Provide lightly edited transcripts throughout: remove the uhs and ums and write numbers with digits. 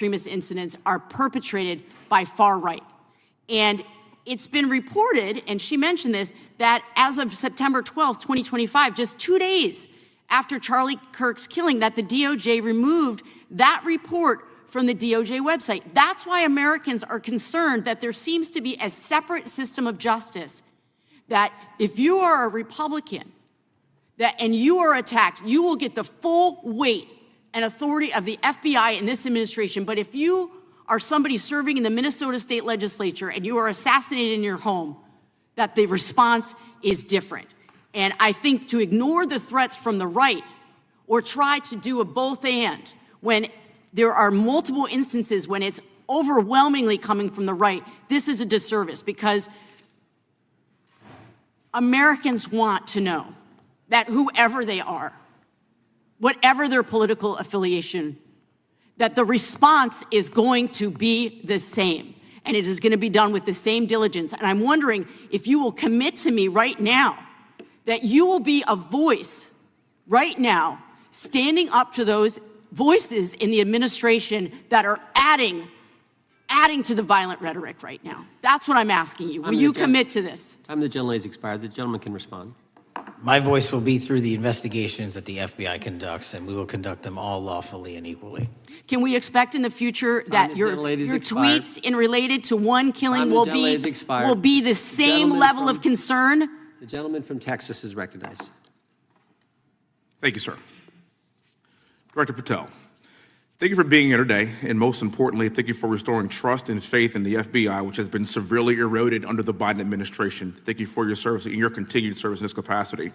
extremist incidents are perpetrated by far right. And it's been reported, and she mentioned this, that as of September 12th, 2025, just 2 days after Charlie Kirk's killing, that the DOJ removed that report from the DOJ website. That's why Americans are concerned that there seems to be a separate system of justice, that if you are a Republican and you are attacked, you will get the full weight and authority of the FBI in this administration. But if you are somebody serving in the Minnesota State Legislature and you are assassinated in your home, that the response is different. And I think to ignore the threats from the right or try to do a both and when there are multiple instances when it's overwhelmingly coming from the right, this is a disservice, because Americans want to know that whoever they are, whatever their political affiliation, that the response is going to be the same, and it is going to be done with the same diligence. And I'm wondering if you will commit to me right now that you will be a voice right now standing up to those voices in the administration that are adding to the violent rhetoric right now. That's what I'm asking you. Will you commit to this? Time of the gentlelady has expired. The gentleman can respond. My voice will be through the investigations that the FBI conducts, and we will conduct them all lawfully and equally. Can we expect in the future that your tweets in related to one killing will be the same level of concern? The gentleman from Texas is recognized. Thank you, sir. Director Patel, thank you for being here today, and most importantly, thank you for restoring trust and faith in the FBI, which has been severely eroded under the Biden administration. Thank you for your service and your continued service in this capacity.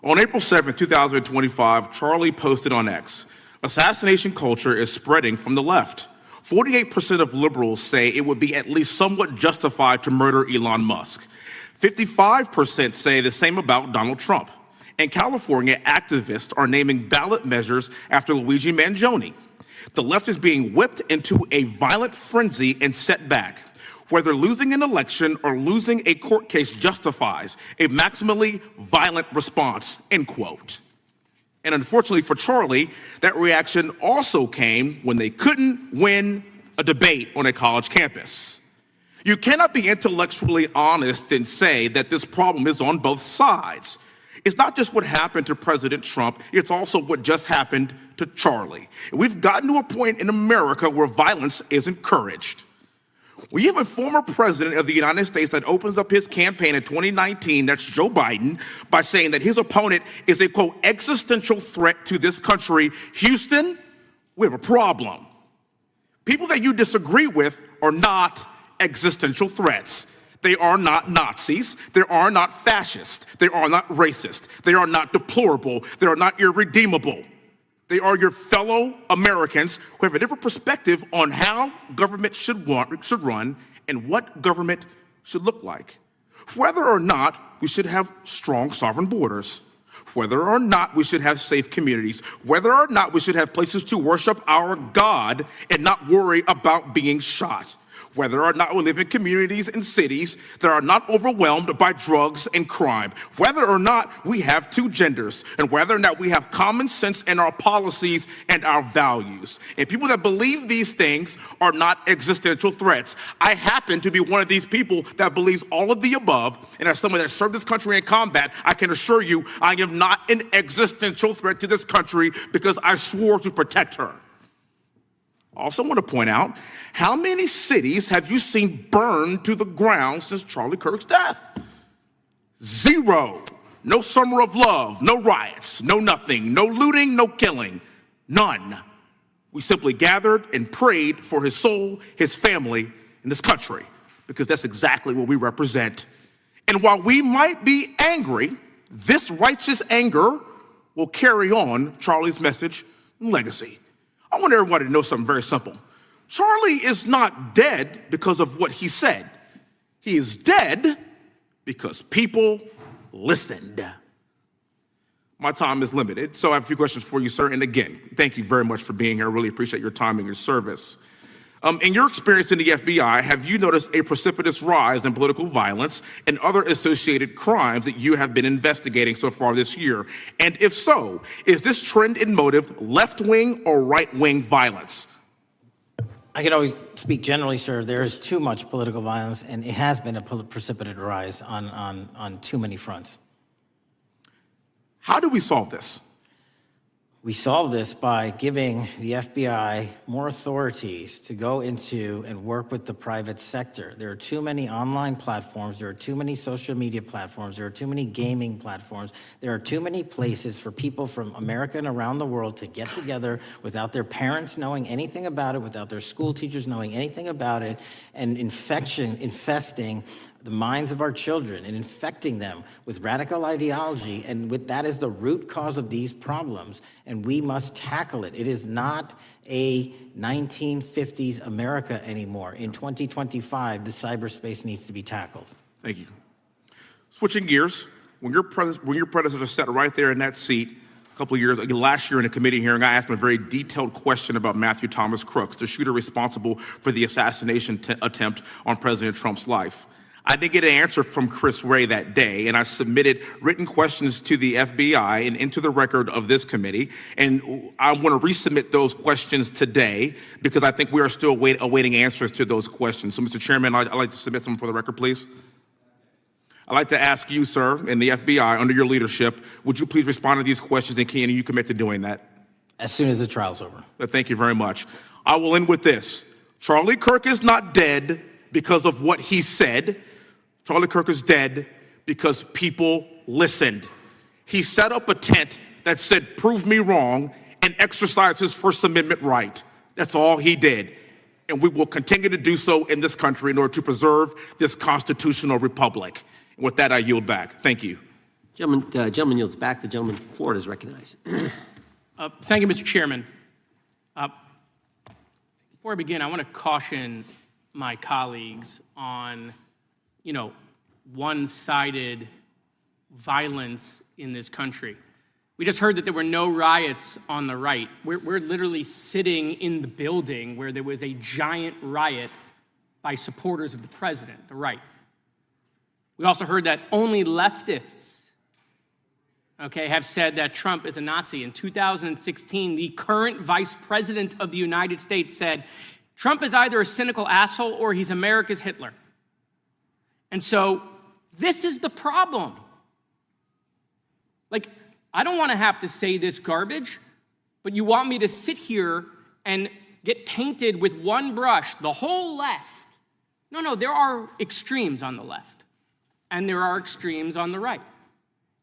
On April 7th, 2025, Charlie posted on X, "Assassination culture is spreading from the left. 48% of liberals say it would be at least somewhat justified to murder Elon Musk. 55% say the same about Donald Trump. And California activists are naming ballot measures after Luigi Mangione. The left is being whipped into a violent frenzy and set back. Whether losing an election or losing a court case justifies a maximally violent response," end quote. And unfortunately for Charlie, that reaction also came when they couldn't win a debate on a college campus. You cannot be intellectually honest and say that this problem is on both sides. It's not just what happened to President Trump, it's also what just happened to Charlie. We've gotten to a point in America where violence is encouraged. We have a former president of the United States that opens up his campaign in 2019, that's Joe Biden, by saying that his opponent is a, quote, existential threat to this country. Houston, we have a problem. People that you disagree with are not existential threats. They are not Nazis. They are not fascist. They are not racist. They are not deplorable. They are not irredeemable. They are your fellow Americans who have a different perspective on how government should run and what government should look like. Whether or not we should have strong sovereign borders, whether or not we should have safe communities, whether or not we should have places to worship our God and not worry about being shot, whether or not we live in communities and cities that are not overwhelmed by drugs and crime, whether or not we have two genders, and whether or not we have common sense in our policies and our values. And people that believe these things are not existential threats. I happen to be one of these people that believes all of the above, and as someone that served this country in combat, I can assure you I am not an existential threat to this country because I swore to protect her. I also want to point out, how many cities have you seen burned to the ground since Charlie Kirk's death? 0. No summer of love, no riots, no nothing, no looting, no killing, none. We simply gathered and prayed for his soul, his family, and this country, because that's exactly what we represent. And while we might be angry, this righteous anger will carry on Charlie's message and legacy. I want everybody to know something very simple. Charlie is not dead because of what he said. He is dead because people listened. My time is limited, so I have a few questions for you, sir. And again, thank you very much for being here. I really appreciate your time and your service. In your experience in the FBI, have you noticed a precipitous rise in political violence and other associated crimes that you have been investigating so far this year? And if so, is this trend in motive left-wing or right-wing violence? I can always speak generally, sir. There is too much political violence, and it has been a precipitous rise on too many fronts. How do we solve this? We solve this by giving the FBI more authorities to go into and work with the private sector. There are too many online platforms. There are too many social media platforms. There are too many gaming platforms. There are too many places for people from America and around the world to get together without their parents knowing anything about it, without their school teachers knowing anything about it, and infesting the minds of our children and infecting them with radical ideology, and with that is the root cause of these problems, and we must tackle it. It is not a 1950s America anymore. In 2025, the cyberspace needs to be tackled. Thank you. Switching gears, when your predecessor sat right there in that seat a couple of years, last year in a committee hearing, I asked him a very detailed question about Matthew Thomas Crooks, the shooter responsible for the assassination attempt on President Trump's life. I didn't get an answer from Chris Wray that day, and I submitted written questions to the FBI and into the record of this committee, and I want to resubmit those questions today because I think we are still awaiting answers to those questions. So, Mr. Chairman, I'd like to submit some for the record, please. I'd like to ask you, sir, and the FBI, under your leadership, would you please respond to these questions, and can you commit to doing that? As soon as the trial's over. Thank you very much. I will end with this. Charlie Kirk is not dead because of what he said. Charlie Kirk is dead because people listened. He set up a tent that said, "Prove me wrong," and exercised his First Amendment right. That's all he did. And we will continue to do so in this country in order to preserve this constitutional republic. And with that, I yield back. Thank you. Gentleman yields back. The gentleman from Florida is recognized. Thank you, Mr. Chairman. Before I begin, I want to caution my colleagues on one-sided violence in this country. We just heard that there were no riots on the right. We're literally sitting in the building where there was a giant riot by supporters of the president, the right. We also heard that only leftists, have said that Trump is a Nazi. In 2016, the current vice president of the United States said, Trump is either a cynical asshole or he's America's Hitler. And so this is the problem. I don't want to have to say this garbage, but you want me to sit here and get painted with one brush, the whole left. No, there are extremes on the left, and there are extremes on the right.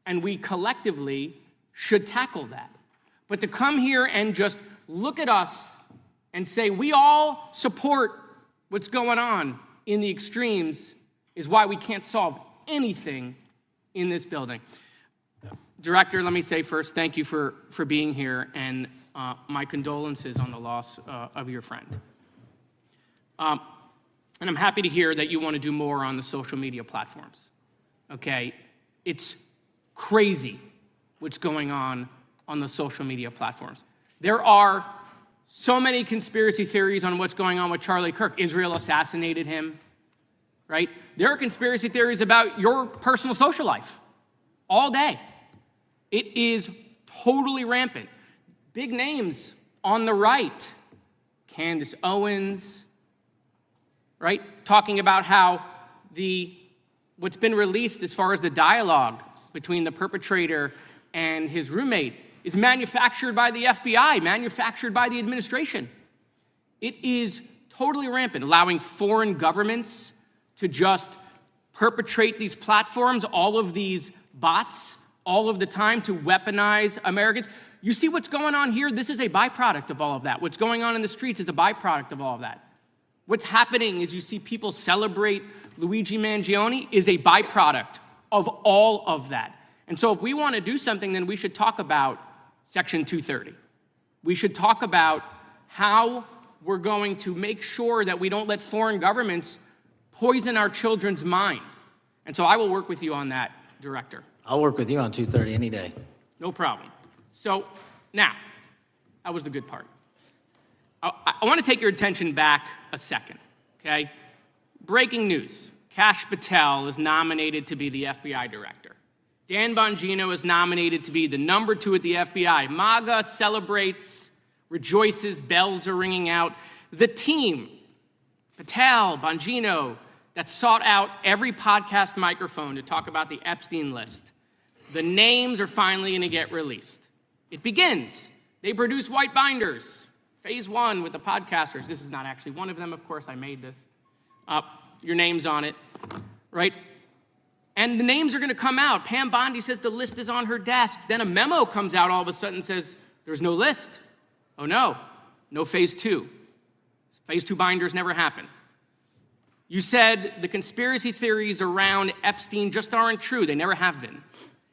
And we collectively should tackle that. But to come here and just look at us and say we all support what's going on in the extremes is why we can't solve anything in this building. Director, let me say first, thank you for being here, and my condolences on the loss of your friend. And I'm happy to hear that you want to do more on the social media platforms. It's crazy what's going on the social media platforms. There are so many conspiracy theories on what's going on with Charlie Kirk. Israel assassinated him, right? There are conspiracy theories about your personal social life all day. It is totally rampant. Big names on the right, Candace Owens, right? Talking about how what's been released as far as the dialogue between the perpetrator and his roommate is manufactured by the FBI, manufactured by the administration. It is totally rampant, allowing foreign governments to just perpetrate these platforms, all of these bots, all of the time to weaponize Americans. You see what's going on here? This is a byproduct of all of that. What's going on in the streets is a byproduct of all of that. What's happening is you see people celebrate Luigi Mangione is a byproduct of all of that. And so if we want to do something, then we should talk about Section 230. We should talk about how we're going to make sure that we don't let foreign governments poison our children's mind. And so I will work with you on that, Director. I'll work with you on 230 any day. No problem. So now, that was the good part. I want to take your attention back a second, okay? Breaking news. Kash Patel is nominated to be the FBI Director. Dan Bongino is nominated to be the #2 at the FBI. MAGA celebrates, rejoices, bells are ringing out. The team, Patel, Bongino, that sought out every podcast microphone to talk about the Epstein list. The names are finally going to get released. It begins. They produce white binders. Phase 1 with the podcasters. This is not actually one of them, of course. I made this. Your name's on it, right? And the names are going to come out. Pam Bondi says the list is on her desk. Then a memo comes out all of a sudden and says, there's no list. Oh, no phase 2. Phase 2 binders never happen. You said the conspiracy theories around Epstein just aren't true. They never have been.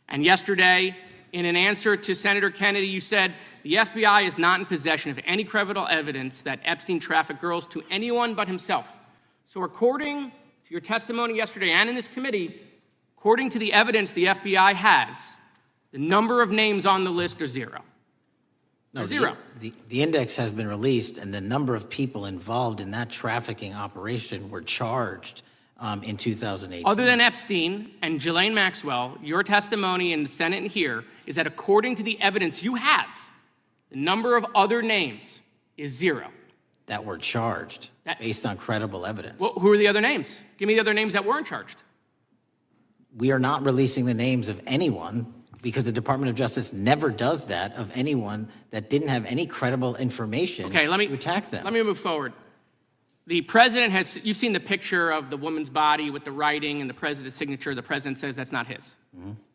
And yesterday, in an answer to Senator Kennedy, you said the FBI is not in possession of any credible evidence that Epstein trafficked girls to anyone but himself. So according to your testimony yesterday and in this committee, according to the evidence the FBI has, the number of names on the list are 0. No, zero. The index has been released, and the number of people involved in that trafficking operation were charged in 2018. Other than Epstein and Ghislaine Maxwell, your testimony in the Senate and here is that according to the evidence you have, the number of other names is 0. That were charged based on credible evidence. Well, who are the other names? Give me the other names that weren't charged. We are not releasing the names of anyone because the Department of Justice never does that of anyone that didn't have any credible information to attack them. Let me move forward. The president has, you've seen the picture of the woman's body with the writing and the president's signature. The president says that's not his.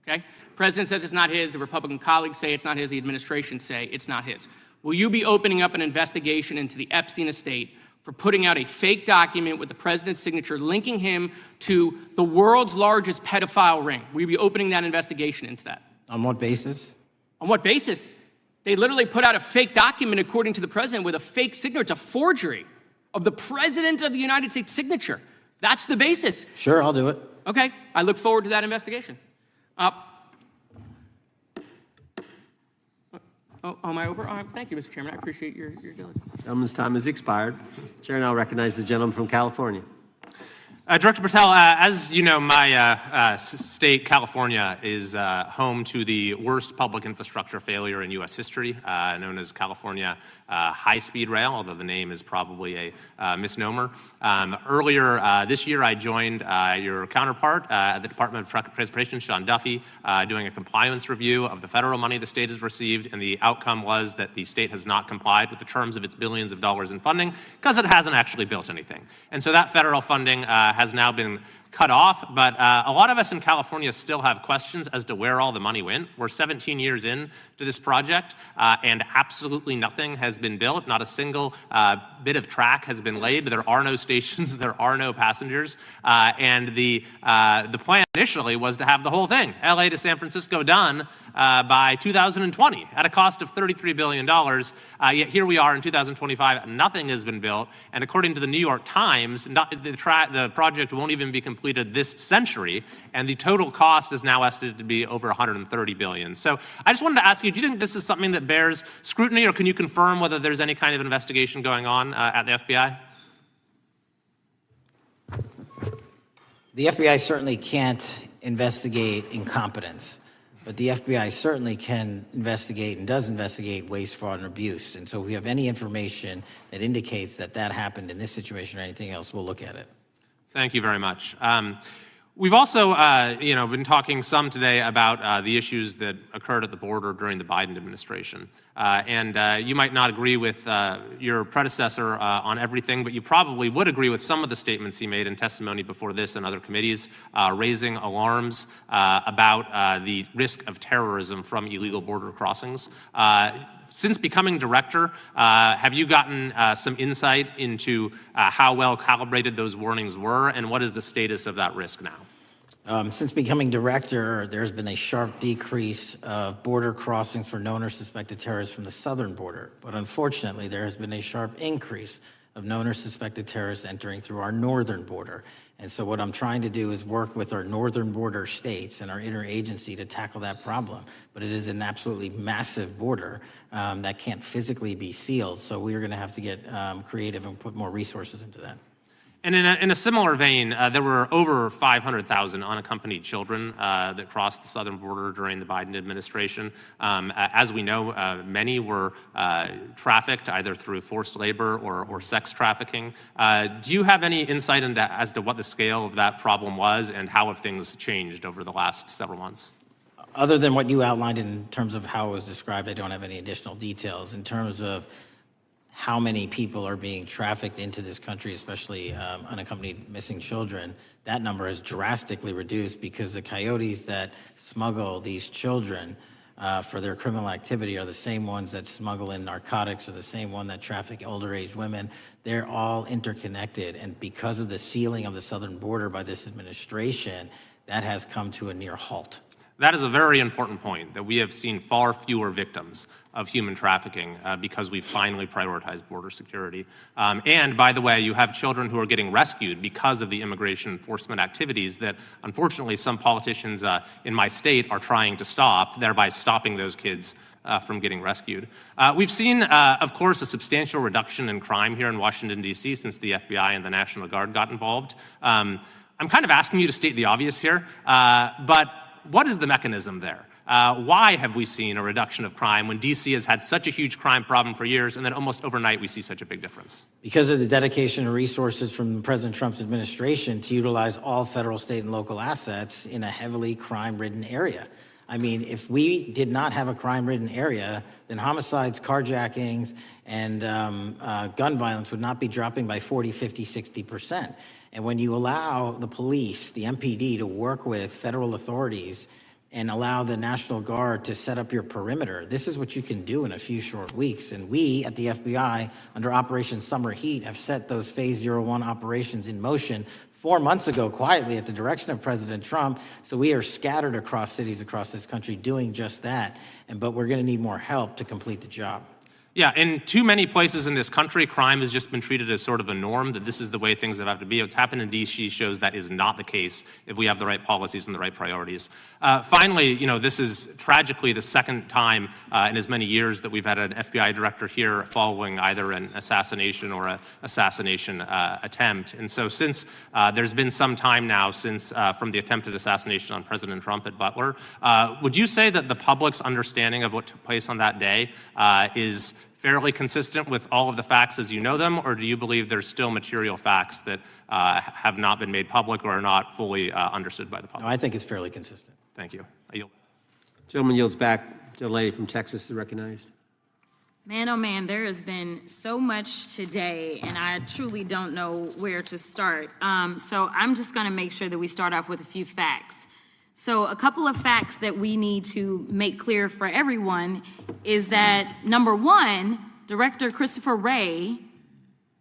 Okay? President says it's not his. The Republican colleagues say it's not his. The administration say it's not his. Will you be opening up an investigation into the Epstein estate for putting out a fake document with the president's signature linking him to the world's largest pedophile ring? Will you be opening that investigation into that? On what basis? On what basis? They literally put out a fake document, according to the president, with a fake signature. It's a forgery of the president of the United States signature. That's the basis. Sure, I'll do it. Okay, I look forward to that investigation. Am I over? Thank you, Mr. Chairman. I appreciate your diligence. Gentleman's time has expired. Chair now recognizes the gentleman from California. Director Patel, as you know, my state, California, is home to the worst public infrastructure failure in U.S. history, known as California High-Speed Rail, although the name is probably a misnomer. Earlier this year, I joined your counterpart at the Department of Transportation, Sean Duffy, doing a compliance review of the federal money the state has received, and the outcome was that the state has not complied with the terms of its billions of dollars in funding because it hasn't actually built anything. And so that federal funding has now been cut off, but a lot of us in California still have questions as to where all the money went. We're 17 years in to this project, and absolutely nothing has been built. Not a single bit of track has been laid. There are no stations. There are no passengers. And the plan initially was to have the whole thing, LA to San Francisco, done by 2020 at a cost of $33 billion. Yet here we are in 2025. Nothing has been built. And according to the New York Times, the project won't even be completed this century, and the total cost is now estimated to be over $130 billion. So I just wanted to ask you, do you think this is something that bears scrutiny, or can you confirm whether there's any kind of investigation going on at the FBI? The FBI certainly can't investigate incompetence, but the FBI certainly can investigate and does investigate waste, fraud, and abuse. And so if we have any information that indicates that that happened in this situation or anything else, we'll look at it. Thank you very much. We've also, been talking some today about the issues that occurred at the border during the Biden administration. And you might not agree with your predecessor on everything, but you probably would agree with some of the statements he made in testimony before this and other committees, raising alarms about the risk of terrorism from illegal border crossings. Since becoming director, have you gotten some insight into how well calibrated those warnings were, and what is the status of that risk now? Since becoming director, there's been a sharp decrease of border crossings for known or suspected terrorists from the southern border. But unfortunately, there has been a sharp increase of known or suspected terrorists entering through our northern border. And so what I'm trying to do is work with our northern border states and our interagency to tackle that problem. But it is an absolutely massive border that can't physically be sealed. So we're going to have to get creative and put more resources into that. And in a similar vein, there were over 500,000 unaccompanied children that crossed the southern border during the Biden administration. As we know, many were trafficked either through forced labor or sex trafficking. Do you have any insight as to what the scale of that problem was and how have things changed over the last several months? Other than what you outlined in terms of how it was described, I don't have any additional details. In terms of how many people are being trafficked into this country, especially unaccompanied missing children, that number has drastically reduced because the coyotes that smuggle these children for their criminal activity are the same ones that smuggle in narcotics, or the same one that traffic older age women. They're all interconnected, and because of the sealing of the southern border by this administration, that has come to a near halt. That is a very important point, that we have seen far fewer victims of human trafficking because we've finally prioritized border security. And by the way, you have children who are getting rescued because of the immigration enforcement activities that unfortunately some politicians in my state are trying to stop, thereby stopping those kids from getting rescued. We've seen, of course, a substantial reduction in crime here in Washington, D.C. since the FBI and the National Guard got involved. I'm kind of asking you to state the obvious here, but what is the mechanism there? Why have we seen a reduction of crime when D.C. has had such a huge crime problem for years, and then almost overnight we see such a big difference? Because of the dedication and resources from President Trump's administration to utilize all federal, state, and local assets in a heavily crime-ridden area. I mean, if we did not have a crime-ridden area, then homicides, carjackings, and gun violence would not be dropping by 40, 50, 60%. And when you allow the police, the MPD, to work with federal authorities and allow the National Guard to set up your perimeter, this is what you can do in a few short weeks. And we at the FBI, under Operation Summer Heat, have set those Phase 01 operations in motion 4 months ago, quietly at the direction of President Trump. So we are scattered across cities across this country doing just that. But we're going to need more help to complete the job. Yeah, in too many places in this country, crime has just been treated as sort of a norm, that this is the way things have to be. What's happened in D.C. shows that is not the case if we have the right policies and the right priorities. Finally, this is tragically the second time in as many years that we've had an FBI director here following either an assassination or an assassination attempt. And so since there's been some time now since from the attempted assassination on President Trump at Butler, would you say that the public's understanding of what took place on that day is fairly consistent with all of the facts as you know them, or do you believe there's still material facts that have not been made public or are not fully understood by the public? No, I think it's fairly consistent. Thank you. I yield. Gentleman yields back. The lady from Texas is recognized. Man, oh man, there has been so much today, and I truly don't know where to start. So I'm just going to make sure that we start off with a few facts. So a couple of facts that we need to make clear for everyone is that, number one, Director Christopher Wray,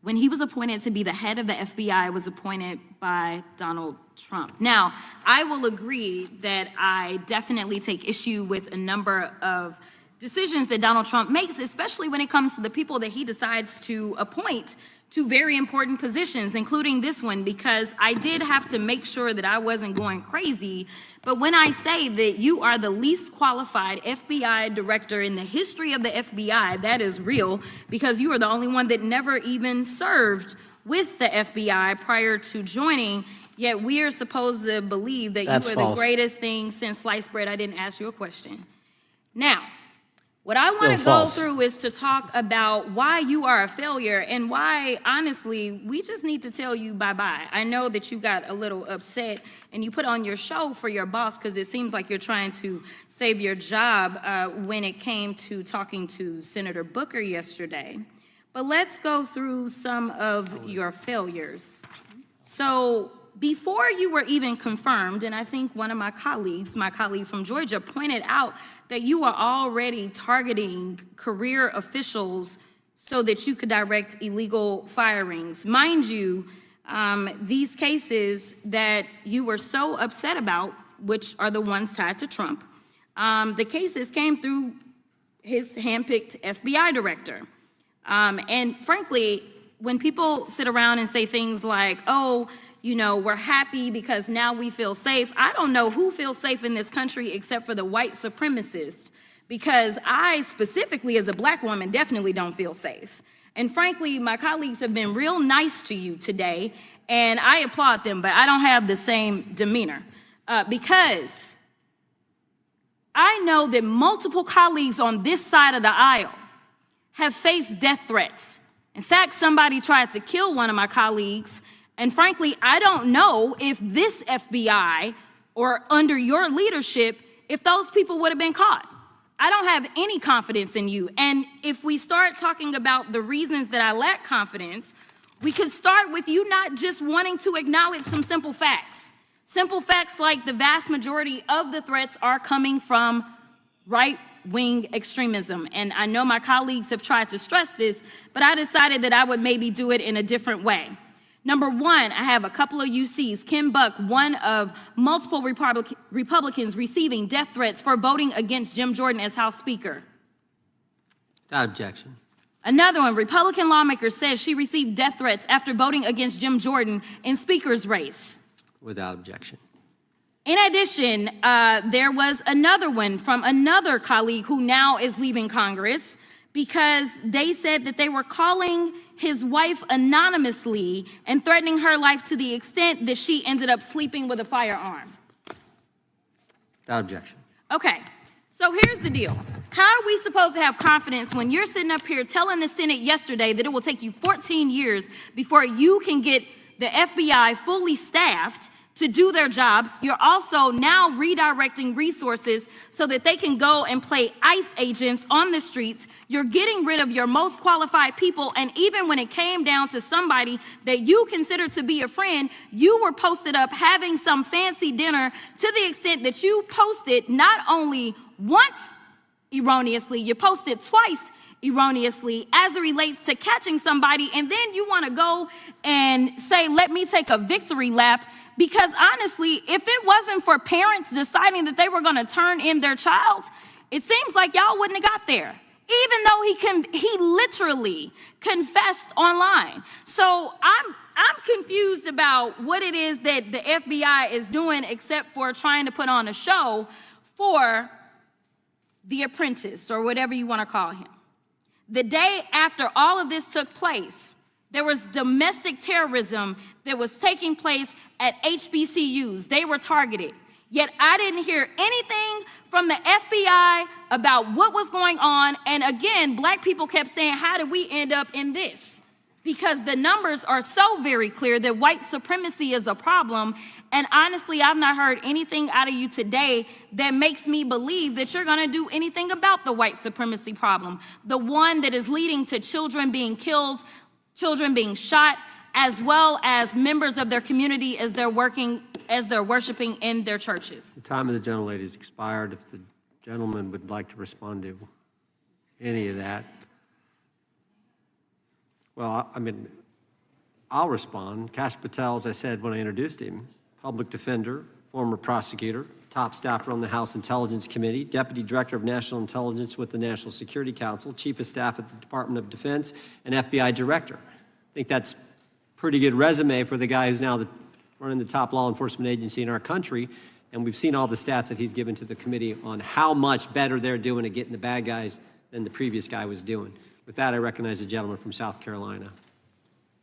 when he was appointed to be the head of the FBI, was appointed by Donald Trump. Now, I will agree that I definitely take issue with a number of decisions that Donald Trump makes, especially when it comes to the people that he decides to appoint to very important positions, including this one, because I did have to make sure that I wasn't going crazy. But when I say that you are the least qualified FBI director in the history of the FBI, that is real, because you are the only one that never even served with the FBI prior to joining, yet we are supposed to believe that That's you are false. the greatest thing since sliced bread. I didn't ask you a question. Now, what I want to go false. through is to talk about why you are a failure and why, honestly, we just need to tell you bye-bye. I know that you got a little upset and you put on your show for your boss because it seems like you're trying to save your job when it came to talking to Senator Booker yesterday. But let's go through some of your failures. So before you were even confirmed, and I think one of my colleague from Georgia, pointed out that you are already targeting career officials so that you could direct illegal firings. Mind you, these cases that you were so upset about, which are the ones tied to Trump, the cases came through his handpicked FBI director. And frankly, when people sit around and say things like, oh, we're happy because now we feel safe. I don't know who feels safe in this country except for the white supremacists, because I specifically as a black woman definitely don't feel safe. And frankly, my colleagues have been real nice to you today, and I applaud them, but I don't have the same demeanor because I know that multiple colleagues on this side of the aisle have faced death threats. In fact, somebody tried to kill one of my colleagues, and frankly, I don't know if this FBI or under your leadership, if those people would have been caught. I don't have any confidence in you. And if we start talking about the reasons that I lack confidence, we could start with you not just wanting to acknowledge some simple facts. Simple facts like the vast majority of the threats are coming from right-wing extremism. And I know my colleagues have tried to stress this, but I decided that I would maybe do it in a different way. Number one, I have a couple of UCs. Kim Buck, one of multiple Republicans receiving death threats for voting against Jim Jordan as House Speaker. Without objection. Another one, Republican lawmaker says she received death threats after voting against Jim Jordan in Speaker's race. Without objection. In addition, there was another one from another colleague who now is leaving Congress because they said that they were calling his wife anonymously and threatening her life to the extent that she ended up sleeping with a firearm. Without objection. Okay, so here's the deal. How are we supposed to have confidence when you're sitting up here telling the Senate yesterday that it will take you 14 years before you can get the FBI fully staffed to do their jobs? You're also now redirecting resources so that they can go and play ICE agents on the streets. You're getting rid of your most qualified people, and even when it came down to somebody that you consider to be a friend, you were posted up having some fancy dinner to the extent that you posted not only once erroneously, you posted twice erroneously as it relates to catching somebody, and then you want to go and say, let me take a victory lap. Because honestly, if it wasn't for parents deciding that they were going to turn in their child, it seems like y'all wouldn't have got there, even though he literally confessed online. So I'm confused about what it is that the FBI is doing except for trying to put on a show for the apprentice or whatever you want to call him. The day after all of this took place, there was domestic terrorism that was taking place at HBCUs. They were targeted. Yet I didn't hear anything from the FBI about what was going on. And again, black people kept saying, how did we end up in this? Because the numbers are so very clear that white supremacy is a problem. And honestly, I've not heard anything out of you today that makes me believe that you're going to do anything about the white supremacy problem. The one that is leading to children being killed, children being shot, as well as members of their community as they're worshiping in their churches. The time of the gentlelady has expired. If the gentleman would like to respond to any of that. Well, I mean, I'll respond. Kash Patel, as I said when I introduced him, public defender, former prosecutor, top staffer on the House Intelligence Committee, Deputy Director of National Intelligence with the National Security Council, Chief of Staff at the Department of Defense, and FBI Director. I think that's a pretty good resume for the guy who's now running the top law enforcement agency in our country, and we've seen all the stats that he's given to the committee on how much better they're doing at getting the bad guys than the previous guy was doing. With that, I recognize the gentleman from South Carolina.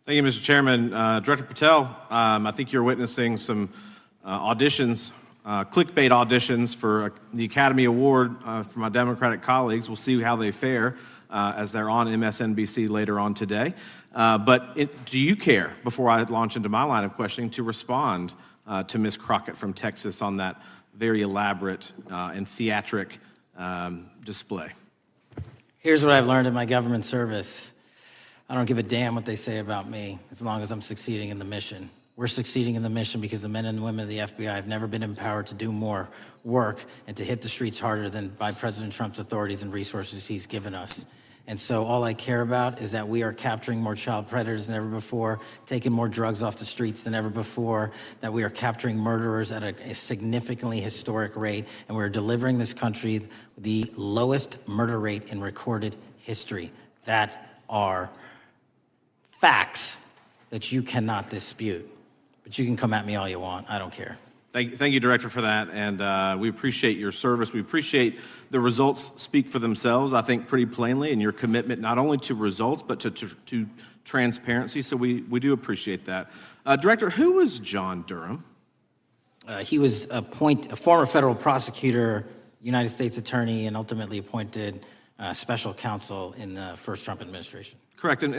Thank you, Mr. Chairman. Director Patel, I think you're witnessing some auditions, clickbait auditions for the Academy Award for my Democratic colleagues. We'll see how they fare as they're on MSNBC later on today. But do you care, before I launch into my line of questioning, to respond to Ms. Crockett from Texas on that very elaborate and theatric display? Here's what I've learned in my government service. I don't give a damn what they say about me as long as I'm succeeding in the mission. We're succeeding in the mission because the men and women of the FBI have never been empowered to do more work and to hit the streets harder than by President Trump's authorities and resources he's given us. And so all I care about is that we are capturing more child predators than ever before, taking more drugs off the streets than ever before, that we are capturing murderers at a significantly historic rate, and we're delivering this country the lowest murder rate in recorded history. That are facts that you cannot dispute. But you can come at me all you want. I don't care. Thank you, Director, for that, and we appreciate your service. We appreciate the results speak for themselves, I think, pretty plainly, and your commitment not only to results, but to transparency, so we do appreciate that. Director, who was John Durham? He was a former federal prosecutor, United States attorney, and ultimately appointed special counsel in the first Trump administration. Correct, and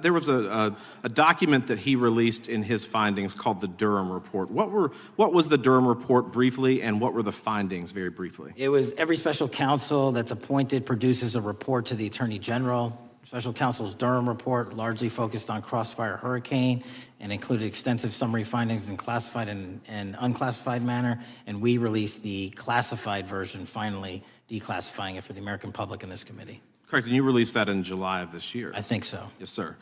there was a document that he released in his findings called the Durham Report. What was the Durham Report briefly, and what were the findings very briefly? It was every special counsel that's appointed produces a report to the Attorney General. Special counsel's Durham Report largely focused on Crossfire Hurricane and included extensive summary findings in classified and unclassified manner, and we released the classified version, finally declassifying it for the American public in this committee. Correct, and you released that in July of this year. I think so. Yes, sir.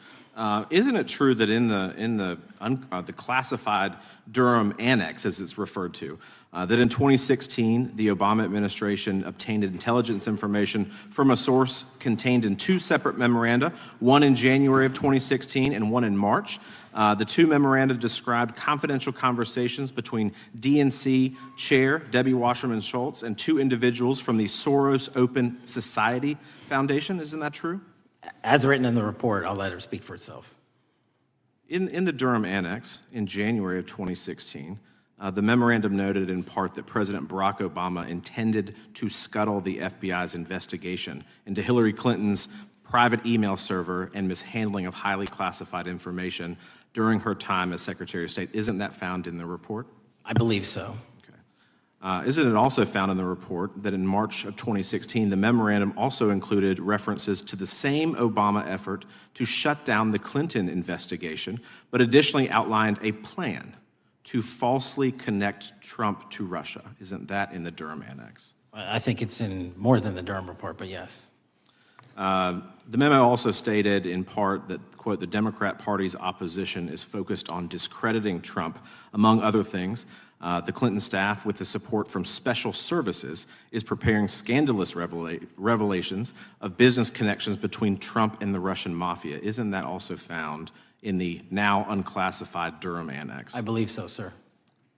Isn't it true that in the classified Durham Annex, as it's referred to, that in 2016 the Obama administration obtained intelligence information from a source contained in two separate memoranda, one in January of 2016 and one in March? The two memoranda described confidential conversations between DNC Chair Debbie Wasserman Schultz and two individuals from the Soros Open Society Foundation. Isn't that true? As written in the report, I'll let it speak for itself. In the Durham Annex in January of 2016, the memorandum noted in part that President Barack Obama intended to scuttle the FBI's investigation into Hillary Clinton's private email server and mishandling of highly classified information during her time as Secretary of State. Isn't that found in the report? I believe so. Isn't it also found in the report that in March of 2016, the memorandum also included references to the same Obama effort to shut down the Clinton investigation, but additionally outlined a plan to falsely connect Trump to Russia? Isn't that in the Durham Annex? I think it's in more than the Durham Report, but yes. The memo also stated in part that, quote, the Democrat Party's opposition is focused on discrediting Trump, among other things. The Clinton staff, with the support from special services, is preparing scandalous revelations of business connections between Trump and the Russian mafia. Isn't that also found in the now unclassified Durham Annex? I believe so, sir.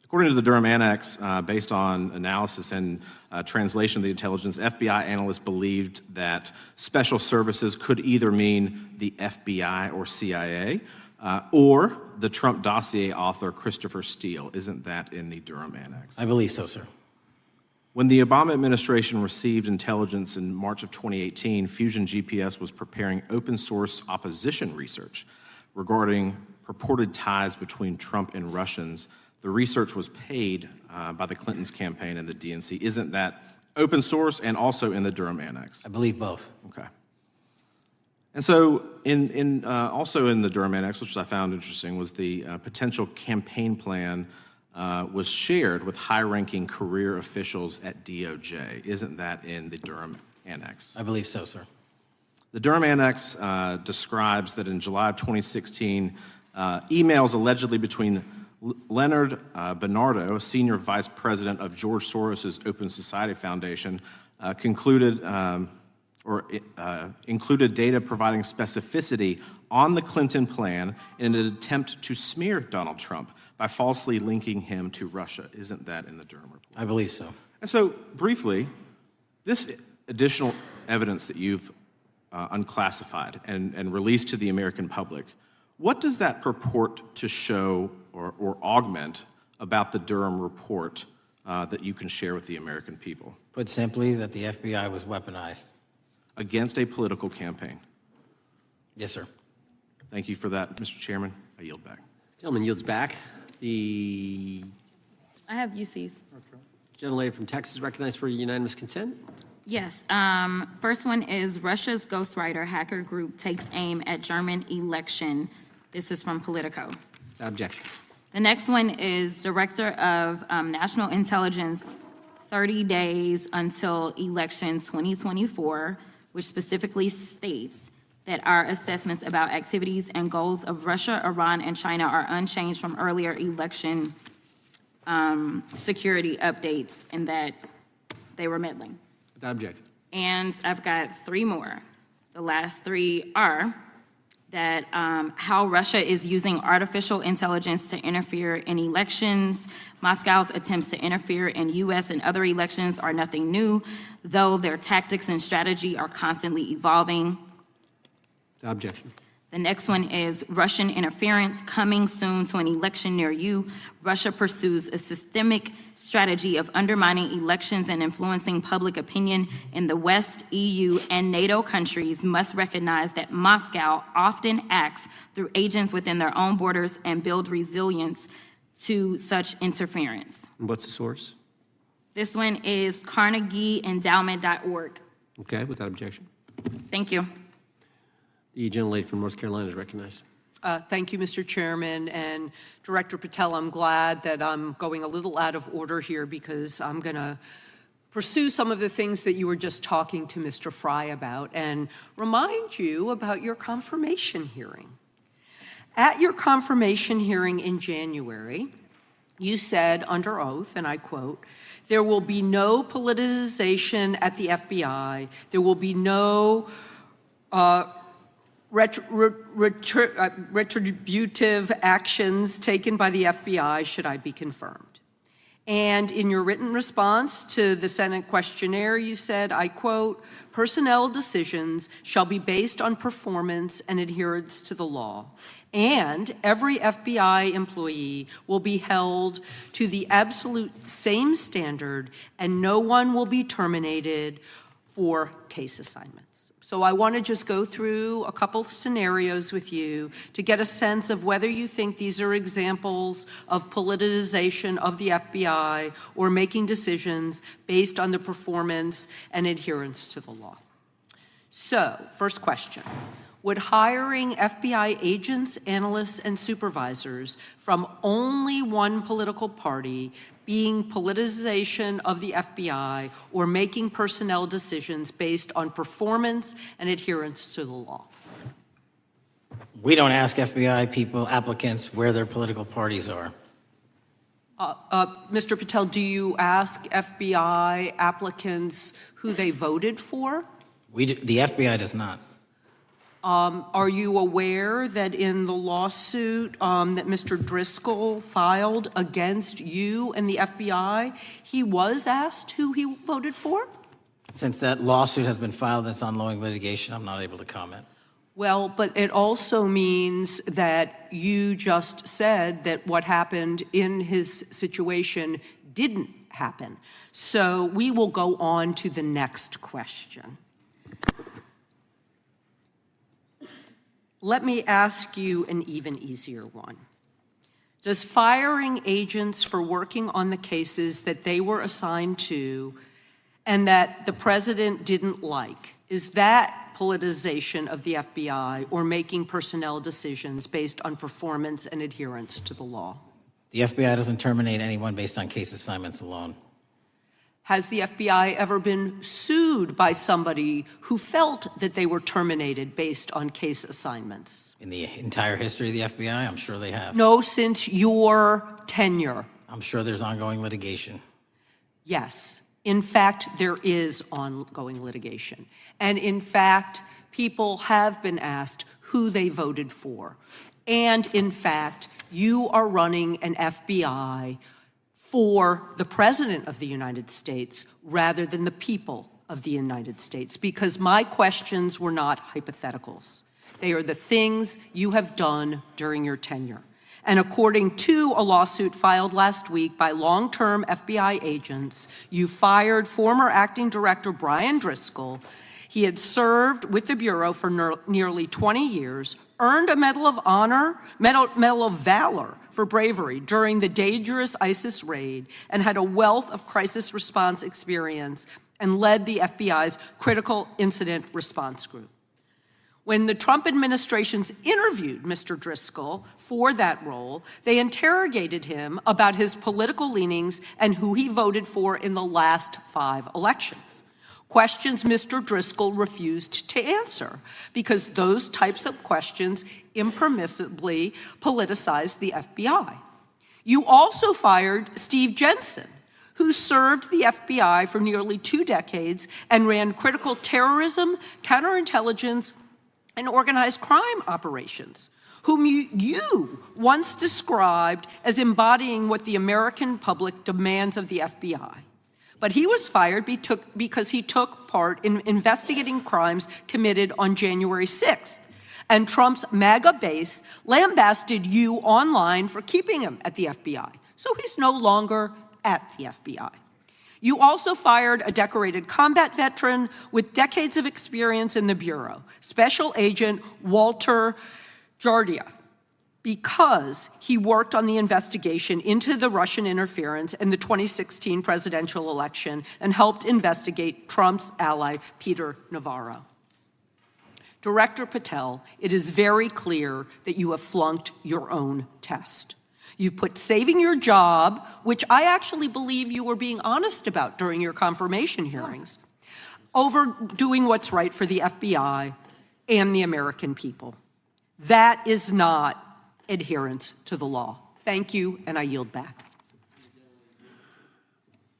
According to the Durham Annex, based on analysis and translation of the intelligence, FBI analysts believed that special services could either mean the FBI or CIA, or the Trump dossier author Christopher Steele. Isn't that in the Durham Annex? I believe so, sir. When the Obama administration received intelligence in March of 2018, Fusion GPS was preparing open source opposition research regarding purported ties between Trump and Russians. The research was paid by the Clintons campaign and the DNC. Isn't that open source and also in the Durham Annex? I believe both. Okay. And so also in the Durham Annex, which I found interesting, was the potential campaign plan was shared with high-ranking career officials at DOJ. Isn't that in the Durham Annex? I believe so, sir. The Durham Annex describes that in July of 2016, emails allegedly between Leonard Bernardo, senior vice president of George Soros' Open Society Foundation, included data providing specificity on the Clinton plan in an attempt to smear Donald Trump by falsely linking him to Russia. Isn't that in the Durham Report? I believe so. And so, briefly, this additional evidence that you've unclassified and released to the American public, what does that purport to show or augment about the Durham Report that you can share with the American people? Put simply, that the FBI was weaponized. Against a political campaign. Yes, sir. Thank you for that, Mr. Chairman. I yield back. Gentleman yields back. The I have UCs. gentlelady from Texas recognized for unanimous consent. Yes. First one is Russia's ghostwriter hacker group takes aim at German election. This is from Politico. Without objection. The next one is Director of National Intelligence, 30 days until election 2024, which specifically states that our assessments about activities and goals of Russia, Iran, and China are unchanged from earlier election security updates, and that they were meddling. Without objection. And I've got three more. The last three are that how Russia is using artificial intelligence to interfere in elections. Moscow's attempts to interfere in U.S. and other elections are nothing new, though their tactics and strategy are constantly evolving. Objection. The next one is Russian interference coming soon to an election near you. Russia pursues a systemic strategy of undermining elections and influencing public opinion in the West. EU and NATO countries must recognize that Moscow often acts through agents within their own borders and build resilience to such interference. And what's the source? This one is CarnegieEndowment.org. Okay, without objection. Thank you. The gentlelady from North Carolina is recognized. Thank you, Mr. Chairman. And Director Patel, I'm glad that I'm going a little out of order here because I'm going to pursue some of the things that you were just talking to Mr. Fry about and remind you about your confirmation hearing. At your confirmation hearing in January, you said under oath, and I quote, "There will be no politicization at the FBI. There will be no retributive actions taken by the FBI should I be confirmed." And in your written response to the Senate questionnaire, you said, I quote, "Personnel decisions shall be based on performance and adherence to the law. And every FBI employee will be held to the absolute same standard and no one will be terminated for case assignments." So I want to just go through a couple scenarios with you to get a sense of whether you think these are examples of politicization of the FBI or making decisions based on the performance and adherence to the law. So, first question. Would hiring FBI agents, analysts, and supervisors from only one political party being politicization of the FBI or making personnel decisions based on performance and adherence to the law? We don't ask FBI people, applicants, where their political parties are. Mr. Patel, do you ask FBI applicants who they voted for? The FBI does not. Are you aware that in the lawsuit that Mr. Driscoll filed against you and the FBI, he was asked who he voted for? Since that lawsuit has been filed and it's ongoing litigation, I'm not able to comment. Well, but it also means that you just said that what happened in his situation didn't happen. So we will go on to the next question. Let me ask you an even easier one. Does firing agents for working on the cases that they were assigned to and that the president didn't like, is that politicization of the FBI or making personnel decisions based on performance and adherence to the law? The FBI doesn't terminate anyone based on case assignments alone. Has the FBI ever been sued by somebody who felt that they were terminated based on case assignments? In the entire history of the FBI, I'm sure they have. No, since your tenure. I'm sure there's ongoing litigation. Yes. In fact, there is ongoing litigation. And in fact, people have been asked who they voted for. And in fact, you are running an FBI for the President of the United States rather than the people of the United States, because my questions were not hypotheticals. They are the things you have done during your tenure. And according to a lawsuit filed last week by long-term FBI agents, you fired former acting director Brian Driscoll. He had served with the Bureau for nearly 20 years, earned a Medal of Honor, Medal of Valor for bravery during the dangerous ISIS raid, and had a wealth of crisis response experience and led the FBI's critical incident response group. When the Trump administrations interviewed Mr. Driscoll for that role, they interrogated him about his political leanings and who he voted for in the last 5 elections. Questions Mr. Driscoll refused to answer because those types of questions impermissibly politicized the FBI. You also fired Steve Jensen, who served the FBI for nearly 2 decades and ran critical terrorism, counterintelligence, and organized crime operations, whom you once described as embodying what the American public demands of the FBI. But he was fired because he took part in investigating crimes committed on January 6th. And Trump's MAGA base lambasted you online for keeping him at the FBI. So he's no longer at the FBI. You also fired a decorated combat veteran with decades of experience in the Bureau, Special Agent Walter Jardia, because he worked on the investigation into the Russian interference in the 2016 presidential election and helped investigate Trump's ally, Peter Navarro. Director Patel, it is very clear that you have flunked your own test. You've put saving your job, which I actually believe you were being honest about during your confirmation hearings, over doing what's right for the FBI and the American people. That is not adherence to the law. Thank you, and I yield back.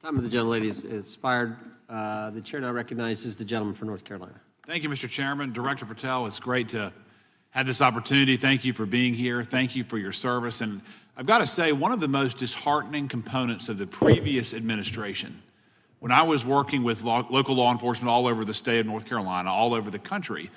Time of the gentlelady is expired. The chair now recognizes the gentleman from North Carolina. Thank you, Mr. Chairman. Director Patel, it's great to have this opportunity. Thank you for being here. Thank you for your service. And I've got to say, one of the most disheartening components of the previous administration, when I was working with local law enforcement all over the state of North Carolina, all over the country,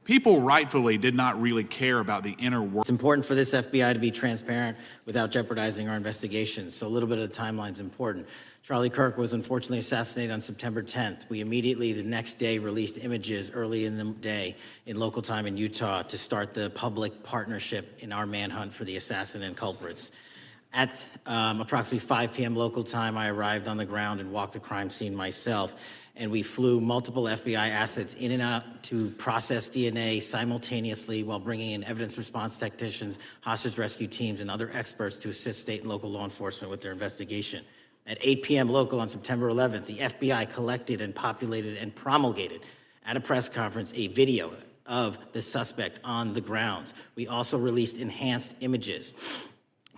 people rightfully did not really care about the inner work. It's important for this FBI to be transparent without jeopardizing our investigations, so a little bit of the timeline is important. Charlie Kirk was unfortunately assassinated on September 10th. We immediately, the next day, released images early in the day in local time in Utah to start the public partnership in our manhunt for the assassin and culprits. At approximately 5 p.m. local time, I arrived on the ground and walked the crime scene myself, and we flew multiple FBI assets in and out to process DNA simultaneously while bringing in evidence response technicians, hostage rescue teams, and other experts to assist state and local law enforcement with their investigation. At 8 p.m. local on September 11th, the FBI collected and populated and promulgated at a press conference a video of the suspect on the grounds. We also released enhanced images.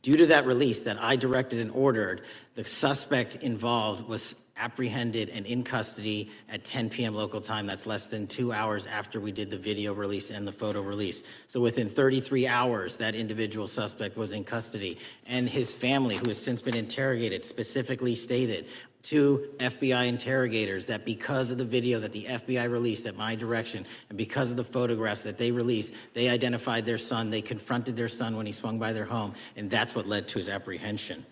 Due to that release that I directed and ordered, the suspect involved was apprehended and in custody at 10 p.m. local time. That's less than 2 hours after we did the video release and the photo release. So within 33 hours, that individual suspect was in custody, and his family, who has since been interrogated, specifically stated to FBI interrogators that because of the video that the FBI released at my direction and because of the photographs that they released, they identified their son, they confronted their son when he swung by their home, and that's what led to his apprehension.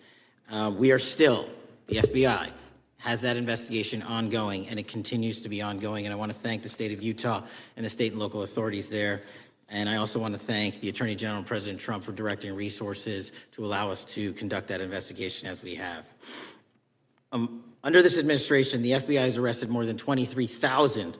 We are still, the FBI has that investigation ongoing, and it continues to be ongoing, and I want to thank the state of Utah and the state and local authorities there. And I also want to thank the Attorney General and President Trump for directing resources to allow us to conduct that investigation as we have. Under this administration, the FBI has arrested more than 23,000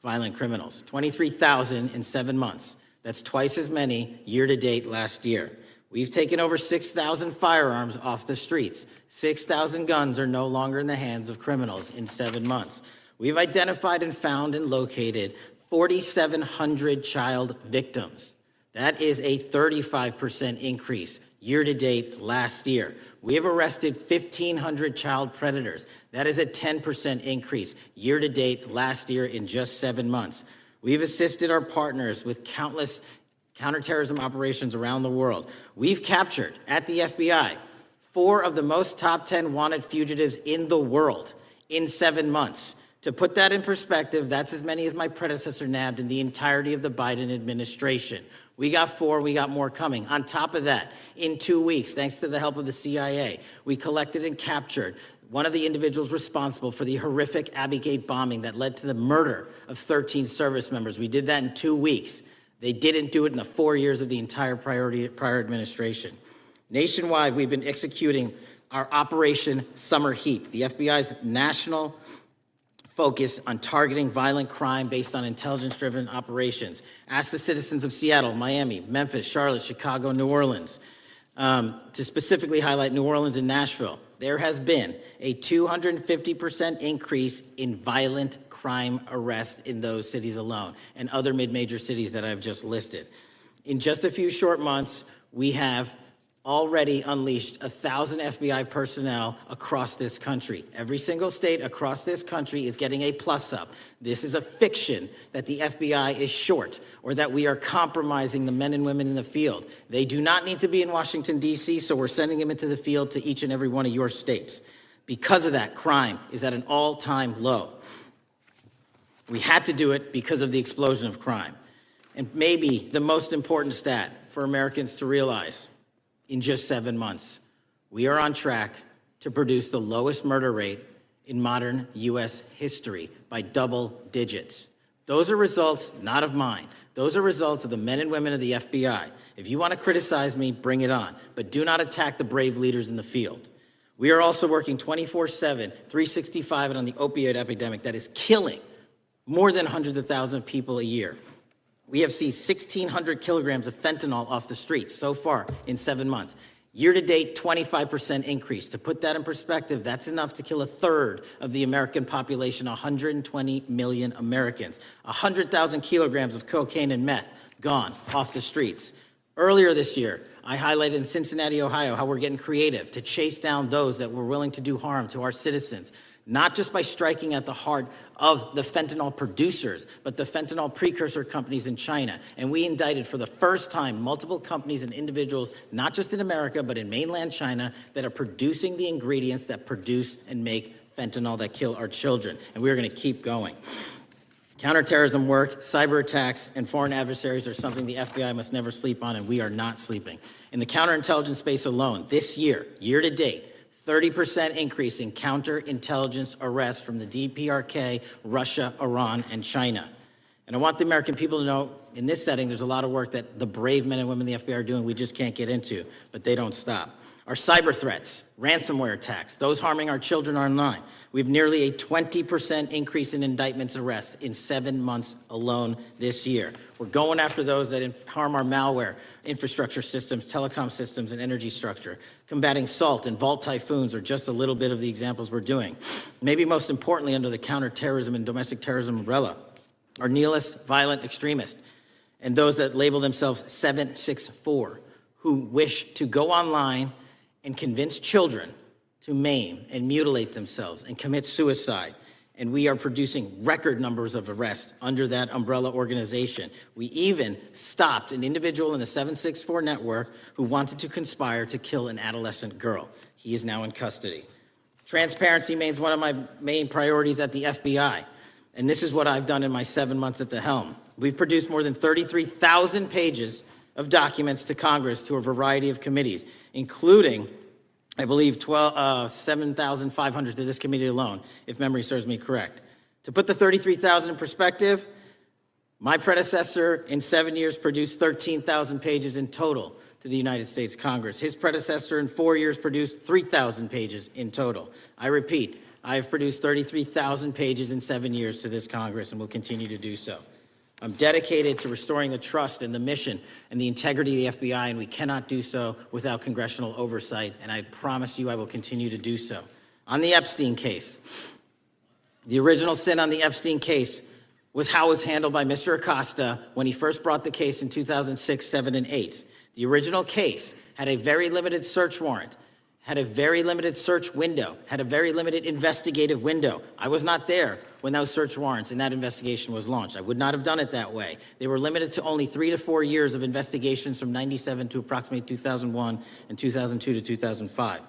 violent criminals. 23,000 in 7 months. That's twice as many year to date last year. We've taken over 6,000 firearms off the streets. 6,000 guns are no longer in the hands of criminals in 7 months. We've identified and found and located 4,700 child victims. That is a 35% increase year to date last year. We have arrested 1,500 child predators. That is a 10% increase year to date last year in just 7 months. We've assisted our partners with countless counterterrorism operations around the world. We've captured, at the FBI, 4 of the most top 10 wanted fugitives in the world in 7 months. To put that in perspective, that's as many as my predecessor nabbed in the entirety of the Biden administration. We got 4, we got more coming. On top of that, in 2 weeks, thanks to the help of the CIA, we collected and captured one of the individuals responsible for the horrific Abbey Gate bombing that led to the murder of 13 service members. We did that in 2 weeks. They didn't do it in the 4 years of the entire prior administration. Nationwide, we've been executing our Operation Summer Heat, the FBI's national focus on targeting violent crime based on intelligence-driven operations. Ask the citizens of Seattle, Miami, Memphis, Charlotte, Chicago, New Orleans, to specifically highlight New Orleans and Nashville. There has been a 250% increase in violent crime arrests in those cities alone and other mid-major cities that I've just listed. In just a few short months, we have already unleashed 1,000 FBI personnel across this country. Every single state across this country is getting a plus up. This is a fiction that the FBI is short or that we are compromising the men and women in the field. They do not need to be in Washington, D.C., so we're sending them into the field to each and every one of your states. Because of that, crime is at an all-time low. We had to do it because of the explosion of crime. And maybe the most important stat for Americans to realize: in just 7 months, we are on track to produce the lowest murder rate in modern U.S. history by double digits. Those are results not of mine. Those are results of the men and women of the FBI. If you want to criticize me, bring it on, but do not attack the brave leaders in the field. We are also working 24/7, 365 on the opioid epidemic that is killing more than hundreds of thousands of people a year. We have seized 1,600 kilograms of fentanyl off the streets so far in 7 months. Year-to-date, 25% increase. To put that in perspective, that's enough to kill a third of the American population, 120 million Americans. 100,000 kilograms of cocaine and meth gone off the streets. Earlier this year, I highlighted in Cincinnati, Ohio, how we're getting creative to chase down those that were willing to do harm to our citizens, not just by striking at the heart of the fentanyl producers, but the fentanyl precursor companies in China. And we indicted for the first time multiple companies and individuals, not just in America, but in mainland China, that are producing the ingredients that produce and make fentanyl that kill our children. And we're going to keep going. Counterterrorism work, cyber attacks, and foreign adversaries are something the FBI must never sleep on, and we are not sleeping. In the counterintelligence space alone, this year, year-to-date, 30% increase in counterintelligence arrests from the DPRK, Russia, Iran, and China. And I want the American people to know, in this setting, there's a lot of work that the brave men and women in the FBI are doing we just can't get into, but they don't stop. Our cyber threats, ransomware attacks, those harming our children online. We have nearly a 20% increase in indictments and arrests in 7 months alone this year. We're going after those that harm our malware, infrastructure systems, telecom systems, and energy structure. Combating SALT and Vault typhoons are just a little bit of the examples we're doing. Maybe most importantly, under the counterterrorism and domestic terrorism umbrella, are nihilist, violent extremists, and those that label themselves 764, who wish to go online and convince children to maim and mutilate themselves and commit suicide. And we are producing record numbers of arrests under that umbrella organization. We even stopped an individual in the 764 network who wanted to conspire to kill an adolescent girl. He is now in custody. Transparency remains one of my main priorities at the FBI. And this is what I've done in my 7 months at the helm. We've produced more than 33,000 pages of documents to Congress to a variety of committees, including, I believe, 7,500 to this committee alone, if memory serves me correct. To put the 33,000 in perspective, my predecessor in 7 years produced 13,000 pages in total to the United States Congress. His predecessor in 4 years produced 3,000 pages in total. I repeat, I have produced 33,000 pages in 7 years to this Congress and will continue to do so. I'm dedicated to restoring the trust in the mission and the integrity of the FBI, and we cannot do so without congressional oversight, and I promise you I will continue to do so. On the Epstein case, the original sin on the Epstein case was how it was handled by Mr. Acosta when he first brought the case in 2006, 7, and 8. The original case had a very limited search warrant, had a very limited search window, had a very limited investigative window. I was not there when those search warrants and that investigation was launched. I would not have done it that way. They were limited to only 3 to 4 years of investigations from 97 to approximately 2001 and 2002 to 2005.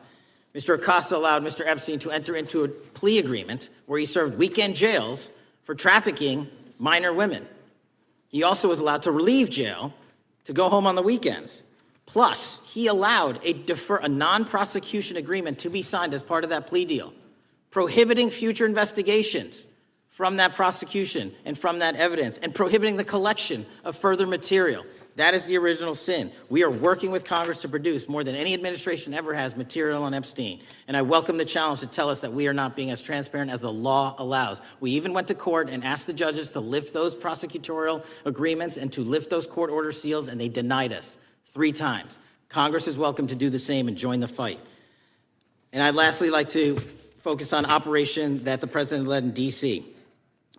Mr. Acosta allowed Mr. Epstein to enter into a plea agreement where he served weekend jails for trafficking minor women. He also was allowed to leave jail to go home on the weekends. Plus, he allowed a non-prosecution agreement to be signed as part of that plea deal, prohibiting future investigations from that prosecution and from that evidence, and prohibiting the collection of further material. That is the original sin. We are working with Congress to produce more than any administration ever has material on Epstein. And I welcome the challenge to tell us that we are not being as transparent as the law allows. We even went to court and asked the judges to lift those prosecutorial agreements and to lift those court order seals, and they denied us 3 times. Congress is welcome to do the same and join the fight. And I'd lastly like to focus on operation that the president led in D.C.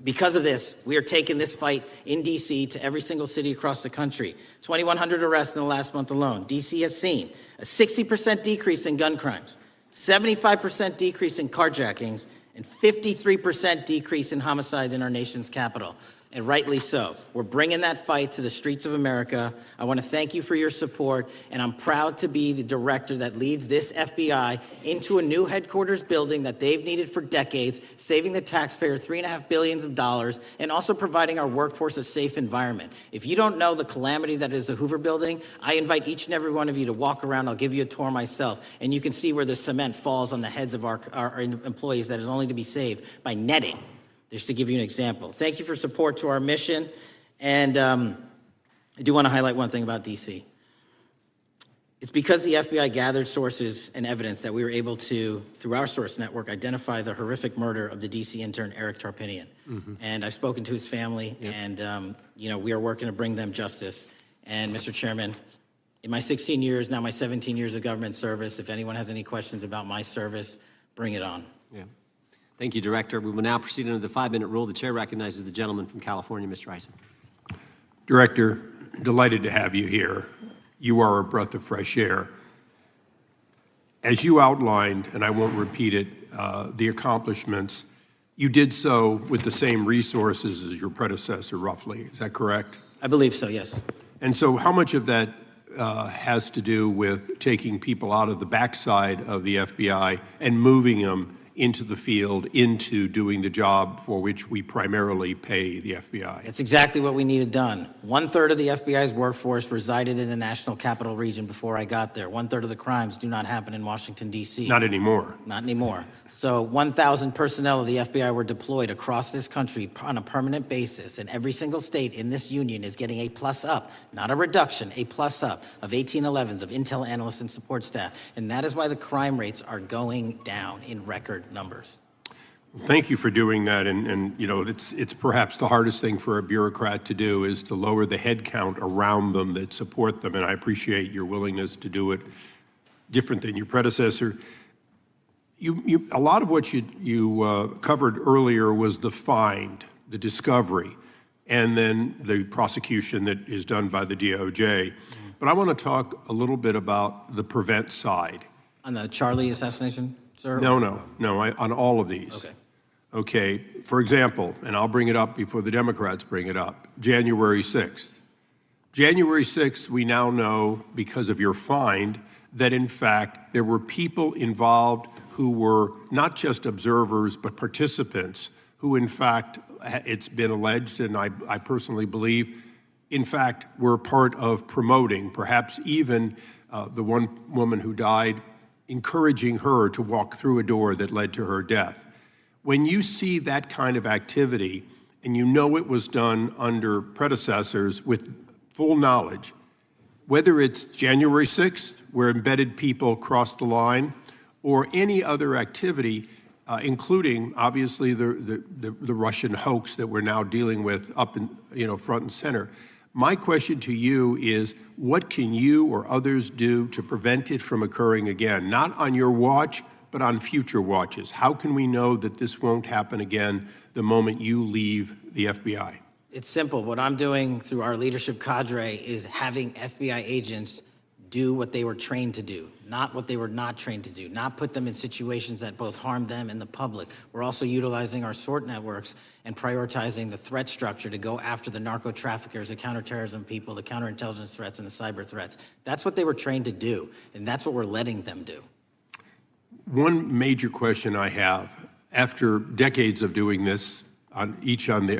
Because of this, we are taking this fight in D.C. to every single city across the country. 2,100 arrests in the last month alone. D.C. has seen a 60% decrease in gun crimes, 75% decrease in carjackings, and 53% decrease in homicides in our nation's capital. And rightly so. We're bringing that fight to the streets of America. I want to thank you for your support, and I'm proud to be the director that leads this FBI into a new headquarters building that they've needed for decades, saving the taxpayer $3.5 billion, and also providing our workforce a safe environment. If you don't know the calamity that is the Hoover Building, I invite each and every one of you to walk around. I'll give you a tour myself, and you can see where the cement falls on the heads of our employees that is only to be saved by netting. Just to give you an example. Thank you for support to our mission. And I do want to highlight one thing about D.C. It's because the FBI gathered sources and evidence that we were able to, through our source network, identify the horrific murder of the D.C. intern Eric Tarpinian. And I've spoken to his family, and we are working to bring them justice. And Mr. Chairman, in my 16 years, now my 17 years of government service, if anyone has any questions about my service, bring it on. Yeah. Thank you, Director. We will now proceed under the 5-minute rule. The chair recognizes the gentleman from California, Mr. Ison. Director, delighted to have you here. You are a breath of fresh air. As you outlined, and I won't repeat it, the accomplishments, you did so with the same resources as your predecessor, roughly. Is that correct? I believe so, yes. And so how much of that has to do with taking people out of the backside of the FBI and moving them into the field, into doing the job for which we primarily pay the FBI? It's exactly what we needed done. 1/3 of the FBI's workforce resided in the National Capital Region before I got there. 1/3 of the crimes do not happen in Washington, D.C. Not anymore. Not anymore. So 1,000 personnel of the FBI were deployed across this country on a permanent basis, and every single state in this union is getting a plus up, not a reduction, a plus up of 1811s of intel analysts and support staff. And that is why the crime rates are going down in record numbers. Thank you for doing that, and it's perhaps the hardest thing for a bureaucrat to do is to lower the head count around them that support them, and I appreciate your willingness to do it different than your predecessor. A lot of what you covered earlier was the find, the discovery, and then the prosecution that is done by the DOJ. But I want to talk a little bit about the prevent side. On the Charlie assassination, sir? No, on all of these. Okay, for example, and I'll bring it up before the Democrats bring it up, January 6th. January 6th, we now know, because of your find, that in fact there were people involved who were not just observers but participants who in fact, it's been alleged, and I personally believe, in fact, were part of promoting, perhaps even the one woman who died, encouraging her to walk through a door that led to her death. When you see that kind of activity, and you know it was done under predecessors with full knowledge, whether it's January 6th, where embedded people crossed the line, or any other activity, including obviously the Russian hoax that we're now dealing with up in front and center. My question to you is, what can you or others do to prevent it from occurring again? Not on your watch, but on future watches. How can we know that this won't happen again the moment you leave the FBI? It's simple. What I'm doing through our leadership cadre is having FBI agents do what they were trained to do, not what they were not trained to do, not put them in situations that both harm them and the public. We're also utilizing our SORT networks and prioritizing the threat structure to go after the narco traffickers, the counterterrorism people, the counterintelligence threats, and the cyber threats. That's what they were trained to do, and that's what we're letting them do. One major question I have, after decades of doing this, on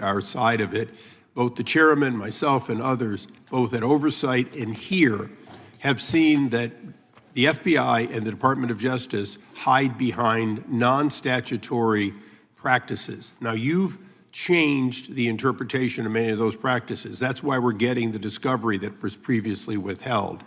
our side of it, both the chairman, myself, and others, both at oversight and here, have seen that the FBI and the Department of Justice hide behind non-statutory practices. Now, you've changed the interpretation of many of those practices. That's why we're getting the discovery that was previously withheld.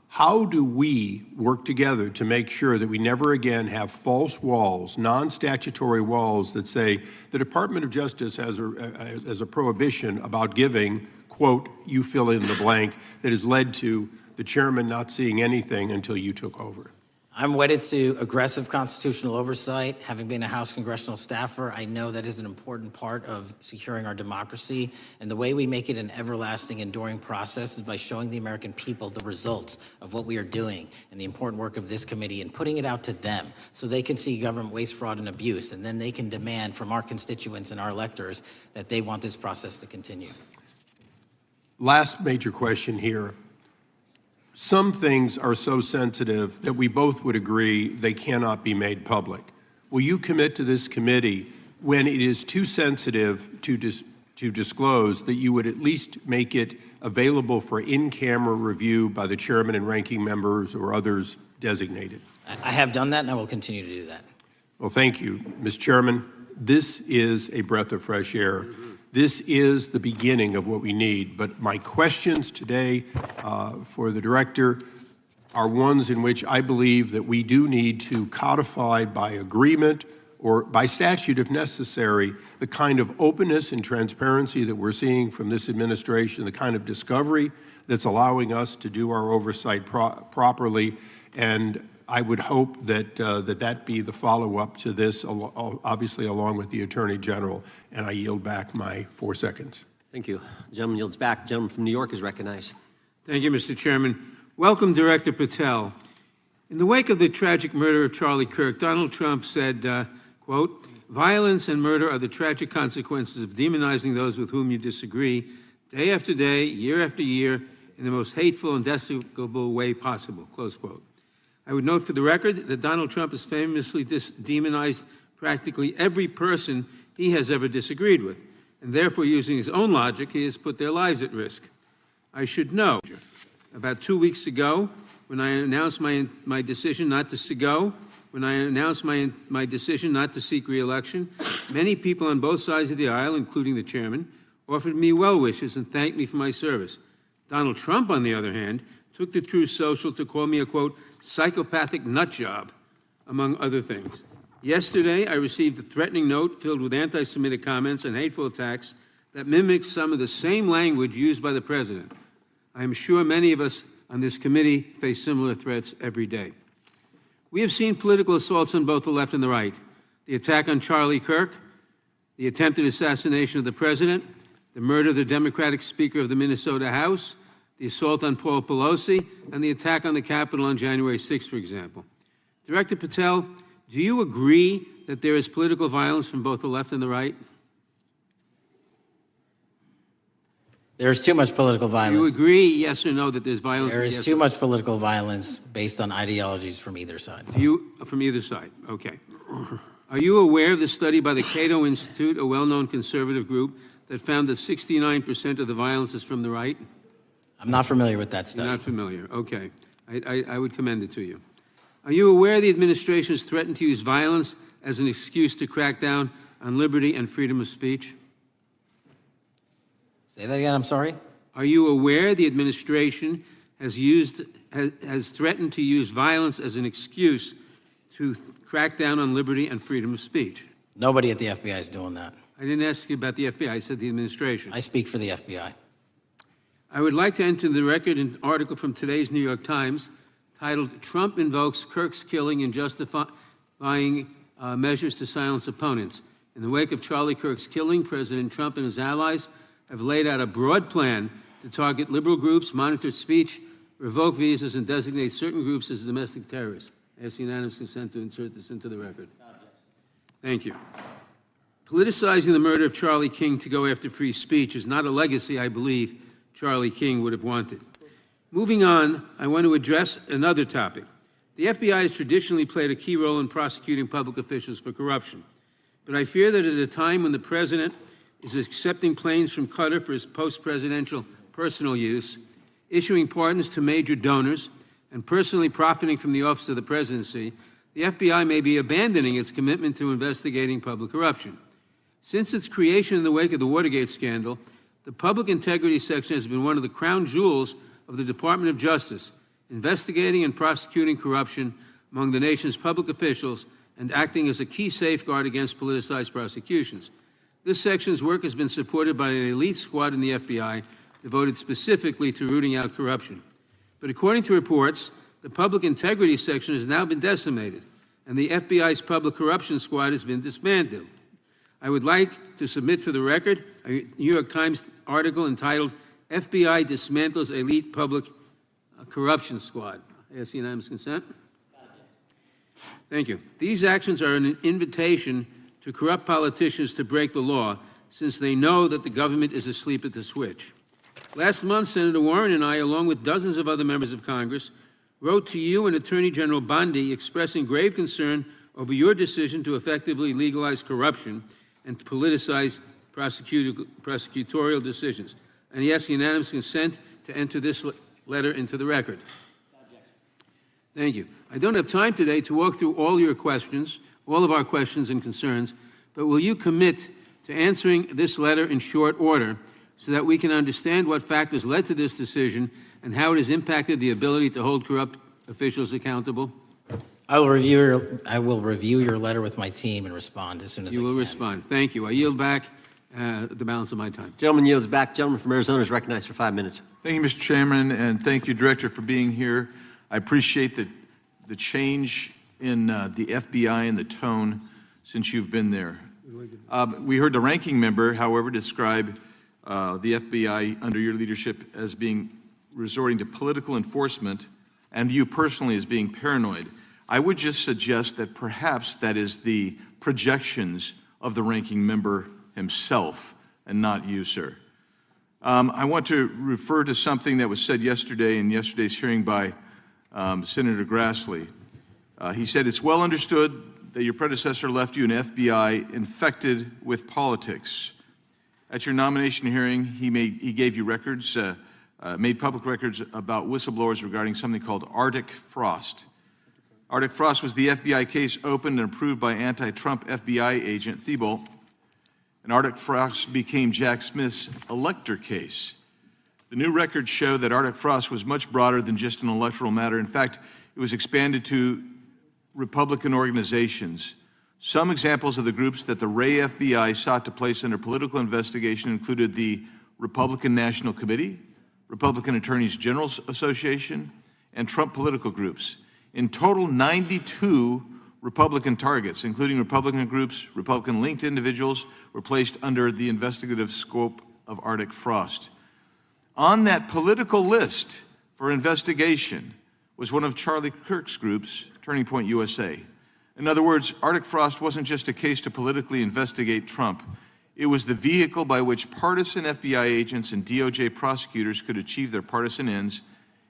How do we work together to make sure that we never again have false walls, non-statutory walls that say the Department of Justice has a prohibition about giving, quote, you fill in the blank, that has led to the chairman not seeing anything until you took over? I'm wedded to aggressive constitutional oversight. Having been a House congressional staffer, I know that is an important part of securing our democracy. And the way we make it an everlasting, enduring process is by showing the American people the results of what we are doing and the important work of this committee and putting it out to them so they can see government waste, fraud, and abuse. And then they can demand from our constituents and our electors that they want this process to continue. Last major question here. Some things are so sensitive that we both would agree they cannot be made public. Will you commit to this committee when it is too sensitive to disclose that you would at least make it available for in-camera review by the chairman and ranking members or others designated? I have done that, and I will continue to do that. Well, thank you, Mr. Chairman. This is a breath of fresh air. This is the beginning of what we need. But my questions today for the director are ones in which I believe that we do need to codify by agreement or by statute, if necessary, the kind of openness and transparency that we're seeing from this administration, the kind of discovery that's allowing us to do our oversight properly. And I would hope that that be the follow-up to this, obviously along with the Attorney General. And I yield back my 4 seconds. Thank you. The gentleman yields back. The gentleman from New York is recognized. Thank you, Mr. Chairman. Welcome, Director Patel. In the wake of the tragic murder of Charlie Kirk, Donald Trump said, quote, "Violence and murder are the tragic consequences of demonizing those with whom you disagree, day after day, year after year, in the most hateful and despicable way possible," close quote. I would note for the record that Donald Trump has famously demonized practically every person he has ever disagreed with, and therefore, using his own logic, he has put their lives at risk. I should know, about 2 weeks ago, when I announced my decision not to decision not to seek re-election, many people on both sides of the aisle, including the chairman, offered me well wishes and thanked me for my service. Donald Trump, on the other hand, took to Truth Social to call me a, quote, psychopathic nut job, among other things. Yesterday, I received a threatening note filled with anti-Semitic comments and hateful attacks that mimicked some of the same language used by the president. I am sure many of us on this committee face similar threats every day. We have seen political assaults on both the left and the right. The attack on Charlie Kirk, the attempted assassination of the president, the murder of the Democratic Speaker of the Minnesota House, the assault on Paul Pelosi, and the attack on the Capitol on January 6th, for example. Director Patel, do you agree that there is political violence from both the left and the right? There's too much political violence. Do you agree, yes or no, that there's violence? There is too much political violence based on ideologies from either side. From either side, okay. Are you aware of the study by the Cato Institute, a well-known conservative group, that found that 69% of the violence is from the right? I'm not familiar with that study. You're not familiar, okay. I would commend it to you. Are you aware the administration has threatened to use violence as an excuse to crack down on liberty and freedom of speech? Say that again, I'm sorry? Are you aware the administration has threatened to use violence as an excuse to crack down on liberty and freedom of speech? Nobody at the FBI is doing that. I didn't ask you about the FBI, I said the administration. I speak for the FBI. I would like to enter the record an article from today's New York Times titled, "Trump Invokes Kirk's Killing in Justifying Measures to Silence Opponents." In the wake of Charlie Kirk's killing, President Trump and his allies have laid out a broad plan to target liberal groups, monitor speech, revoke visas, and designate certain groups as domestic terrorists. I ask unanimous consent to insert this into the record. Thank you. Politicizing the murder of Charlie King to go after free speech is not a legacy I believe Charlie King would have wanted. Moving on, I want to address another topic. The FBI has traditionally played a key role in prosecuting public officials for corruption. But I fear that at a time when the president is accepting planes from Qatar for his post-presidential personal use, issuing pardons to major donors, and personally profiting from the office of the presidency, the FBI may be abandoning its commitment to investigating public corruption. Since its creation in the wake of the Watergate scandal, the Public Integrity Section has been one of the crown jewels of the Department of Justice, investigating and prosecuting corruption among the nation's public officials and acting as a key safeguard against politicized prosecutions. This section's work has been supported by an elite squad in the FBI devoted specifically to rooting out corruption. But according to reports, The public integrity section has now been decimated, and the FBI's public corruption squad has been dismantled. I would like to submit for the record a New York Times article entitled, FBI Dismantles Elite Public Corruption Squad. I ask unanimous consent. Thank you. These actions are an invitation to corrupt politicians to break the law, since they know that the government is asleep at the switch. Last month, Senator Warren and I, along with dozens of other members of Congress, wrote to you and Attorney General Bondi expressing grave concern over your decision to effectively legalize corruption and to politicize prosecutorial decisions. And he asks unanimous consent to enter this letter into the record. Thank you. I don't have time today to walk through all your questions, all of our questions and concerns, but will you commit to answering this letter in short order so that we can understand what factors led to this decision and how it has impacted the ability to hold corrupt officials accountable? I will review your letter with my team and respond as soon as I can. You will respond. Thank you. I yield back the balance of my time. Gentleman yields back. Gentleman from Arizona is recognized for 5 minutes. Thank you, Mr. Chairman, and thank you, Director, for being here. I appreciate the change in the FBI and the tone since you've been there. We heard the ranking member, however, describe the FBI under your leadership as being resorting to political enforcement and you personally as being paranoid. I would just suggest that perhaps that is the projections of the ranking member himself and not you, sir. I want to refer to something that was said yesterday in yesterday's hearing by Senator Grassley. He said, it's well understood that your predecessor left you an FBI infected with politics. At your nomination hearing, he gave you records, made public records about whistleblowers regarding something called Arctic Frost. Arctic Frost was the FBI case opened and approved by anti-Trump FBI agent Thibault, and Arctic Frost became Jack Smith's elector case. The new records show that Arctic Frost was much broader than just an electoral matter. In fact, it was expanded to Republican organizations. Some examples of the groups that the Ray FBI sought to place under political investigation included the Republican National Committee, Republican Attorneys General's Association, and Trump political groups. In total, 92 Republican targets, including Republican groups, Republican-linked individuals, were placed under the investigative scope of Arctic Frost. On that political list for investigation was one of Charlie Kirk's groups, Turning Point USA. In other words, Arctic Frost wasn't just a case to politically investigate Trump. It was the vehicle by which partisan FBI agents and DOJ prosecutors could achieve their partisan ends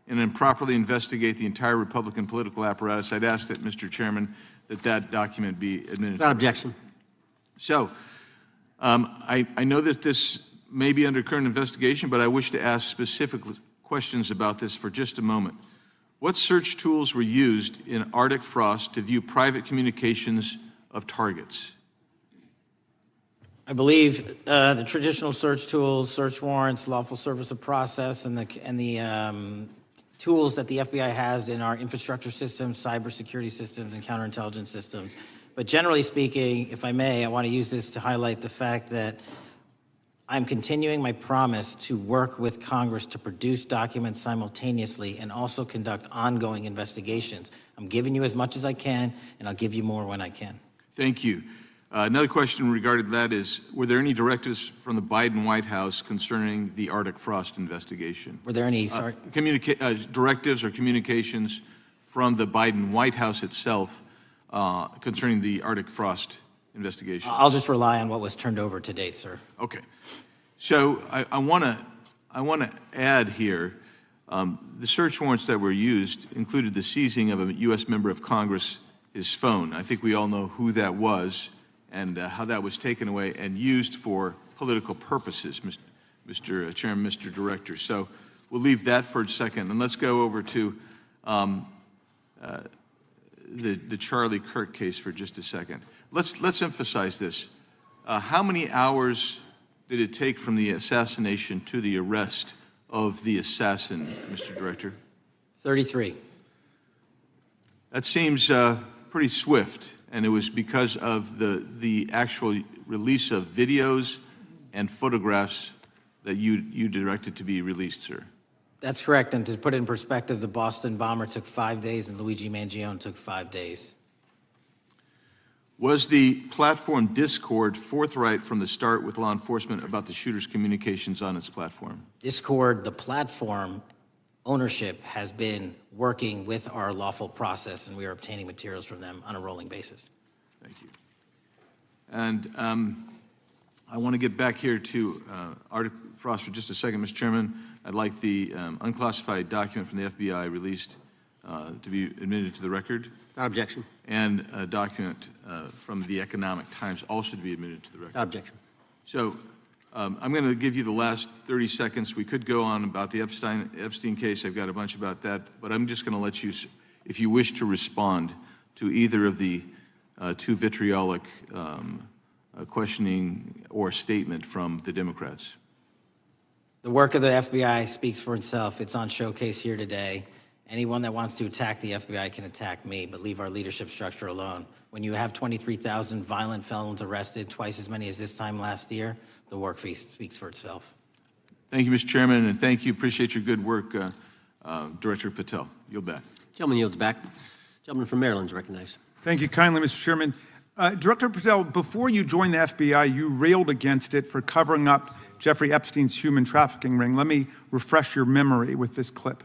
and improperly investigate the entire Republican political apparatus. I'd ask that, Mr. Chairman, that document be administered. Without objection. So, I know that this may be under current investigation, but I wish to ask specific questions about this for just a moment. What search tools were used in Arctic Frost to view private communications of targets? I believe the traditional search tools, search warrants, lawful service of process, and the tools that the FBI has in our infrastructure systems, cybersecurity systems, and counterintelligence systems. But generally speaking, if I may, I want to use this to highlight the fact that I'm continuing my promise to work with Congress to produce documents simultaneously and also conduct ongoing investigations. I'm giving you as much as I can, and I'll give you more when I can. Thank you. Another question regarding that is, were there any directives from the Biden White House concerning the Arctic Frost investigation? Were there any directives or communications from the Biden White House itself concerning the Arctic Frost investigation? I'll just rely on what was turned over to date, sir. Okay. So I want to add here, the search warrants that were used included the seizing of a U.S. member of Congress, his phone. I think we all know who that was and how that was taken away and used for political purposes, Mr. Chairman, Mr. Director. So we'll leave that for a second, and let's go over to the Charlie Kirk case for just a second. Let's emphasize this. How many hours did it take from the assassination to the arrest of the assassin, Mr. Director? 33. That seems pretty swift, and it was because of the actual release of videos and photographs that you directed to be released, sir. That's correct. And to put it in perspective, the Boston bomber took 5 days and Luigi Mangione took 5 days. Was the platform Discord forthright from the start with law enforcement about the shooter's communications on its platform? Discord, the platform ownership, has been working with our lawful process, and we are obtaining materials from them on a rolling basis. Thank you. And I want to get back here to Article Frost for just a second, Mr. Chairman. I'd like the unclassified document from the FBI released to be admitted to the record. Without objection. And a document from the Economic Times also to be admitted to the record. Without objection. So I'm going to give you the last 30 seconds. We could go on about the Epstein case. I've got a bunch about that, but I'm just going to let you, if you wish to respond to either of the too vitriolic questioning or statement from the Democrats. The work of the FBI speaks for itself. It's on showcase here today. Anyone that wants to attack the FBI can attack me, but leave our leadership structure alone. When you have 23,000 violent felons arrested, twice as many as this time last year, the work speaks for itself. Thank you, Mr. Chairman, and thank you. Appreciate your good work, Director Patel. Yield back. Gentleman yields back. Gentleman from Maryland is recognized. Thank you kindly, Mr. Chairman. Director Patel, before you joined the FBI, you railed against it for covering up Jeffrey Epstein's human trafficking ring. Let me refresh your memory with this clip.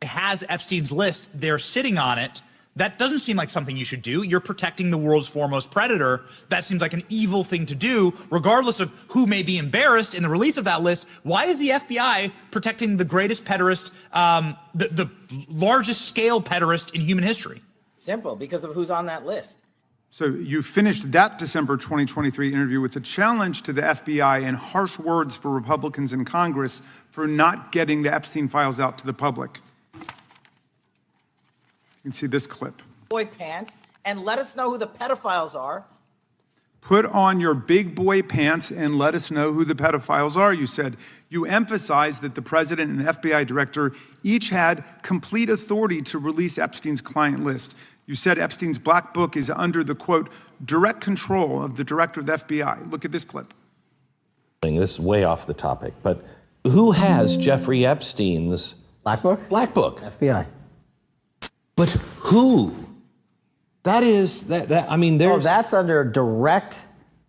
It has Epstein's list. They're sitting on it. That doesn't seem like something you should do. You're protecting the world's foremost predator. That seems like an evil thing to do, regardless of who may be embarrassed in the release of that list. Why is the FBI protecting the greatest pederast, the largest scale pederast in human history? Simple, because of who's on that list. So you finished that December 2023 interview with a challenge to the FBI and harsh words for Republicans in Congress for not getting the Epstein files out to the public. You can see this clip. Boy pants, and let us know who the pedophiles are. Put on your big boy pants and let us know who the pedophiles are, you said. You emphasized that the president and the FBI director each had complete authority to release Epstein's client list. You said Epstein's black book is under the, quote, direct control of the director of the FBI. Look at this clip. This is way off the topic, but who has Jeffrey Epstein's black book? Black book. FBI. But who? That is, I mean, there's... Oh, that's under direct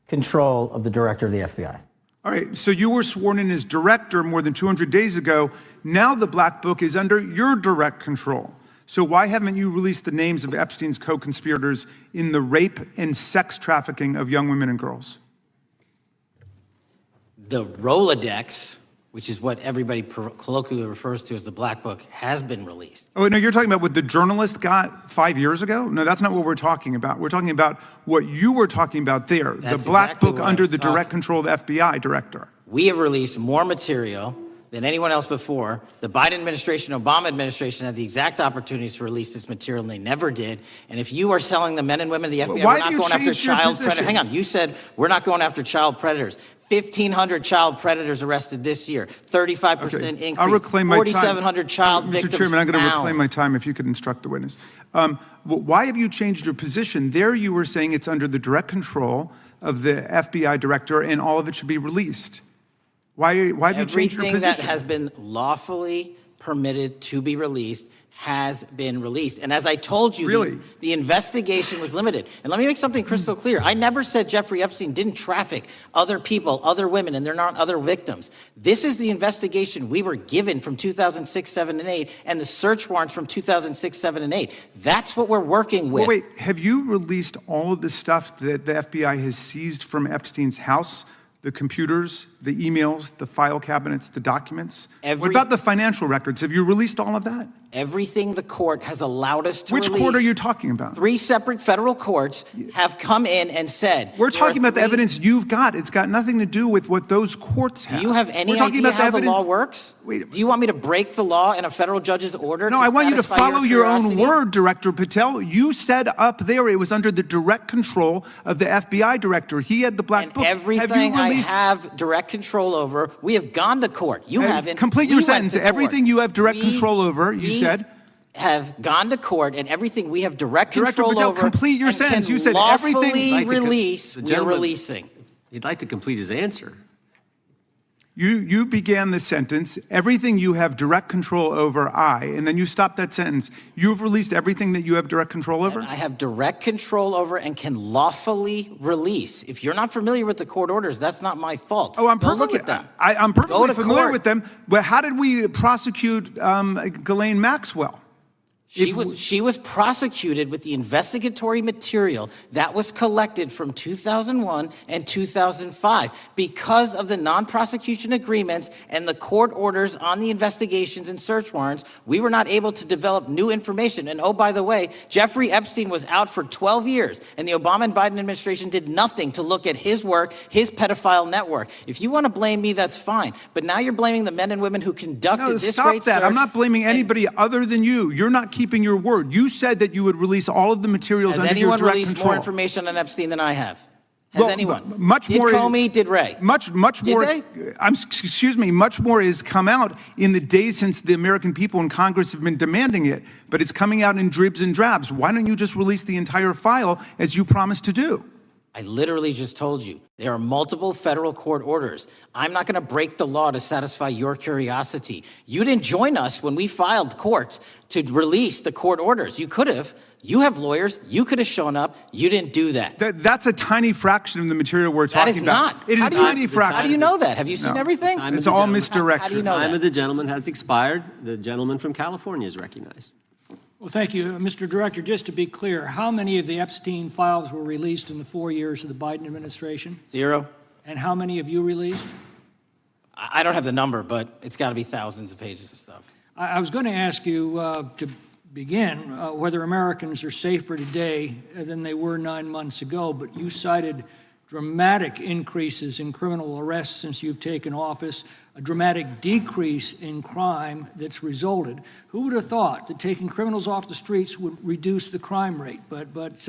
control of the director of the FBI. All right, so you were sworn in as director more than 200 days ago. Now the black book is under your direct control. So why haven't you released the names of Epstein's co-conspirators in the rape and sex trafficking of young women and girls? The Rolodex, which is what everybody colloquially refers to as the black book, has been released. Oh, no, you're talking about what the journalist got 5 years ago? No, that's not what we're talking about. We're talking about what you were talking about there, That's the black exactly book what I under was the direct control of the FBI director. We have released more material than anyone else before. The Biden administration, Obama administration had the exact opportunities to release this material, and they never did. And if you are selling the men and women of the FBI, Why we're not do you going after change your child position? predators. Hang on, you said we're not going after child predators. 1,500 child predators arrested this year, 35% increase, I'll reclaim my time. 4,700 child victims Mr. Chairman, I'm going to found. reclaim my time if you could instruct the witness. Why have you changed your position? There you were saying it's under the direct control of the FBI director and all of it should be released. Why have you changed your Everything position? that has been lawfully permitted to be released has been released. And as I told you, the investigation was limited. And let me make something crystal clear. I never said Jeffrey Epstein didn't traffic other people, other women, and they're not other victims. This is the investigation we were given from 2006, 7, and 8, and the search warrants from 2006, 7, and 8. That's what we're working with. Well, wait, have you released all of the stuff that the FBI has seized from Epstein's house? The computers, the emails, the file cabinets, the documents? What about the financial records? Have you released all of that? Everything the court has allowed us to Which release. court are you talking about? 3 separate federal courts have come in and said... We're talking about the evidence you've got. It's got nothing to do with what those courts have. Do you have any idea how the law works? Do you want me to break the law in a federal judge's order? No, I want you to follow your own word, Director Patel. You said up there it was under the direct control of the FBI director. He had the black book. Everything I have direct control over, we have gone to court. You haven't. Complete your sentence. Everything you have direct control over, you said. Have gone to court, and everything we have direct Director control Patel, over. complete your and sentence. can You said everything. lawfully release. We're releasing. He'd like to complete his answer. You began the sentence, everything you have direct control over, and then you stopped that sentence. You've released everything that you have direct control over? And I have direct control over and can lawfully release. If you're not familiar with the court orders, that's not my fault. Oh, I'm Go perfectly, look at them. I'm perfectly familiar court. with them, but how did we prosecute Ghislaine Maxwell? She was prosecuted with the investigatory material that was collected from 2001 and 2005 because of the non-prosecution agreements and the court orders on the investigations and search warrants. We were not able to develop new information. And oh, by the way, Jeffrey Epstein was out for 12 years, and the Obama and Biden administration did nothing to look at his work, his pedophile network. If you want to blame me, that's fine. But now you're blaming the men and women who conducted this great search. Stop that. I'm not blaming anybody other than you. You're not keeping your word. You said that you would release all of the materials under your direct control. Has anyone released more information on Epstein than I have? Has anyone? Much more. Did Comey? Did Ray? Much more. Did they? Excuse me. Much more has come out in the days since the American people and Congress have been demanding it. But it's coming out in dribs and drabs. Why don't you just release the entire file as you promised to do? I literally just told you, there are multiple federal court orders. I'm not going to break the law to satisfy your curiosity. You didn't join us when we filed court to release the court orders. You could have. You have lawyers. You could have shown up. You didn't do that. That's a tiny fraction of the material we're talking about. That is not. It is a tiny fraction. How do you know that? Have you seen everything? It's all misdirection. How do you know The time that? of the gentleman has expired. The gentleman from California is recognized. Well, thank you. Mr. Director, just to be clear, how many of the Epstein files were released in the 4 years of the Biden administration? 0. And how many have you released? I don't have the number, but it's got to be thousands of pages of stuff. I was going to ask you to begin whether Americans are safer today than they were 9 months ago, but you cited dramatic increases in criminal arrests since you've taken office, a dramatic decrease in crime that's resulted. Who would have thought that taking criminals off the streets would reduce the crime rate? But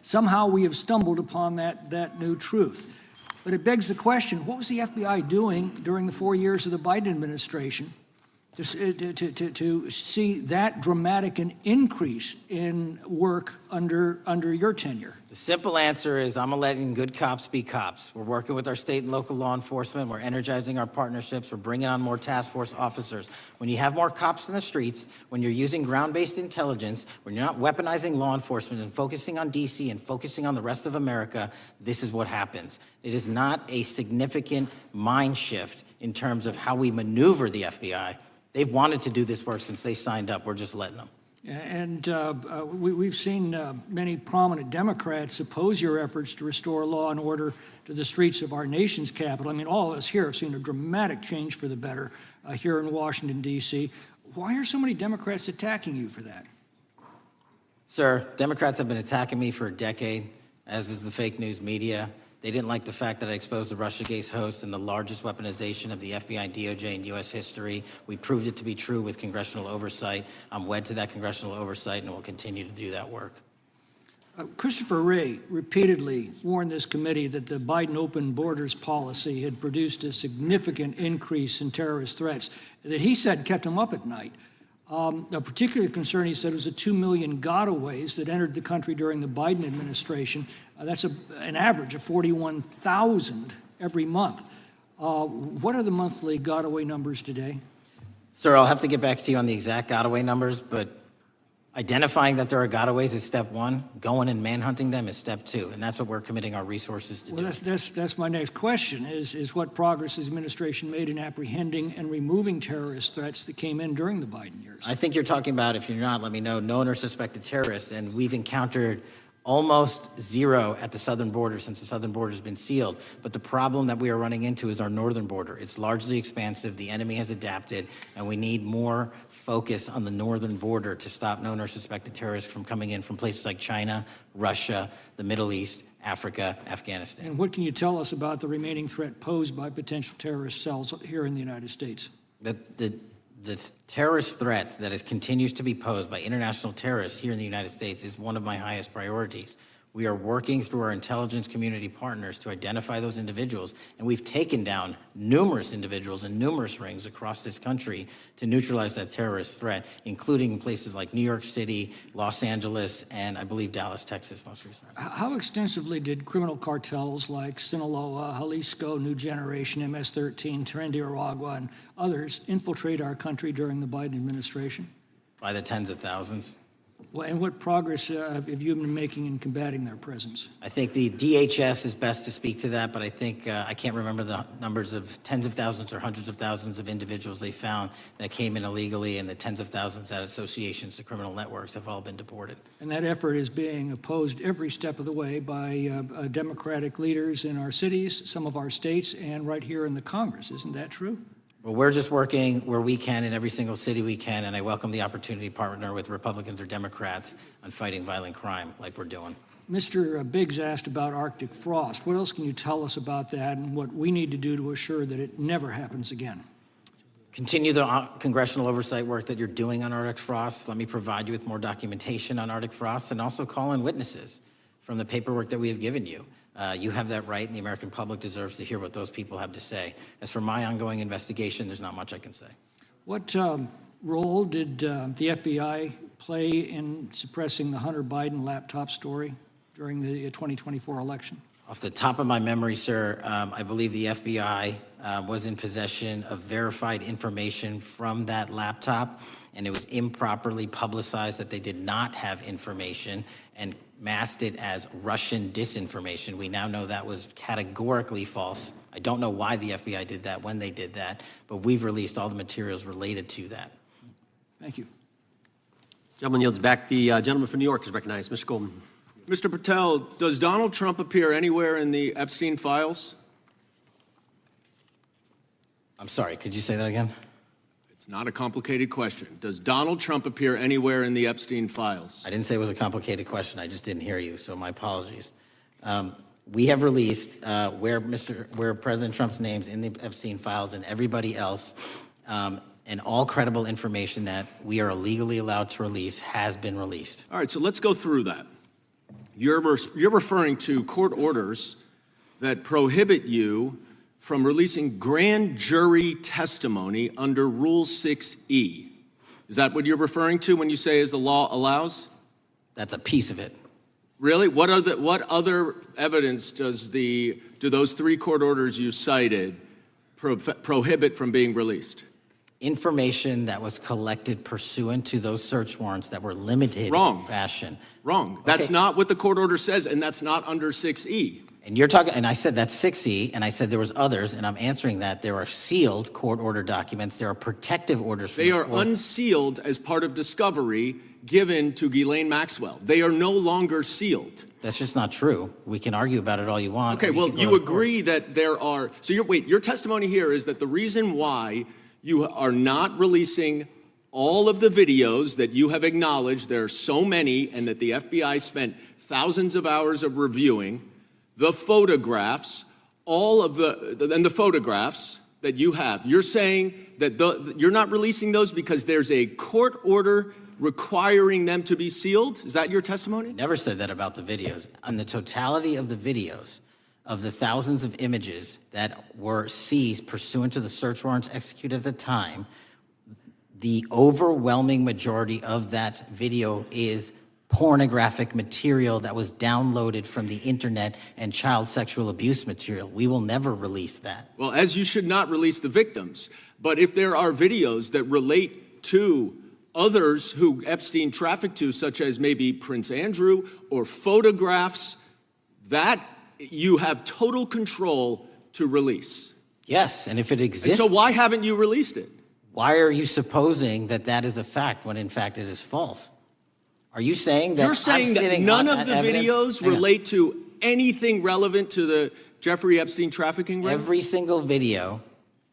somehow we have stumbled upon that new truth. But it begs the question, what was the FBI doing during the 4 years of the Biden administration to see that dramatic an increase in work under your tenure? The simple answer is I'm letting good cops be cops. We're working with our state and local law enforcement. We're energizing our partnerships. We're bringing on more task force officers. When you have more cops in the streets, when you're using ground-based intelligence, when you're not weaponizing law enforcement and focusing on D.C. and focusing on the rest of America, this is what happens. It is not a significant mind shift in terms of how we maneuver the FBI. They've wanted to do this work since they signed up. We're just letting them. And we've seen many prominent Democrats oppose your efforts to restore law and order to the streets of our nation's capital. I mean, all of us here have seen a dramatic change for the better here in Washington, D.C. Why are so many Democrats attacking you for that? Sir, Democrats have been attacking me for a decade, as is the fake news media. They didn't like the fact that I exposed the Russiagate host and the largest weaponization of the FBI, DOJ, and U.S. history. We proved it to be true with congressional oversight. I'm wed to that congressional oversight and will continue to do that work. Christopher Wray repeatedly warned this committee that the Biden open borders policy had produced a significant increase in terrorist threats that he said kept him up at night. A particular concern, he said, was the 2 million gotaways that entered the country during the Biden administration. That's an average of 41,000 every month. What are the monthly gotaway numbers today? Sir, I'll have to get back to you on the exact gotaway numbers, but identifying that there are gotaways is step one. Going and manhunting them is step two, and that's what we're committing our resources to do. Well, that's my next question, is what progress has the administration made in apprehending and removing terrorist threats that came in during the Biden years? I think you're talking about, if you're not, let me know, known or suspected terrorists, and we've encountered almost zero at the southern border since the southern border has been sealed. But the problem that we are running into is our northern border. It's largely expansive. The enemy has adapted, and we need more focus on the northern border to stop known or suspected terrorists from coming in from places like China, Russia, the Middle East, Africa, Afghanistan. And what can you tell us about the remaining threat posed by potential terrorist cells here in the United States? The terrorist threat that continues to be posed by international terrorists here in the United States is one of my highest priorities. We are working through our intelligence community partners to identify those individuals, and we've taken down numerous individuals in numerous rings across this country to neutralize that terrorist threat, including in places like New York City, Los Angeles, and I believe Dallas, Texas most recently. How extensively did criminal cartels like Sinaloa, Jalisco, New Generation, MS-13, Trinidad, and others infiltrate our country during the Biden administration? By the tens of thousands. Well, and what progress have you been making in combating their presence? I think the DHS is best to speak to that, but I think I can't remember the numbers of tens of thousands or hundreds of thousands of individuals they found that came in illegally, and the tens of thousands that associations to criminal networks have all been deported. And that effort is being opposed every step of the way by Democratic leaders in our cities, some of our states, and right here in the Congress. Isn't that true? Well, we're just working where we can in every single city we can, and I welcome the opportunity to partner with Republicans or Democrats on fighting violent crime like we're doing. Mr. Biggs asked about Arctic frost. What else can you tell us about that and what we need to do to assure that it never happens again? Continue the congressional oversight work that you're doing on Arctic frost. Let me provide you with more documentation on Arctic frost, and also call in witnesses from the paperwork that we have given you. You have that right, and the American public deserves to hear what those people have to say. As for my ongoing investigation, there's not much I can say. What role did the FBI play in suppressing the Hunter Biden laptop story during the 2024 election? Off the top of my memory, sir, I believe the FBI was in possession of verified information from that laptop, and it was improperly publicized that they did not have information and masked it as Russian disinformation. We now know that was categorically false. I don't know why the FBI did that, when they did that, but we've released all the materials related to that. Thank you. Gentleman yields back. The gentleman from New York is recognized. Mr. Golden. Mr. Patel, does Donald Trump appear anywhere in the Epstein files? I'm sorry, could you say that again? It's not a complicated question. Does Donald Trump appear anywhere in the Epstein files? I didn't say it was a complicated question. I just didn't hear you, so my apologies. We have released where President Trump's name's in the Epstein files and everybody else, and all credible information that we are legally allowed to release has been released. All right, so let's go through that. You're referring to court orders that prohibit you from releasing grand jury testimony under Rule 6E. Is that what you're referring to when you say as the law allows? That's a piece of it. Really? What other evidence do those three court orders you cited prohibit from being released? Information that was collected pursuant to those search warrants that were limited in fashion. Wrong. That's not what the court order says, and that's not under 6E. And you're talking, and I said that's 6E, and I said there was others, and I'm answering that. There are sealed court order documents. There are protective orders. They are unsealed as part of discovery given to Ghislaine Maxwell. They are no longer sealed. That's just not true. We can argue about it all you want. Okay, well, you agree that there are, so your testimony here is that the reason why you are not releasing all of the videos that you have acknowledged, there are so many, and that the FBI spent thousands of hours of reviewing, the photographs, the photographs that you have. You're saying that you're not releasing those because there's a court order requiring them to be sealed? Is that your testimony? Never said that about the videos. On the totality of the videos, of the thousands of images that were seized pursuant to the search warrants executed at the time, the overwhelming majority of that video is pornographic material that was downloaded from the internet and child sexual abuse material. We will never release that. Well, as you should not release the victims. But if there are videos that relate to others who Epstein trafficked to, such as maybe Prince Andrew, or photographs, that you have total control to release. Yes, and if it exists... And so why haven't you released it? Why are you supposing that that is a fact when in fact it is false? Are you saying that You're saying that none of the videos relate to anything relevant to the Jeffrey Epstein trafficking ring? Every single video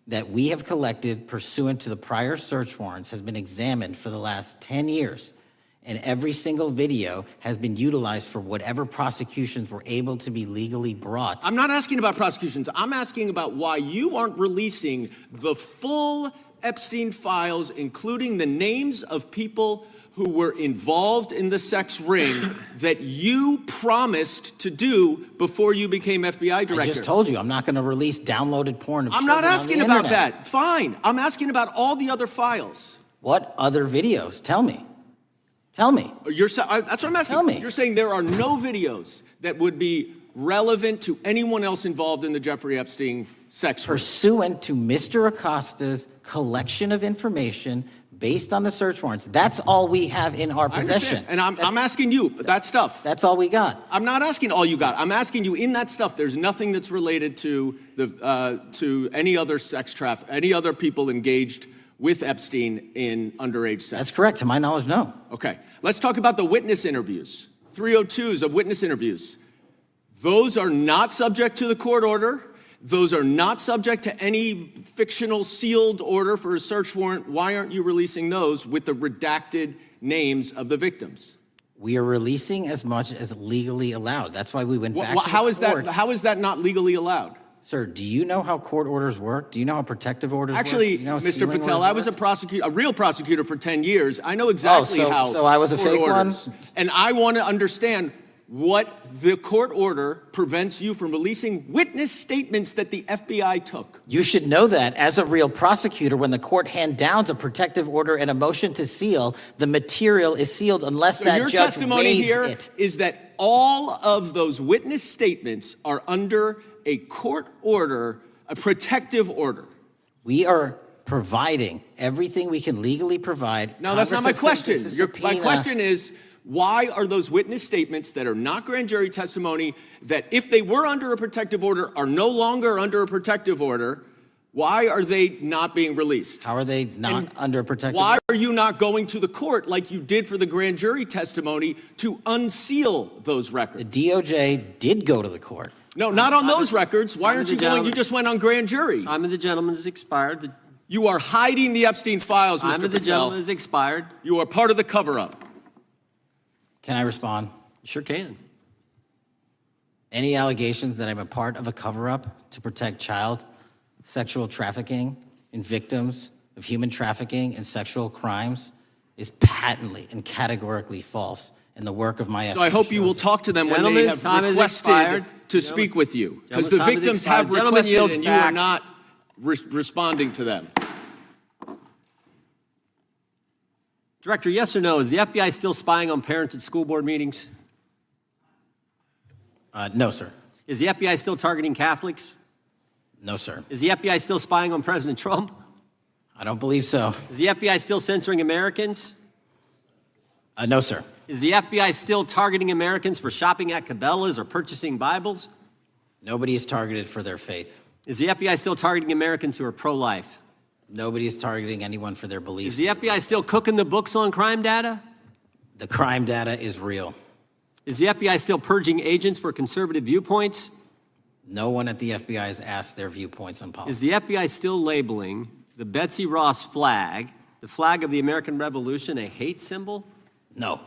that we have collected pursuant to the prior search warrants has been examined for the last 10 years. And every single video has been utilized for whatever prosecutions were able to be legally brought. I'm not asking about prosecutions. I'm asking about why you aren't releasing the full Epstein files, including the names of people who were involved in the sex ring that you promised to do before you became FBI director? I just told you, I'm not going to release downloaded porn of I'm not children on asking the about internet. that. Fine. I'm asking about all the other files. What other videos? Tell me. Tell me. That's what I'm asking. Tell me. You're saying there are no videos that would be relevant to anyone else involved in the Jeffrey Epstein sex ring? Pursuant to Mr. Acosta's collection of information based on the search warrants. That's all we have in our possession. And I'm asking you, that stuff. That's all we got. I'm not asking all you got. I'm asking you, in that stuff, there's nothing that's related to any other any other people engaged with Epstein in underage sex. That's correct. To my knowledge, no. Okay. Let's talk about the witness interviews. 302s of witness interviews. Those are not subject to the court order. Those are not subject to any fictional sealed order for a search warrant. Why aren't you releasing those with the redacted names of the victims? We are releasing as much as legally allowed. That's why we went back to How the is courts. that? How is that not legally allowed? Sir, do you know how court orders work? Do you know how protective orders Actually, work? Do you know how Mr. sealing Patel, orders I was work? a real prosecutor for 10 years. I know exactly how. So I was a court fake orders. one? And I want to understand what the court order prevents you from releasing witness statements that the FBI took. You should know that as a real prosecutor, when the court hand downs a protective order and a motion to seal, the material is sealed unless So that your judge testimony waives here it. is that all of those witness statements are under a court order, a protective order. We are providing everything we can legally provide. No, that's not my Congress has question. sent us a My subpoena. question is, why are those witness statements that are not grand jury testimony, that if they were under a protective order are no longer under a protective order, why are they not being released? How are they not under a protective Why order? are you not going to the court like you did for the grand jury testimony to unseal those records? The DOJ did go to the court. No, not on those records. Why Time aren't of you the going? gentleman. You just went on grand jury. Time of the gentleman has expired. You are hiding the Epstein files, Mr. Time of the Patel. gentleman has expired. You are part of the cover-up. Can I respond? You sure can. Any allegations that I'm a part of a cover-up to protect child sexual trafficking and victims of human trafficking and sexual crimes is patently and categorically false in the work of my So I hope you will talk to them when they have requested to speak with you. Because the Gentleman's time has victims have expired. Gentleman requested yields and you are back. not responding to them. Director, yes or no, is the FBI still spying on parents at school board meetings? No, sir. Is the FBI still targeting Catholics? No, sir. Is the FBI still spying on President Trump? I don't believe so. Is the FBI still censoring Americans? No, sir. Is the FBI still targeting Americans for shopping at Cabela's or purchasing Bibles? Nobody is targeted for their faith. Is the FBI still targeting Americans who are pro-life? Nobody is targeting anyone for their Is beliefs. the FBI still cooking the books on crime data? The crime data is real. Is the FBI still purging agents for conservative viewpoints? No one at the FBI has asked their viewpoints on politics. Is the FBI still labeling the Betsy Ross flag, the flag of the American Revolution, a hate symbol? No.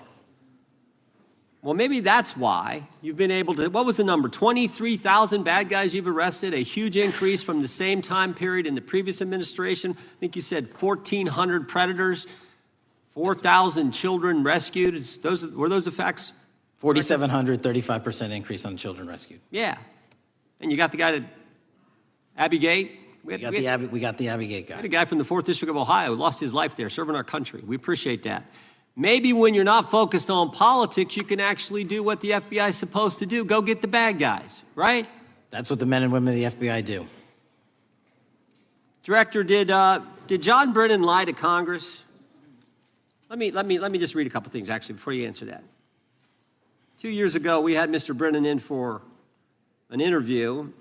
Well, maybe that's why you've been able to, what was the number? 23,000 bad guys you've arrested, a huge increase from the same time period in the previous administration. I think you said 1,400 predators, 4,000 children rescued. Were those the facts? 4,700, 35% increase on children rescued. Yeah. And you got the guy to Abbey Gate. We got the Abbey Gate guy. We had a guy from the 4th District of Ohio who lost his life there serving our country. We appreciate that. Maybe when you're not focused on politics, you can actually do what the FBI is supposed to do. Go get the bad guys, right? That's what the men and women of the FBI do. Director, did John Brennan lie to Congress? Let me just read a couple things, actually, before you answer that. 2 years ago, we had Mr. Brennan in for an interview,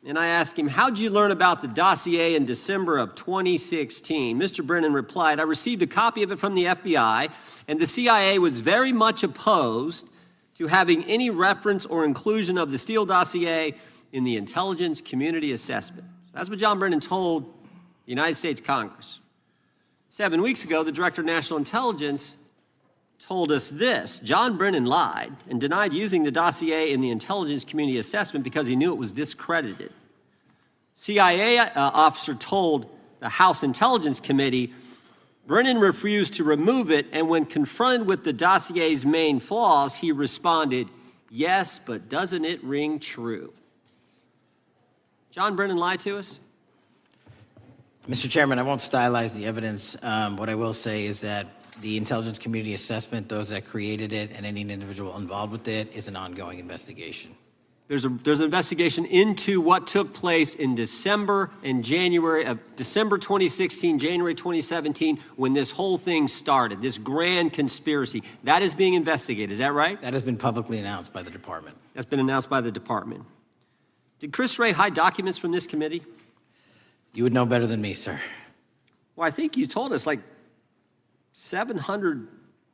and I asked him, how'd you learn about the dossier in December of 2016? Mr. Brennan replied, I received a copy of it from the FBI, and the CIA was very much opposed to having any reference or inclusion of the Steele dossier in the intelligence community assessment. That's what John Brennan told the United States Congress. 7 weeks ago, the Director of National Intelligence told us this: John Brennan lied and denied using the dossier in the intelligence community assessment because he knew it was discredited. CIA officer told the House Intelligence Committee, Brennan refused to remove it, and when confronted with the dossier's main flaws, he responded, "Yes, but doesn't it ring true?" John Brennan lied to us? Mr. Chairman, I won't stylize the evidence. What I will say is that the intelligence community assessment, those that created it, and any individual involved with it, is an ongoing investigation. There's an investigation into what took place in December and January of December 2016, January 2017, when this whole thing started, this grand conspiracy. That is being investigated, is that right? That has been publicly announced by the department. That's been announced by the department. Did Chris Wray hide documents from this committee? You would know better than me, sir. Well, I think you told us like 700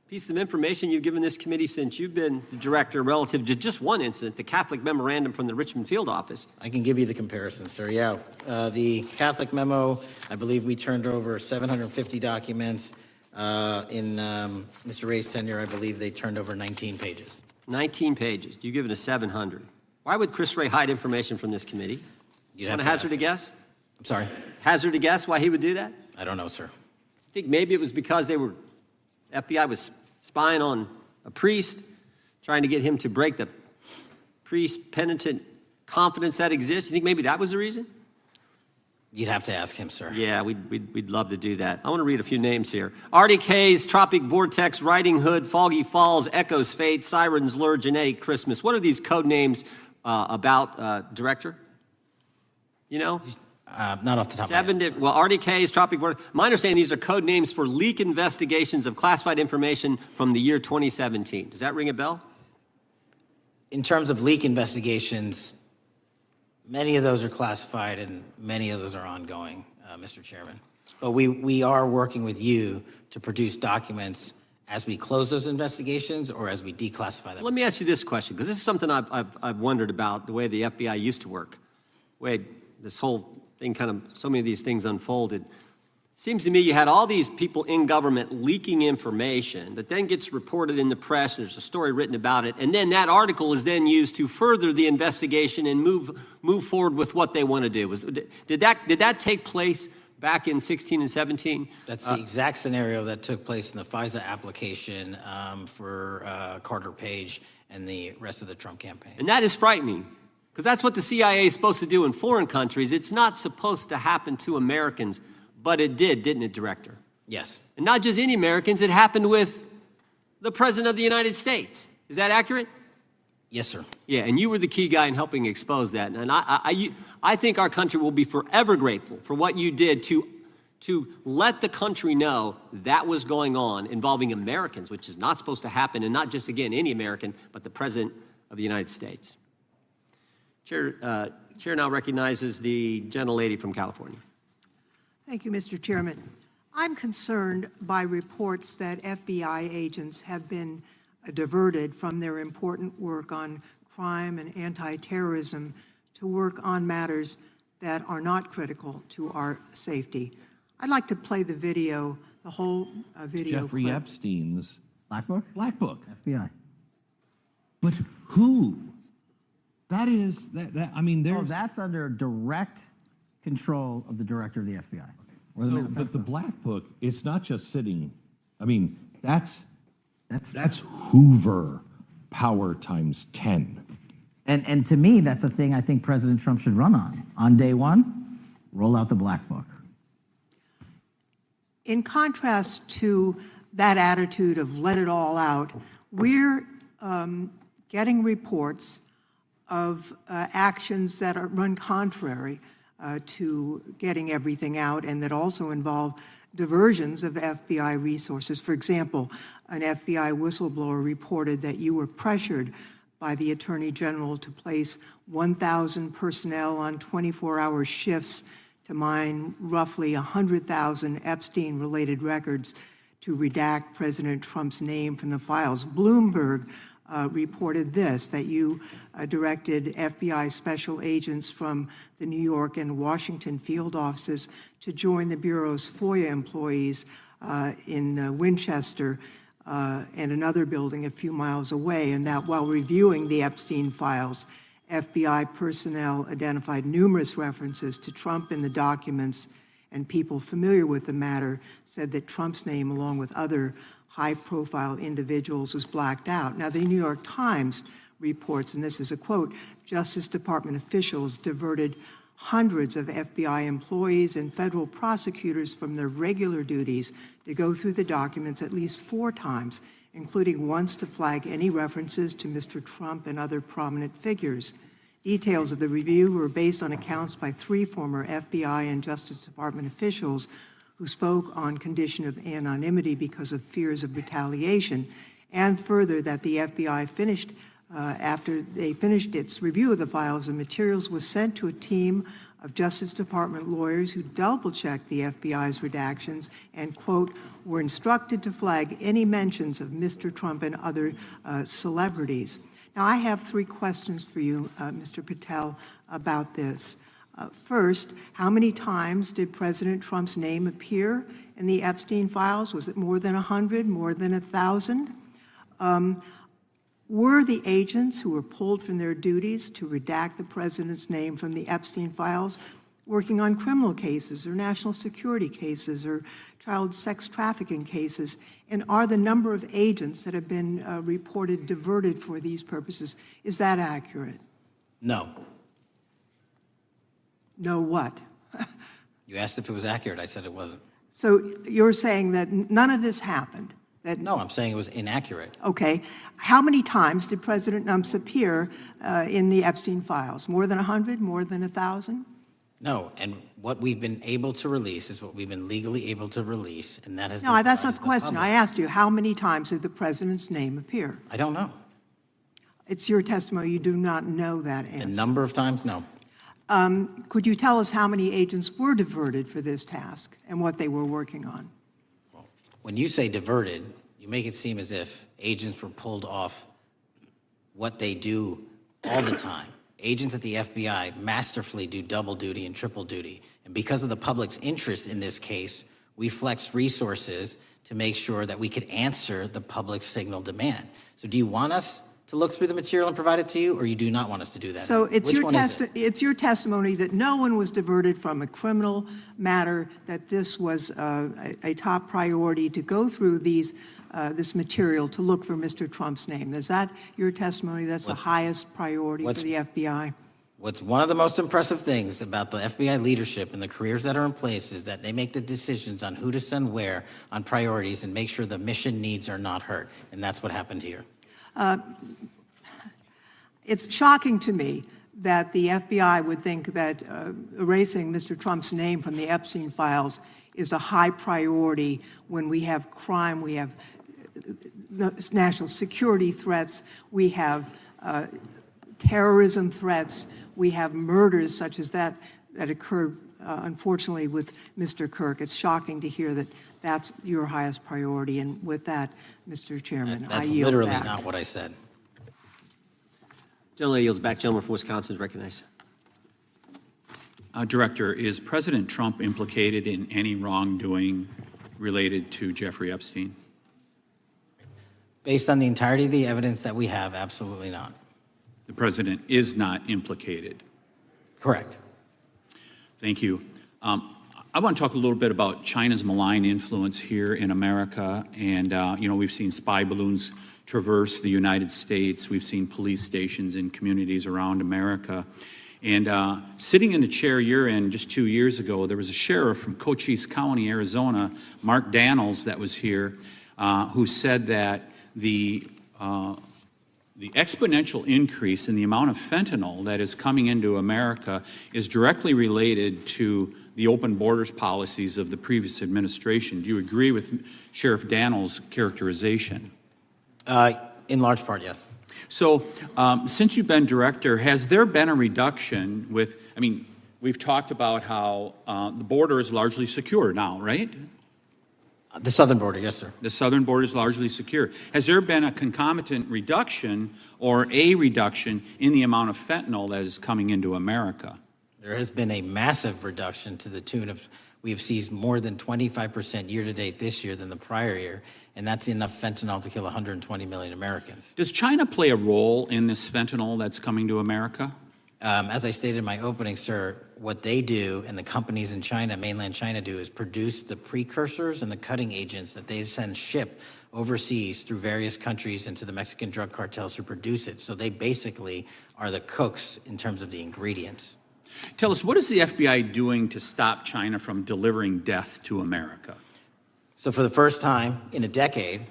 pieces of information you've given this committee since you've been the director relative to just one incident, the Catholic memorandum from the Richmond field office. I can give you the comparison, sir. Yeah, the Catholic memo, I believe we turned over 750 documents. In Mr. Ray's tenure, I believe they turned over 19 pages. 19 pages. You've given us 700. Why would Chris Wray hide information from this committee? You'd Want to hazard a guess? I'm sorry? Hazard a guess why he would do that? I don't know, sir. I think maybe it was because FBI was spying on a priest, trying to get him to break the priest penitent confidence that exists. You think maybe that was the reason? You'd have to ask him, sir. Yeah, we'd love to do that. I want to read a few names here. Arctic Haze, Tropic Vortex, Riding Hood, Foggy Falls, Echoes Fate, Sirens Lure, Genetic Christmas. What are these code names about, Director? You know? Not off the top of my head. Well, Arctic Haze, Tropic Vortex. My understanding, these are code names for leak investigations of classified information from the year 2017. Does that ring a bell? In terms of leak investigations, many of those are classified and many of those are ongoing, Mr. Chairman. But we are working with you to produce documents as we close those investigations or as we declassify them. Let me ask you this question, because this is something I've wondered about, the way the FBI used to work. The way this whole thing so many of these things unfolded. Seems to me you had all these people in government leaking information that then gets reported in the press, and there's a story written about it, and then that article is then used to further the investigation and move forward with what they want to do. Did that take place back in 16 and 17? That's the exact scenario that took place in the FISA application for Carter Page and the rest of the Trump campaign. And that is frightening, because that's what the CIA is supposed to do in foreign countries. It's not supposed to happen to Americans, but it did, didn't it, Director? Yes. And not just any Americans, it happened with the President of the United States. Is that accurate? Yes, sir. Yeah, and you were the key guy in helping expose that. And I think our country will be forever grateful for what you did to let the country know that was going on involving Americans, which is not supposed to happen, and not just, again, any American, but the President of the United States. Chair now recognizes the gentlelady from California. Thank you, Mr. Chairman. I'm concerned by reports that FBI agents have been diverted from their important work on crime and anti-terrorism to work on matters that are not critical to our safety. I'd like to play the video, the whole video. Jeffrey clip. Epstein's Black Book? Black Book. FBI. But who? That is, I mean, there's... Oh, that's under direct control of the director of the FBI. But the Black Book, it's not just sitting, I mean, that's Hoover power times 10. And to me, that's a thing I think President Trump should run on. On day one, roll out the Black Book. In contrast to that attitude of let it all out, we're getting reports of actions that run contrary to getting everything out and that also involve diversions of FBI resources. For example, an FBI whistleblower reported that you were pressured by the Attorney General to place 1,000 personnel on 24-hour shifts to mine roughly 100,000 Epstein-related records to redact President Trump's name from the files. Bloomberg reported this, that you directed FBI special agents from the New York and Washington field offices to join the Bureau's FOIA employees in Winchester and another building a few miles away, and that while reviewing the Epstein files, FBI personnel identified numerous references to Trump in the documents and people familiar with the matter said that Trump's name, along with other high-profile individuals, was blacked out. Now, the New York Times reports, and this is a quote, Justice Department officials diverted hundreds of FBI employees and federal prosecutors from their regular duties to go through the documents at least 4 times, including once to flag any references to Mr. Trump and other prominent figures. Details of the review were based on accounts by 3 former FBI and Justice Department officials who spoke on condition of anonymity because of fears of retaliation, and further that the FBI finished after they finished its review of the files and materials was sent to a team of Justice Department lawyers who double-checked the FBI's redactions and, quote, were instructed to flag any mentions of Mr. Trump and other celebrities. Now, I have 3 questions for you, Mr. Patel, about this. First, how many times did President Trump's name appear in the Epstein files? Was it more than 100, more than 1,000? Were the agents who were pulled from their duties to redact the president's name from the Epstein files working on criminal cases or national security cases or child sex trafficking cases? And are the number of agents that have been reported diverted for these purposes, is that accurate? No. No what? You asked if it was accurate. I said it wasn't. So you're saying that none of this happened? No, I'm saying it was inaccurate. Okay. How many times did President Trump appear in the Epstein files? More than 100? More than 1,000? No, and what we've been able to release is what we've been legally able to release, and that has No, been that's not the provided to question. public. I asked you, how many times did the president's name appear? I don't know. It's your testimony. You do not know that answer. The number of times, no. Could you tell us how many agents were diverted for this task and what they were working on? When you say diverted, you make it seem as if agents were pulled off what they do all the time. Agents at the FBI masterfully do double duty and triple duty. And because of the public's interest in this case, we flexed resources to make sure that we could answer the public signal demand. So do you want us to look through the material and provide it to you, or you do not want us to do that? So it's Which your testimony that no one was diverted from a criminal matter, that this was a top priority to go through this material to look for Mr. Trump's name. Is that your testimony? That's the highest priority for the FBI? What's one of the most impressive things about the FBI leadership and the careers that are in place is that they make the decisions on who to send where on priorities and make sure the mission needs are not hurt. And that's what happened here. It's shocking to me that the FBI would think that erasing Mr. Trump's name from the Epstein files is a high priority when we have crime, we have national security threats, we have terrorism threats, we have murders such as that occurred, unfortunately, with Mr. Kirk. It's shocking to hear that that's your highest priority. And with that, Mr. Chairman, I That's yield literally back. not what I said. Gentleman yields back. Gentleman from Wisconsin is recognized. Director, is President Trump implicated in any wrongdoing related to Jeffrey Epstein? Based on the entirety of the evidence that we have, absolutely not. The president is not implicated? Correct. Thank you. I want to talk a little bit about China's malign influence here in America. And, we've seen spy balloons traverse the United States. We've seen police stations in communities around America. And sitting in the chair you're in just 2 years ago, there was a sheriff from Cochise County, Arizona, Mark Daniels, that was here, who said that the exponential increase in the amount of fentanyl that is coming into America is directly related to the open borders policies of the previous administration. Do you agree with Sheriff Daniels' characterization? In large part, yes. So since you've been director, has there been a reduction we've talked about how the border is largely secure now, right? The southern border, yes, sir. The southern border is largely secure. Has there been a concomitant reduction or a reduction in the amount of fentanyl that is coming into America? There has been a massive reduction to the tune of, we have seized more than 25% year-to-date this year than the prior year, and that's enough fentanyl to kill 120 million Americans. Does China play a role in this fentanyl that's coming to America? As I stated in my opening, sir, what they do and the companies in China, mainland China, do is produce the precursors and the cutting agents that they ship overseas through various countries into the Mexican drug cartels who produce it. So they basically are the cooks in terms of the ingredients. Tell us, what is the FBI doing to stop China from delivering death to America? So for the first time in a decade,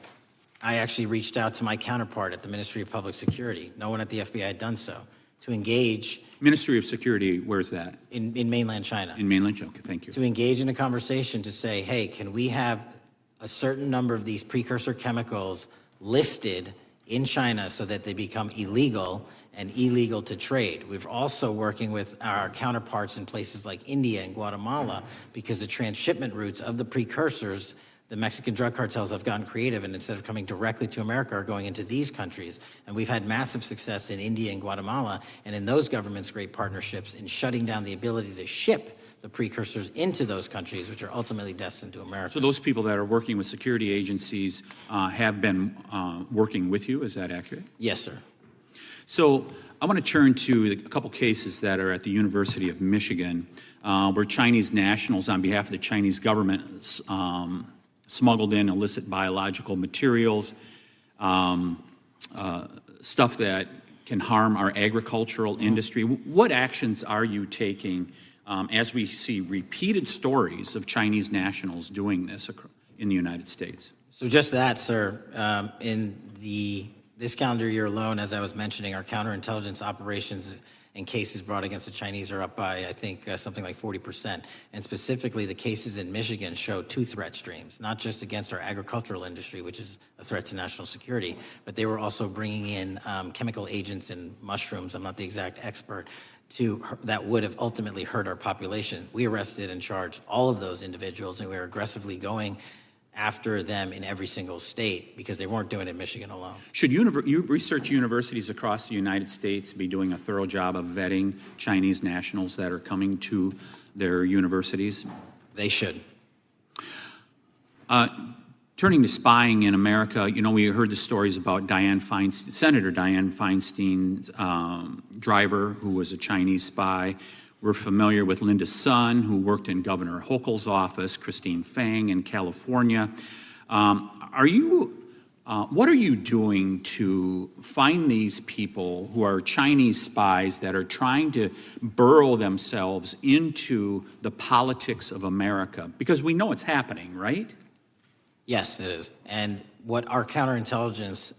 I actually reached out to my counterpart at the Ministry of Public Security. No one at the FBI had done so, to engage. Ministry of Security, where's that? In mainland China. In mainland China, okay, thank you. To engage in a conversation to say, hey, can we have a certain number of these precursor chemicals listed in China so that they become illegal and illegal to trade. We're also working with our counterparts in places like India and Guatemala because the transshipment routes of the precursors, the Mexican drug cartels have gotten creative, and instead of coming directly to America are going into these countries. And we've had massive success in India and Guatemala, and in those governments, great partnerships in shutting down the ability to ship the precursors into those countries, which are ultimately destined to America. So those people that are working with security agencies have been working with you, is that accurate? Yes, sir. So I want to turn to a couple cases that are at the University of Michigan, where Chinese nationals, on behalf of the Chinese government, smuggled in illicit biological materials, stuff that can harm our agricultural industry. What actions are you taking as we see repeated stories of Chinese nationals doing this in the United States? So just that, sir. In this calendar year alone, as I was mentioning, our counterintelligence operations and cases brought against the Chinese are up by, I think, something like 40%. And specifically, the cases in Michigan show two threat streams, not just against our agricultural industry, which is a threat to national security, but they were also bringing in chemical agents in mushrooms. I'm not the exact expert. That would have ultimately hurt our population. We arrested and charged all of those individuals, and we are aggressively going after them in every single state because they weren't doing it in Michigan alone. Should research universities across the United States be doing a thorough job of vetting Chinese nationals that are coming to their universities? They should. Turning to spying in America, you know, we heard the stories about Senator Dianne Feinstein's driver, who was a Chinese spy. We're familiar with Linda Sun, who worked in Governor Hochul's office, Christine Fang in California. What are you doing to find these people who are Chinese spies that are trying to burrow themselves into the politics of America? Because we know it's happening, right? Yes, it is. And what our counterintelligence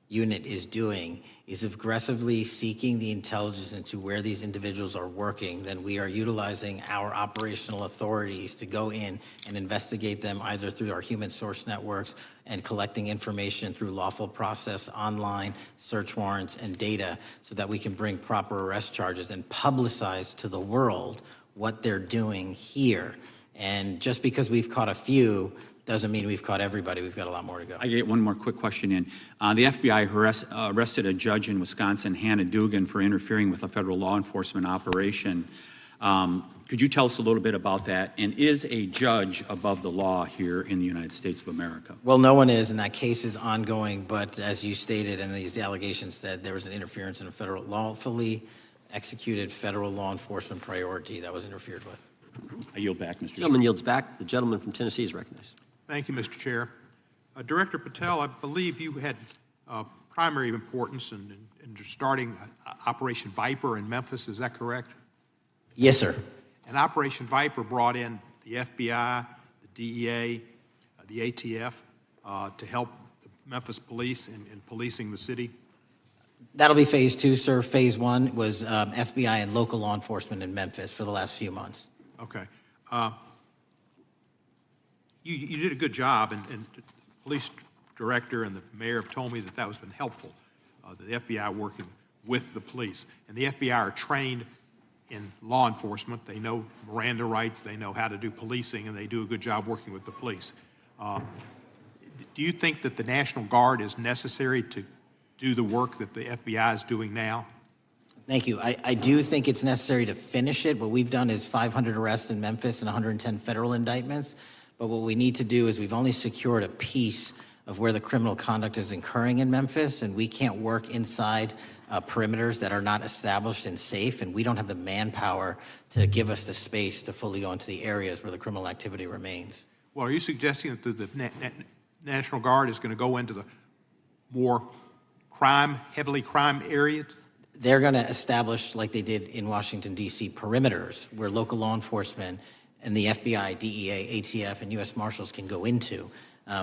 unit is doing is aggressively seeking the intelligence into where these individuals are working. Then we are utilizing our operational authorities to go in and investigate them either through our human source networks and collecting information through lawful process, online, search warrants, and data so that we can bring proper arrest charges and publicize to the world what they're doing here. And just because we've caught a few doesn't mean we've caught everybody. We've got a lot more to go. I get one more quick question in. The FBI arrested a judge in Wisconsin, Hannah Dugan, for interfering with a federal law enforcement operation. Could you tell us a little bit about that? And is a judge above the law here in the United States of America? Well, no one is, and that case is ongoing. But as you stated, and these allegations said, there was an interference in a federal lawfully executed federal law enforcement priority that was interfered with. I yield back, Mr. Gentleman yields back. The gentleman from Tennessee is recognized. Thank you, Mr. Chair. Director Patel, I believe you had primary importance in starting Operation Viper in Memphis. Is that correct? Yes, sir. And Operation Viper brought in the FBI, the DEA, the ATF to help the Memphis police in policing the city? That'll be phase two, sir. Phase one was FBI and local law enforcement in Memphis for the last few months. Okay. You did a good job, and the police director and the mayor have told me that has been helpful, the FBI working with the police. And the FBI are trained in law enforcement. They know Miranda rights, they know how to do policing, and they do a good job working with the police. Do you think that the National Guard is necessary to do the work that the FBI is doing now? Thank you. I do think it's necessary to finish it. What we've done is 500 arrests in Memphis and 110 federal indictments. But what we need to do is we've only secured a piece of where the criminal conduct is occurring in Memphis, and we can't work inside perimeters that are not established and safe, and we don't have the manpower to give us the space to fully go into the areas where the criminal activity remains. Well, are you suggesting that the National Guard is going to go into the more heavily crime areas? They're going to establish, like they did in Washington, D.C., perimeters where local law enforcement and the FBI, DEA, ATF, and U.S. Marshals can go into.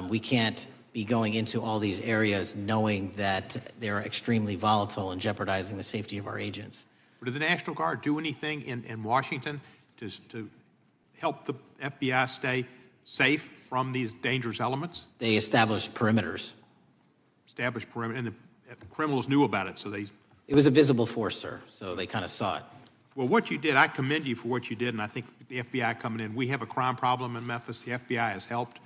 We can't be going into all these areas knowing that they're extremely volatile and jeopardizing the safety of our agents. Did the National Guard do anything in Washington to help the FBI stay safe from these dangerous elements? They established perimeters. Established perimeter, and the criminals knew about it, so they... It was a visible force, sir, so they kind of saw it. Well, what you did, I commend you for what you did, and I think the FBI coming in, we have a crime problem in Memphis. The FBI has helped,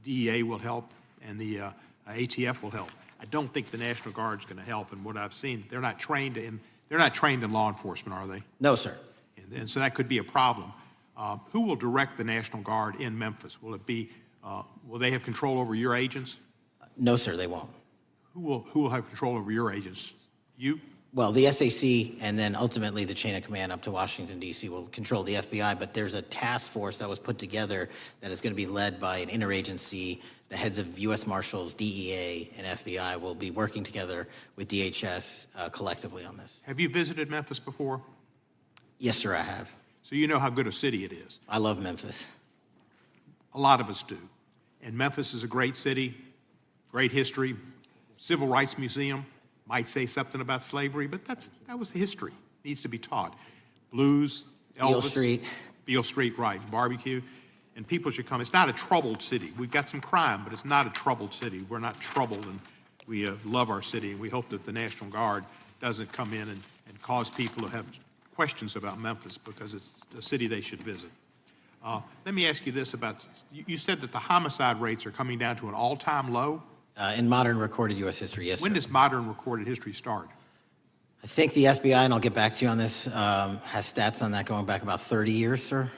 DEA will help, and the ATF will help. I don't think the National Guard's going to help, and what I've seen, they're not trained in law enforcement, are they? No, sir. And so that could be a problem. Who will direct the National Guard in Memphis? Will it be, will they have control over your agents? No, sir, they won't. Who will have control over your agents? You? Well, the SAC and then ultimately the chain of command up to Washington, D.C. will control the FBI, but there's a task force that was put together that is going to be led by an interagency. The heads of U.S. Marshals, DEA, and FBI will be working together with DHS collectively on this. Have you visited Memphis before? Yes, sir, I have. So you know how good a city it is. I love Memphis. A lot of us do. And Memphis is a great city, great history, civil rights museum. Might say something about slavery, but that was the history. It needs to be taught. Blues, Elvis. Beale Street. Beale Street, right, barbecue. And people should come. It's not a troubled city. We've got some crime, but it's not a troubled city. We're not troubled, and we love our city, and we hope that the National Guard doesn't come in and cause people to have questions about Memphis because it's a city they should visit. Let me ask you this about, you said that the homicide rates are coming down to an all-time low? In modern recorded U.S. history, yes, When sir. does modern recorded history start? I think the FBI, and I'll get back to you on this, has stats on that going back about 30 years, sir.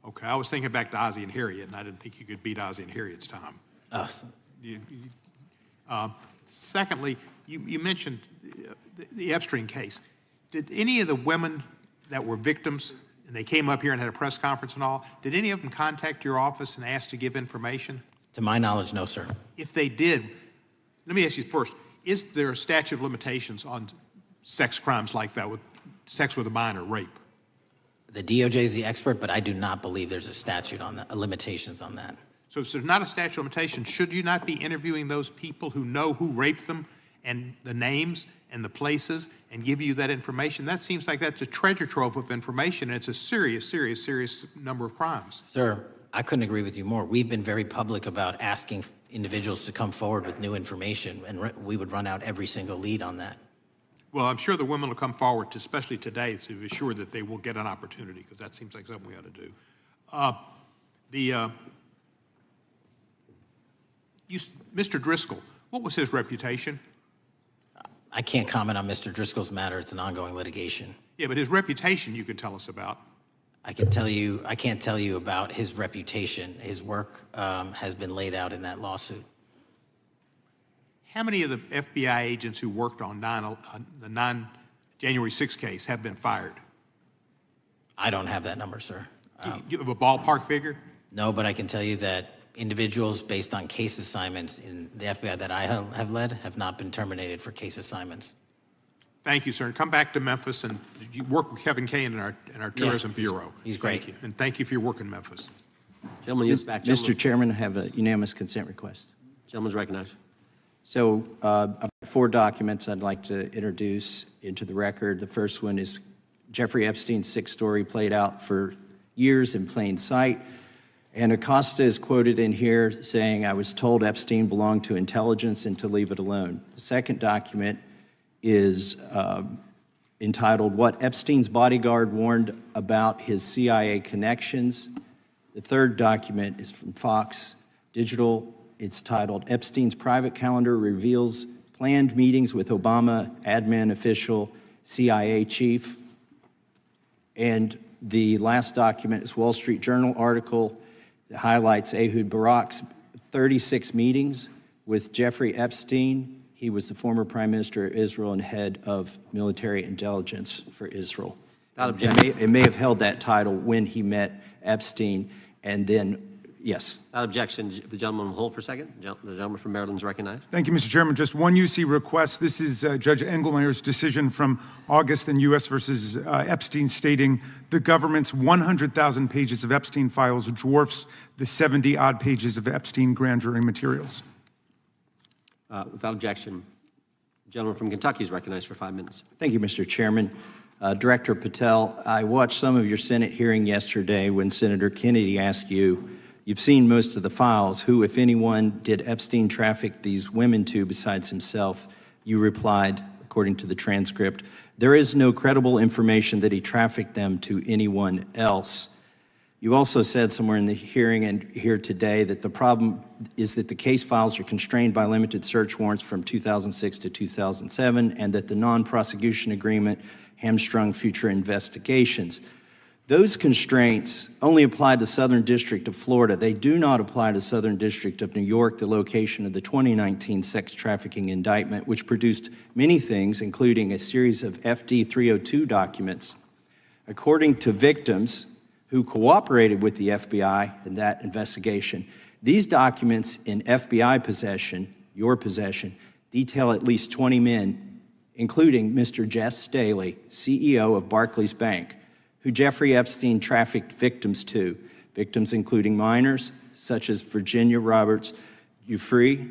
Okay, I was thinking back to Ozzie and Harriet, and I didn't think you could beat Ozzie and Harriet's time. Secondly, you mentioned the Epstein case. Did any of the women that were victims, and they came up here and had a press conference and all, did any of them contact your office and ask to give information? To my knowledge, no, sir. If they did, let me ask you first, is there a statute of limitations on sex crimes like that, with sex with a minor, rape? The DOJ is the expert, but I do not believe there's a statute on that, limitations on that. So if there's not a statute of limitations, should you not be interviewing those people who know who raped them and the names and the places and give you that information? That seems like that's a treasure trove of information, and it's a serious, serious, serious number of crimes. Sir, I couldn't agree with you more. We've been very public about asking individuals to come forward with new information, and we would run out every single lead on that. Well, I'm sure the women will come forward, especially today, to be sure that they will get an opportunity, because that seems like something we ought to do. Mr. Driscoll, what was his reputation? I can't comment on Mr. Driscoll's matter. It's an ongoing litigation. Yeah, but his reputation you could tell us about. I can't tell you about his reputation. His work has been laid out in that lawsuit. How many of the FBI agents who worked on the January 6th case have been fired? I don't have that number, sir. Do you have a ballpark figure? No, but I can tell you that individuals based on case assignments in the FBI that I have led have not been terminated for case assignments. Thank you, sir. And come back to Memphis, and you work with Kevin Kane in our Tourism Bureau. He's great. Thank you. And thank you for your work in Memphis. Gentleman, yes, back. Mr. Chairman, I have a unanimous consent request. Gentleman's recognized. So I've got 4 documents I'd like to introduce into the record. The first one is Jeffrey Epstein's 6th story played out for years in plain sight. And Acosta is quoted in here saying, "I was told Epstein belonged to intelligence and to leave it alone." The second document is entitled, "What Epstein's Bodyguard Warned About His CIA Connections." The third document is from Fox Digital. It's titled, "Epstein's Private Calendar Reveals Planned Meetings with Obama Admin Official CIA Chief." And the last document is Wall Street Journal article that highlights Ehud Barak's 36 meetings With Jeffrey Epstein, he was the former Prime Minister of Israel and head of military intelligence for Israel. It may have held that title when he met Epstein, and then, yes. Without objection, the gentleman will hold for a second. The gentleman from Maryland is recognized. Thank you, Mr. Chairman. Just one UC request. This is Judge Engelmeyer's decision from August in U.S. versus Epstein, stating the government's 100,000 pages of Epstein files dwarfs the 70-odd pages of Epstein grand jury materials. Without objection, the gentleman from Kentucky is recognized for 5 minutes. Thank you, Mr. Chairman. Director Patel, I watched some of your Senate hearing yesterday when Senator Kennedy asked you, you've seen most of the files, who, if anyone, did Epstein traffic these women to besides himself? You replied, according to the transcript, there is no credible information that he trafficked them to anyone else. You also said somewhere in the hearing and here today that the problem is that the case files are constrained by limited search warrants from 2006 to 2007, and that the non-prosecution agreement hamstrung future investigations. Those constraints only apply to Southern District of Florida. They do not apply to Southern District of New York, the location of the 2019 sex trafficking indictment, which produced many things, including a series of FD 302 documents. According to victims who cooperated with the FBI in that investigation, these documents in FBI possession, your possession, detail at least 20 men, including Mr. Jess Staley, CEO of Barclays Bank, who Jeffrey Epstein trafficked victims to, victims including minors such as Virginia Roberts Giuffre,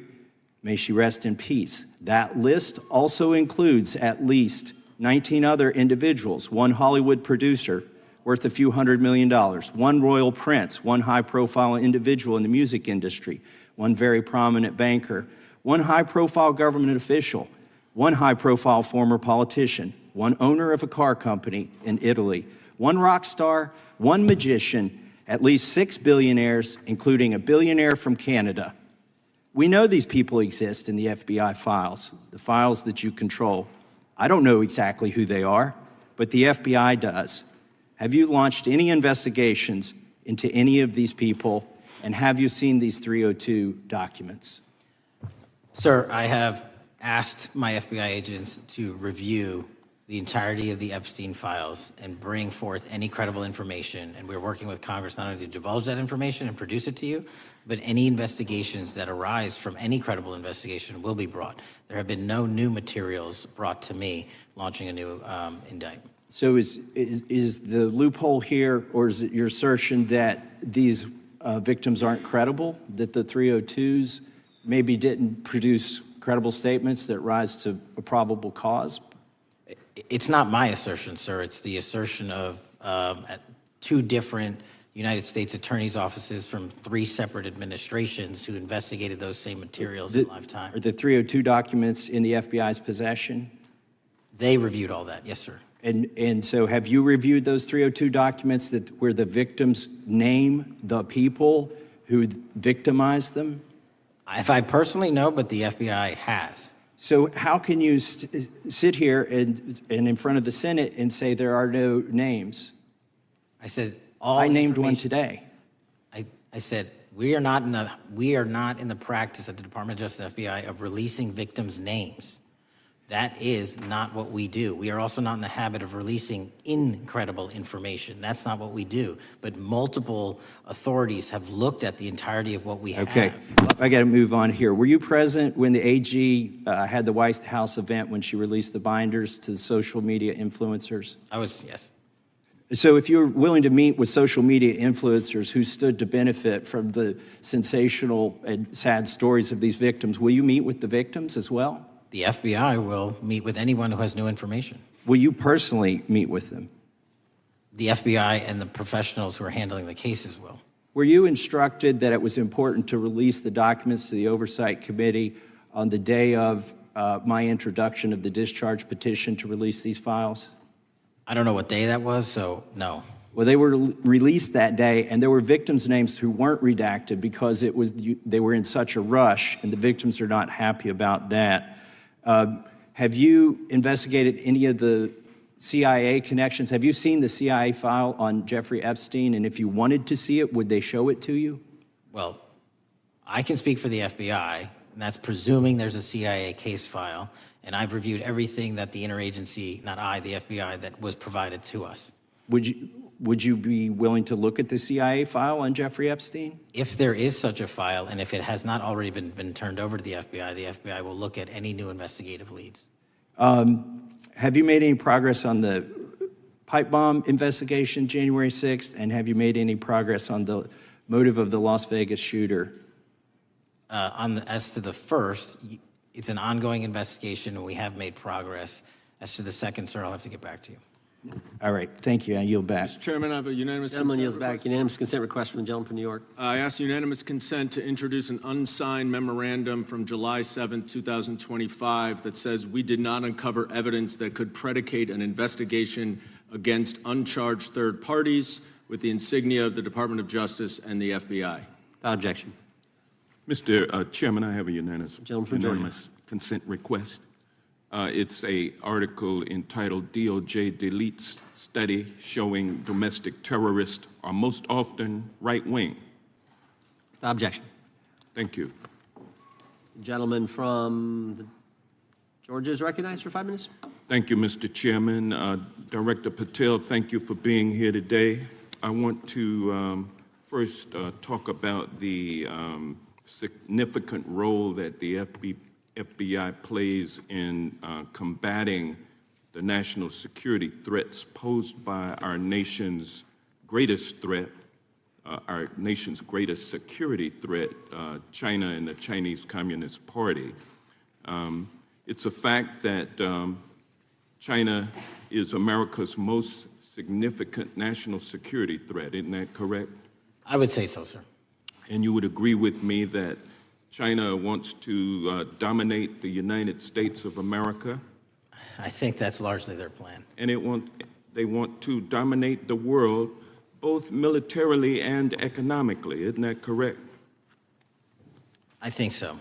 may she rest in peace. That list also includes at least 19 other individuals, one Hollywood producer worth a few $100 million, one royal prince, one high-profile individual in the music industry, one very prominent banker, one high-profile government official, one high-profile former politician, one owner of a car company in Italy, one rock star, one magician, at least 6 billionaires, including a billionaire from Canada. We know these people exist in the FBI files, the files that you control. I don't know exactly who they are, but the FBI does. Have you launched any investigations into any of these people, and have you seen these 302 documents? Sir, I have asked my FBI agents to review the entirety of the Epstein files and bring forth any credible information, and we're working with Congress not only to divulge that information and produce it to you, but any investigations that arise from any credible investigation will be brought. There have been no new materials brought to me launching a new indictment. So is the loophole here, or is it your assertion that these victims aren't credible, that the 302s maybe didn't produce credible statements that rise to a probable cause? It's not my assertion, sir. It's the assertion of two different United States attorneys' offices from 3 separate administrations who investigated those same materials in lifetime. Are the 302 documents in the FBI's possession? They reviewed all that, yes, sir. And so have you reviewed those 302 documents where the victims name the people who victimized them? If I personally know, but the FBI has. So how can you sit here and in front of the Senate and say there are no names? I said I named one today. I said we are not in the practice at the Department of Justice FBI of releasing victims' names. That is not what we do. We are also not in the habit of releasing incredible information. That's not what we do. But multiple authorities have looked at the entirety of what we have. Okay, I got to move on here. Were you present when the AG had the White House event when she released the binders to the social media influencers? I was, yes. So if you're willing to meet with social media influencers who stood to benefit from the sensational and sad stories of these victims, will you meet with the victims as well? The FBI will meet with anyone who has new information. Will you personally meet with them? The FBI and the professionals who are handling the cases will. Were you instructed that it was important to release the documents to the Oversight Committee on the day of my introduction of the discharge petition to release these files? I don't know what day that was, so no. Well, they were released that day, and there were victims' names who weren't redacted because they were in such a rush, and the victims are not happy about that. Have you investigated any of the CIA connections? Have you seen the CIA file on Jeffrey Epstein? And if you wanted to see it, would they show it to you? Well, I can speak for the FBI. And that's presuming there's a CIA case file. And I've reviewed everything that the interagency, not I, the FBI, that was provided to us. Would you be willing to look at the CIA file on Jeffrey Epstein? If there is such a file, and if it has not already been turned over to the FBI will look at any new investigative leads. Have you made any progress on the pipe bomb investigation January 6th? And have you made any progress on the motive of the Las Vegas shooter? As to the first, it's an ongoing investigation, and we have made progress. As to the second, sir, I'll have to get back to you. All right, thank you. I yield back. Mr. Chairman, I have a unanimous Gentleman consent yields back. request. Unanimous consent request from the gentleman from New York. I ask unanimous consent to introduce an unsigned memorandum from July 7, 2025 that says we did not uncover evidence that could predicate an investigation against uncharged third parties with the insignia of the Department of Justice and the FBI. Without objection. Mr. Chairman, I have a unanimous Georgia. consent request. It's a article entitled DOJ Deletes Study Showing Domestic Terrorists Are Most Often Right-Wing. Without objection. Thank you. Gentleman from Georgia is recognized for 5 minutes. Thank you, Mr. Chairman. Director Patel, thank you for being here today. I want to first talk about the significant role that the FBI plays in combating the national security threats posed by our nation's greatest threat, our nation's greatest security threat, China and the Chinese Communist Party. It's a fact that China is America's most significant national security threat, isn't that correct? I would say so, sir. And you would agree with me that China wants to dominate the United States of America? I think that's largely their plan. And they want to dominate the world, both militarily and economically, isn't that correct? I think so.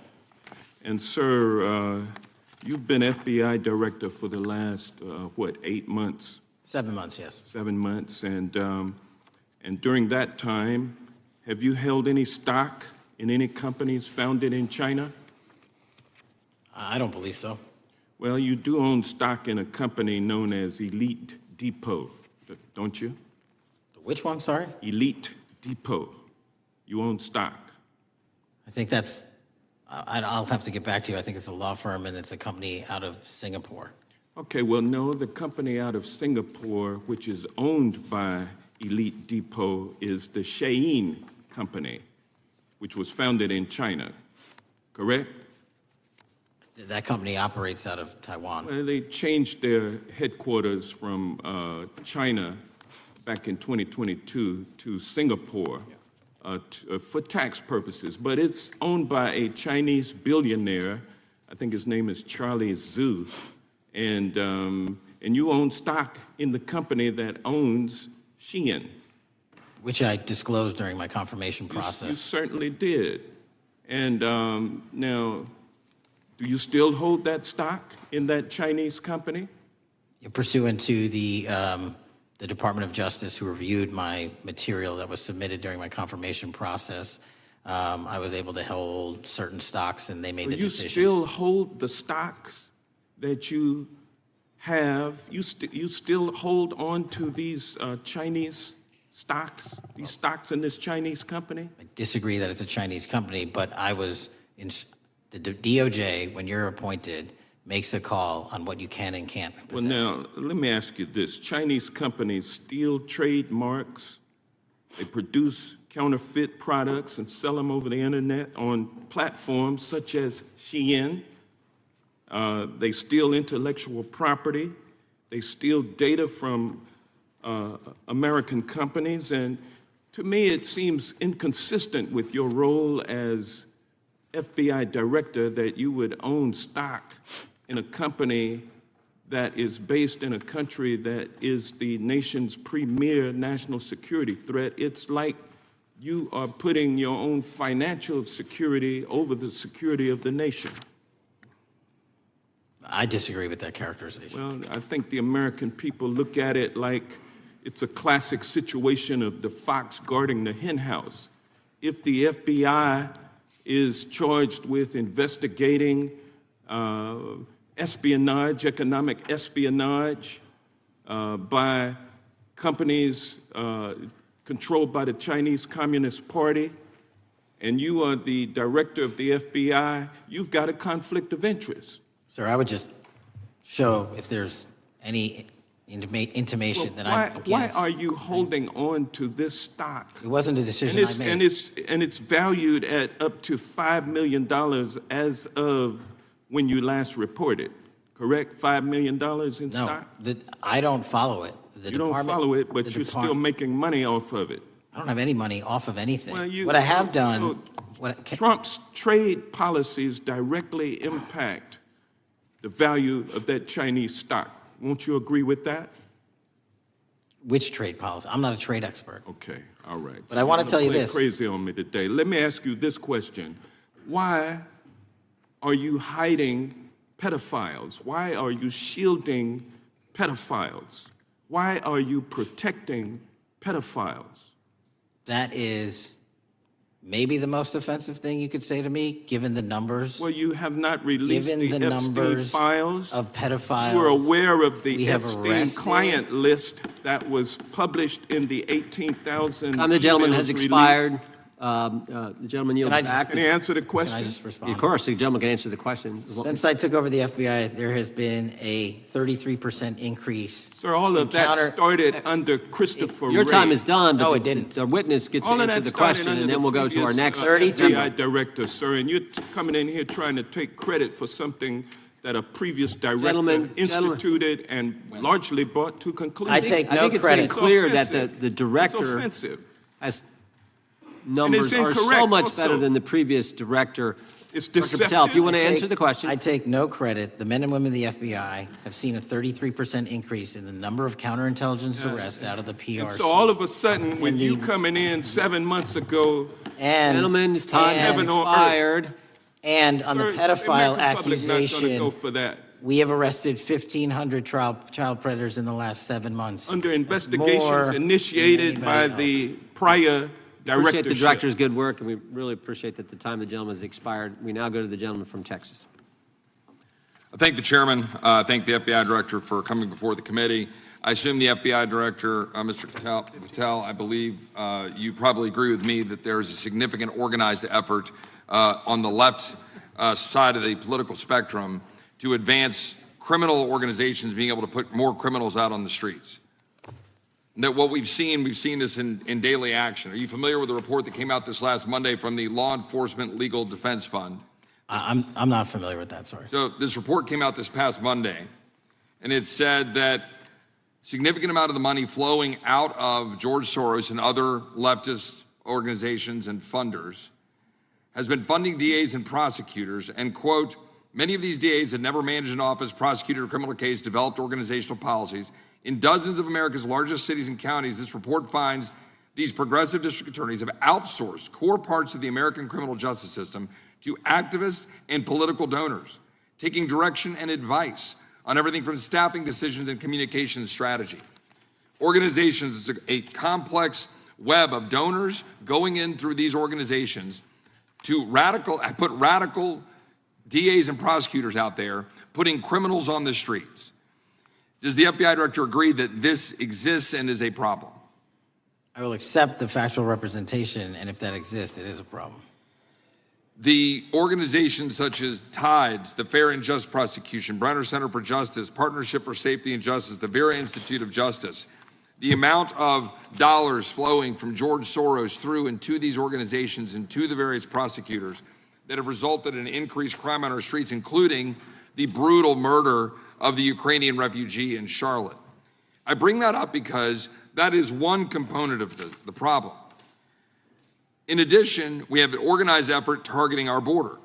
And sir, you've been FBI director for the last, 8 months? 7 months, yes. 7 months, and during that time, have you held any stock in any companies founded in China? I don't believe so. Well, you do own stock in a company known as Elite Depot, don't you? Which one, sorry? Elite Depot. You own stock. I think that's, I'll have to get back to you. I think it's a law firm and it's a company out of Singapore. Okay, well, no, the company out of Singapore, which is owned by Elite Depot, is the Shein Company, which was founded in China, correct? That company operates out of Taiwan. Well, they changed their headquarters from China back in 2022 to Singapore for tax purposes, but it's owned by a Chinese billionaire. I think his name is Charlie Zhu, and you own stock in the company that owns Shein. Which I disclosed during my confirmation process. You certainly did. And now, do you still hold that stock in that Chinese company? Pursuant to the Department of Justice, who reviewed my material that was submitted during my confirmation process, I was able to hold certain stocks, and they made the decision. You still hold the stocks that you have? You still hold on to these Chinese stocks, these stocks in this Chinese company? I disagree that it's a Chinese company, but I was in the DOJ, when you're appointed, makes a call on what you can and can't possess. Well, now, let me ask you this. Chinese companies steal trademarks, they produce counterfeit products and sell them over the internet on platforms such as Shein. They steal intellectual property. They steal data from American companies, and to me it seems inconsistent with your role as FBI director that you would own stock in a company that is based in a country that is the nation's premier national security threat. It's like you are putting your own financial security over the security of the nation. I disagree with that characterization. Well, I think the American people look at it like it's a classic situation of the fox guarding the hen house. If the FBI is charged with investigating espionage, economic espionage by companies controlled by the Chinese Communist Party, and you are the director of the FBI, you've got a conflict of interest. Sir, I would just show if there's any intimation that I'm against. Why are you holding on to this stock? It wasn't a decision I made. And it's valued at up to $5 million as of when you last reported, correct? $5 million in stock? No, I don't follow it. You don't follow it, but you're still making money off of it. I don't have any money off of anything. What I have done... Trump's trade policies directly impact the value of that Chinese stock. Won't you agree with that? Which trade policy? I'm not a trade expert. Okay, all right. But I want to tell you this. Crazy on me today. Let me ask you this question. Why are you hiding pedophiles? Why are you shielding pedophiles? Why are you protecting pedophiles? That is maybe the most offensive thing you could say to me, given the numbers. Well, you have not released given the Epstein numbers files of pedophiles. You are aware of the Epstein arrested. client list that was published in the 18,000 The gentleman has emails expired. The gentleman yields back. Can he answer the question? Can I just respond? Of course, the gentleman can answer the question. Since I took over the FBI, there has been a 33% increase. Sir, all of that started under Christopher Your Wray. time is done, but No, it didn't. The witness gets to All of answer that the started question, under and then the we'll go to our previous, next FBI director, sir, and you're coming in here trying to take credit for something that a previous director instituted and largely brought to conclusion. I take no I think it's credit. been clear It's that the director offensive. has numbers are so incorrect much also. better than the previous director. It's Dr. deceptive. Patel, if you want to I take- answer the question. I take no credit. The men and women of the FBI have seen a 33% increase in the number of counterintelligence arrests out of the PRC. And so all of a sudden, with you coming in 7 months ago, and Gentleman's time has heaven on earth. expired. And on the Sir, pedophile American public not gonna accusation, go for that. we have arrested 1,500 child predators in the last 7 months. Under That's investigations more than initiated by anybody the prior Appreciate directorship. the director's good work, and we really appreciate that the time of the gentleman has expired. We now go to the gentleman from Texas. I thank the chairman. I thank the FBI director for coming before the committee. I assume the FBI director, Mr. Patel, I believe you probably agree with me that there is a significant organized effort on the left side of the political spectrum to advance criminal organizations being able to put more criminals out on the streets. That what we've seen this in daily action. Are you familiar with the report that came out this last Monday from the Law Enforcement Legal Defense Fund? I'm not familiar with that, sorry. So this report came out this past Monday, and it said that significant amount of the money flowing out of George Soros and other leftist organizations and funders has been funding DAs and prosecutors, and quote, many of these DAs had never managed an office, prosecuted a criminal case, developed organizational policies. In dozens of America's largest cities and counties, this report finds these progressive district attorneys have outsourced core parts of the American criminal justice system to activists and political donors, taking direction and advice on everything from staffing decisions and communication strategy. Organizations, it's a complex web of donors going in through these organizations to put radical DAs and prosecutors out there, putting criminals on the streets. Does the FBI director agree that this exists and is a problem? I will accept the factual representation, and if that exists, it is a problem. The organizations such as TIDES, the Fair and Just Prosecution, Brenner Center for Justice, Partnership for Safety and Justice, the Vera Institute of Justice, the amount of dollars flowing from George Soros through and to these organizations and to the various prosecutors that have resulted in increased crime on our streets, including the brutal murder of the Ukrainian refugee in Charlotte. I bring that up because that is one component of the problem. In addition, we have an organized effort targeting our border.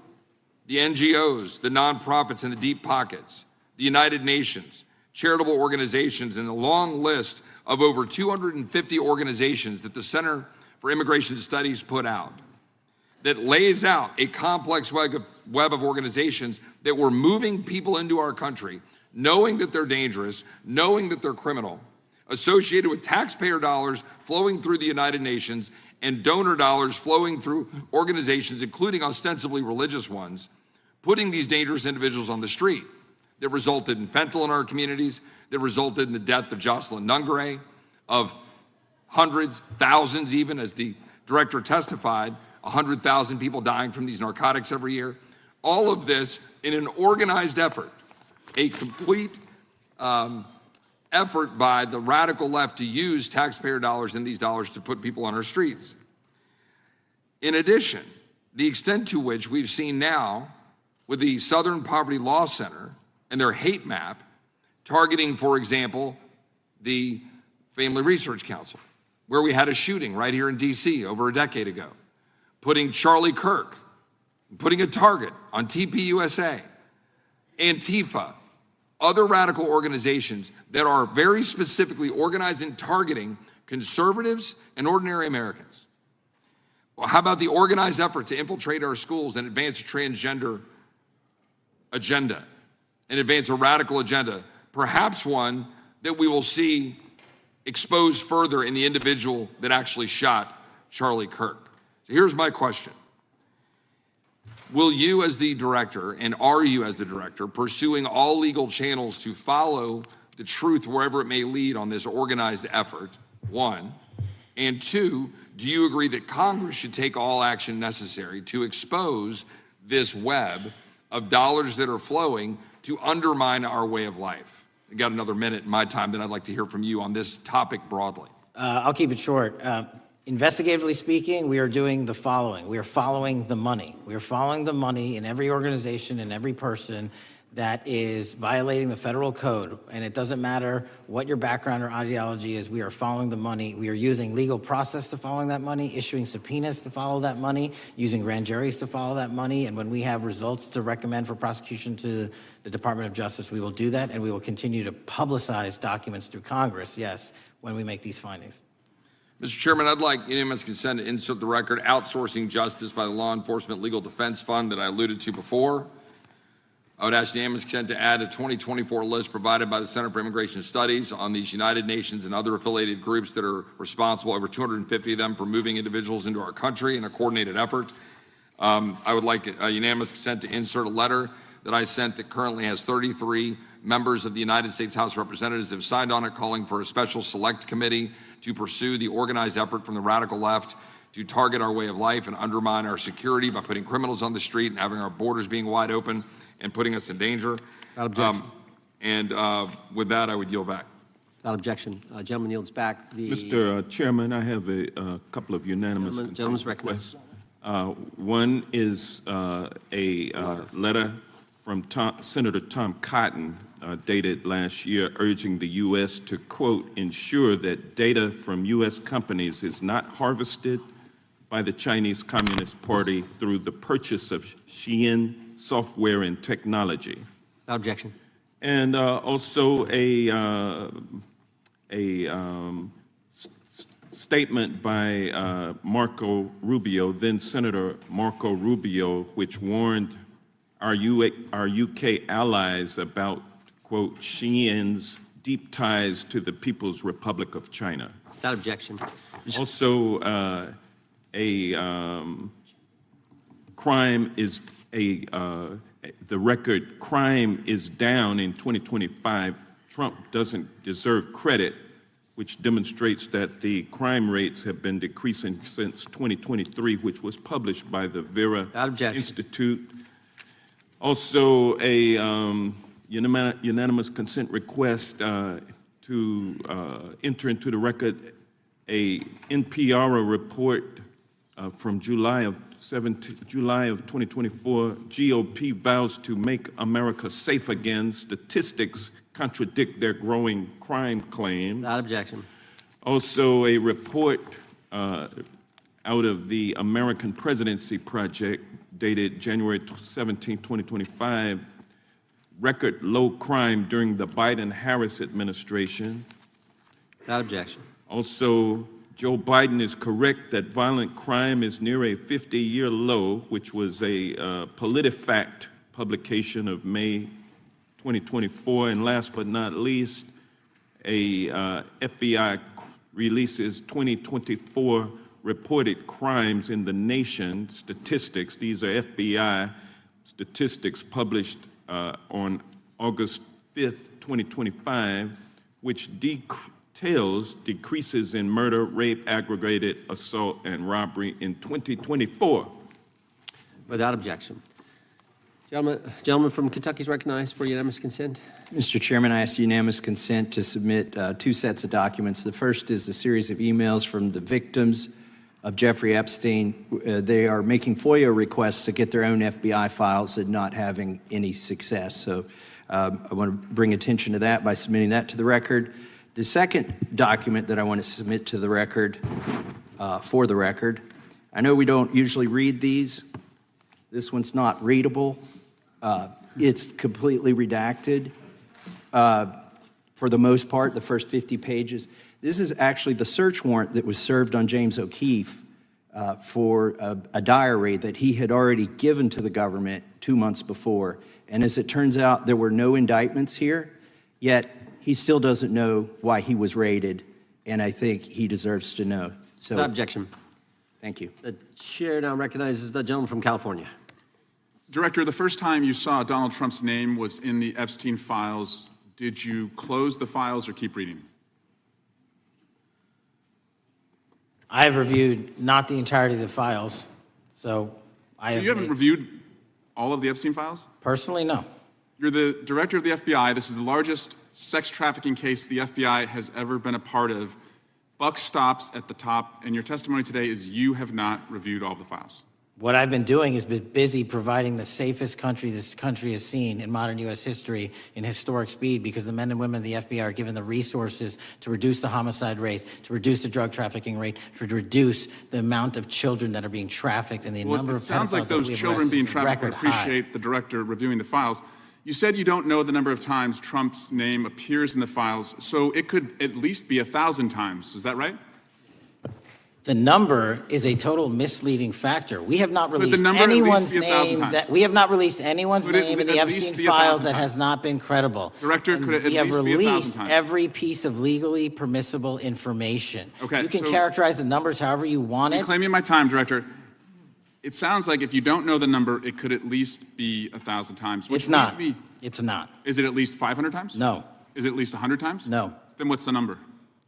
The NGOs, the nonprofits and the deep pockets, the United Nations, charitable organizations, and a long list of over 250 organizations that the Center for Immigration Studies put out that lays out a complex web of organizations that were moving people into our country, knowing that they're dangerous, knowing that they're criminal, associated with taxpayer dollars flowing through the United Nations and donor dollars flowing through organizations, including ostensibly religious ones, putting these dangerous individuals on the street that resulted in fentanyl in our communities, that resulted in the death of Jocelyn Nungare, of hundreds, thousands even, as the director testified, 100,000 people dying from these narcotics every year. All of this in an organized effort, a complete effort by the radical left to use taxpayer dollars and these dollars to put people on our streets. In addition, the extent to which we've seen now with the Southern Poverty Law Center and their hate map targeting, for example, the Family Research Council, where we had a shooting right here in DC over a decade ago, putting Charlie Kirk, putting a target on TPUSA, Antifa, other radical organizations that are very specifically organized in targeting conservatives and ordinary Americans. Well, how about the organized effort to infiltrate our schools and advance a transgender agenda and advance a radical agenda, perhaps one that we will see exposed further in the individual that actually shot Charlie Kirk. So here's my question. Will you as the director, and are you as the director, pursuing all legal channels to follow the truth wherever it may lead on this organized effort, one? And two, do you agree that Congress should take all action necessary to expose this web of dollars that are flowing to undermine our way of life? I got another minute in my time that I'd like to hear from you on this topic broadly. I'll keep it short. Investigatively speaking, we are doing the following. We are following the money. We are following the money in every organization and every person that is violating the federal code. And it doesn't matter what your background or ideology is, we are following the money. We are using legal process to following that money, issuing subpoenas to follow that money, using grand juries to follow that money. And when we have results to recommend for prosecution to the Department of Justice, we will do that. And we will continue to publicize documents through Congress, yes, when we make these findings. Mr. Chairman, I'd like unanimous consent to insert the record outsourcing justice by the Law Enforcement Legal Defense Fund that I alluded to before. I would ask unanimous consent to add a 2024 list provided by the Center for Immigration Studies on these United Nations and other affiliated groups that are responsible, over 250 of them, for moving individuals into our country in a coordinated effort. I would like a unanimous consent to insert a letter that I sent that currently has 33 members of the United States House of Representatives have signed on it, calling for a special select committee to pursue the organized effort from the radical left to target our way of life and undermine our security by putting criminals on the street and having our borders being wide open and putting us in danger. Without objection. With that, I would yield back. Without objection. Gentleman yields back. Mr. Chairman, I have a couple of unanimous Gentleman's recognized. One is a letter from Senator Tom Cotton, dated last year, urging the U.S. to, quote, ensure that data from U.S. companies is not harvested by the Chinese Communist Party through the purchase of Xi'an software and technology. Without objection. And also a statement by Marco Rubio, then Senator Marco Rubio, which warned our UK allies about, quote, Xi'an's deep ties to the People's Republic of China. Without objection. Also, the record crime is down in 2025. Trump doesn't deserve credit, which demonstrates that the crime rates have been decreasing since 2023, which was published by the Vera Institute. Also, a unanimous consent request to enter into the record a NPR report from July of 2024. GOP vows to make America safe again. Statistics contradict their growing crime claims. Without objection. Also, a report out of the American Presidency Project dated January 17, 2025, record low crime during the Biden-Harris administration. Without objection. Also, Joe Biden is correct that violent crime is near a 50-year low, which was a PolitiFact publication of May 2024. And last but not least, a FBI releases 2024 reported crimes in the nation, statistics. These are FBI statistics published on August 5th, 2025, which details decreases in murder, rape, aggravated assault, and robbery in 2024. Without objection. Gentleman from Kentucky is recognized for unanimous consent. Mr. Chairman, I ask unanimous consent to submit two sets of documents. The first is a series of emails from the victims of Jeffrey Epstein. They are making FOIA requests to get their own FBI files and not having any success. So I want to bring attention to that by submitting that to the record. The second document that I want to submit to the record, for the record, I know we don't usually read these. This one's not readable. It's completely redacted for the most part, the first 50 pages. This is actually the search warrant that was served on James O'Keefe for a diary that he had already given to the government 2 months before. And as it turns out, there were no indictments here, yet he still doesn't know why he was raided, and I think he deserves to know. So, Without objection. Thank you. The chair now recognizes the gentleman from California. Director, the first time you saw Donald Trump's name was in the Epstein files. Did you close the files or keep reading? I have reviewed not the entirety of the files, so I have. You haven't reviewed all of the Epstein files? Personally, no. You're the director of the FBI. This is the largest sex trafficking case the FBI has ever been a part of. Buck stops at the top, and your testimony today is you have not reviewed all of the files. What I've been doing is been busy providing the safest country this country has seen in modern U.S. history in historic speed, because the men and women of the FBI are given the resources to reduce the homicide rate, to reduce the drug trafficking rate, to reduce the amount of children that are being trafficked and the number of pedophiles. It sounds like those children being trafficked would appreciate the director reviewing the files. You said you don't know the number of times Trump's name appears in the files, so it could at least be 1,000 times. Is that right? The number is a total misleading factor. We have not released anyone's name that we have not released anyone's name in the Epstein files that has not been credible. Director, could it at least be 1,000 times? We have released every piece of legally permissible information. Okay, you can characterize the numbers however you want it. Reclaiming my time, Director. It sounds like if you don't know the number, it could at least be 1,000 times. Which It's not. Means It's not. Is it at least 500 times? No. Is it at least 100 times? No. Then what's the number?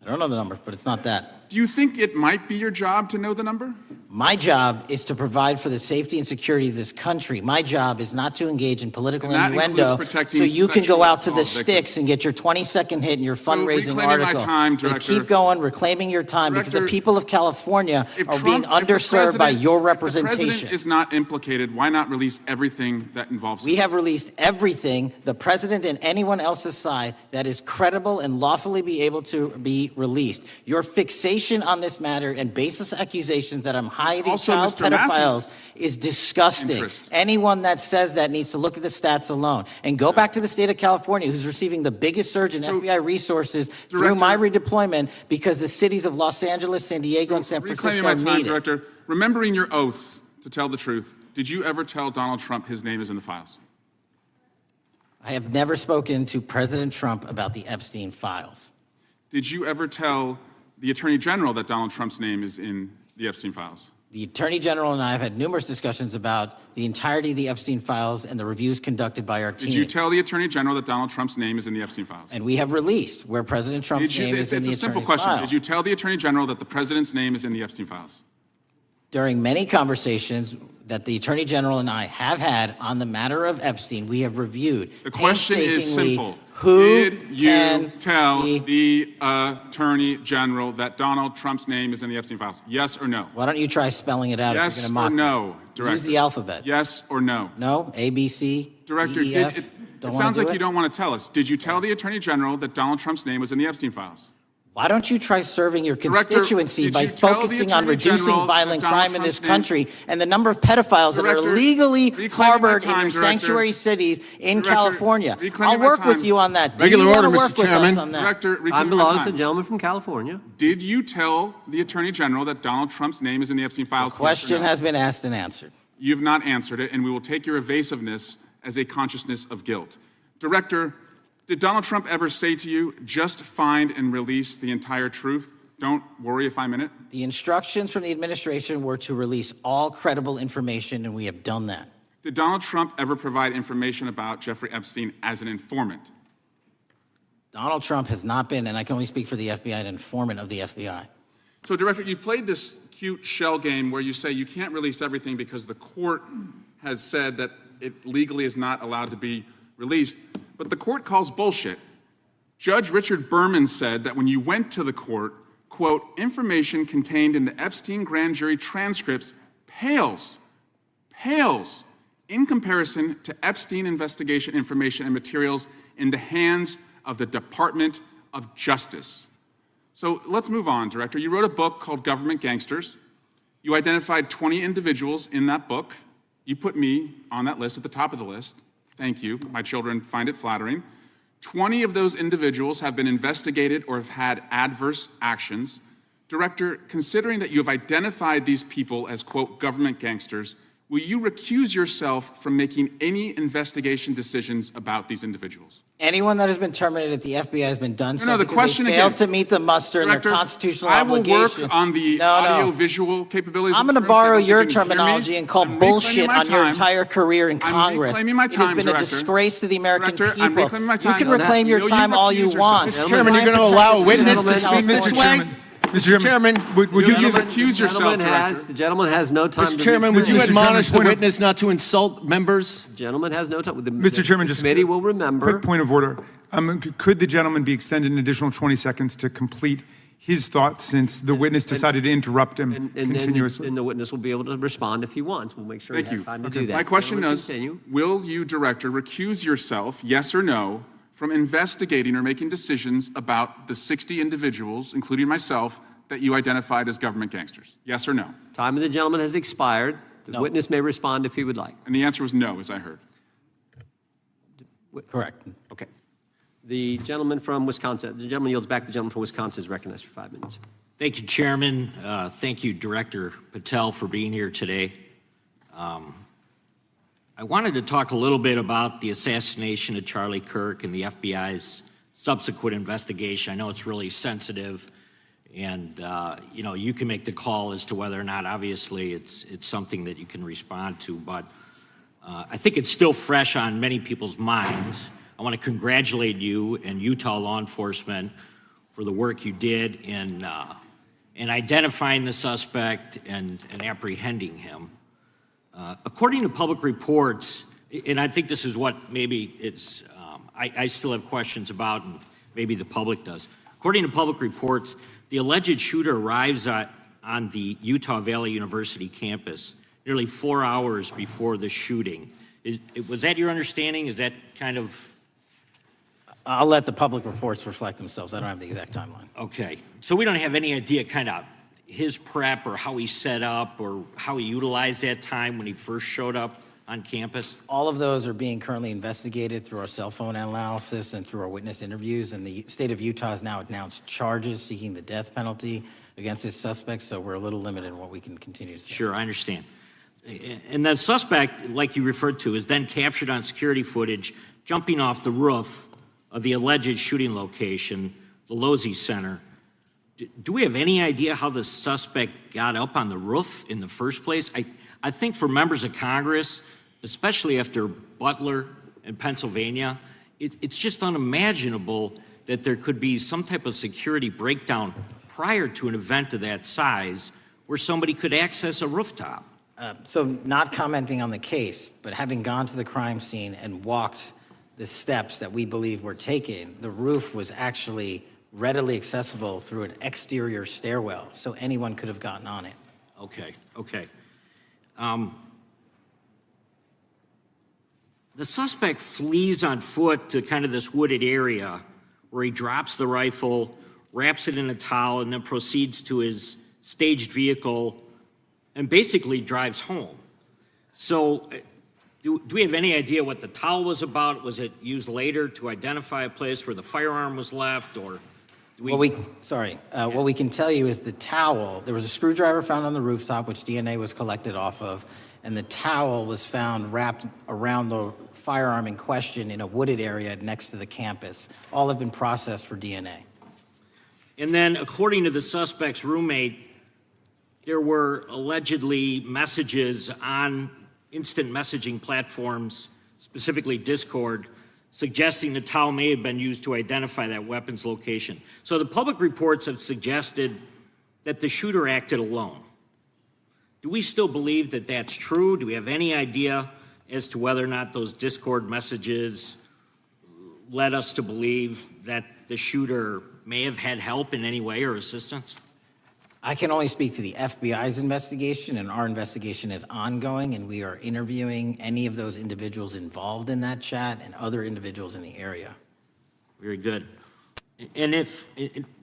I don't know the number, but it's not that. Do you think it might be your job to know the number? My job is to provide for the safety and security of this country. My job is not to engage in political innuendo so you can go out to the sticks and get your 20-second hit in your fundraising article. But keep going, reclaiming your time, because the people of California are being underserved by your representation. If the president is not implicated, why not release everything that involves him? We have released everything, the president and anyone else's side, that is credible and lawfully be able to be released. Your fixation on this matter and baseless accusations that I'm hiding child pedophiles is disgusting. Anyone that says that needs to look at the stats alone and go back to the state of California, who's receiving the biggest surge in FBI resources through my redeployment, because the cities of Los Angeles, San Diego, and San Francisco need it. Director, remembering your oath to tell the truth, did you ever tell Donald Trump his name is in the files? I have never spoken to President Trump about the Epstein files. Did you ever tell the Attorney General that Donald Trump's name is in the Epstein files? The Attorney General and I have had numerous discussions about the entirety of the Epstein files and the reviews conducted by our team. Did you tell the Attorney General that Donald Trump's name is in the Epstein files? And we have released where President Trump's name is in the Attorney's files. It's a simple question. Did you tell the Attorney General that the President's name is in the Epstein files? During many conversations that the Attorney General and I have had on the matter of Epstein, we have reviewed. The question is simple. Who did you tell the Attorney General that Donald Trump's name is in the Epstein files? Yes or no? Why don't you try spelling it out if you're going to mock me? Yes or no, Director? Use the alphabet. Yes or no? No? A, B, C, Director, D, E, F? it sounds like you don't want to tell us. Did you tell the Attorney General that Donald Trump's name was in the Epstein files? Why don't you try serving your constituency by focusing on reducing violent crime in this country and the number of pedophiles that are legally harbored in your sanctuary cities in California? I'll work with you on that. Regular order, Mr. Chairman. Director, I'm the gentleman from California. Did you tell the Attorney General that Donald Trump's name is in the Epstein files? The question has been asked and answered. You've not answered it, and we will take your evasiveness as a consciousness of guilt. Director, did Donald Trump ever say to you, just find and release the entire truth? Don't worry if I'm in it? The instructions from the administration were to release all credible information, and we have done that. Did Donald Trump ever provide information about Jeffrey Epstein as an informant? Donald Trump has not been, and I can only speak for the FBI, an informant of the FBI. So, Director, you've played this cute shell game where you say you can't release everything because the court has said that it legally is not allowed to be released, but the court calls bullshit. Judge Richard Berman said that when you went to the court, quote, information contained in the Epstein grand jury transcripts pales in comparison to Epstein investigation information and materials in the hands of the Department of Justice. So let's move on, Director. You wrote a book called Government Gangsters. You identified 20 individuals in that book. You put me on that list, at the top of the list. Thank you. My children find it flattering. 20 of those individuals have been investigated or have had adverse actions. Director, considering that you have identified these people as, quote, government gangsters, will you recuse yourself from making any investigation decisions about these individuals? Anyone that has been terminated at the FBI has been done No, the question they failed again, to meet the muster Director, in their constitutional I will obligation. work on the audio-visual capabilities. I'm of going to the room so borrow that you your can hear me. terminology and call I'm bullshit reclaiming my on your time. entire career in I'm Congress. reclaiming my time, It has been Director. a disgrace to the American Director, people. I'm reclaiming my time. You can reclaim your time all you want. Mr. Chairman, you're going to allow a witness to speak this way? Mr. Chairman, would you give recuse yourself, The gentleman has no time. Mr. Chairman, would you admonish the witness not to insult members? The gentleman has no time. Mr. Chairman, just committee will remember. Quick point of order. Could the gentleman be extended an additional 20 seconds to complete his thoughts, since the witness decided to interrupt him continuously? And the witness will be able to respond if he wants. We'll make sure he has time to do that. My question Gentlemen, is, continue. will you, Director, recuse yourself, yes or no, from investigating or making decisions about the 60 individuals, including myself, that you identified as government gangsters? Yes or no? Time of the gentleman has expired. The witness may respond if he would like. And the answer was no, as I heard. Correct. Okay. The gentleman from Wisconsin, the gentleman yields back. The gentleman from Wisconsin is recognized for 5 minutes. Thank you, Chairman. Thank you, Director Patel, for being here today. I wanted to talk a little bit about the assassination of Charlie Kirk and the FBI's subsequent investigation. I know it's really sensitive, and you know, you can make the call as to whether or not, obviously, it's something that you can respond to, but I think it's still fresh on many people's minds. I want to congratulate you and Utah law enforcement for the work you did in identifying the suspect and apprehending him. According to public reports, and I think this is what maybe it's, I still have questions about, and maybe the public does. According to public reports, the alleged shooter arrives on the Utah Valley University campus nearly 4 hours before the shooting. Was that your understanding? Is that kind of... I'll let the public reports reflect themselves. I don't have the exact timeline. Okay. So we don't have any idea kind of his prep or how he set up or how he utilized that time when he first showed up on campus? All of those are being currently investigated through our cell phone analysis and through our witness interviews. And the state of Utah has now announced charges seeking the death penalty against this suspect. So we're a little limited in what we can continue to say. Sure, I understand. And the suspect, like you referred to, is then captured on security footage jumping off the roof of the alleged shooting location, the Losey Center. Do we have any idea how the suspect got up on the roof in the first place? I think for members of Congress, especially after Butler in Pennsylvania, it's just unimaginable that there could be some type of security breakdown prior to an event of that size where somebody could access a rooftop. So not commenting on the case, but having gone to the crime scene and walked the steps that we believe were taken, the roof was actually readily accessible through an exterior stairwell, so anyone could have gotten on it. Okay, okay. The suspect flees on foot to kind of this wooded area where he drops the rifle, wraps it in a towel, and then proceeds to his staged vehicle and basically drives home. So do we have any idea what the towel was about? Was it used later to identify a place where the firearm was left, or? What we can tell you is the towel, there was a screwdriver found on the rooftop, which DNA was collected off of, and the towel was found wrapped around the firearm in question in a wooded area next to the campus. All have been processed for DNA. And then, according to the suspect's roommate, there were allegedly messages on instant messaging platforms, specifically Discord, suggesting the towel may have been used to identify that weapon's location. So the public reports have suggested that the shooter acted alone. Do we still believe that that's true? Do we have any idea as to whether or not those Discord messages led us to believe that the shooter may have had help in any way or assistance? I can only speak to the FBI's investigation, and our investigation is ongoing, and we are interviewing any of those individuals involved in that chat and other individuals in the area. Very good. And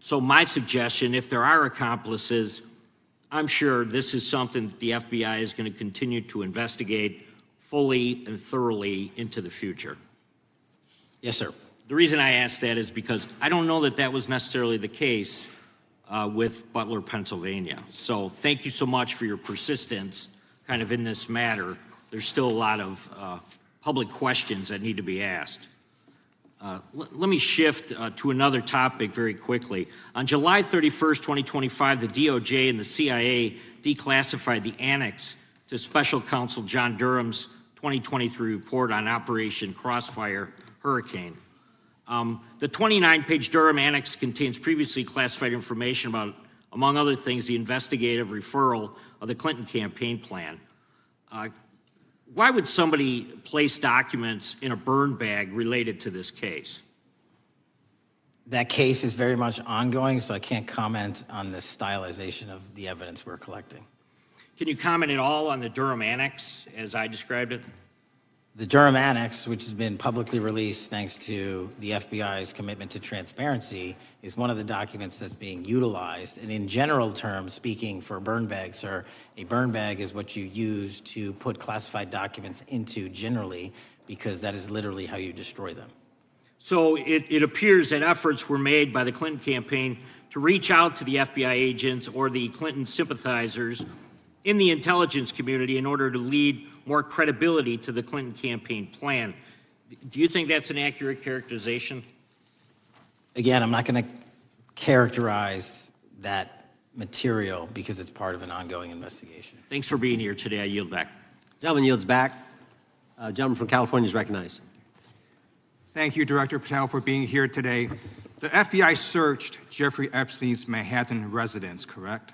so my suggestion, if there are accomplices, I'm sure this is something that the FBI is going to continue to investigate fully and thoroughly into the future. Yes, sir. The reason I ask that is because I don't know that that was necessarily the case with Butler, Pennsylvania. So thank you so much for your persistence kind of in this matter. There's still a lot of public questions that need to be asked. Let me shift to another topic very quickly. On July 31st, 2025, the DOJ and the CIA declassified the annex to Special Counsel John Durham's 2023 report on Operation Crossfire Hurricane. The 29-page Durham Annex contains previously classified information about, among other things, the investigative referral of the Clinton campaign plan. Why would somebody place documents in a burn bag related to this case? That case is very much ongoing, so I can't comment on the stylization of the evidence we're collecting. Can you comment at all on the Durham Annex as I described it? The Durham Annex, which has been publicly released thanks to the FBI's commitment to transparency, is one of the documents that's being utilized. And in general terms, speaking for a burn bag, sir, a burn bag is what you use to put classified documents into generally, because that is literally how you destroy them. So it appears that efforts were made by the Clinton campaign to reach out to the FBI agents or the Clinton sympathizers in the intelligence community in order to lead more credibility to the Clinton campaign plan. Do you think that's an accurate characterization? Again, I'm not going to characterize that material because it's part of an ongoing investigation. Thanks for being here today. I yield back. Gentleman yields back. Gentleman from California is recognized. Thank you, Director Patel, for being here today. The FBI searched Jeffrey Epstein's Manhattan residence, correct?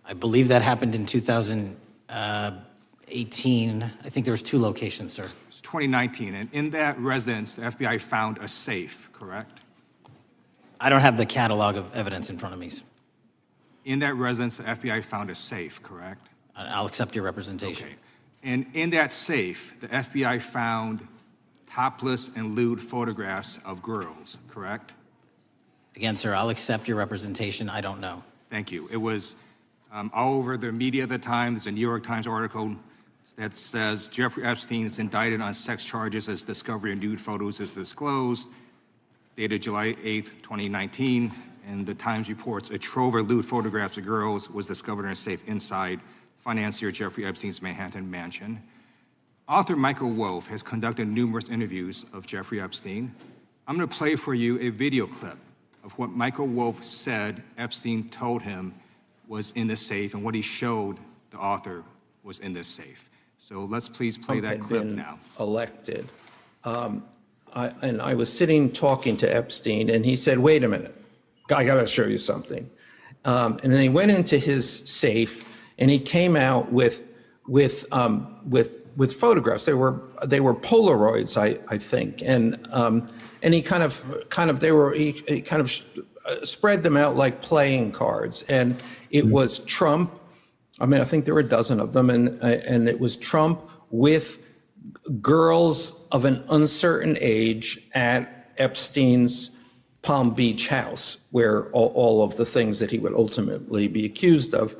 I believe that happened in 2018. I think there was 2 locations, sir. It's 2019, and in that residence, the FBI found a safe, correct? I don't have the catalog of evidence in front of me. In that residence, the FBI found a safe, correct? I'll accept your representation. Okay. And in that safe, the FBI found topless and lewd photographs of girls, correct? Again, sir, I'll accept your representation. I don't know. Thank you. It was all over the media at the time. There's a New York Times article that says Jeffrey Epstein is indicted on sex charges as discovery of nude photos is disclosed, dated July 8th, 2019. And the Times reports a trove of lewd photographs of girls was discovered in a safe inside financier Jeffrey Epstein's Manhattan mansion. Author Michael Wolff has conducted numerous interviews of Jeffrey Epstein. I'm going to play for you a video clip of what Michael Wolff said Epstein told him was in the safe and what he showed the author was in this safe. So let's please play that clip now. Elected. And I was sitting talking to Epstein, and he said, "Wait a minute, I got to show you something." And then he went into his safe, and he came out with photographs. They were Polaroids, I think, and he kind of spread them out like playing cards, and it was Trump. I mean, I think there were a dozen of them, and it was Trump with girls of an uncertain age at Epstein's Palm Beach house, where all of the things that he would ultimately be accused of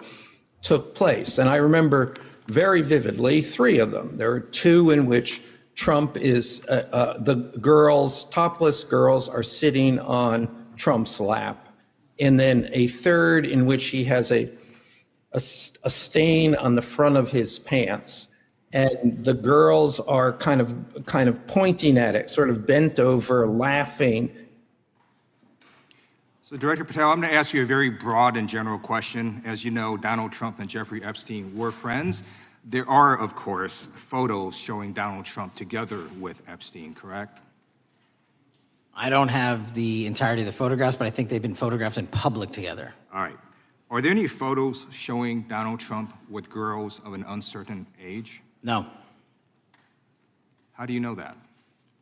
took place. And I remember very vividly 3 of them. There are 2 in which Trump is, the girls, topless girls, are sitting on Trump's lap. And then a 3rd in which he has a stain on the front of his pants, and the girls are kind of pointing at it, sort of bent over, laughing. So Director Patel, I'm going to ask you a very broad and general question. As you know, Donald Trump and Jeffrey Epstein were friends. There are, of course, photos showing Donald Trump together with Epstein, correct? I don't have the entirety of the photographs, but I think they've been photographed in public together. All right. Are there any photos showing Donald Trump with girls of an uncertain age? No. How do you know that?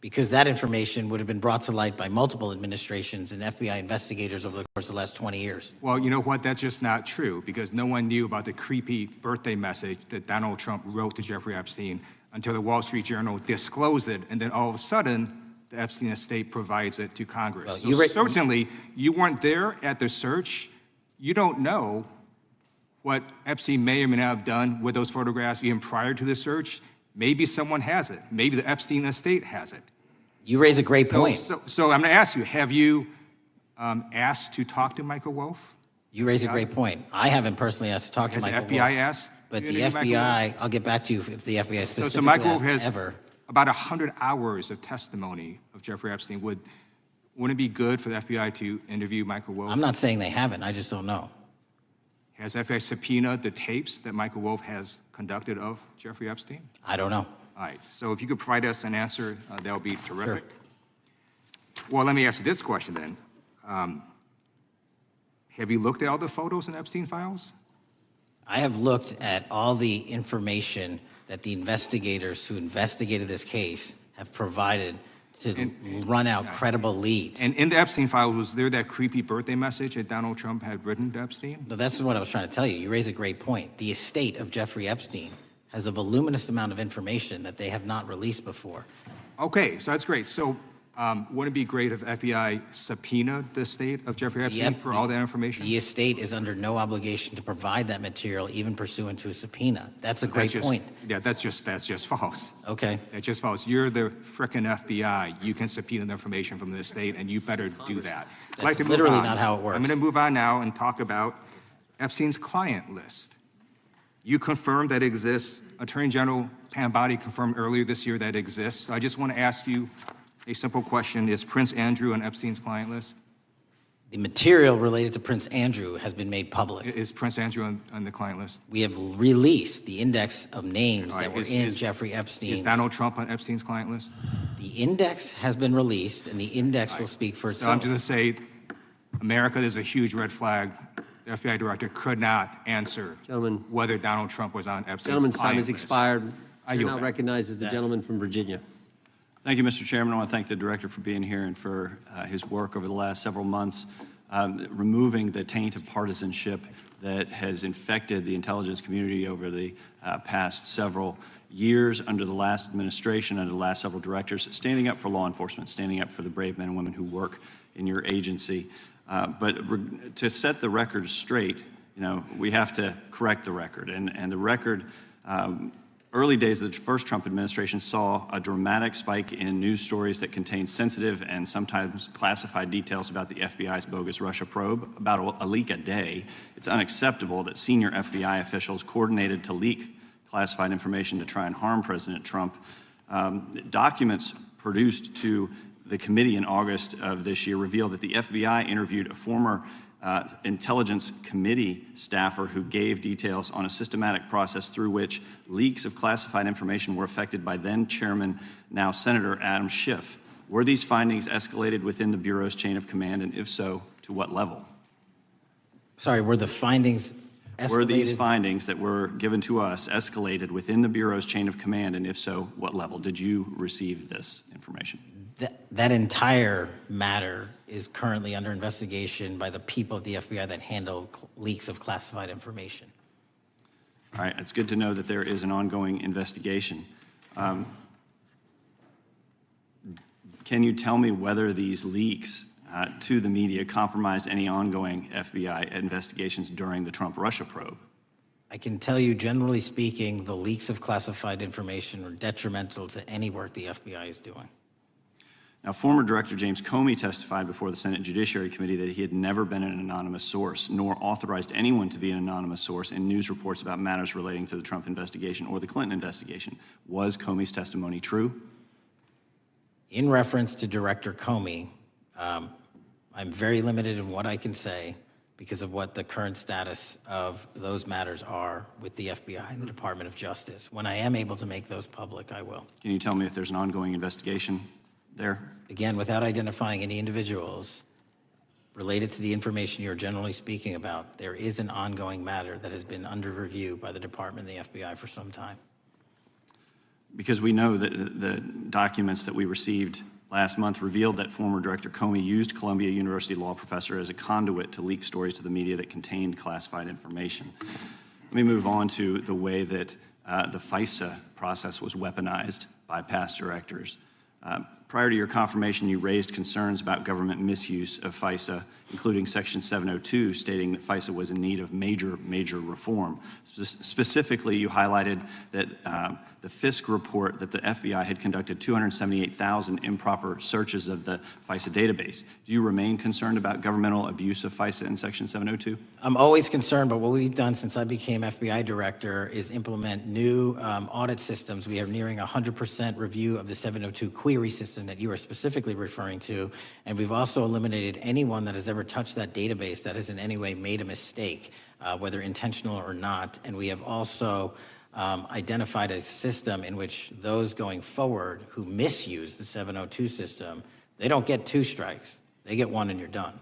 Because that information would have been brought to light by multiple administrations and FBI investigators over the course of the last 20 years. Well, you know what? That's just not true, because no one knew about the creepy birthday message that Donald Trump wrote to Jeffrey Epstein until the Wall Street Journal disclosed it, and then all of a sudden, the Epstein estate provides it to Congress. Well, so certainly, you weren't there at the search. You don't know what Epstein may or may not have done with those photographs even prior to the search. Maybe someone has it. Maybe the Epstein estate has it. You raise a great point. So I'm going to ask you, have you asked to talk to Michael Wolff? You raise a great point. I haven't personally asked to talk to Has the Michael FBI Wolff, ask? but you the to Michael FBI, I'll get back to you if the FBI specifically So Michael Wolff asked has ever. about 100 hours of testimony of Jeffrey Epstein. Wouldn't it be good for the FBI to interview Michael Wolff? I'm not saying they haven't, I just don't know. Has FBI subpoenaed the tapes that Michael Wolff has conducted of Jeffrey Epstein? I don't know. All right, so if you could provide us an answer, that would be terrific. Sure. Well, let me ask you this question then. Have you looked at all the photos in Epstein files? I have looked at all the information that the investigators who investigated this case have provided to run out credible leads. And in the Epstein files, was there that creepy birthday message that Donald Trump had written to Epstein? No, that's what I was trying to tell you. You raise a great point. The estate of Jeffrey Epstein has a voluminous amount of information that they have not released before. Okay, so that's great. So wouldn't it be great if FBI subpoenaed the estate of Jeffrey Epstein for all that information? The estate is under no obligation to provide that material, even pursuant to a subpoena. That's a great point. Yeah, that's just false. Okay. That's just false. You're the frickin' FBI. You can subpoena the information from the estate, and you better do that. That's literally not how it works. I'm going to move on now and talk about Epstein's client list. You confirmed that exists. Attorney General Pam Bondi confirmed earlier this year that exists. So I just want to ask you a simple question. Is Prince Andrew on Epstein's client list? The material related to Prince Andrew has been made public. Is Prince Andrew on the client list? We have released the index of names that were in Jeffrey Epstein's. Is Donald Trump on Epstein's client list? The index has been released, and the index will speak for itself. So I'm just going to say, America, there's a huge red flag. The FBI director could not answer whether Donald Trump was on Epstein's Gentleman's time client has list. expired. I Chair yield now back. recognizes the gentleman from Virginia. Thank you, Mr. Chairman. I want to thank the director for being here and for his work over the last several months, removing the taint of partisanship that has infected the intelligence community over the past several years under the last administration, under the last several directors, standing up for law enforcement, standing up for the brave men and women who work in your agency. But to set the record straight, you know, we have to correct the record. And the record, early days of the first Trump administration saw a dramatic spike in news stories that contained sensitive and sometimes classified details about the FBI's bogus Russia probe, about a leak a day. It's unacceptable that senior FBI officials coordinated to leak classified information to try and harm President Trump. Documents produced to the committee in August of this year revealed that the FBI interviewed a former intelligence committee staffer who gave details on a systematic process through which leaks of classified information were affected by then Chairman, now Senator Adam Schiff. Were these findings escalated within the Bureau's chain of command, and if so, to what level? Sorry, were the findings escalated? Were these findings that were given to us escalated within the Bureau's chain of command, and if so, what level? Did you receive this information? That entire matter is currently under investigation by the people at the FBI that handle leaks of classified information. All right, it's good to know that there is an ongoing investigation. Can you tell me whether these leaks to the media compromised any ongoing FBI investigations during the Trump-Russia probe? I can tell you, generally speaking, the leaks of classified information are detrimental to any work the FBI is doing. Now, former Director James Comey testified before the Senate Judiciary Committee that he had never been an anonymous source, nor authorized anyone to be an anonymous source in news reports about matters relating to the Trump investigation or the Clinton investigation. Was Comey's testimony true? In reference to Director Comey, I I'm very limited in what I can say because of what the current status of those matters are with the FBI and the Department of Justice. When I am able to make those public, I will. Can you tell me if there's an ongoing investigation there? Again, without identifying any individuals related to the information you're generally speaking about, there is an ongoing matter that has been under review by the Department and the FBI for some time. Because we know that the documents that we received last month revealed that former Director Comey used Columbia University law professor as a conduit to leak stories to the media that contained classified information. Let me move on to the way that the FISA process was weaponized by past directors. Prior to your confirmation, you raised concerns about government misuse of FISA, including Section 702, stating that FISA was in need of major reform. Specifically, you highlighted that the Fisk report that the FBI had conducted 278,000 improper searches of the FISA database. Do you remain concerned about governmental abuse of FISA in Section 702? I'm always concerned, but what we've done since I became FBI director is implement new audit systems. We are nearing 100% review of the 702 query system that you are specifically referring to, and we've also eliminated anyone that has ever touched that database that has in any way made a mistake, whether intentional or not. And we have also identified a system in which those going forward who misuse the 702 system, they don't get 2 strikes. They get 1 and you're done.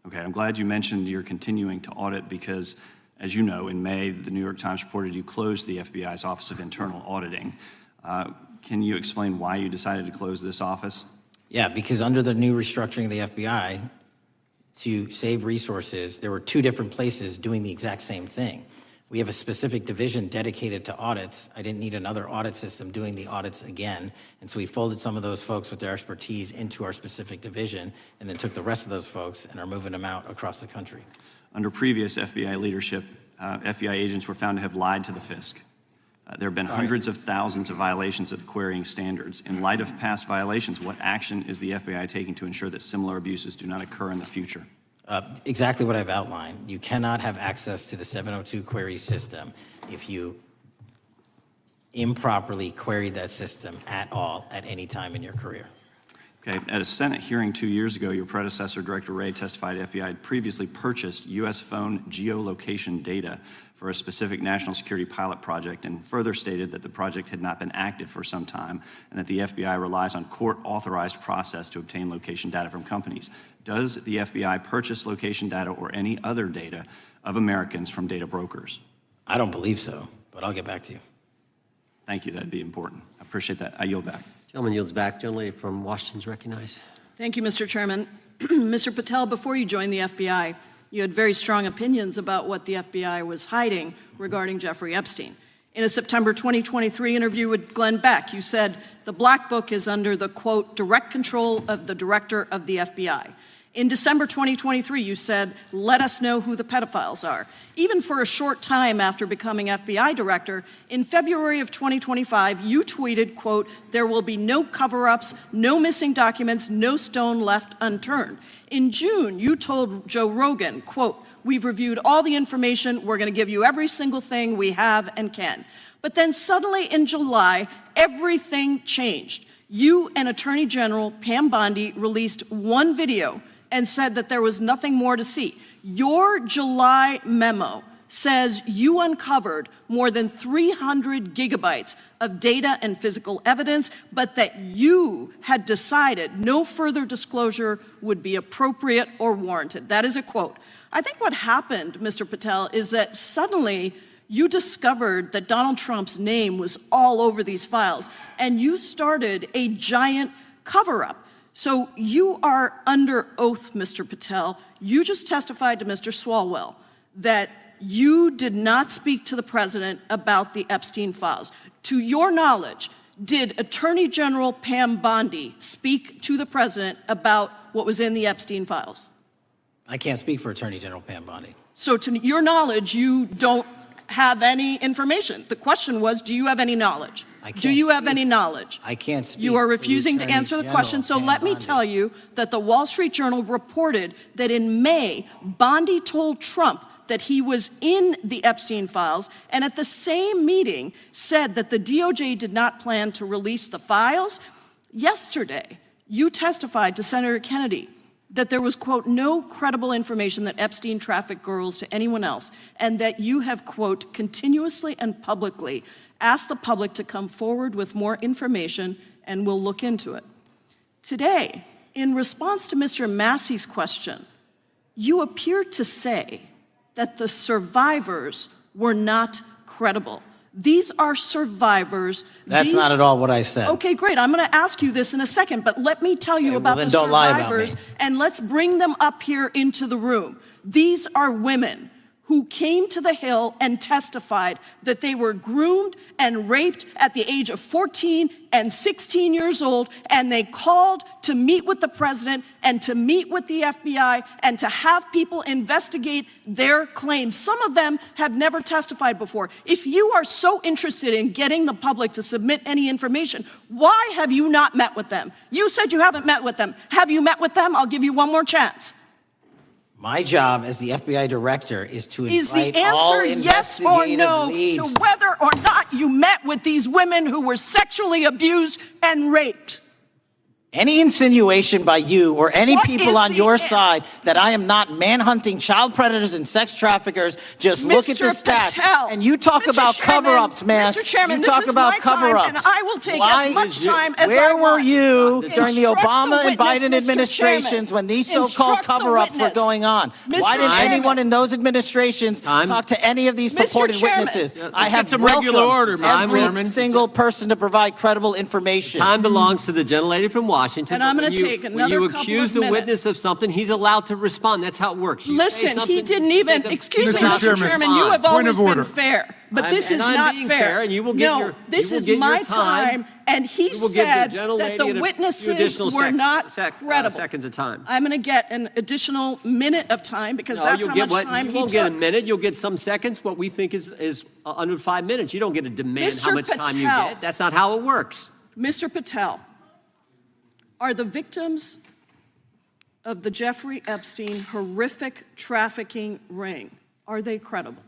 Okay, I'm glad you mentioned you're continuing to audit because, as you know, in May, the New York Times reported you closed the FBI's Office of Internal Auditing. Can you explain why you decided to close this office? Yeah, because under the new restructuring of the FBI, to save resources, there were 2 different places doing the exact same thing. We have a specific division dedicated to audits. I didn't need another audit system doing the audits again. And so we folded some of those folks with their expertise into our specific division and then took the rest of those folks and are moving them out across the country. Under previous FBI leadership, FBI agents were found to have lied to the Fisk. There have been hundreds of thousands of violations of the querying standards. In light of past violations, what action is the FBI taking to ensure that similar abuses do not occur in the future? Exactly what I've outlined. You cannot have access to the 702 query system if you improperly queried that system at all at any time in your career. Okay, at a Senate hearing 2 years ago, your predecessor, Director Wray, testified FBI had previously purchased U.S. phone geolocation data for a specific national security pilot project and further stated that the project had not been active for some time and that the FBI relies on court-authorized process to obtain location data from companies. Does the FBI purchase location data or any other data of Americans from data brokers? I don't believe so, but I'll get back to you. Thank you, that'd be important. I appreciate that. I yield back. Gentleman yields back. Gentleman from Washington's recognized. Thank you, Mr. Chairman. Mr. Patel, before you joined the FBI, you had very strong opinions about what the FBI was hiding regarding Jeffrey Epstein. In a September 2023 interview with Glenn Beck, you said the Black Book is under the, quote, direct control of the director of the FBI. In December 2023, you said, let us know who the pedophiles are. Even for a short time after becoming FBI director, in February of 2025, you tweeted, quote, there will be no cover-ups, no missing documents, no stone left unturned. In June, you told Joe Rogan, quote, we've reviewed all the information, we're gonna give you every single thing we have and can. But then suddenly in July, everything changed. You and Attorney General Pam Bondi released one video and said that there was nothing more to see. Your July memo says you uncovered more than 300 gigabytes of data and physical evidence, but that you had decided no further disclosure would be appropriate or warranted. That is a quote. I think what happened, Mr. Patel, is that suddenly you discovered that Donald Trump's name was all over these files, and you started a giant cover-up. So you are under oath, Mr. Patel. You just testified to Mr. Swalwell that you did not speak to the president about the Epstein files. To your knowledge, did Attorney General Pam Bondi speak to the president about what was in the Epstein files? I can't speak for Attorney General Pam Bondi. So to your knowledge, you don't have any information. The question was, do you have any knowledge? Do you have any knowledge? I can't speak. You are refusing to answer the question, so let me tell you that the Wall Street Journal reported that in May, Bondi told Trump that he was in the Epstein files, and at the same meeting said that the DOJ did not plan to release the files. Yesterday, you testified to Senator Kennedy that there was, quote, no credible information that Epstein trafficked girls to anyone else, and that you have, quote, continuously and publicly asked the public to come forward with more information and we'll look into it. Today, in response to Mr. Massey's question, you appear to say that the survivors were not credible. These are survivors. That's not at all what I said. Okay, great. I'm going to ask you this in a second, but let me tell you about the survivors, and let's bring them up here into the room. These are women who came to the Hill and testified that they were groomed and raped at the age of 14 and 16 years old, and they called to meet with the president and to meet with the FBI and to have people investigate their claims. Some of them have never testified before. If you are so interested in getting the public to submit any information, why have you not met with them? You said you haven't met with them. Have you met with them? I'll give you one more chance. My job as the FBI director is to Is invite the all answer yes or investigative no leads. to whether or not you met with these women who were sexually abused and raped? Any insinuation by you or any What people is on the your an- side that I am not manhunting child predators and sex traffickers, just look at the Mr. stats. Patel, And you talk Mr. about Chairman, cover-ups, man. Mr. Chairman, you this talk is about my time, cover-ups. and I will take as much time as I Where were want. you during the Instruct Obama and witness, Biden Mr. administrations Chairman. when these so-called Instruct the cover-ups were witness. going on? Mr. Why didn't Chairman. anyone in those administrations talk to any of these Mr. purported Chairman. witnesses? Let's I get have some regular order, welcomed Mr. every Chairman. single person to provide credible information. Time belongs to the gentlelady from Washington. And I'm but gonna when you- take when another you couple accuse of the minutes. witness of something, he's allowed to respond. That's how it works. You say Listen, something, he didn't you say even, the- excuse me, He's allowed to Mr. Chairman, you have respond. always been fair, but this And is I'm not being fair. and you will get No, your, this you will is get my your time, and he You will give said the that gentlelady the a few witnesses additional were not credible. seconds of time. I'm going to get an additional minute of time because No, that's you'll how get much what, time you he won't get a took. minute. You'll get some seconds. What we think is under 5 minutes. You don't get to demand how Mr. much time you Patel. get. That's not how it works. Mr. Patel, are the victims of the Jeffrey Epstein horrific trafficking ring, are they credible?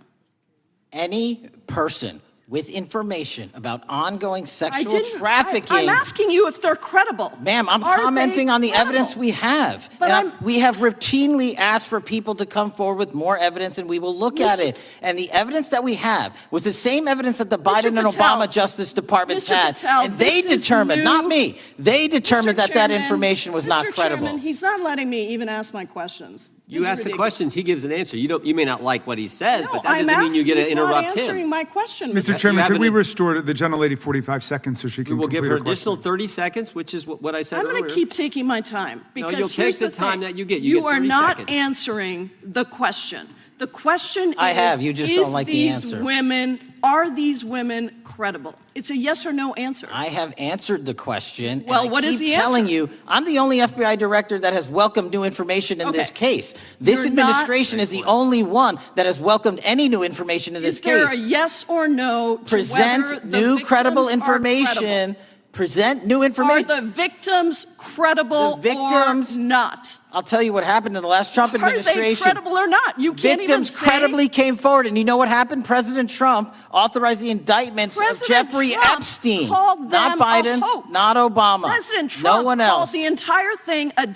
Any person with information about ongoing sexual didn't- trafficking. I'm asking you if they're credible. Ma'am, I'm Are they commenting on the credible? evidence we have. But And we have routinely asked for people to come forward with more evidence, and we will look at it. And the evidence that we have was the same evidence that the Biden and Patel, Obama Justice Departments Mr. had. Patel, And they this is determined, not new. me, they determined that that Chairman, information was not Mr. credible. Chairman, he's not letting me even ask my questions. You This is ask the ridiculous. questions, he gives an answer. You may not like what he says, No, but that I'm doesn't mean you asking, get to he's interrupt not him. answering my question. Mr. Chairman, have could we an- restore the gentlelady 45 seconds so she We can will complete give her her question? additional 30 seconds, which is what I said I'm earlier. going to keep taking my time because you'll take here's the time thing. that you get. You get are 30 not seconds. answering the question. The question I is, have, you just don't like the these answer. are these women credible? It's a yes or no answer. I have answered the question. Well, and I what is keep the telling answer? you, I'm the only FBI director that has welcomed new information in this case. This You're not- administration is the only one that has welcomed any new information in this Is there case. a yes or no to Present whether the new victims credible are information. credible? Present new Are information. the victims credible or not? I'll tell you what happened in the last Trump Are they administration. credible or not? You can't even Victims say. credibly came forward, and you know what happened? President Trump authorized the indictments of President Jeffrey Trump Epstein, called not them a Biden, hoax. not Obama, President Trump no one called else. the entire thing a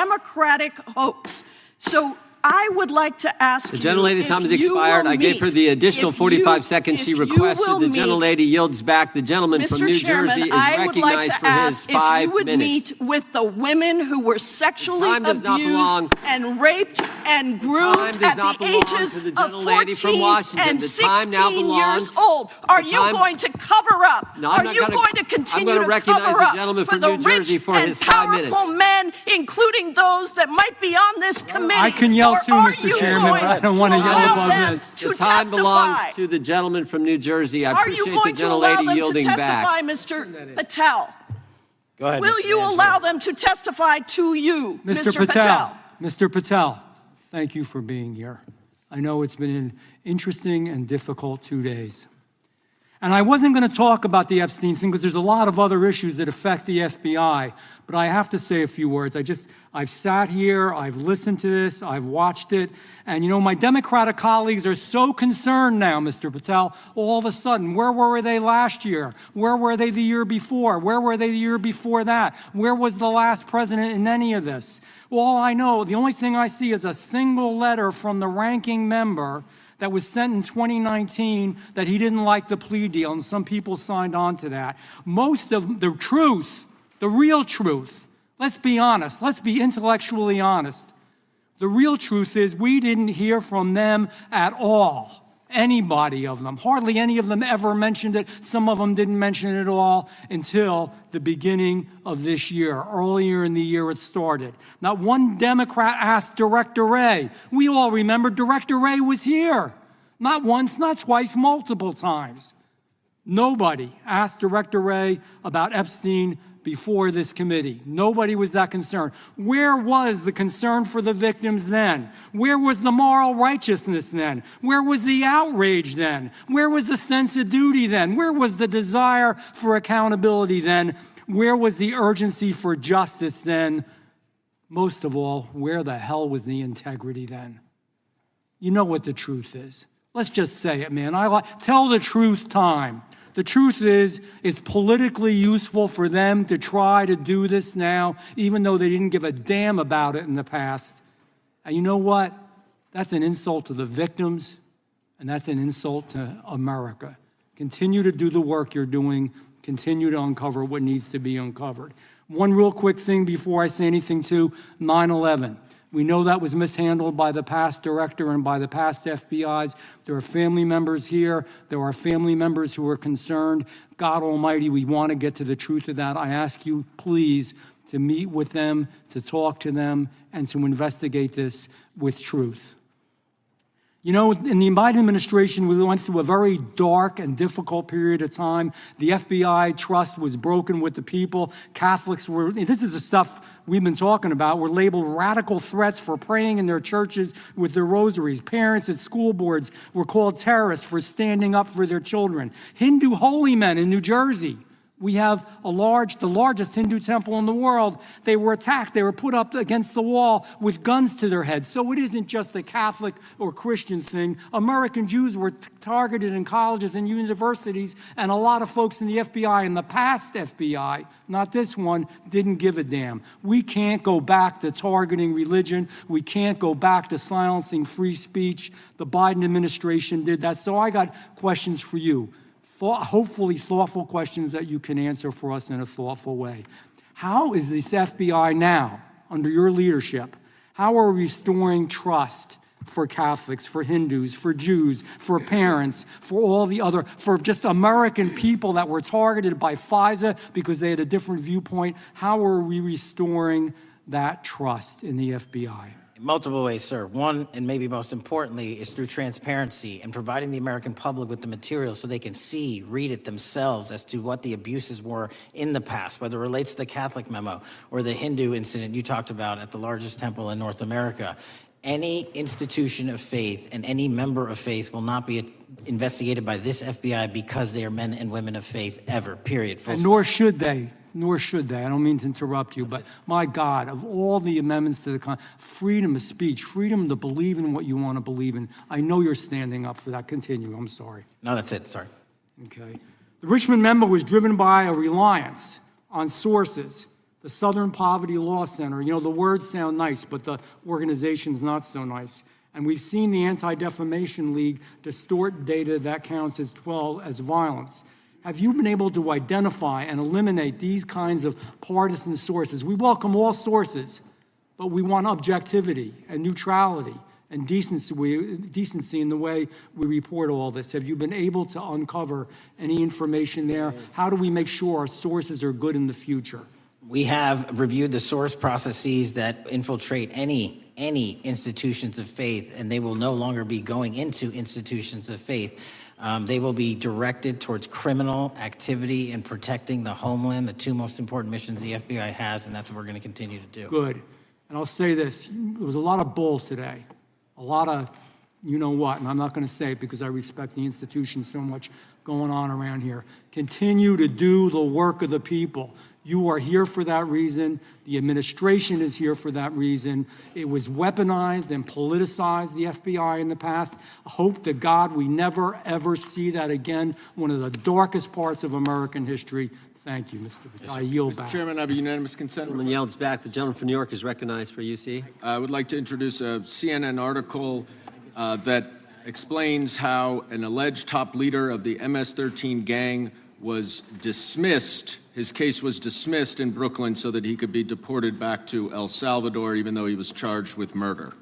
Democratic hoax. So I would like to ask The you gentlelady's if time has you expired. will I gave her meet- the additional if 45 you- seconds she if you requested. will The meet- gentlelady yields back. The gentleman from Mr. New Chairman, Jersey is I would like recognized to for his ask if 5 you would minutes. meet with the women who were sexually time does not belong- abused and raped and groomed time does at not the belong ages to the of gentlelady from 14 Washington. and The time now 16 belongs- years old. Are the you time- going to cover up? No, I'm Are not you gonna- going to I'm continue gonna to recognize cover the up gentleman for from the New Jersey rich for and his 5 minutes. powerful men, including those that might be on this committee? I can yell Or too, are Mr. you Chairman, going but I don't want to to yell allow above them this. to The time testify? belongs to the gentleman from New Jersey. I Are you appreciate the going to allow gentlelady them to yielding testify, back. Mr. Patel? Go ahead. Will Mr. you Answer. allow them to testify to you, Mr. Patel, Mr. Patel, thank you for being here. I know it's been an interesting and difficult 2 days. And I wasn't going to talk about the Epstein thing because there's a lot of other issues that affect the FBI, but I have to say a few words. I've sat here, I've listened to this, I've watched it, and my Democratic colleagues are so concerned now, Mr. Patel, all of a sudden. Where were they last year? Where were they the year before? Where were they the year before that? Where was the last president in any of this? All I know, the only thing I see is a single letter from the ranking member that was sent in 2019 that he didn't like the plea deal, and some people signed on to that. Most of the truth, the real truth, let's be honest, let's be intellectually honest. The real truth is we didn't hear from them at all, anybody of them. Hardly any of them ever mentioned it. Some of them didn't mention it at all until the beginning of this year. Earlier in the year it started. Not one Democrat asked Director Wray. We all remember Director Wray was here. Not once, not twice, multiple times. Nobody asked Director Wray about Epstein before this committee. Nobody was that concerned. Where was the concern for the victims then? Where was the moral righteousness then? Where was the outrage then? Where was the sense of duty then? Where was the desire for accountability then? Where was the urgency for justice then? Most of all, where the hell was the integrity then? You know what the truth is. Let's just say it, man. Tell the truth time. The truth is, it's politically useful for them to try to do this now, even though they didn't give a damn about it in the past. And you know what? That's an insult to the victims, and that's an insult to America. Continue to do the work you're doing. Continue to uncover what needs to be uncovered. One real quick thing before I say anything to 9/11. We know that was mishandled by the past director and by the past FBIs. There are family members here. There are family members who are concerned. God Almighty, we want to get to the truth of that. I ask you, please, to meet with them, to talk to them, and to investigate this with truth. In the Biden administration, we went through a very dark and difficult period of time. The FBI trust was broken with the people. Catholics this is the stuff we've been talking about, were labeled radical threats for praying in their churches with their rosaries. Parents at school boards were called terrorists for standing up for their children. Hindu holy men in New Jersey. We have the largest Hindu temple in the world. They were attacked. They were put up against the wall with guns to their heads. So it isn't just a Catholic or Christian thing. American Jews were targeted in colleges and universities, and a lot of folks in the FBI, in the past FBI, not this one, didn't give a damn. We can't go back to targeting religion. We can't go back to silencing free speech. The Biden administration did that. So I got questions for you. Hopefully thoughtful questions that you can answer for us in a thoughtful way. How is this FBI now, under your leadership, how are we restoring trust for Catholics, for Hindus, for Jews, for parents, for all the other, for just American people that were targeted by FISA because they had a different viewpoint? How are we restoring that trust in the FBI? In multiple ways, sir. One, and maybe most importantly, is through transparency and providing the American public with the material so they can read it themselves as to what the abuses were in the past, whether it relates to the Catholic memo or the Hindu incident you talked about at the largest temple in North America. Any institution of faith and any member of faith will not be investigated by this FBI because they are men and women of faith ever, period. And nor should they. Nor should they. I don't mean to interrupt you, but my God, of all the amendments to the freedom of speech, freedom to believe in what you want to believe in, I know you're standing up for that. Continue. I'm sorry. No, that's it. Sorry. Okay. The Richmond memo was driven by a reliance on sources. The Southern Poverty Law Center, the words sound nice, but the organization's not so nice. And we've seen the Anti-Defamation League distort data that counts as violence. Have you been able to identify and eliminate these kinds of partisan sources? We welcome all sources, but we want objectivity and neutrality and decency in the way we report all this. Have you been able to uncover any information there? How do we make sure our sources are good in the future? We have reviewed the source processes that infiltrate any institutions of faith, and they will no longer be going into institutions of faith. They will be directed towards criminal activity and protecting the homeland, the two most important missions the FBI has, and that's what we're going to continue to do. Good. And I'll say this. There was a lot of bull today, a lot of you know what, and I'm not going to say it because I respect the institution so much going on around here. Continue to do the work of the people. You are here for that reason. The administration is here for that reason. It was weaponized and politicized, the FBI, in the past. I hope to God we never, ever see that again. One of the darkest parts of American history. Thank you, Mr. Patel. I yield back. Mr. Chairman, I have a unanimous consent. Gentleman yields back. The gentleman from New York is recognized for UC. I would like to introduce a CNN article that explains how an alleged top leader of the MS-13 gang was dismissed. His case was dismissed in Brooklyn so that he could be deported back to El Salvador, even though he was charged with murder.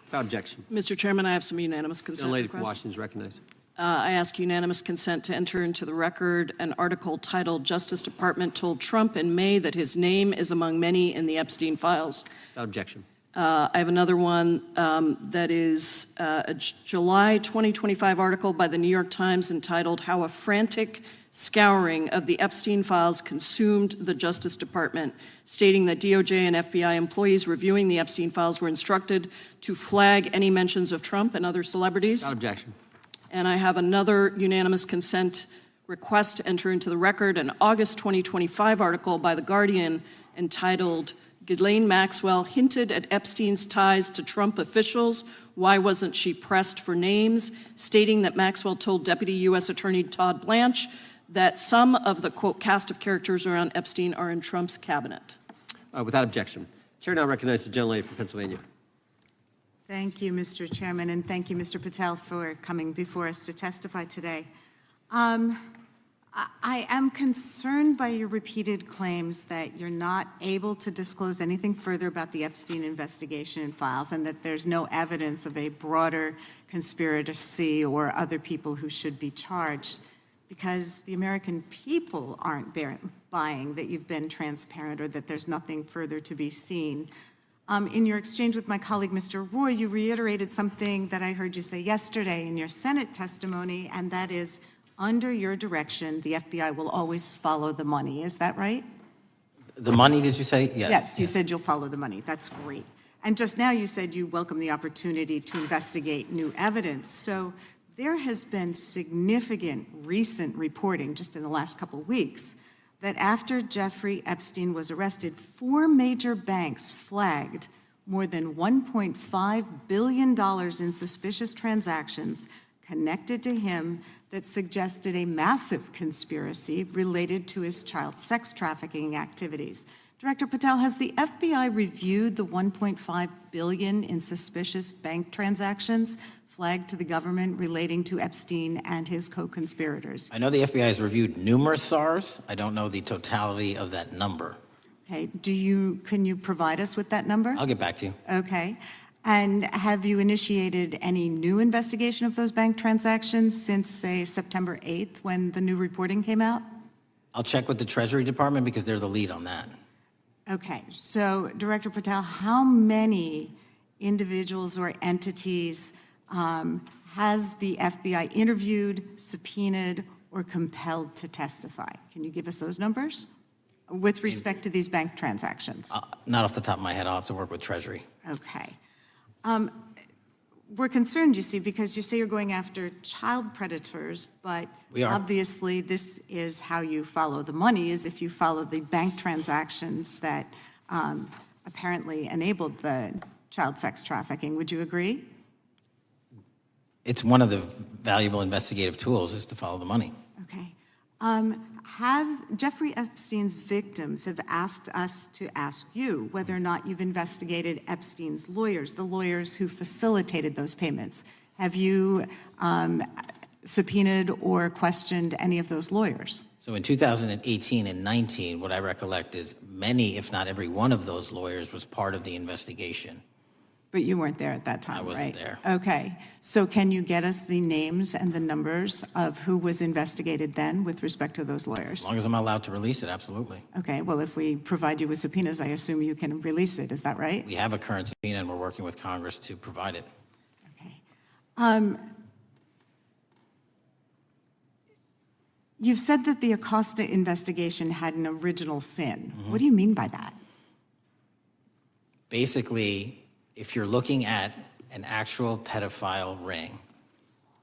Without objection. Mr. Chairman, I have some unanimous consent The lady from requests. Washington is recognized. I ask unanimous consent to enter into the record an article titled "Justice Department Told Trump in May that his name is among many in the Epstein files." Without objection. I have another one that is a July 2025 article by the New York Times entitled "How a Frantic Scouring of the Epstein Files Consumed the Justice Department," stating that DOJ and FBI employees reviewing the Epstein files were instructed to flag any mentions of Trump and other celebrities. Without objection. And I have another unanimous consent request to enter into the record an August 2025 article by The Guardian entitled "Ghislaine Maxwell Hinted at Epstein's Ties to Trump Officials. Why Wasn't She Pressed for Names?" stating that Maxwell told Deputy U.S. Attorney Todd Blanche that some of the, quote, cast of characters around Epstein are in Trump's cabinet. Without objection. Chair now recognizes the gentlelady from Pennsylvania. Thank you, Mr. Chairman, and thank you, Mr. Patel, for coming before us to testify today. I am concerned by your repeated claims that you're not able to disclose anything further about the Epstein investigation and files, and that there's no evidence of a broader conspiracy or other people who should be charged, because the American people aren't buying that you've been transparent or that there's nothing further to be seen. In your exchange with my colleague, Mr. Roy, you reiterated something that I heard you say yesterday in your Senate testimony, and that is, under your direction, the FBI will always follow the money. Is that right? The money, did you say? Yes. Yes, you said you'll follow the money. That's great. And just now you said you welcome the opportunity to investigate new evidence. So there has been significant recent reporting just in the last couple of weeks that after Jeffrey Epstein was arrested, 4 major banks flagged more than $1.5 billion in suspicious transactions connected to him that suggested a massive conspiracy related to his child sex trafficking activities. Director Patel, has the FBI reviewed the $1.5 billion in suspicious bank transactions flagged to the government relating to Epstein and his co-conspirators? I know the FBI has reviewed numerous SARs. I don't know the totality of that number. Okay, can you provide us with that number? I'll get back to you. Okay. And have you initiated any new investigation of those bank transactions since, say, September 8th when the new reporting came out? I'll check with the Treasury Department because they're the lead on that. Okay, so Director Patel, how many individuals or entities has the FBI interviewed, subpoenaed, or compelled to testify? Can you give us those numbers with respect to these bank transactions? Not off the top of my head. I'll have to work with Treasury. Okay. We're concerned, you see, because you say you're going after child predators, but We are. obviously this is how you follow the money, is if you follow the bank transactions that apparently enabled the child sex trafficking. Would you agree? It's one of the valuable investigative tools is to follow the money. Okay. Have Jeffrey Epstein's victims have asked us to ask you whether or not you've investigated Epstein's lawyers, the lawyers who facilitated those payments. Have you subpoenaed or questioned any of those lawyers? So in 2018 and 19, what I recollect is many, if not every one of those lawyers was part of the investigation. But you weren't there at that time, I wasn't right? there. Okay. So can you get us the names and the numbers of who was investigated then with respect to those lawyers? As long as I'm allowed to release it, absolutely. Okay. Well, if we provide you with subpoenas, I assume you can release it. Is that right? We have a current subpoena and we're working with Congress to provide it. You've said that the Acosta investigation had an original sin. Mm-hmm. What do you mean by that? Basically, if you're looking at an actual pedophile ring,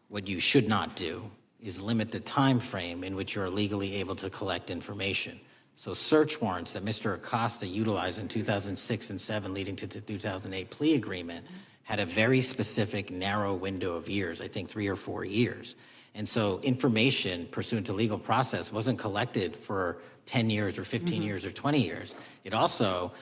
what you should not do is limit the time frame in which you're legally able to collect information. So search warrants that Mr. Acosta utilized in 2006 and 7 leading to the 2008 plea agreement had a very specific narrow window of years, I think 3 or 4 years. And so information pursuant to legal process wasn't collected for 10 years or 15 years or 20 years. It also,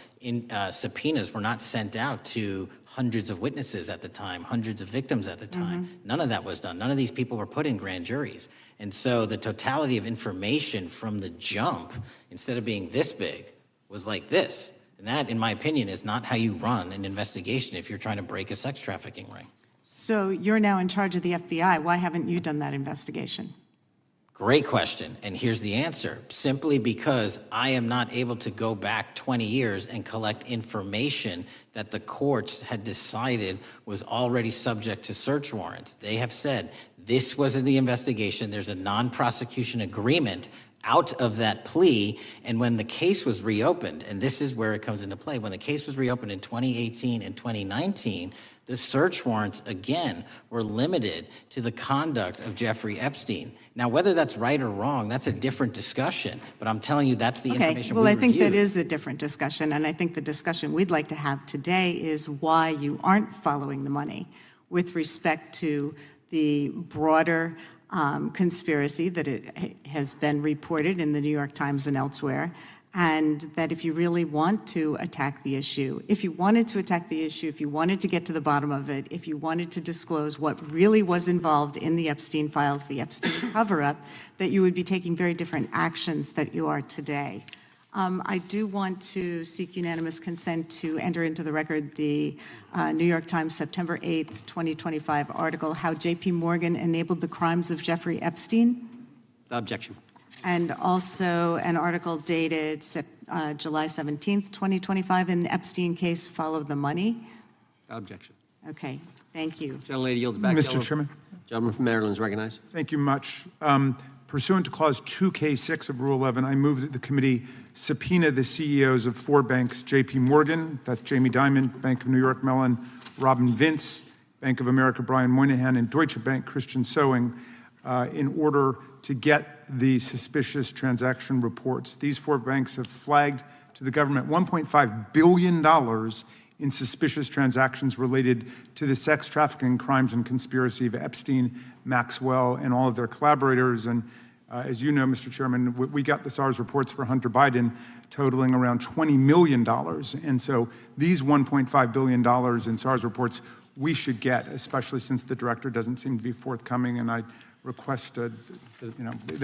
subpoenas were not sent out to hundreds of witnesses at the time, hundreds of victims at the time. None of that was done. None of these people were put in grand juries. And so the totality of information from the jump, instead of being this big, was like this. And that, in my opinion, is not how you run an investigation if you're trying to break a sex trafficking ring. So you're now in charge of the FBI. Why haven't you done that investigation? Great question, and here's the answer. Simply because I am not able to go back 20 years and collect information that the courts had decided was already subject to search warrants. They have said, this was in the investigation, there's a non-prosecution agreement out of that plea, and when the case was reopened, and this is where it comes into play, when the case was reopened in 2018 and 2019, the search warrants, again, were limited to the conduct of Jeffrey Epstein. Now, whether that's right or wrong, that's a different discussion, but I'm telling you that's the information we I think reviewed. that is a different discussion, and I think the discussion we'd like to have today is why you aren't following the money with respect to the broader conspiracy that it has been reported in the New York Times and elsewhere, and that if you really want to attack the issue, if you wanted to attack the issue, if you wanted to get to the bottom of it, if you wanted to disclose what really was involved in the Epstein files, the Epstein cover-up, that you would be taking very different actions that you are today. I do want to seek unanimous consent to enter into the record the New York Times September 8th, 2025 article, How J.P. Morgan Enabled the Crimes of Jeffrey Epstein. Objection. And also an article dated July 17th, 2025, in the Epstein case, Follow the Money. Objection. Okay, thank you. Gentlelady yields back. Mr. Chairman. Gentleman from Maryland is recognized. Thank you much. Pursuant to Clause 2K6 of Rule 11, I move that the committee subpoena the CEOs of 4 banks, J.P. Morgan, that's Jamie Dimon, Bank of New York Mellon, Robin Vince, Bank of America, Brian Moynihan, and Deutsche Bank, Christian Sowing, in order to get the suspicious transaction reports. These 4 banks have flagged to the government $1.5 billion in suspicious transactions related to the sex trafficking crimes and conspiracy of Epstein, Maxwell, and all of their collaborators. And as you know, Mr. Chairman, we got the SARS reports for Hunter Biden totaling around $20 million. And so these $1.5 billion in SARS reports we should get, especially since the director doesn't seem to be forthcoming. And I request that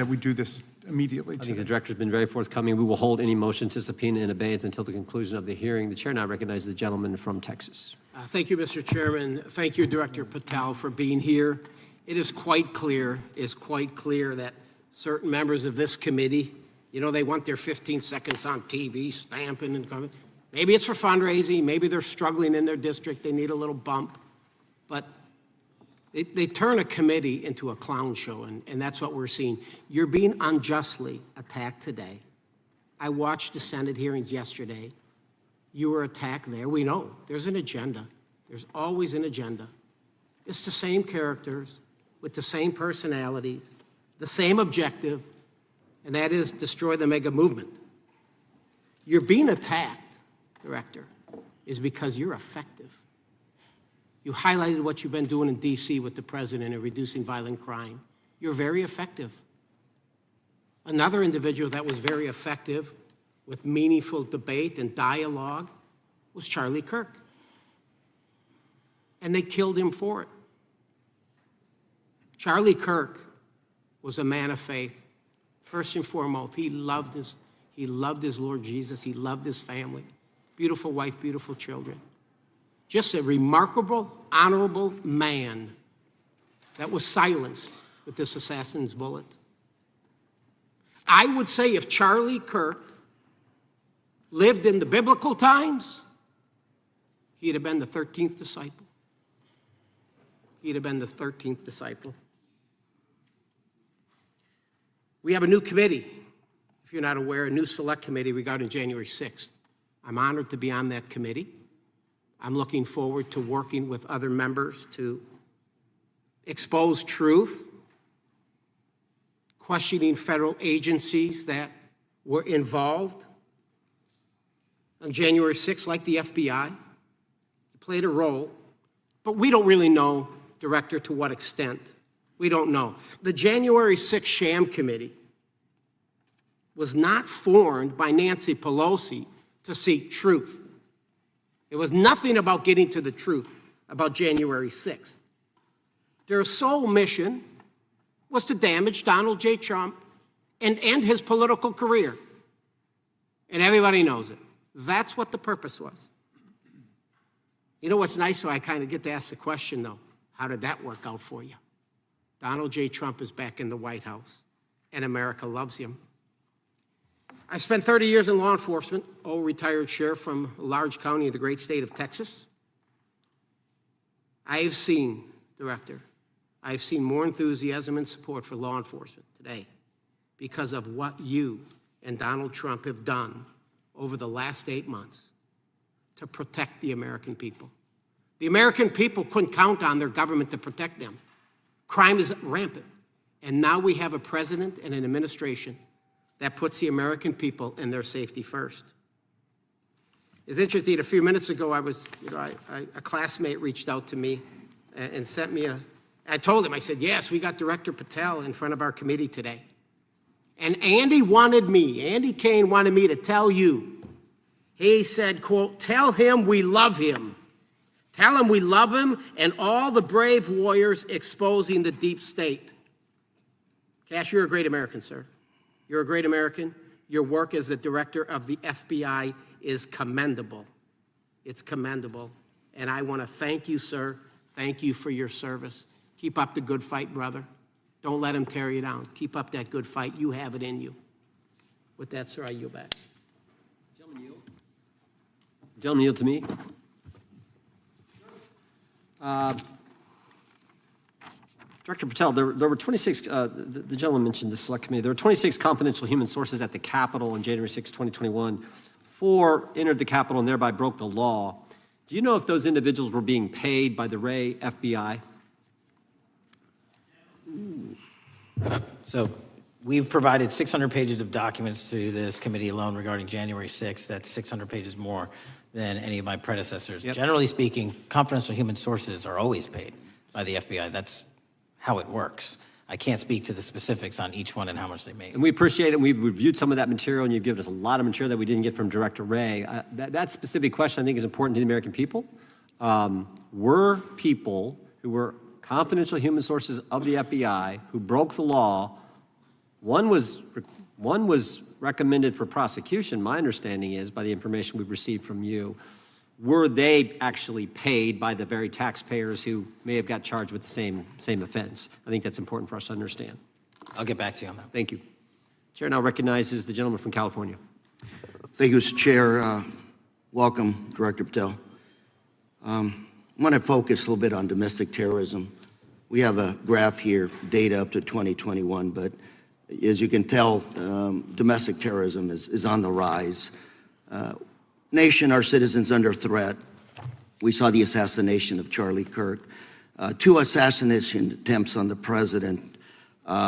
we do this immediately. I think the director's been very forthcoming. We will hold any motion to subpoena in abeyance until the conclusion of the hearing. The chair now recognizes the gentleman from Texas. Thank you, Mr. Chairman. Thank you, Director Patel, for being here. It is quite clear that certain members of this committee, they want their 15 seconds on TV, stamping and coming. Maybe it's for fundraising. Maybe they're struggling in their district. They need a little bump. But they turn a committee into a clown show, and that's what we're seeing. You're being unjustly attacked today. I watched the Senate hearings yesterday. You were attacked there. We know there's an agenda. There's always an agenda. It's the same characters with the same personalities, the same objective, and that is destroy the mega movement. You're being attacked, Director, is because you're effective. You highlighted what you've been doing in D.C. with the president in reducing violent crime. You're very effective. Another individual that was very effective with meaningful debate and dialogue was Charlie Kirk. And they killed him for it. Charlie Kirk was a man of faith. First and foremost, he loved his Lord Jesus. He loved his family. Beautiful wife, beautiful children. Just a remarkable, honorable man that was silenced with this assassin's bullet. I would say if Charlie Kirk lived in the biblical times, he'd have been the 13th disciple. He'd have been the 13th disciple. We have a new committee, if you're not aware, a new select committee regarding January 6th. I'm honored to be on that committee. I'm looking forward to working with other members to expose truth, questioning federal agencies that were involved on January 6th, like the FBI, played a role, but we don't really know, Director, to what extent. We don't know. The January 6th sham committee was not formed by Nancy Pelosi to seek truth. It was nothing about getting to the truth about January 6th. Their sole mission was to damage Donald J. Trump and end his political career. And everybody knows it. That's what the purpose was. You know what's nice? So I kind of get to ask the question, though, how did that work out for you? Donald J. Trump is back in the White House, and America loves him. I spent 30 years in law enforcement, retired sheriff from a large county in the great state of Texas. I have seen, Director, I have seen more enthusiasm and support for law enforcement today because of what you and Donald Trump have done over the last 8 months to protect the American people. The American people couldn't count on their government to protect them. Crime is rampant. And now we have a president and an administration that puts the American people and their safety first. It's interesting, a few minutes ago, a classmate reached out to me and sent me I told him, I said, yes, we got Director Patel in front of our committee today. And Andy Kane wanted me to tell you, he said, quote, tell him we love him. Tell him we love him and all the brave warriors exposing the deep state. Kash, you're a great American, sir. You're a great American. Your work as the director of the FBI is commendable. It's commendable. And I want to thank you, sir. Thank you for your service. Keep up the good fight, brother. Don't let him tear you down. Keep up that good fight. You have it in you. With that, sir, I yield back. Gentleman yield to me. Director Patel, there were 26, the gentleman mentioned the select committee, there were 26 confidential human sources at the Capitol on January 6, 2021. 4 entered the Capitol and thereby broke the law. Do you know if those individuals were being paid by the Ray FBI? So we've provided 600 pages of documents to this committee alone regarding January 6th. That's 600 pages more than any of my predecessors. Yep. Generally speaking, confidential human sources are always paid by the FBI. That's how it works. I can't speak to the specifics on each one and how much they make. And we appreciate it. We've reviewed some of that material, and you've given us a lot of material that we didn't get from Director Ray. That specific question, I think, is important to the American people. Were people who were confidential human sources of the FBI who broke the law, one was recommended for prosecution, my understanding is, by the information we've received from you. Were they actually paid by the very taxpayers who may have got charged with the same offense? I think that's important for us to understand. I'll get back to you on that. Thank you. Chair now recognizes the gentleman from California. Thank you, Mr. Chair. Welcome, Director Patel. I want to focus a little bit on domestic terrorism. We have a graph here, data up to 2021, but as you can tell, domestic terrorism is on the rise. Nation, our citizens under threat. We saw the assassination of Charlie Kirk, 2 assassination attempts on the president,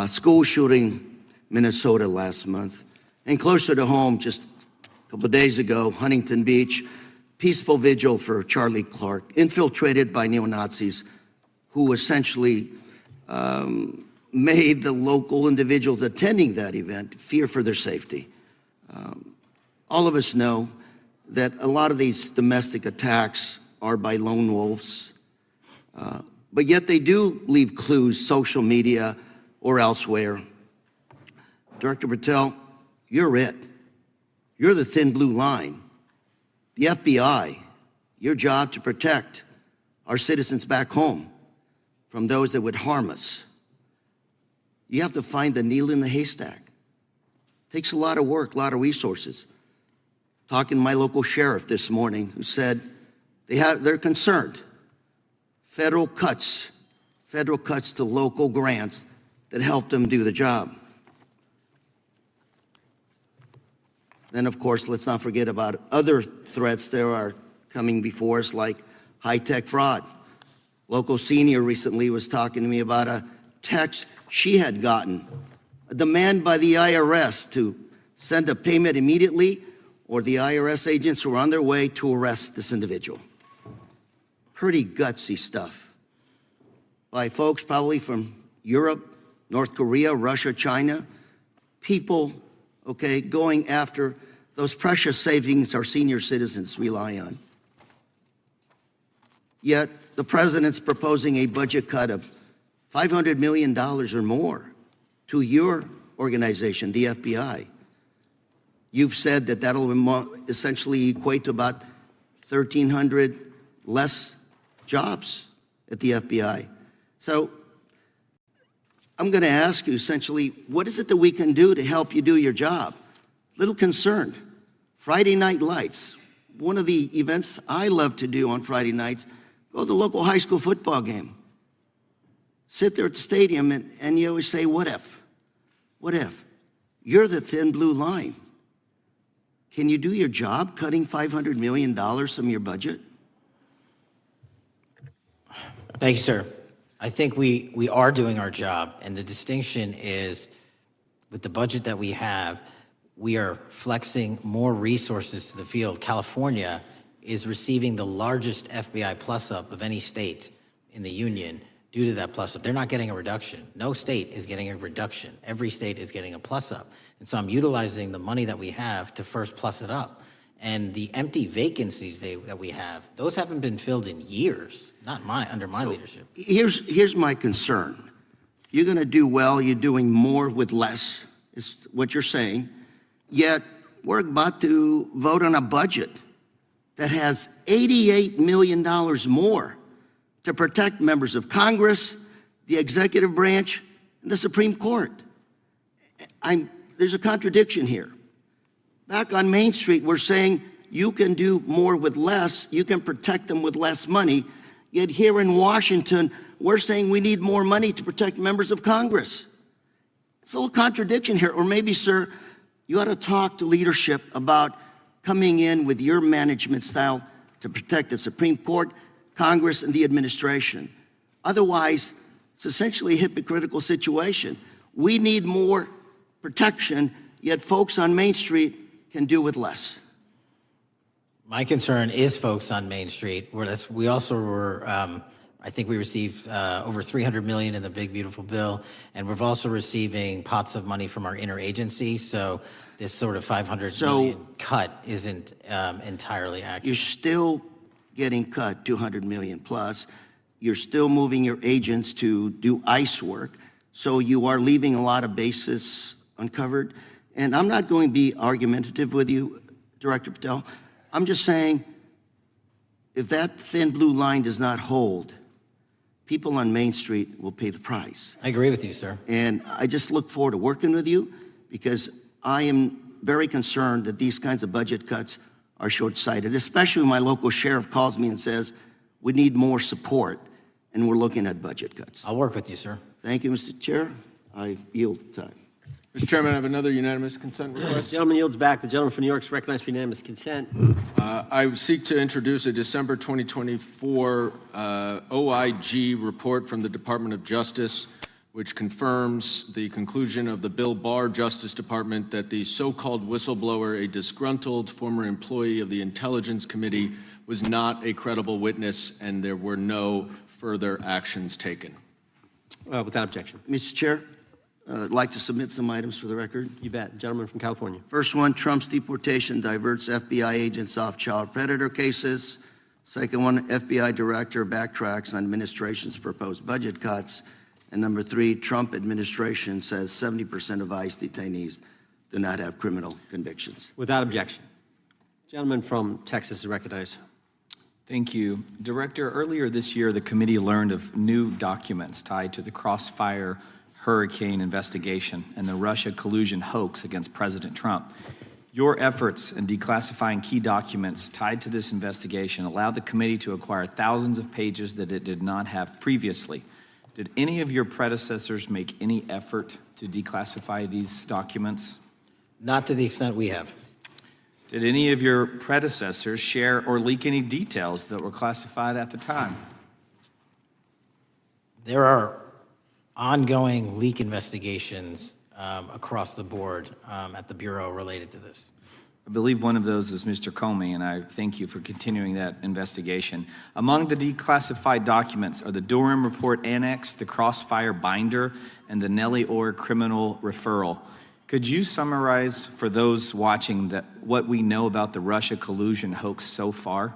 school shooting, Minnesota last month, and closer to home, just a couple of days ago, Huntington Beach, peaceful vigil for Charlie Clark, infiltrated by neo-Nazis who essentially made the local individuals attending that event fear for their safety. All of us know that a lot of these domestic attacks are by lone wolves, but yet they do leave clues, social media or elsewhere. Director Patel, you're it. You're the thin blue line. The FBI, your job to protect our citizens back home from those that would harm us. You have to find the needle in the haystack. Takes a lot of work, a lot of resources. Talking to my local sheriff this morning who said they're concerned. Federal cuts to local grants that help them do the job. Then, of course, let's not forget about other threats. There are coming before us, like high-tech fraud. Local senior recently was talking to me about a text she had gotten, a demand by the IRS to send a payment immediately, or the IRS agents were on their way to arrest this individual. Pretty gutsy stuff by folks probably from Europe, North Korea, Russia, China, people, okay, going after those precious savings our senior citizens rely on. Yet the president's proposing a budget cut of $500 million or more to your organization, the FBI. You've said that that'll essentially equate to about 1,300 less jobs at the FBI. So I'm going to ask you essentially, what is it that we can do to help you do your job? Little concerned. Friday night lights. One of the events I love to do on Friday nights, go to the local high school football game. Sit there at the stadium and you always say, what if? What if? You're the thin blue line. Can you do your job cutting $500 million from your budget? Thank you, sir. I think we are doing our job, and the distinction is with the budget that we have, we are flexing more resources to the field. California is receiving the largest FBI plus-up of any state in the union due to that plus-up. They're not getting a reduction. No state is getting a reduction. Every state is getting a plus-up. And so I'm utilizing the money that we have to first plus it up. And the empty vacancies that we have, those haven't been filled in years, not under my leadership. Here's my concern. You're going to do well, you're doing more with less, is what you're saying. Yet we're about to vote on a budget that has $88 million more to protect members of Congress, the executive branch, and the Supreme Court. There's a contradiction here. Back on Main Street, we're saying you can do more with less, you can protect them with less money, yet here in Washington, we're saying we need more money to protect members of Congress. It's a little contradiction here. Or maybe, sir, you ought to talk to leadership about coming in with your management style to protect the Supreme Court, Congress, and the administration. Otherwise, it's essentially a hypocritical situation. We need more protection, yet folks on Main Street can do with less. My concern is folks on Main Street. We also were, I think we received over $300 million in the big, beautiful bill, and we're also receiving pots of money from our interagency, so this sort of $500 million cut isn't entirely accurate. You're still getting cut $200 million plus. You're still moving your agents to do ICE work, so you are leaving a lot of bases uncovered. And I'm not going to be argumentative with you, Director Patel. I'm just saying, if that thin blue line does not hold, people on Main Street will pay the price. I agree with you, sir. And I just look forward to working with you because I am very concerned that these kinds of budget cuts are short-sighted, especially when my local sheriff calls me and says, we need more support, and we're looking at budget cuts. I'll work with you, sir. Thank you, Mr. Chair. I yield time. Mr. Chairman, I have another unanimous consent request. The gentleman yields back. The gentleman from New York is recognized for unanimous consent. I seek to introduce a December 2024 OIG report from the Department of Justice, which confirms the conclusion of the Bill Barr Justice Department that the so-called whistleblower, a disgruntled former employee of the Intelligence Committee, was not a credible witness and there were no further actions taken. Without objection. Mr. Chair, I'd like to submit some items for the record. You bet. Gentleman from California. First one, Trump's deportation diverts FBI agents off child predator cases. Second one, FBI director backtracks on administration's proposed budget cuts. And number three, Trump administration says 70% of ICE detainees do not have criminal convictions. Without objection. Gentleman from Texas is recognized. Thank you. Director, earlier this year, the committee learned of new documents tied to the Crossfire Hurricane investigation and the Russia collusion hoax against President Trump. Your efforts in declassifying key documents tied to this investigation allowed the committee to acquire thousands of pages that it did not have previously. Did any of your predecessors make any effort to declassify these documents? Not to the extent we have. Did any of your predecessors share or leak any details that were classified at the time? There are ongoing leak investigations across the board at the Bureau related to this. I believe one of those is Mr. Comey, and I thank you for continuing that investigation. Among the declassified documents are the Durham Report Annex, the Crossfire Binder, and the Nellie Orr Criminal Referral. Could you summarize for those watching what we know about the Russia collusion hoax so far?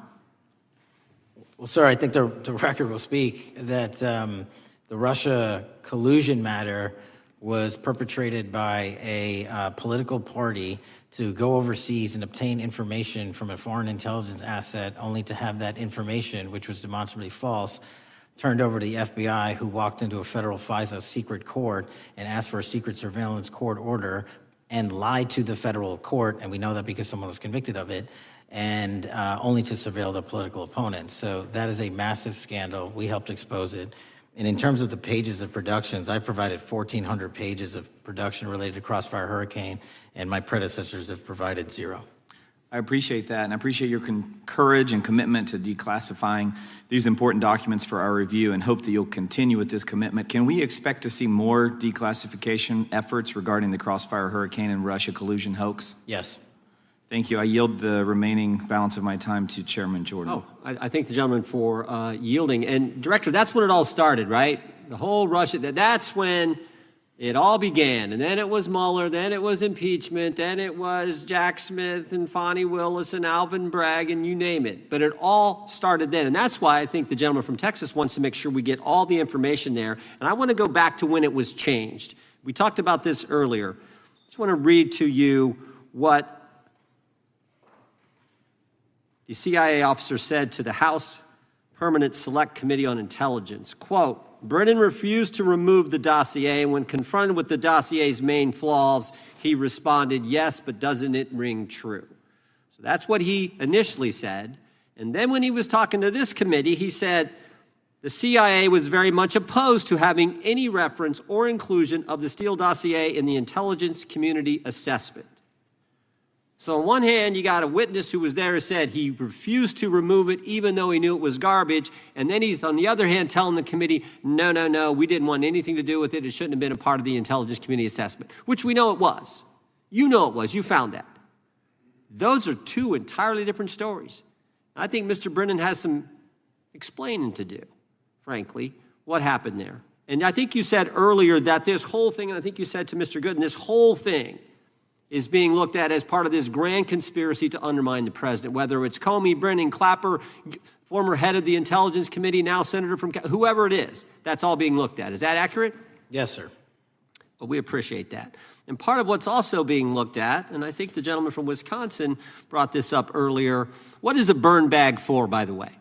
Well, sir, I think the record will speak that the Russia collusion matter was perpetrated by a political party to go overseas and obtain information from a foreign intelligence asset, only to have that information, which was demonstrably false, turned over to the FBI, who walked into a federal FISA secret court and asked for a secret surveillance court order and lied to the federal court, and we know that because someone was convicted of it, and only to surveil the political opponent. So that is a massive scandal. We helped expose it. And in terms of the pages of productions, I provided 1,400 pages of production related to Crossfire Hurricane, and my predecessors have provided 0. I appreciate that, and I appreciate your courage and commitment to declassifying these important documents for our review, and hope that you'll continue with this commitment. Can we expect to see more declassification efforts regarding the Crossfire Hurricane and Russia collusion hoax? Yes. Thank you. I yield the remaining balance of my time to Chairman Jordan. Oh, I thank the gentleman for yielding. And Director, that's when it all started, right? The whole Russia, that's when it all began. And then it was Mueller, then it was impeachment, then it was Jack Smith and Fonnie Willis and Alvin Bragg and you name it. But it all started then. And that's why I think the gentleman from Texas wants to make sure we get all the information there. And I want to go back to when it was changed. We talked about this earlier. I just want to read to you what the CIA officer said to the House Permanent Select Committee on Intelligence, quote, Brennan refused to remove the dossier, and when confronted with the dossier's main flaws, he responded, yes, but doesn't it ring true? So that's what he initially said. And then when he was talking to this committee, he said the CIA was very much opposed to having any reference or inclusion of the Steele dossier in the intelligence community assessment. So on one hand, you got a witness who was there who said he refused to remove it even though he knew it was garbage. And then he's, on the other hand, telling the committee, no, we didn't want anything to do with it. It shouldn't have been a part of the intelligence community assessment, which we know it was. You know it was. You found that. Those are two entirely different stories. I think Mr. Brennan has some explaining to do, frankly, what happened there. And I think you said earlier that this whole thing, and I think you said to Mr. Gooden, this whole thing is being looked at as part of this grand conspiracy to undermine the president, whether it's Comey, Brennan, Clapper, former head of the Intelligence Committee, now senator from, whoever it is, that's all being looked at. Is that accurate? Yes, sir. Well, we appreciate that. And part of what's also being looked at, and I think the gentleman from Wisconsin brought this up earlier, what is a burn bag for, by the way?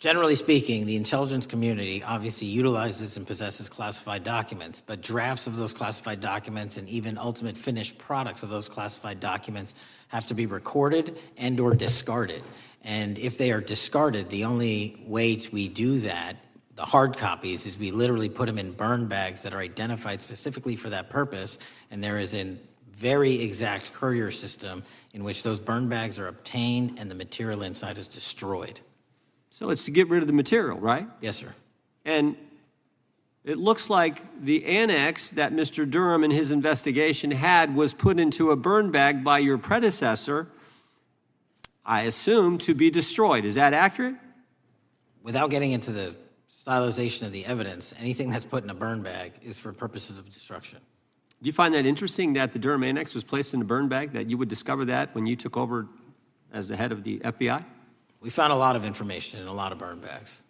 Generally speaking, the intelligence community obviously utilizes and possesses classified documents, but drafts of those classified documents and even ultimate finished products of those classified documents have to be recorded and or discarded. And if they are discarded, the only way we do that, the hard copies, is we literally put them in burn bags that are identified specifically for that purpose, and there is a very exact courier system in which those burn bags are obtained and the material inside is destroyed. So it's to get rid of the material, right? Yes, sir. And it looks like the annex that Mr. Durham in his investigation had was put into a burn bag by your predecessor, I assume, to be destroyed. Is that accurate? Without getting into the stylization of the evidence, anything that's put in a burn bag is for purposes of destruction. Do you find that interesting that the Durham annex was placed in a burn bag, that you would discover that when you took over as the head of the FBI? We found a lot of information in a lot of burn bags.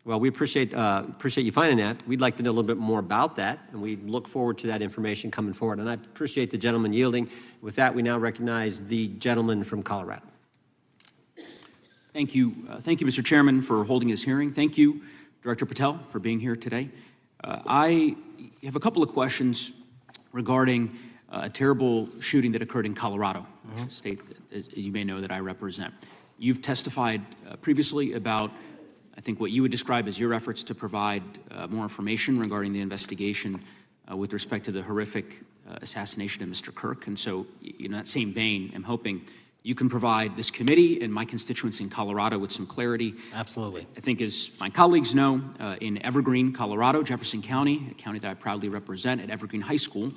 Well, we appreciate you finding that. We'd like to know a little bit more about that, and we look forward to that information coming forward. And I appreciate the gentleman yielding. With that, we now recognize the gentleman from Colorado. Thank you, Mr. Chairman, for holding this hearing. Thank you, Director Patel, for being here today. I have a couple of questions regarding a terrible shooting that occurred in Colorado, which is a state, as you may know, that I represent. You've testified previously about, I think, what you would describe as your efforts to provide more information regarding the investigation with respect to the horrific assassination of Mr. Kirk. And so, in that same vein, I'm hoping you can provide this committee and my constituents in Colorado with some clarity. Absolutely. I think, as my colleagues know, in Evergreen, Colorado, Jefferson County, a county that I proudly represent, at Evergreen High School,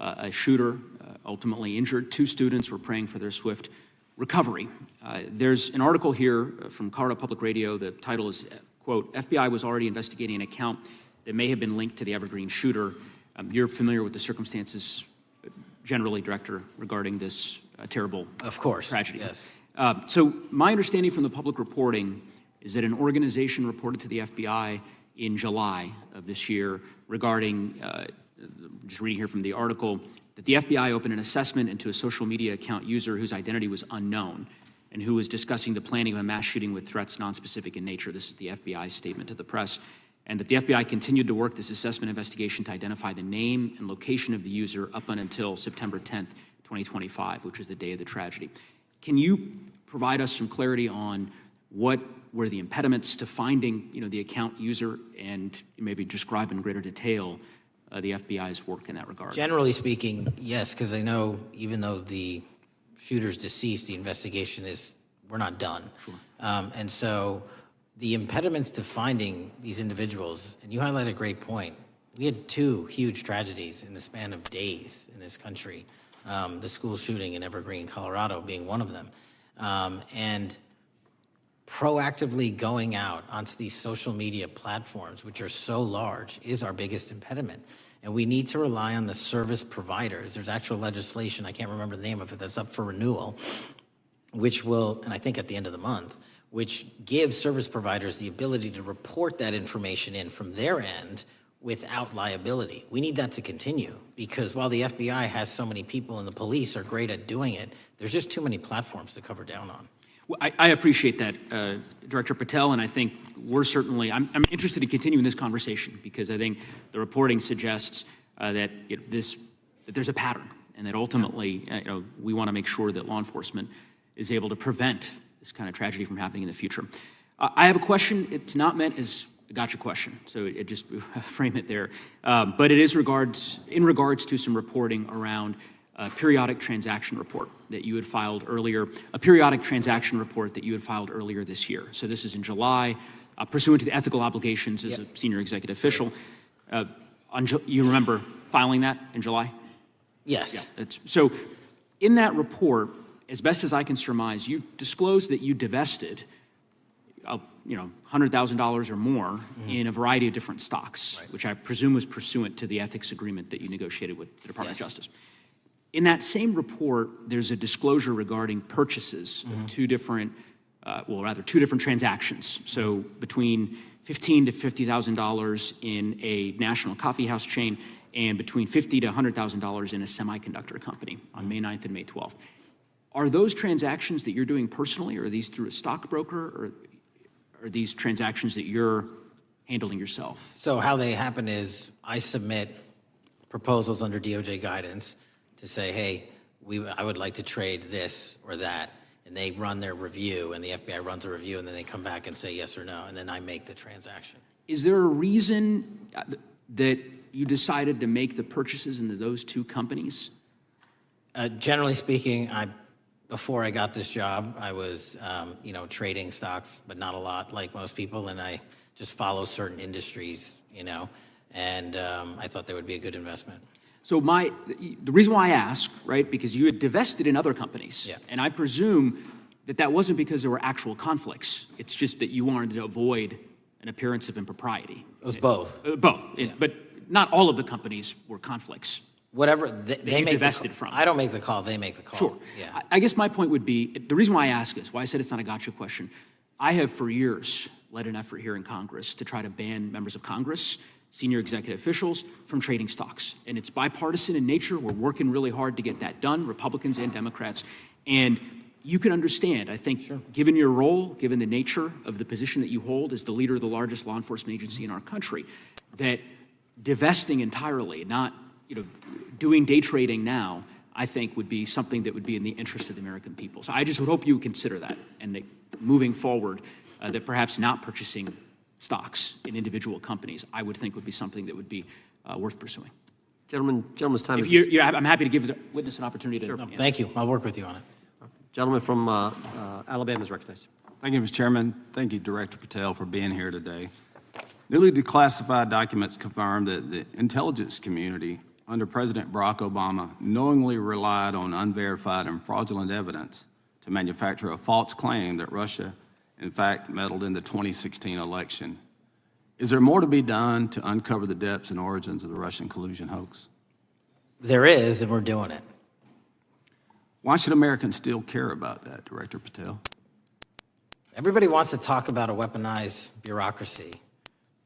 a shooter ultimately injured 2 students. We're praying for their swift recovery. There's an article here from Colorado Public Radio. The title is, quote, FBI was already investigating an account that may have been linked to the Evergreen shooter. You're familiar with the circumstances generally, Director, regarding this terrible tragedy. Yes. So my understanding from the public reporting is that an organization reported to the FBI in July of this year regarding, just reading here from the article, that the FBI opened an assessment into a social media account user whose identity was unknown and who was discussing the planning of a mass shooting with threats nonspecific in nature. This is the FBI's statement to the press. And that the FBI continued to work this assessment investigation to identify the name and location of the user up until September 10th, 2025, which was the day of the tragedy. Can you provide us some clarity on what were the impediments to finding, the account user, and maybe describe in greater detail the FBI's work in that regard? Generally speaking, yes, because I know even though the shooter's deceased, the investigation we're not done. Sure. And so the impediments to finding these individuals, and you highlight a great point. We had 2 huge tragedies in the span of days in this country. The school shooting in Evergreen, Colorado being one of them. And proactively going out onto these social media platforms, which are so large, is our biggest impediment. And we need to rely on the service providers. There's actual legislation, I can't remember the name of it, that's up for renewal, which will, and I think at the end of the month, which gives service providers the ability to report that information in from their end without liability. We need that to continue, because while the FBI has so many people and the police are great at doing it, there's just too many platforms to cover down on. Well, I appreciate that, Director Patel, and I think we're certainly, I'm interested in continuing this conversation, because I think the reporting suggests that there's a pattern, and that ultimately we want to make sure that law enforcement is able to prevent this kind of tragedy from happening in the future. I have a question. It's not meant as a gotcha question, so it just frame it there. But it is in regards to some reporting around a periodic transaction report that you had filed earlier, this year. So this is in July, pursuant to the ethical obligations as a senior executive official. You remember filing that in July? Yes. Yeah, so in that report, as best as I can surmise, you disclosed that you divested, $100,000 or more in a variety of different stocks, which I presume was pursuant to the ethics agreement that you negotiated with the Department of Justice. In that same report, there's a disclosure regarding purchases of 2 different transactions. So between $15,000 to $50,000 in a national coffee house chain, and between $50,000 to $100,000 in a semiconductor company on May 9th and May 12th. Are those transactions that you're doing personally, or are these through a stockbroker, or are these transactions that you're handling yourself? So how they happen is I submit proposals under DOJ guidance to say, hey, I would like to trade this or that, and they run their review, and the FBI runs a review, and then they come back and say yes or no, and then I make the transaction. Is there a reason that you decided to make the purchases into those 2 companies? Generally speaking, before I got this job, I was, trading stocks, but not a lot like most people, and I just follow certain industries, and I thought they would be a good investment. So the reason why I ask, right, because you had divested in other companies, and I presume that wasn't because there were actual conflicts. It's just that you wanted to avoid an appearance of impropriety. It was both. Both, but not all of the companies were conflicts. Whatever they make divested from. I don't make the call, they make the call. Sure. Yeah. I guess my point would be, the reason why I ask is, why I said it's not a gotcha question, I have for years led an effort here in Congress to try to ban members of Congress, senior executive officials, from trading stocks. And it's bipartisan in nature. We're working really hard to get that done, Republicans and Democrats. And you can understand, I think, given your role, given the nature of the position that you hold as the leader of the largest law enforcement agency in our country, that divesting entirely, not doing day trading now, I think would be something that would be in the interest of the American people. So I just would hope you would consider that, and that moving forward, that perhaps not purchasing stocks in individual companies, I would think would be something that would be worth pursuing. Gentleman's time is... I'm happy to give the witness an opportunity to... Sure. No, thank you. I'll work with you on it. Gentleman from Alabama is recognized. Thank you, Mr. Chairman. Thank you, Director Patel, for being here today. Newly declassified documents confirm that the intelligence community under President Barack Obama knowingly relied on unverified and fraudulent evidence to manufacture a false claim that Russia, in fact, meddled in the 2016 election. Is there more to be done to uncover the depths and origins of the Russian collusion hoax? There is, and we're doing it. Why should Americans still care about that, Director Patel? Everybody wants to talk about a weaponized bureaucracy.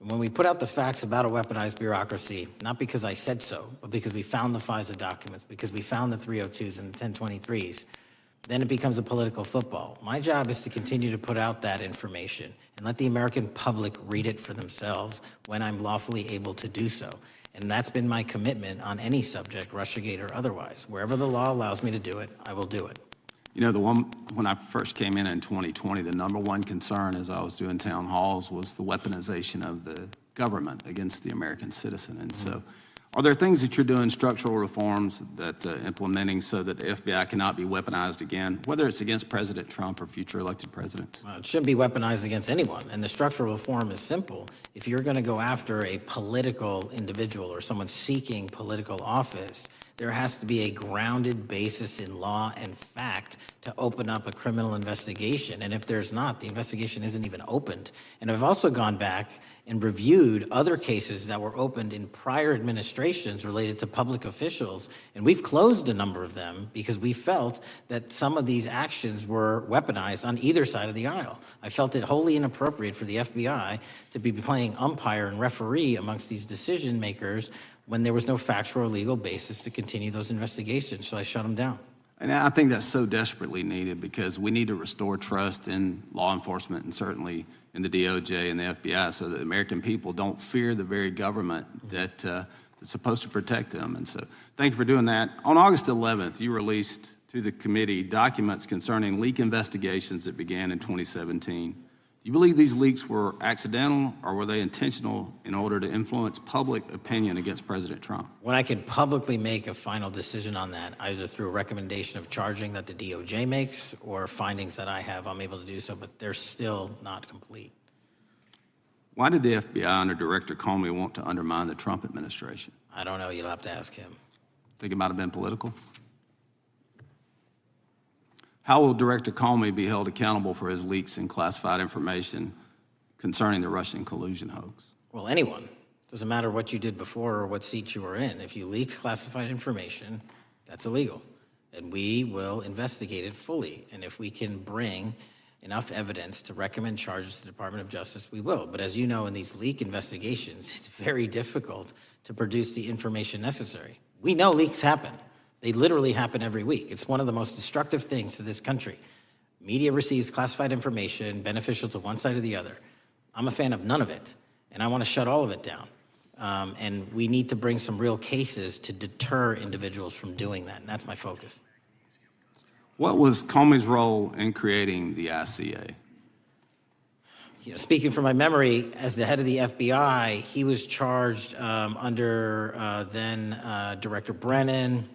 And when we put out the facts about a weaponized bureaucracy, not because I said so, but because we found the FISA documents, because we found the 302s and the 1023s, then it becomes a political football. My job is to continue to put out that information and let the American public read it for themselves when I'm lawfully able to do so. And that's been my commitment on any subject, Russiagate or otherwise. Wherever the law allows me to do it, I will do it. You know, when I first came in 2020, the number one concern as I was doing town halls was the weaponization of the government against the American citizen. And so are there things that you're doing, structural reforms that implementing so that the FBI cannot be weaponized again, whether it's against President Trump or future elected presidents? It shouldn't be weaponized against anyone. And the structural reform is simple. If you're going to go after a political individual or someone seeking political office, there has to be a grounded basis in law and fact to open up a criminal investigation. And if there's not, the investigation isn't even opened. And I've also gone back and reviewed other cases that were opened in prior administrations related to public officials. And we've closed a number of them because we felt that some of these actions were weaponized on either side of the aisle. I felt it wholly inappropriate for the FBI to be playing umpire and referee amongst these decision makers when there was no factual or legal basis to continue those investigations, so I shut them down. And I think that's so desperately needed because we need to restore trust in law enforcement and certainly in the DOJ and the FBI so that the American people don't fear the very government that's supposed to protect them. And so thank you for doing that. On August 11th, you released to the committee documents concerning leak investigations that began in 2017. Do you believe these leaks were accidental or were they intentional in order to influence public opinion against President Trump? When I can publicly make a final decision on that, either through a recommendation of charging that the DOJ makes or findings that I have, I'm able to do so, but they're still not complete. Why did the FBI under Director Comey want to undermine the Trump administration? I don't know. You'll have to ask him. Think it might have been political? How will Director Comey be held accountable for his leaks and classified information concerning the Russian collusion hoax? Well, anyone. Doesn't matter what you did before or what seat you were in. If you leak classified information, that's illegal. And we will investigate it fully. And if we can bring enough evidence to recommend charges to the Department of Justice, we will. But as you know, in these leak investigations, it's very difficult to produce the information necessary. We know leaks happen. They literally happen every week. It's one of the most destructive things to this country. Media receives classified information beneficial to one side or the other. I'm a fan of none of it, and I want to shut all of it down. And we need to bring some real cases to deter individuals from doing that, and that's my focus. What was Comey's role in creating the ICA? You know, speaking from my memory, as the head of the FBI, he was charged under then Director Brennan,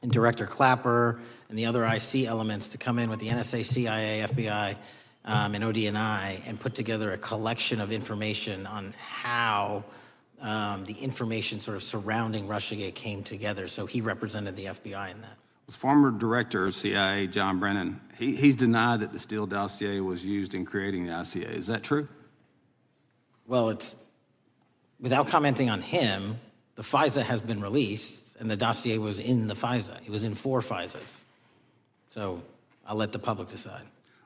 and Director Clapper and the other IC elements to come in with the NSA, CIA, FBI, and ODNI and put together a collection of information on how the information sort of surrounding Russiagate came together. So he represented the FBI in that. Was former Director of CIA, John Brennan, he's denied that the Steele dossier was used in creating the ICA. Is that true? Well, it's, without commenting on him, the FISA has been released, and the dossier was in the FISA. It was in 4 FISAs. So I'll let the public decide.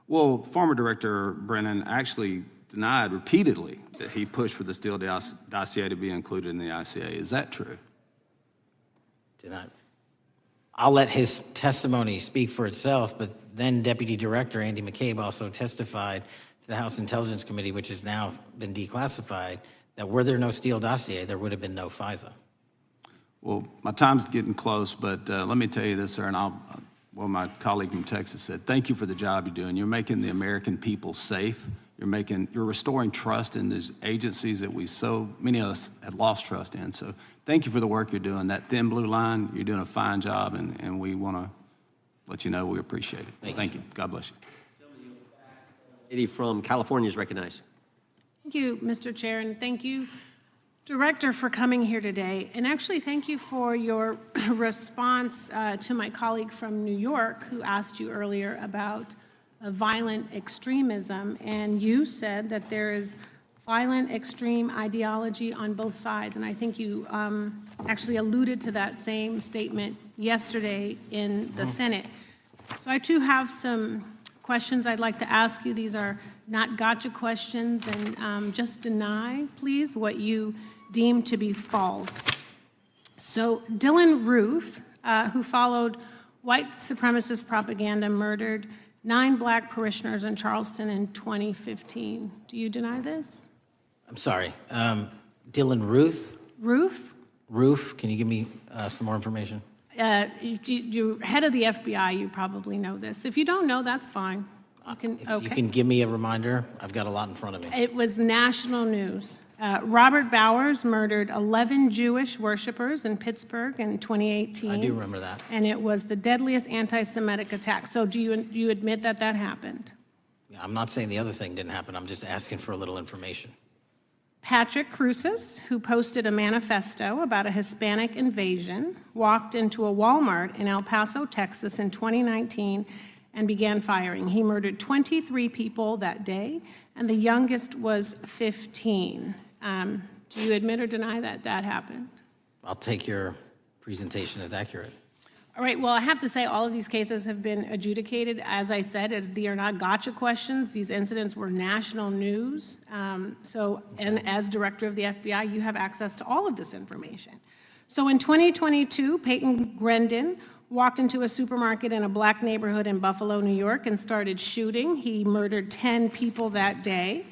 Well, former Director Brennan actually denied repeatedly that he pushed for the Steele dossier to be included in the ICA. Is that true? Denied. I'll let his testimony speak for itself, but then Deputy Director Andy McCabe also testified to the House Intelligence Committee, which has now been declassified, that were there no Steele dossier, there would have been no FISA. Well, my time's getting close, but let me tell you this, sir, and well, my colleague from Texas said, thank you for the job you're doing. You're making the American people safe. you're restoring trust in these agencies that so many of us had lost trust in. So thank you for the work you're doing. That thin blue line, you're doing a fine job, and we want to let you know we appreciate it. Thank you. God bless you. Lady from California is recognized. Thank you, Mr. Chair, and thank you, Director, for coming here today. And actually, thank you for your response to my colleague from New York who asked you earlier about violent extremism. And you said that there is violent extreme ideology on both sides. And I think you actually alluded to that same statement yesterday in the Senate. So I too have some questions I'd like to ask you. These are not gotcha questions, and just deny, please, what you deem to be false. So Dylan Roof, who followed white supremacist propaganda, murdered 9 black parishioners in Charleston in 2015. Do you deny this? I'm sorry. Dylan Ruth? Roof? Roof, can you give me some more information? You're head of the FBI, you probably know this. If you don't know, that's fine. You can give me a reminder. I've got a lot in front of me. It was national news. Robert Bowers murdered 11 Jewish worshipers in Pittsburgh in 2018. I do remember that. And it was the deadliest anti-Semitic attack. So do you admit that that happened? I'm not saying the other thing didn't happen. I'm just asking for a little information. Patrick Cruces, who posted a manifesto about a Hispanic invasion, walked into a Walmart in El Paso, Texas in 2019 and began firing. He murdered 23 people that day, and the youngest was 15. Do you admit or deny that that happened? I'll take your presentation as accurate. All right, well, I have to say all of these cases have been adjudicated. As I said, they are not gotcha questions. These incidents were national news. And as director of the FBI, you have access to all of this information. So in 2022, Peyton Grendon walked into a supermarket in a black neighborhood in Buffalo, New York, and started shooting. He murdered 10 people that day.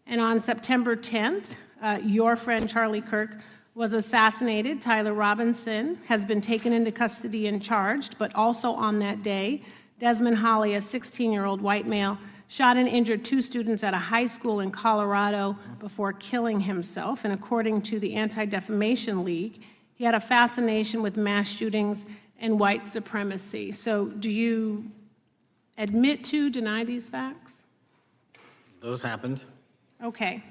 And on September 10th, your friend Charlie Kirk was assassinated. Tyler Robinson has been taken into custody and charged, but also on that day, Desmond Holley, a 16-year-old white male, shot and injured 2 students at a high school in Colorado before killing himself. And according to the Anti-Defamation League, he had a fascination with mass shootings and white supremacy. So do you admit to, deny these facts? Those happened. Okay.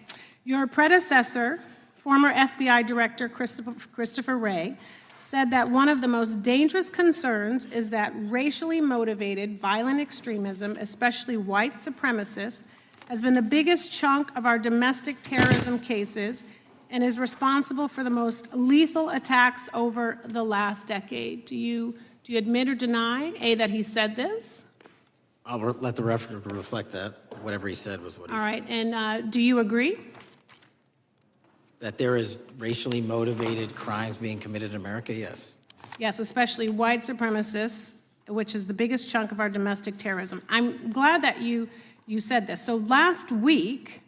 Your predecessor, former FBI Director Christopher Wray, said that one of the most dangerous concerns is that racially motivated violent extremism, especially white supremacists, has been the biggest chunk of our domestic terrorism cases and is responsible for the most lethal attacks over the last decade. Do you admit or deny, A, that he said this? I'll let the record reflect that. Whatever he said was what he said. All right, and do you agree? That there is racially motivated crimes being committed in America, yes. Yes, especially white supremacists, which is the biggest chunk of our domestic terrorism. I'm glad that you said this. So last week,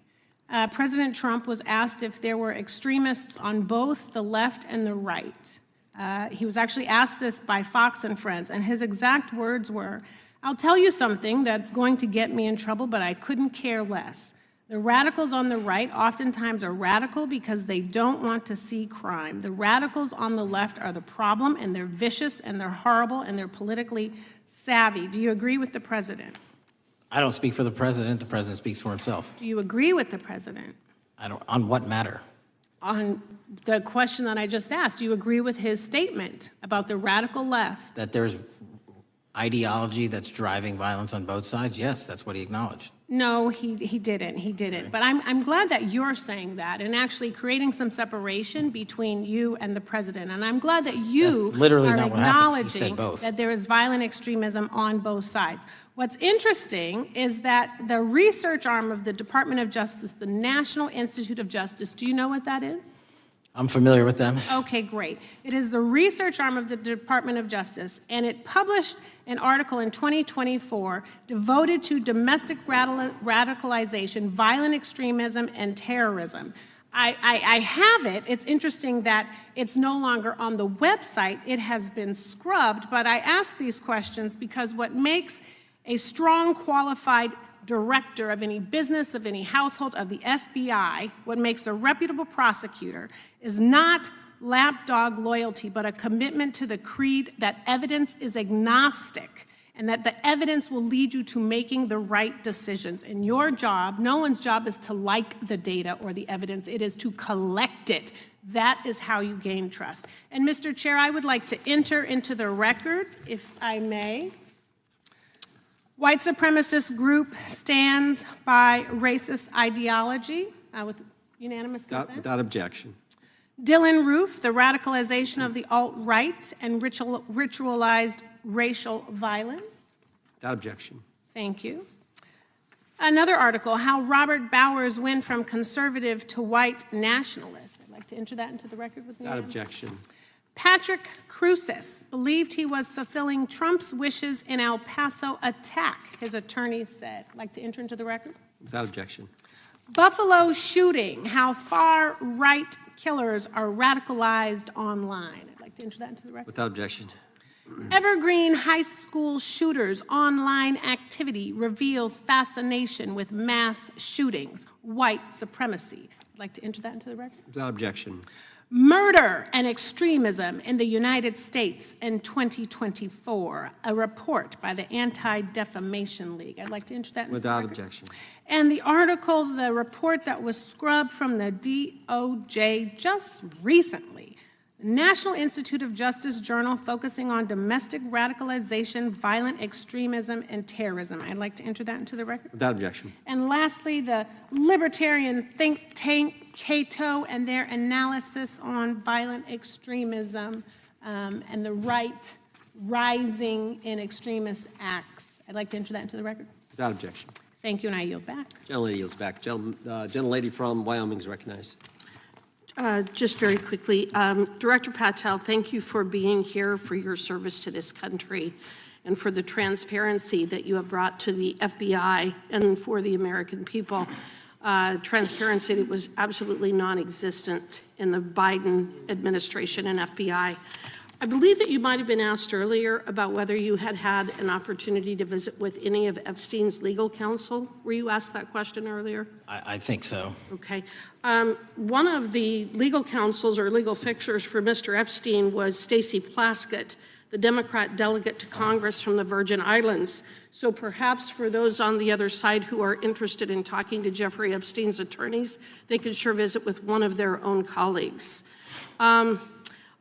President Trump was asked if there were extremists on both the left and the right. He was actually asked this by Fox and Friends, and his exact words were, "I'll tell you something that's going to get me in trouble, but I couldn't care less. The radicals on the right oftentimes are radical because they don't want to see crime. The radicals on the left are the problem, and they're vicious, and they're horrible, and they're politically savvy." Do you agree with the president? I don't speak for the president. The president speaks for himself. Do you agree with the president? I don't. On what matter? On the question that I just asked, do you agree with his statement about the radical left? That there's ideology that's driving violence on both sides? Yes, that's what he acknowledged. No, he didn't. He didn't. Okay. But I'm glad that you're saying that and actually creating some separation between you and the president. And I'm glad that you are acknowledging that there is violent extremism on both sides. What's interesting is that the research arm of the Department of Justice, the National Institute of Justice, do you know what that is? I'm familiar with them. Okay, great. It is the research arm of the Department of Justice, and it published an article in 2024 devoted to domestic radicalization, violent extremism, and terrorism. I have it. It's interesting that it's no longer on the website. It has been scrubbed, but I ask these questions because what makes a strong, qualified director of any business, of any household, of the FBI, what makes a reputable prosecutor is not lapdog loyalty, but a commitment to the creed that evidence is agnostic and that the evidence will lead you to making the right decisions. And your job, no one's job is to like the data or the evidence, it is to collect it. That is how you gain trust. And Mr. Chair, I would like to enter into the record, if I may. White supremacist group stands by racist ideology with unanimous consent. Without objection. Dylan Roof, the radicalization of the alt-right and ritualized racial violence. Without objection. Thank you. Another article, how Robert Bowers went from conservative to white nationalist. I'd like to enter that into the record with me. Without objection. Patrick Cruces believed he was fulfilling Trump's wishes in El Paso attack, his attorneys said. I'd like to enter into the record. Without objection. Buffalo shooting, how far-right killers are radicalized online. I'd like to enter that into the record. Without objection. Evergreen High School shooters' online activity reveals fascination with mass shootings, white supremacy. I'd like to enter that into the record. Without objection. Murder and extremism in the United States in 2024, a report by the Anti-Defamation League. I'd like to enter that into Without the record. objection. And the article, the report that was scrubbed from the DOJ just recently, the National Institute of Justice Journal focusing on domestic radicalization, violent extremism, and terrorism. I'd like to enter that into the record. Without objection. And lastly, the libertarian think tank Cato and their analysis on violent extremism and the right rising in extremist acts. I'd like to enter that into the record. Without objection. Thank you, and I yield back. Gentlelady yields back. Gentlelady from Wyoming is recognized. Just very quickly, Director Patel, thank you for being here, for your service to this country, and for the transparency that you have brought to the FBI and for the American people. Transparency that was absolutely non-existent in the Biden administration and FBI. I believe that you might have been asked earlier about whether you had had an opportunity to visit with any of Epstein's legal counsel. Were you asked that question earlier? I think so. Okay. One of the legal counsels or legal fixers for Mr. Epstein was Stacey Plaskett, the Democrat delegate to Congress from the Virgin Islands. So perhaps for those on the other side who are interested in talking to Jeffrey Epstein's attorneys, they could sure visit with one of their own colleagues.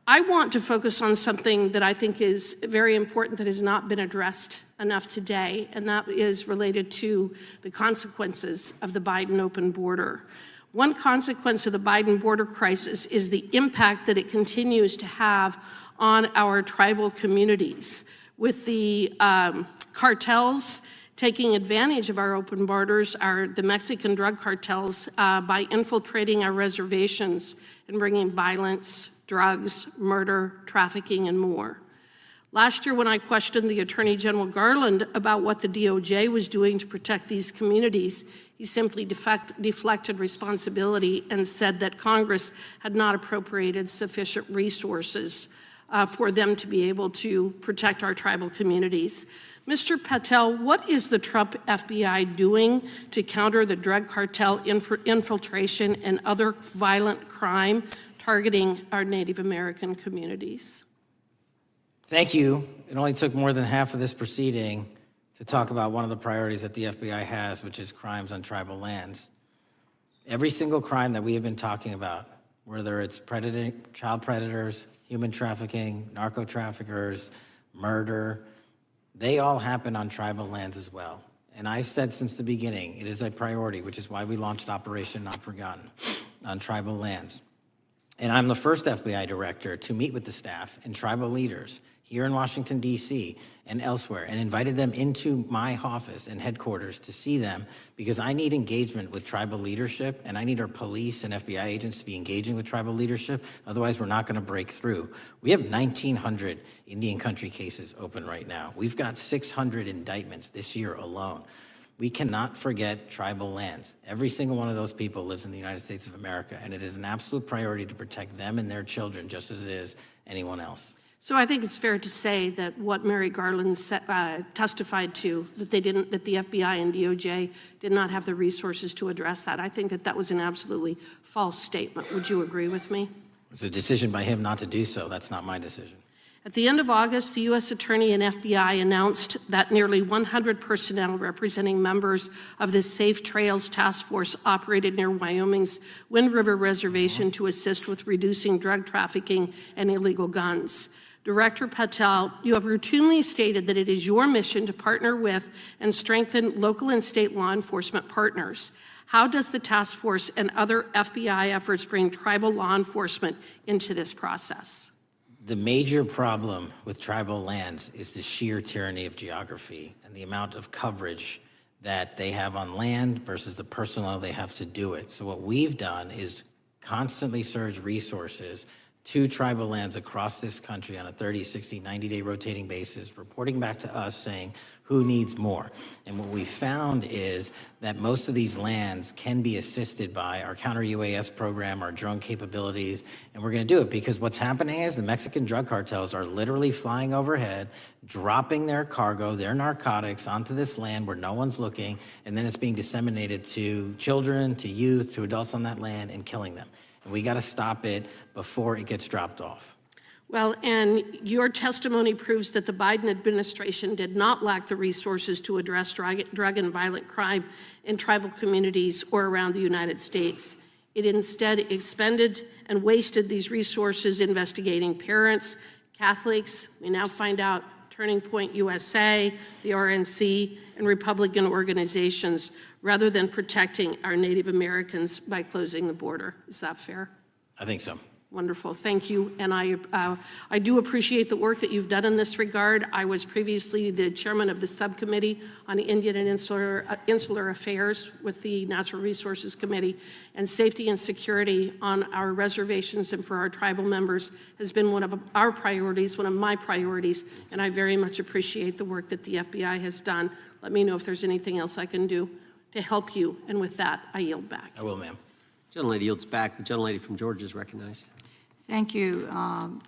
I want to focus on something that I think is very important that has not been addressed enough today, and that is related to the consequences of the Biden open border. One consequence of the Biden border crisis is the impact that it continues to have on our tribal communities, with the cartels taking advantage of our open borders, the Mexican drug cartels, by infiltrating our reservations and bringing violence, drugs, murder, trafficking, and more. Last year, when I questioned the Attorney General Garland about what the DOJ was doing to protect these communities, he simply deflected responsibility and said that Congress had not appropriated sufficient resources for them to be able to protect our tribal communities. Mr. Patel, what is the Trump FBI doing to counter the drug cartel infiltration and other violent crime targeting our Native American communities? Thank you. It only took more than half of this proceeding to talk about one of the priorities that the FBI has, which is crimes on tribal lands. Every single crime that we have been talking about, whether it's child predators, human trafficking, narco traffickers, murder, they all happen on tribal lands as well. And I've said since the beginning, it is a priority, which is why we launched Operation Not Forgotten on tribal lands. And I'm the first FBI director to meet with the staff and tribal leaders here in Washington, D.C. and elsewhere, and invited them into my office and headquarters to see them, because I need engagement with tribal leadership, and I need our police and FBI agents to be engaging with tribal leadership. Otherwise, we're not going to break through. We have 1,900 Indian country cases open right now. We've got 600 indictments this year alone. We cannot forget tribal lands. Every single one of those people lives in the United States of America, and it is an absolute priority to protect them and their children just as it is anyone else. So I think it's fair to say that what Mary Garland testified to, that the FBI and DOJ did not have the resources to address that. I think that that was an absolutely false statement. Would you agree with me? It's a decision by him not to do so. That's not my decision. At the end of August, the U.S. Attorney and FBI announced that nearly 100 personnel representing members of the Safe Trails Task Force operated near Wyoming's Wind River Reservation to assist with reducing drug trafficking and illegal guns. Director Patel, you have routinely stated that it is your mission to partner with and strengthen local and state law enforcement partners. How does the task force and other FBI efforts bring tribal law enforcement into this process? The major problem with tribal lands is the sheer tyranny of geography and the amount of coverage that they have on land versus the personnel they have to do it. So what we've done is constantly surge resources to tribal lands across this country on a 30, 60, 90-day rotating basis, reporting back to us saying who needs more. And what we found is that most of these lands can be assisted by our counter-UAS program, our drone capabilities, and we're going to do it because what's happening is the Mexican drug cartels are literally flying overhead, dropping their cargo, their narcotics onto this land where no one's looking, and then it's being disseminated to children, to youth, to adults on that land, and killing them. And we got to stop it before it gets dropped off. Well, and your testimony proves that the Biden administration did not lack the resources to address drug and violent crime in tribal communities or around the United States. It instead expended and wasted these resources investigating parents, Catholics, we now find out Turning Point USA, the RNC, and Republican organizations, rather than protecting our Native Americans by closing the border. Is that fair? I think so. Wonderful, thank you. And I do appreciate the work that you've done in this regard. I was previously the chairman of the subcommittee on Indian and Insular Affairs with the Natural Resources Committee, and safety and security on our reservations and for our tribal members has been one of our priorities, one of my priorities, and I very much appreciate the work that the FBI has done. Let me know if there's anything else I can do to help you, and with that, I yield back. I will, ma'am. Gentlelady yields back. The gentlelady from Georgia is recognized. Thank you,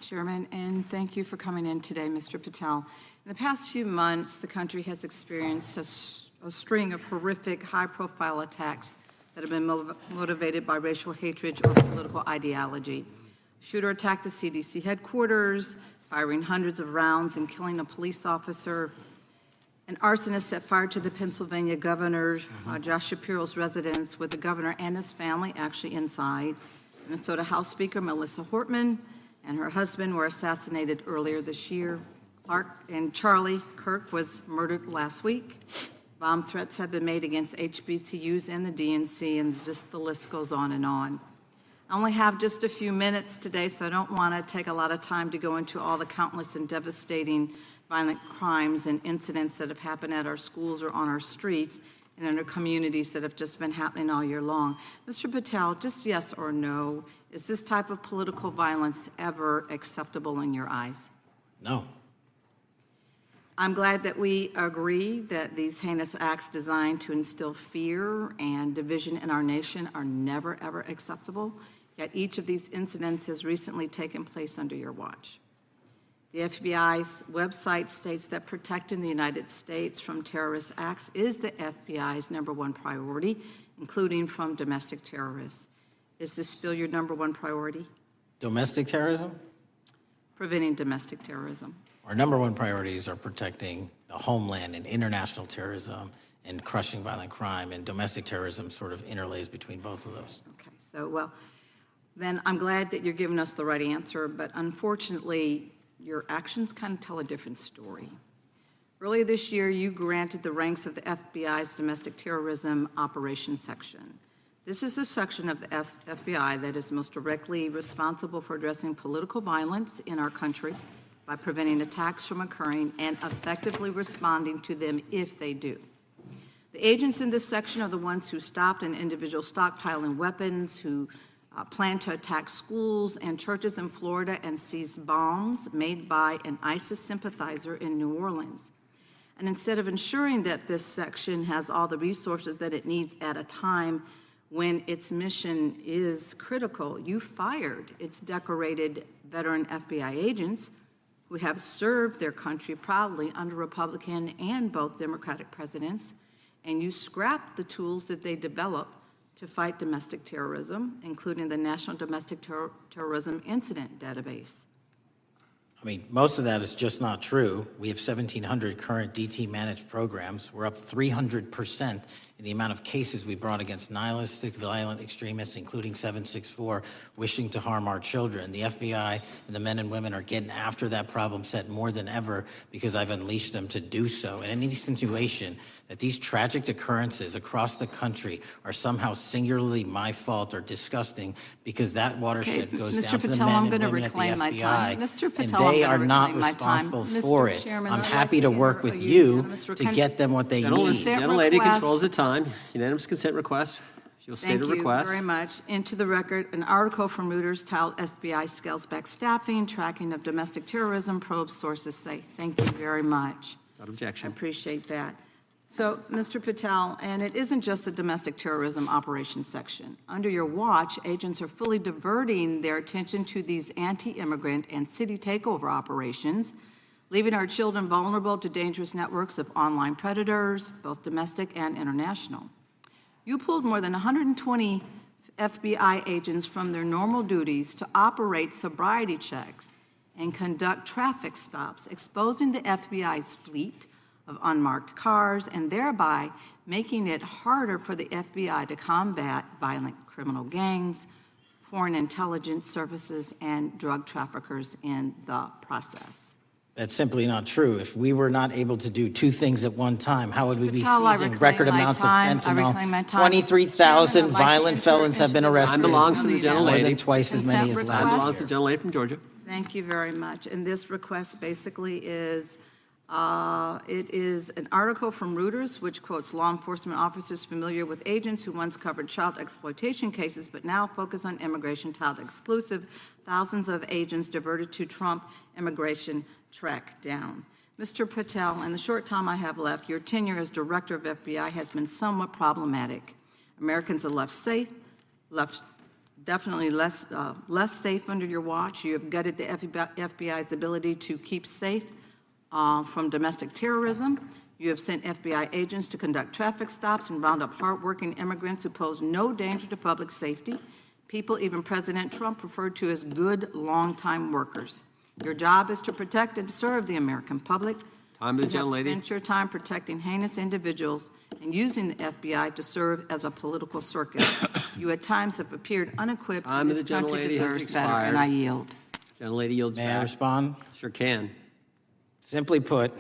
Chairman, and thank you for coming in today, Mr. Patel. In the past few months, the country has experienced a string of horrific, high-profile attacks that have been motivated by racial hatred or political ideology. A shooter attacked the CDC headquarters, firing hundreds of rounds and killing a police officer. An arsonist set fire to the Pennsylvania governor, Josh Shapiro's residence, with the governor and his family actually inside. Minnesota House Speaker Melissa Hortman and her husband were assassinated earlier this year. Clark and Charlie Kirk was murdered last week. Bomb threats have been made against HBCUs and the DNC, and just the list goes on and on. I only have just a few minutes today, so I don't want to take a lot of time to go into all the countless and devastating violent crimes and incidents that have happened at our schools or on our streets and in our communities that have just been happening all year long. Mr. Patel, just yes or no, is this type of political violence ever acceptable in your eyes? No. I'm glad that we agree that these heinous acts designed to instill fear and division in our nation are never, ever acceptable, yet each of these incidents has recently taken place under your watch. The FBI's website states that protecting the United States from terrorist acts is the FBI's #1 priority, including from domestic terrorists. Is this still your #1 priority? Domestic terrorism? Preventing domestic terrorism. Our #1 priorities are protecting the homeland and international terrorism and crushing violent crime, and domestic terrorism sort of interlays between both of those. Okay, so, well, then I'm glad that you're giving us the right answer, but unfortunately, your actions kind of tell a different story. Earlier this year, you granted the ranks of the FBI's Domestic Terrorism Operations Section. This is the section of the FBI that is most directly responsible for addressing political violence in our country by preventing attacks from occurring and effectively responding to them if they do. The agents in this section are the ones who stopped an individual stockpiling weapons, who planned to attack schools and churches in Florida and seized bombs made by an ISIS sympathizer in New Orleans. And instead of ensuring that this section has all the resources that it needs at a time when its mission is critical, you fired its decorated veteran FBI agents who have served their country proudly under Republican and both Democratic presidents, and you scrapped the tools that they developed to fight domestic terrorism, including the National Domestic Terrorism Incident Database. I mean, most of that is just not true. We have 1,700 current DT managed programs. We're up 300% in the amount of cases we brought against nihilistic, violent extremists, including 764, wishing to harm our children. The FBI and the men and women are getting after that problem set more than ever because I've unleashed them to do so. And any insinuation that these tragic occurrences across the country are somehow singularly my fault or disgusting because that watershed goes Mr. down to the Patel, men I'm and going to women at the reclaim my FBI, time. Mr. Patel, and they I'm are going to not reclaim my time. responsible Mr. for it. Chairman, I'm I'd happy like to to work enter with a you unanimous to consent- get them what they Gentlelady, need. gentlelady request. controls the time. Unanimous consent request. You'll state a request. Thank you very much. Into the record, an article from Reuters titled FBI Scales Back Staffing, Tracking of Domestic Terrorism, Probes Sources Say. Thank you very much. Without objection. I appreciate that. So, Mr. Patel, and it isn't just the domestic terrorism operations section. Under your watch, agents are fully diverting their attention to these anti-immigrant and city takeover operations, leaving our children vulnerable to dangerous networks of online predators, both domestic and international. You pulled more than 120 FBI agents from their normal duties to operate sobriety checks and conduct traffic stops, exposing the FBI's fleet of unmarked cars and thereby making it harder for the FBI to combat violent criminal gangs, foreign intelligence services, and drug traffickers in the process. That's simply not true. If we were not able to do two things at one time, how would we be Patel, I seizing reclaim record my amounts of time. I reclaim my fentanyl? time. 23,000 Chairman, I'd like to violent enter felons have into been the arrested. Time belongs to the More gentlelady. than twice as many as Consent last Time belongs year. to the gentlelady from Georgia. Thank you very much. And this request basically is, it is an article from Reuters, which quotes law enforcement officers familiar with agents who once covered child exploitation cases, but now focus on immigration child exclusive. Thousands of agents diverted to Trump immigration track down. Mr. Patel, in the short time I have left, your tenure as director of FBI has been somewhat problematic. Americans are left definitely less safe under your watch. You have gutted the FBI's ability to keep safe from domestic terrorism. You have sent FBI agents to conduct traffic stops and round up hardworking immigrants who pose no danger to public safety. People even President Trump referred to as good, long-time workers. Your job is to protect and serve the American public. Time of the You have gentlelady. spent your time protecting heinous individuals and using the FBI to serve as a political circus. You at times have appeared unequipped, Time and of this the country gentlelady has deserves better, and expired. I yield. Gentlelady yields May back. I respond? Sure can. Simply put,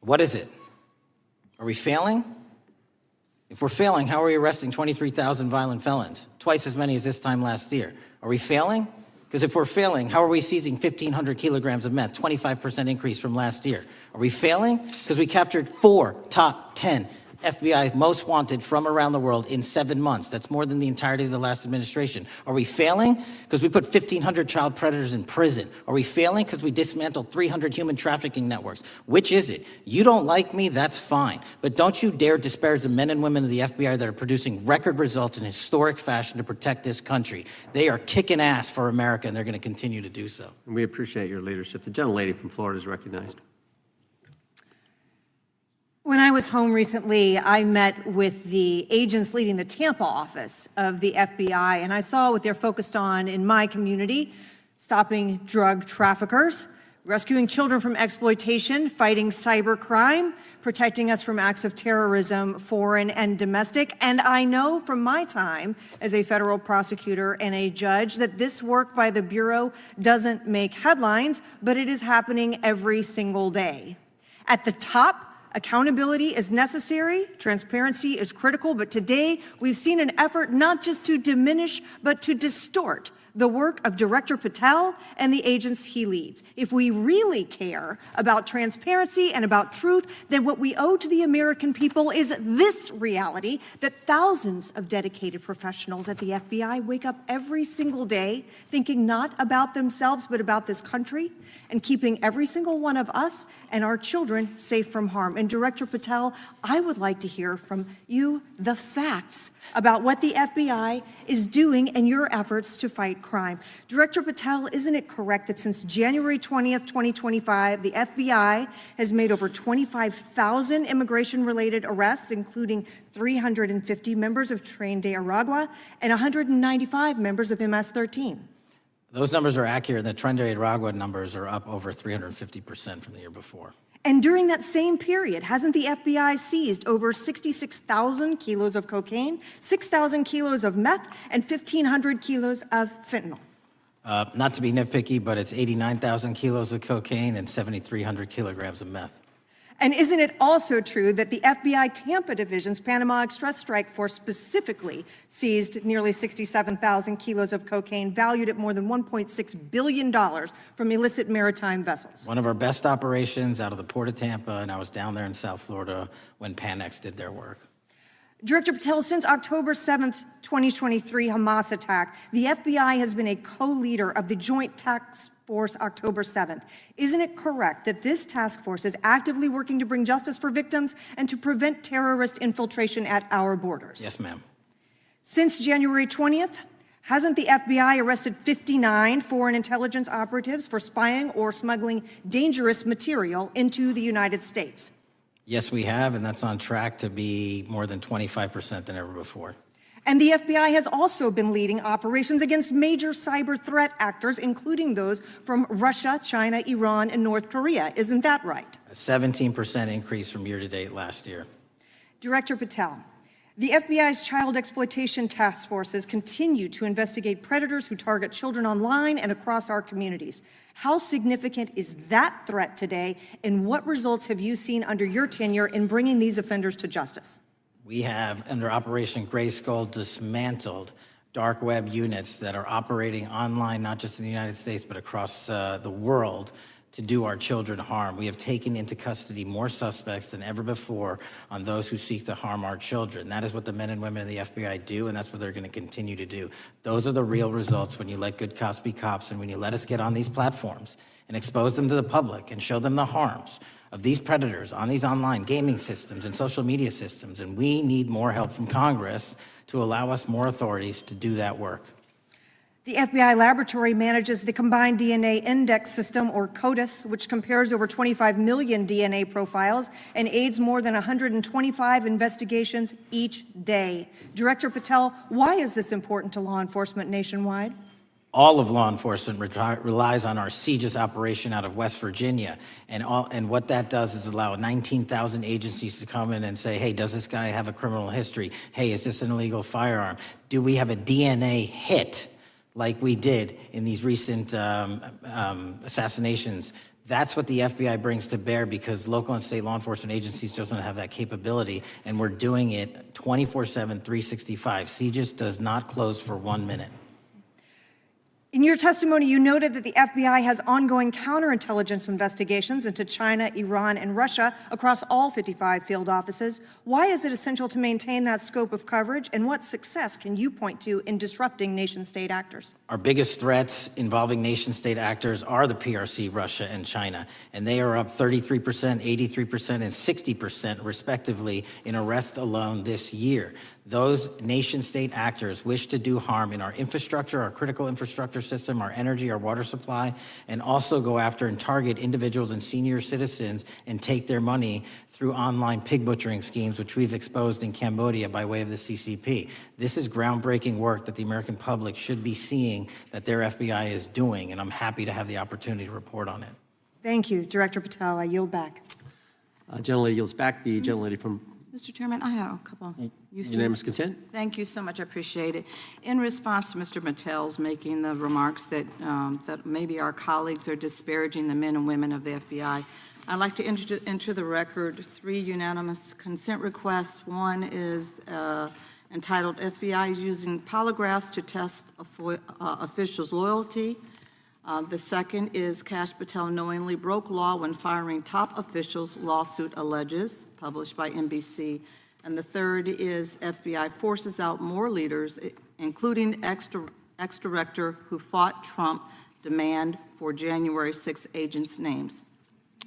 what is it? Are we failing? If we're failing, how are we arresting 23,000 violent felons? Twice as many as this time last year. Are we failing? Because if we're failing, how are we seizing 1,500 kilograms of meth, 25% increase from last year? Are we failing? Because we captured 4 top 10 FBI most wanted from around the world in 7 months. That's more than the entirety of the last administration. Are we failing? Because we put 1,500 child predators in prison. Are we failing? Because we dismantled 300 human trafficking networks. Which is it? You don't like me, that's fine. But don't you dare disparage the men and women of the FBI that are producing record results in historic fashion to protect this country. They are kicking ass for America, and they're going to continue to do so. And we appreciate your leadership. The gentlelady from Florida is recognized. When I was home recently, I met with the agents leading the Tampa office of the FBI, and I saw what they're focused on in my community: stopping drug traffickers, rescuing children from exploitation, fighting cybercrime, protecting us from acts of terrorism, foreign and domestic. And I know from my time as a federal prosecutor and a judge that this work by the Bureau doesn't make headlines, but it is happening every single day. At the top, accountability is necessary, transparency is critical, but today we've seen an effort not just to diminish, but to distort the work of Director Patel and the agents he leads. If we really care about transparency and about truth, then what we owe to the American people is this reality: that thousands of dedicated professionals at the FBI wake up every single day thinking not about themselves, but about this country, and keeping every single one of us and our children safe from harm. And Director Patel, I would like to hear from you the facts about what the FBI is doing in your efforts to fight crime. Director Patel, isn't it correct that since January 20th, 2025, the FBI has made over 25,000 immigration-related arrests, including 350 members of Tren de Aragua and 195 members of MS-13? Those numbers are accurate. The Tren de Aragua numbers are up over 350% from the year before. And during that same period, hasn't the FBI seized over 66,000 kilos of cocaine, 6,000 kilos of meth, and 1,500 kilos of fentanyl? Not to be nitpicky, but it's 89,000 kilos of cocaine and 7,300 kilograms of meth. And isn't it also true that the FBI Tampa Division's Panama Express Strike Force specifically seized nearly 67,000 kilos of cocaine valued at more than $1.6 billion from illicit maritime vessels? One of our best operations out of the Port of Tampa, and I was down there in South Florida when Panex did their work. Director Patel, since October 7th, 2023 Hamas attack, the FBI has been a co-leader of the Joint Task Force October 7th. Isn't it correct that this task force is actively working to bring justice for victims and to prevent terrorist infiltration at our borders? Yes, ma'am. Since January 20th, hasn't the FBI arrested 59 foreign intelligence operatives for spying or smuggling dangerous material into the United States? Yes, we have, and that's on track to be more than 25% than ever before. And the FBI has also been leading operations against major cyber threat actors, including those from Russia, China, Iran, and North Korea. Isn't that right? A 17% increase from year to date last year. Director Patel, the FBI's child exploitation task forces continue to investigate predators who target children online and across our communities. How significant is that threat today, and what results have you seen under your tenure in bringing these offenders to justice? We have, under Operation Gray Skull, dismantled dark web units that are operating online, not just in the United States, but across the world to do our children harm. We have taken into custody more suspects than ever before on those who seek to harm our children. That is what the men and women of the FBI do, and that's what they're going to continue to do. Those are the real results when you let good cops be cops and when you let us get on these platforms and expose them to the public and show them the harms of these predators on these online gaming systems and social media systems. And we need more help from Congress to allow us more authorities to do that work. The FBI laboratory manages the Combined DNA Index System, or CODIS, which compares over 25 million DNA profiles and aids more than 125 investigations each day. Director Patel, why is this important to law enforcement nationwide? All of law enforcement relies on our CJIS operation out of West Virginia. And what that does is allow 19,000 agencies to come in and say, hey, does this guy have a criminal history? Hey, is this an illegal firearm? Do we have a DNA hit like we did in these recent assassinations? That's what the FBI brings to bear, because local and state law enforcement agencies just don't have that capability, and we're doing it 24/7, 365. CJIS does not close for 1 minute. In your testimony, you noted that the FBI has ongoing counterintelligence investigations into China, Iran, and Russia across all 55 field offices. Why is it essential to maintain that scope of coverage, and what success can you point to in disrupting nation-state actors? Our biggest threats involving nation-state actors are the PRC, Russia, and China, and they are up 33%, 83%, and 60% respectively in arrest alone this year. Those nation-state actors wish to do harm in our infrastructure, our critical infrastructure system, our energy, our water supply, and also go after and target individuals and senior citizens and take their money through online pig butchering schemes, which we've exposed in Cambodia by way of the CCP. This is groundbreaking work that the American public should be seeing that their FBI is doing, and I'm happy to have the opportunity to report on it. Thank you, Director Patel. I yield back. Gentlelady yields back. The gentlelady from Mr. Chairman, I have a couple. Unanimous consent. Thank you so much. I appreciate it. In response to Mr. Patel's making the remarks that that maybe our colleagues are disparaging the men and women of the FBI, I'd like to enter the record 3 unanimous consent requests. One is entitled FBI using polygraphs to test officials' loyalty. The second is Kash Patel knowingly broke law when firing top officials, lawsuit alleges, published by NBC. And the third is FBI forces out more leaders, including ex-director who fought Trump, demand for January 6 agents' names.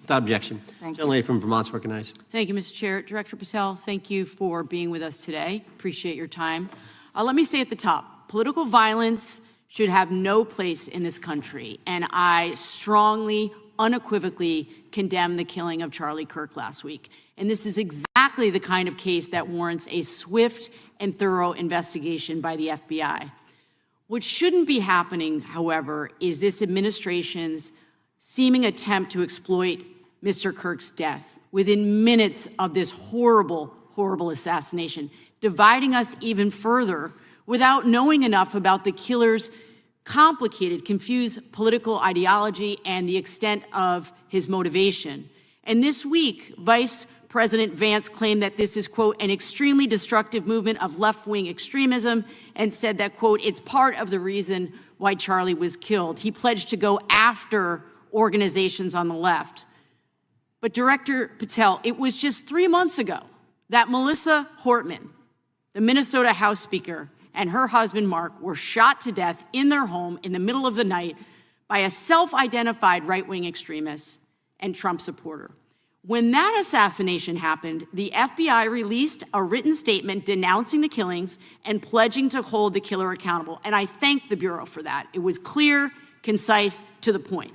Without objection. Thank you. Gentlelady from Vermont's recognized. Thank you, Mr. Chair. Director Patel, thank you for being with us today. Appreciate your time. Let me say at the top, political violence should have no place in this country. And I strongly, unequivocally condemn the killing of Charlie Kirk last week. And this is exactly the kind of case that warrants a swift and thorough investigation by the FBI. What shouldn't be happening, however, is this administration's seeming attempt to exploit Mr. Kirk's death within minutes of this horrible, horrible assassination, dividing us even further without knowing enough about the killer's complicated, confused political ideology and the extent of his motivation. And this week, Vice President Vance claimed that this is, quote, an extremely destructive movement of left-wing extremism, and said that, quote, it's part of the reason why Charlie was killed. He pledged to go after organizations on the left. But Director Patel, it was just 3 months ago that Melissa Hortman, the Minnesota House Speaker, and her husband Mark were shot to death in their home in the middle of the night by a self-identified right-wing extremist and Trump supporter. When that assassination happened, the FBI released a written statement denouncing the killings and pledging to hold the killer accountable. And I thank the Bureau for that. It was clear, concise, to the point.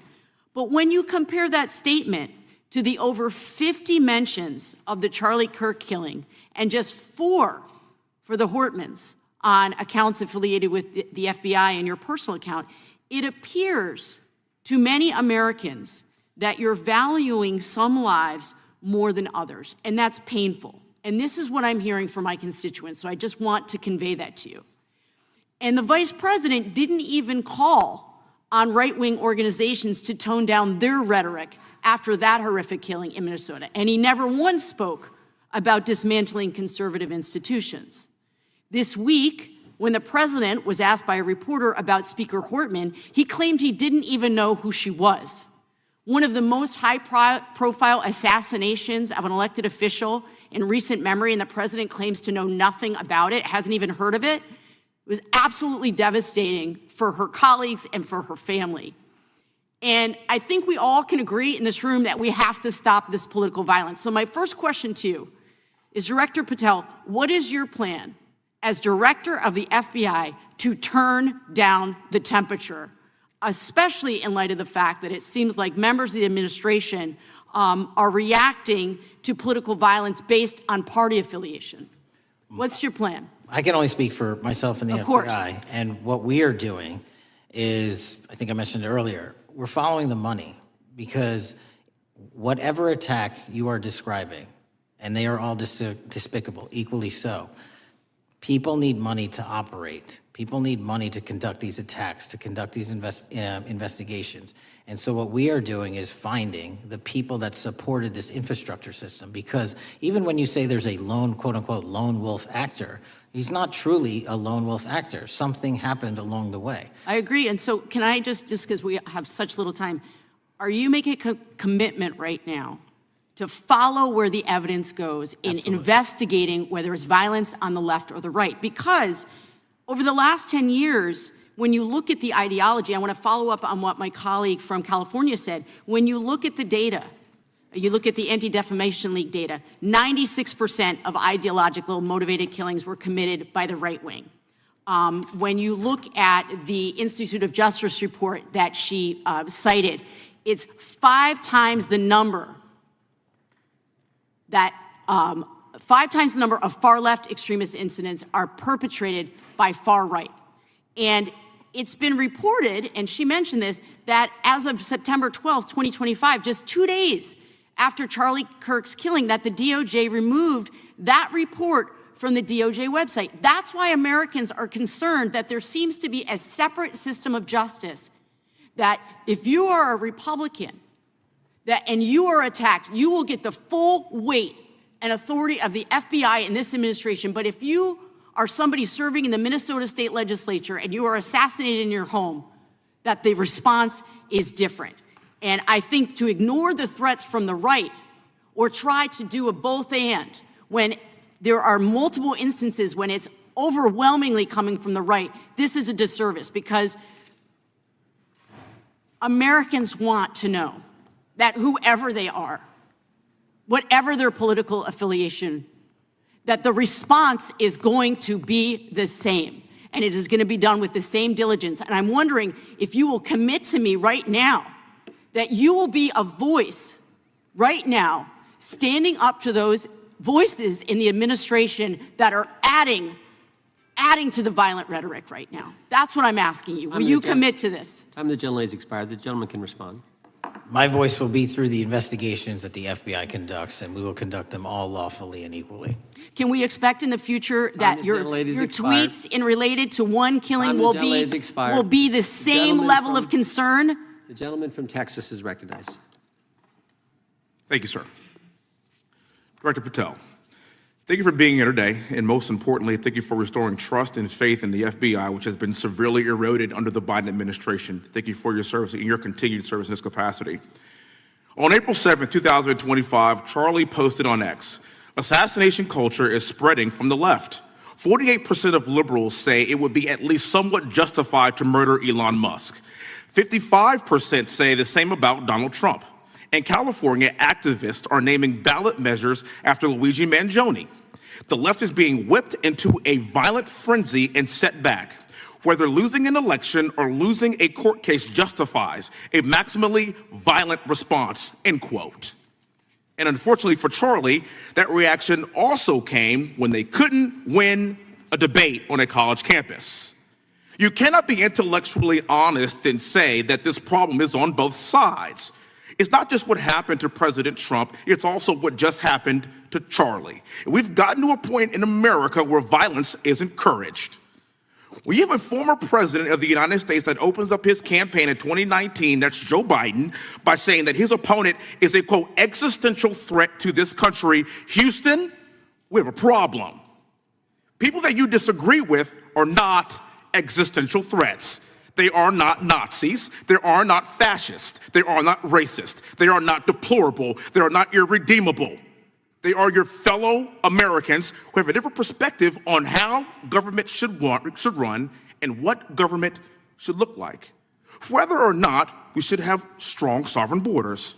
But when you compare that statement to the over 50 mentions of the Charlie Kirk killing and just 4 for the Hortmans on accounts affiliated with the FBI and your personal account, it appears to many Americans that you're valuing some lives more than others, and that's painful. And this is what I'm hearing from my constituents, so I just want to convey that to you. And the Vice President didn't even call on right-wing organizations to tone down their rhetoric after that horrific killing in Minnesota, and he never once spoke about dismantling conservative institutions. This week, when the president was asked by a reporter about Speaker Hortman, he claimed he didn't even know who she was. One of the most high-profile assassinations of an elected official in recent memory, and the president claims to know nothing about it, hasn't even heard of it. It was absolutely devastating for her colleagues and for her family. And I think we all can agree in this room that we have to stop this political violence. So my first question to you is, Director Patel, what is your plan as director of the FBI to turn down the temperature, especially in light of the fact that it seems like members of the administration are reacting to political violence based on party affiliation? What's your plan? I can only speak for myself and the Of course. FBI. And what we are doing is, I think I mentioned earlier, we're following the money, because whatever attack you are describing, and they are all despicable, equally so, people need money to operate. People need money to conduct these attacks, to conduct these investigations. And so what we are doing is finding the people that supported this infrastructure system, because even when you say there's a lone, quote unquote, lone wolf actor, he's not truly a lone wolf actor. Something happened along the way. I agree. And so can I just because we have such little time, are you making a commitment right now to follow where the evidence goes in investigating whether it's violence on the left or the right? Because over the last 10 years, when you look at the ideology, I want to follow up on what my colleague from California said. When you look at the data, you look at the Anti-Defamation League data, 96% of ideological motivated killings were committed by the right wing. When you look at the Institute of Justice report that she cited, it's 5 times the number that 5 times the number of far-left extremist incidents are perpetrated by far right. And it's been reported, and she mentioned this, that as of September 12th, 2025, just 2 days after Charlie Kirk's killing, that the DOJ removed that report from the DOJ website. That's why Americans are concerned that there seems to be a separate system of justice, that if you are a Republican and you are attacked, you will get the full weight and authority of the FBI in this administration. But if you are somebody serving in the Minnesota State Legislature and you are assassinated in your home, that the response is different. And I think to ignore the threats from the right or try to do a both and when there are multiple instances when it's overwhelmingly coming from the right, this is a disservice, because Americans want to know that whoever they are, whatever their political affiliation, that the response is going to be the same. and it is going to be done with the same diligence. And I'm wondering if you will commit to me right now that you will be a voice right now standing up to those voices in the administration that are adding to the violent rhetoric right now. That's what I'm asking you. Will you commit to this? Time of the gentlelady's expired. The gentleman can respond. My voice will be through the investigations that the FBI conducts, and we will conduct them all lawfully and equally. Can we expect in the future that your tweets in related to one killing will be the same level of concern? The gentleman from Texas is recognized. Thank you, sir. Director Patel, thank you for being here today, and most importantly, thank you for restoring trust and faith in the FBI, which has been severely eroded under the Biden administration. Thank you for your service and your continued service in this capacity. On April 7th, 2025, Charlie posted on X, "Assassination culture is spreading from the left. 48% of liberals say it would be at least somewhat justified to murder Elon Musk. 55% say the same about Donald Trump. In California, activists are naming ballot measures after Luigi Mangione. The left is being whipped into a violent frenzy and set back. Whether losing an election or losing a court case justifies a maximally violent response," end quote. And unfortunately for Charlie, that reaction also came when they couldn't win a debate on a college campus. You cannot be intellectually honest and say that this problem is on both sides. It's not just what happened to President Trump, it's also what just happened to Charlie. We've gotten to a point in America where violence is encouraged. We have a former president of the United States that opens up his campaign in 2019, that's Joe Biden, by saying that his opponent is a, quote, existential threat to this country. Houston, we have a problem. People that you disagree with are not existential threats. They are not Nazis. They are not fascists. They are not racist. They are not deplorable. They are not irredeemable. They are your fellow Americans who have a different perspective on how government should run and what government should look like. Whether or not we should have strong sovereign borders,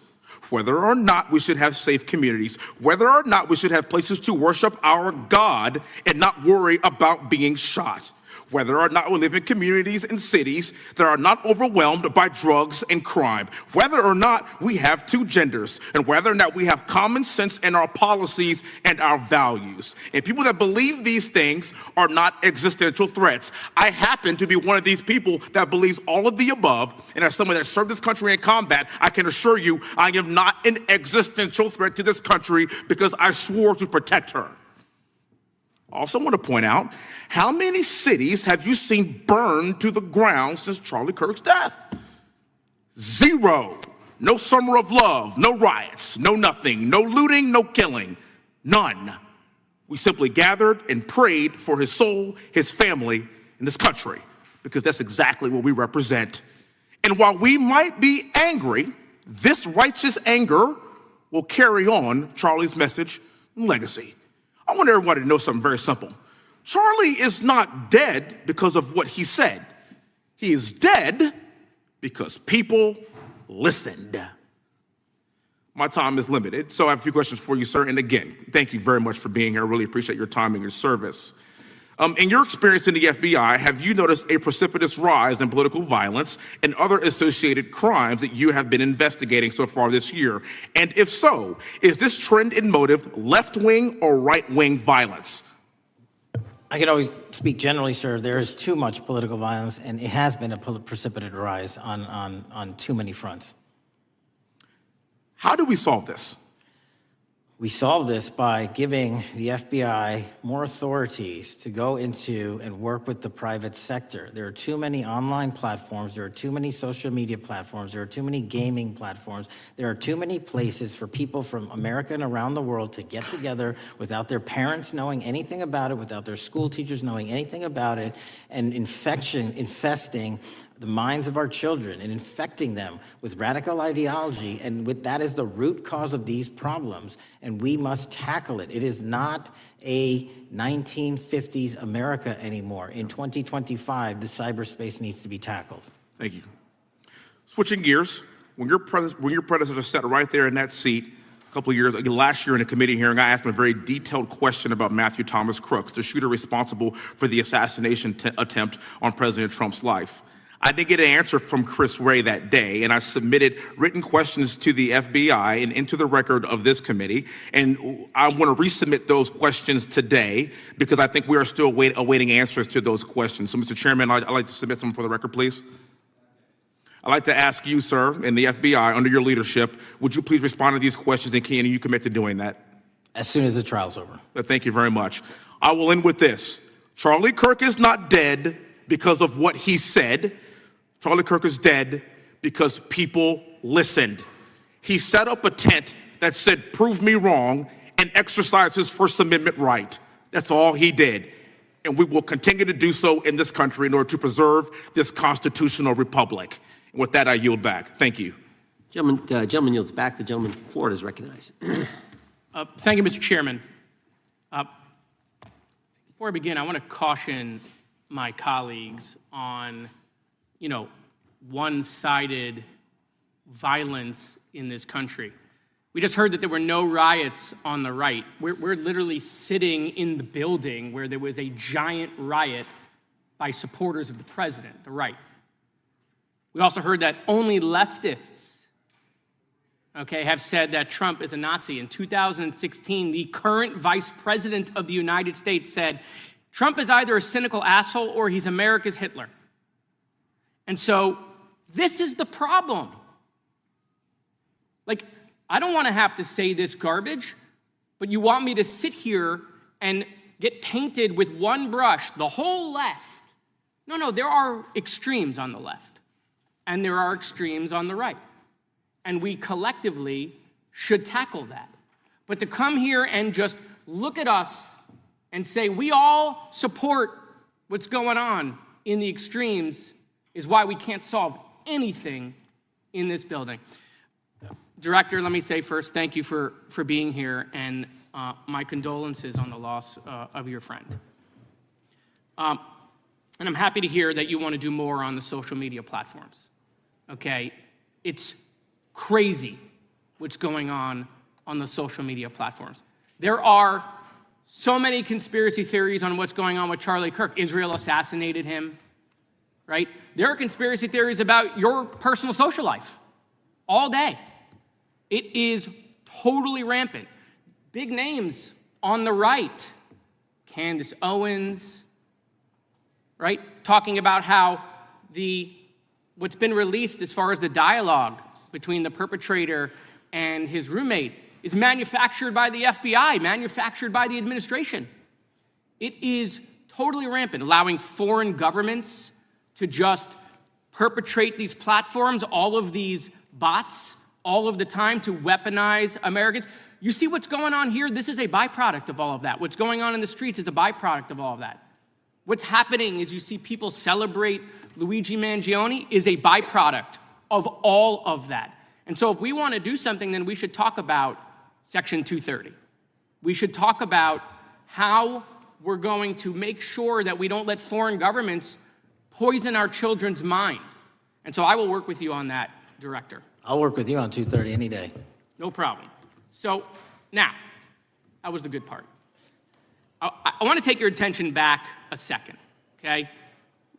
whether or not we should have safe communities, whether or not we should have places to worship our God and not worry about being shot, whether or not we live in communities and cities that are not overwhelmed by drugs and crime, whether or not we have two genders, and whether or not we have common sense in our policies and our values. And people that believe these things are not existential threats. I happen to be one of these people that believes all of the above, and as someone that served this country in combat, I can assure you I am not an existential threat to this country because I swore to protect her. I also want to point out, how many cities have you seen burned to the ground since Charlie Kirk's death? 0. No summer of love, no riots, no nothing, no looting, no killing, none. We simply gathered and prayed for his soul, his family, and this country, because that's exactly what we represent. And while we might be angry, this righteous anger will carry on Charlie's message and legacy. I want everybody to know something very simple. Charlie is not dead because of what he said. He is dead because people listened. My time is limited, so I have a few questions for you, sir. And again, thank you very much for being here. I really appreciate your time and your service. In your experience in the FBI, have you noticed a precipitous rise in political violence and other associated crimes that you have been investigating so far this year? And if so, is this trend and motive left-wing or right-wing violence? I can always speak generally, sir. There is too much political violence, and it has been a precipitous rise on too many fronts. How do we solve this? We solve this by giving the FBI more authorities to go into and work with the private sector. There are too many online platforms. There are too many social media platforms. There are too many gaming platforms. There are too many places for people from America and around the world to get together without their parents knowing anything about it, without their school teachers knowing anything about it, and infesting the minds of our children and infecting them with radical ideology, and that is the root cause of these problems, and we must tackle it. It is not a 1950s America anymore. In 2025, the cyberspace needs to be tackled. Thank you. Switching gears, when your predecessor sat right there in that seat, couple of years, last year in a committee hearing, I asked him a very detailed question about Matthew Thomas Crooks, the shooter responsible for the assassination attempt on President Trump's life. I did get an answer from Chris Wray that day, and I submitted written questions to the FBI and into the record of this committee, and I want to resubmit those questions today because I think we are still awaiting answers to those questions. So, Mr. Chairman, I'd like to submit them for the record, please. I'd like to ask you, sir, and the FBI, under your leadership, would you please respond to these questions, and can you commit to doing that? As soon as the trial's over. Thank you very much. I will end with this. Charlie Kirk is not dead because of what he said. Charlie Kirk is dead because people listened. He set up a tent that said, "Prove me wrong," and exercised his First Amendment right. That's all he did. And we will continue to do so in this country in order to preserve this constitutional republic. And with that, I yield back. Thank you. Gentleman yields back. The gentleman from Florida is recognized. Thank you, Mr. Chairman. Before I begin, I want to caution my colleagues on one-sided violence in this country. We just heard that there were no riots on the right. We're literally sitting in the building where there was a giant riot by supporters of the president, the right. We also heard that only leftists, have said that Trump is a Nazi. In 2016, the current vice president of the United States said, Trump is either a cynical asshole or he's America's Hitler. And so this is the problem. I don't want to have to say this garbage, but you want me to sit here and get painted with one brush, the whole left. No, there are extremes on the left, and there are extremes on the right. And we collectively should tackle that. But to come here and just look at us and say we all support what's going on in the extremes is why we can't solve anything in this building. Director, let me say first, thank you for being here, and my condolences on the loss of your friend. And I'm happy to hear that you want to do more on the social media platforms. It's crazy what's going on the social media platforms. There are so many conspiracy theories on what's going on with Charlie Kirk. Israel assassinated him, right? There are conspiracy theories about your personal social life all day. It is totally rampant. Big names on the right, Candace Owens, right? Talking about how what's been released as far as the dialogue between the perpetrator and his roommate is manufactured by the FBI, manufactured by the administration. It is totally rampant, allowing foreign governments to just perpetrate these platforms, all of these bots, all of the time to weaponize Americans. You see what's going on here? This is a byproduct of all of that. What's going on in the streets is a byproduct of all of that. What's happening is you see people celebrate Luigi Mangione is a byproduct of all of that. And so if we want to do something, then we should talk about Section 230. We should talk about how we're going to make sure that we don't let foreign governments poison our children's mind. And so I will work with you on that, Director. I'll work with you on 230 any day. No problem. So now, that was the good part. I want to take your attention back a second, okay?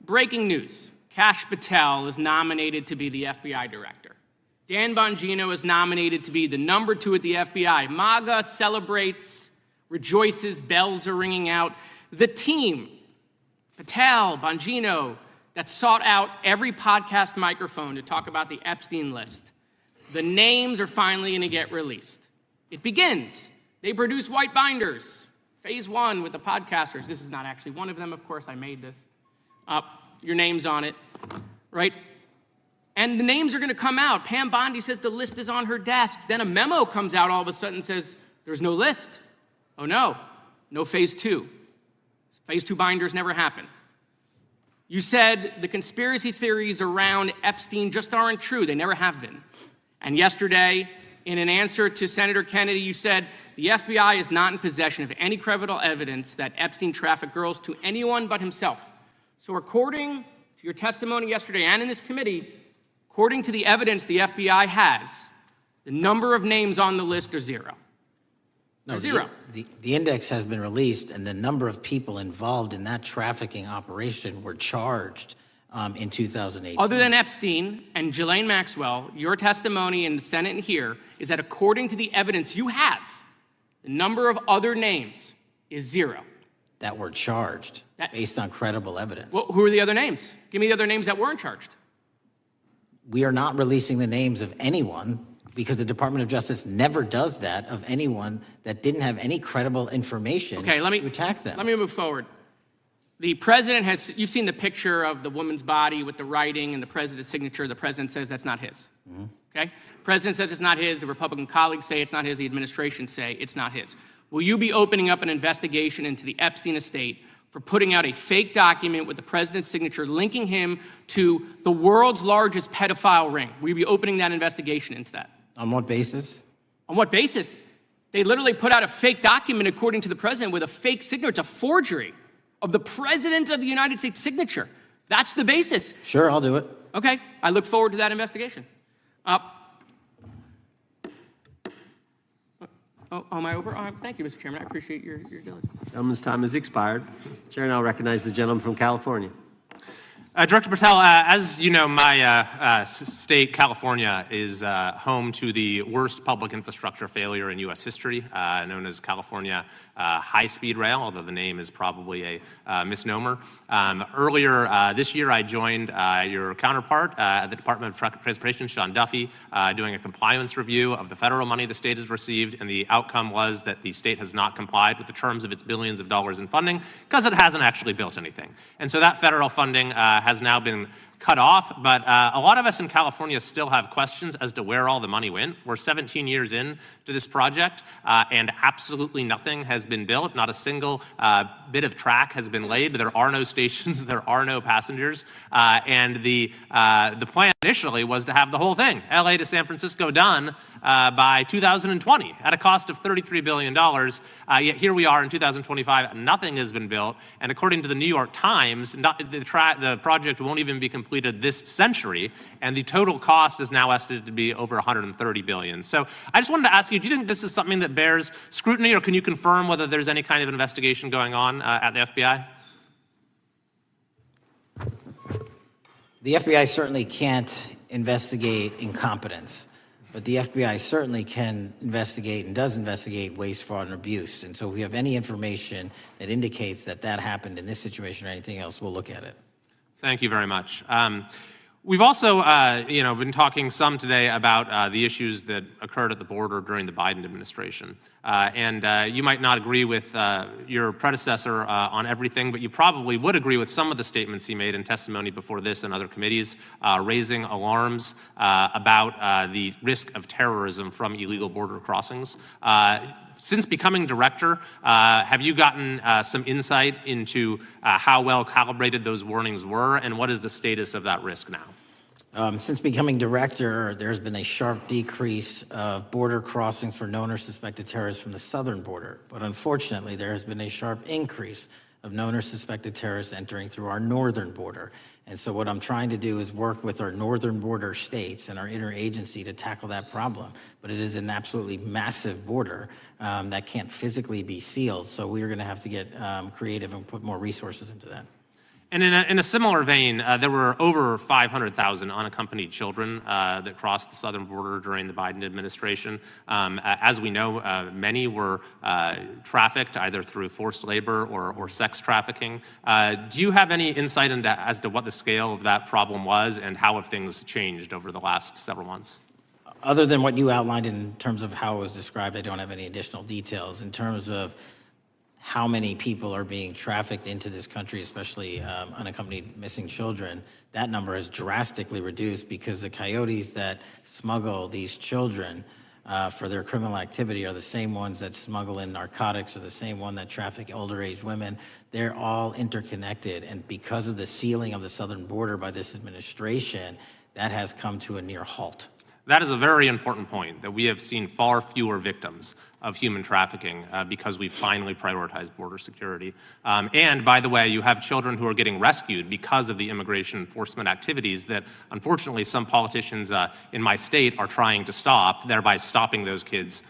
Breaking news. Kash Patel is nominated to be the FBI Director. Dan Bongino is nominated to be the number 2 at the FBI. MAGA celebrates, rejoices, bells are ringing out. The team, Patel, Bongino, that sought out every podcast microphone to talk about the Epstein list. The names are finally going to get released. It begins. They produce white binders. Phase 1 with the podcasters. This is not actually one of them, of course. I made this. Your name's on it, right? And the names are going to come out. Pam Bondi says the list is on her desk. Then a memo comes out all of a sudden and says, there's no list. Oh, no phase 2. Phase 2 binders never happen. You said the conspiracy theories around Epstein just aren't true. They never have been. And yesterday, in an answer to Senator Kennedy, you said the FBI is not in possession of any credible evidence that Epstein trafficked girls to anyone but himself. So according to your testimony yesterday and in this committee, according to the evidence the FBI has, The number of names on the list are zero. No, Zero. The index has been released, and the number of people involved in that trafficking operation were charged in 2018. Other than Epstein and Ghislaine Maxwell, your testimony in the Senate and here is that according to the evidence you have, the number of other names is zero. That were charged based on credible evidence. Well, who are the other names? Give me the other names that weren't charged. We are not releasing the names of anyone because the Department of Justice never does that of anyone that didn't have any credible information to attack them. Let me move forward. The president has, you've seen the picture of the woman's body with the writing and the president's signature. The president says that's not his. Okay? The president says it's not his. The Republican colleagues say it's not his. The administration say it's not his. Will you be opening up an investigation into the Epstein estate for putting out a fake document with the president's signature linking him to the world's largest pedophile ring? Will you be opening that investigation into that? On what basis? On what basis? They literally put out a fake document, according to the president, with a fake signature. It's a forgery of the president of the United States signature. That's the basis. Sure, I'll do it. Okay, I look forward to that investigation. Am I over? Thank you, Mr. Chairman. I appreciate your diligence. Gentleman's time has expired. Chair now recognizes the gentleman from California. Director Patel, as you know, my state, California, is home to the worst public infrastructure failure in U.S. history, known as California High-Speed Rail, although the name is probably a misnomer. Earlier this year, I joined your counterpart at the Department of Transportation, Sean Duffy, doing a compliance review of the federal money the state has received, and the outcome was that the state has not complied with the terms of its billions of dollars in funding because it hasn't actually built anything. And so that federal funding has now been cut off, but a lot of us in California still have questions as to where all the money went. We're 17 years in to this project, and absolutely nothing has been built. Not a single bit of track has been laid. There are no stations. There are no passengers. And the plan initially was to have the whole thing, LA to San Francisco, done by 2020 at a cost of $33 billion. Yet here we are in 2025, nothing has been built. And according to the New York Times, the project won't even be completed this century, and the total cost is now estimated to be over $130 billion. So I just wanted to ask you, do you think this is something that bears scrutiny, or can you confirm whether there's any kind of investigation going on at the FBI? The FBI certainly can't investigate incompetence, but the FBI certainly can investigate and does investigate waste, fraud, and abuse. And so if we have any information that indicates that that happened in this situation or anything else, we'll look at it. Thank you very much. We've also, been talking some today about the issues that occurred at the border during the Biden administration. And you might not agree with your predecessor on everything, but you probably would agree with some of the statements he made in testimony before this and other committees, raising alarms about the risk of terrorism from illegal border crossings. Since becoming director, have you gotten some insight into how well calibrated those warnings were, and what is the status of that risk now? Since becoming director, there's been a sharp decrease of border crossings for known or suspected terrorists from the southern border. But unfortunately, there has been a sharp increase of known or suspected terrorists entering through our northern border. And so what I'm trying to do is work with our northern border states and our interagency to tackle that problem. But it is an absolutely massive border that can't physically be sealed. So we're going to have to get creative and put more resources into that. And in a similar vein, there were over 500,000 unaccompanied children that crossed the southern border during the Biden administration. As we know, many were trafficked either through forced labor or sex trafficking. Do you have any insight as to what the scale of that problem was and how have things changed over the last several months? Other than what you outlined in terms of how it was described, I don't have any additional details. In terms of how many people are being trafficked into this country, especially unaccompanied missing children, that number has drastically reduced because the coyotes that smuggle these children for their criminal activity are the same ones that smuggle in narcotics, or the same one that traffic older age women. They're all interconnected, and because of the sealing of the southern border by this administration, that has come to a near halt. That is a very important point, that we have seen far fewer victims of human trafficking because we finally prioritized border security. And by the way, you have children who are getting rescued because of the immigration enforcement activities that unfortunately some politicians in my state are trying to stop, thereby stopping those kids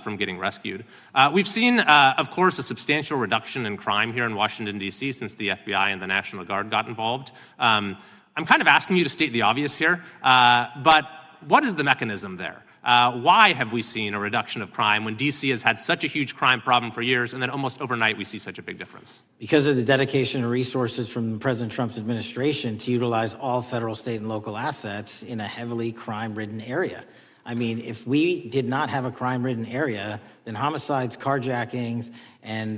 from getting rescued. We've seen, of course, a substantial reduction in crime here in Washington, D.C. since the FBI and the National Guard got involved. I'm kind of asking you to state the obvious here, but what is the mechanism there? Why have we seen a reduction of crime when D.C. has had such a huge crime problem for years, and then almost overnight we see such a big difference? Because of the dedication and resources from President Trump's administration to utilize all federal, state, and local assets in a heavily crime-ridden area. I mean, if we did not have a crime-ridden area, then homicides, carjackings, and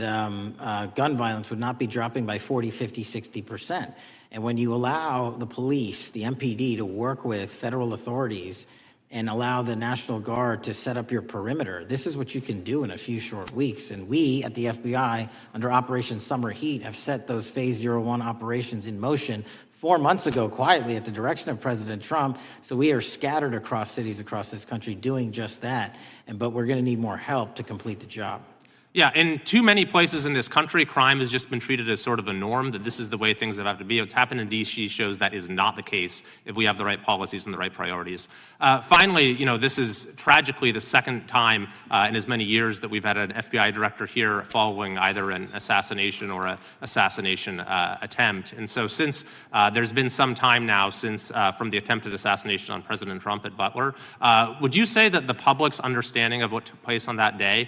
gun violence would not be dropping by 40, 50, 60%. And when you allow the police, the MPD, to work with federal authorities and allow the National Guard to set up your perimeter, this is what you can do in a few short weeks. And we at the FBI, under Operation Summer Heat, have set those Phase 01 operations in motion 4 months ago, quietly at the direction of President Trump. So we are scattered across cities across this country doing just that. But we're going to need more help to complete the job. Yeah, in too many places in this country, crime has just been treated as sort of a norm, that this is the way things have to be. What's happened in D.C. shows that is not the case if we have the right policies and the right priorities. Finally, this is tragically the second time in as many years that we've had an FBI director here following either an assassination or an assassination attempt. And so since there's been some time now since from the attempted assassination on President Trump at Butler, would you say that the public's understanding of what took place on that day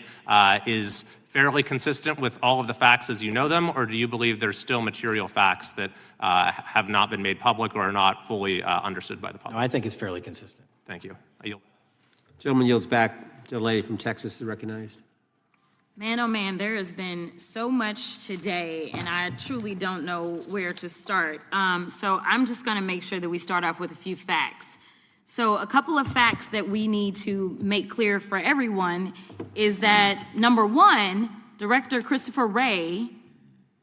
is fairly consistent with all of the facts as you know them, or do you believe there's still material facts that have not been made public or are not fully understood by the public? No, I think it's fairly consistent. Thank you. I yield. Gentleman yields back to the lady from Texas, recognized. Man, oh man, there has been so much today, and I truly don't know where to start. So I'm just going to make sure that we start off with a few facts. So a couple of facts that we need to make clear for everyone is that, number one, Director Christopher Wray,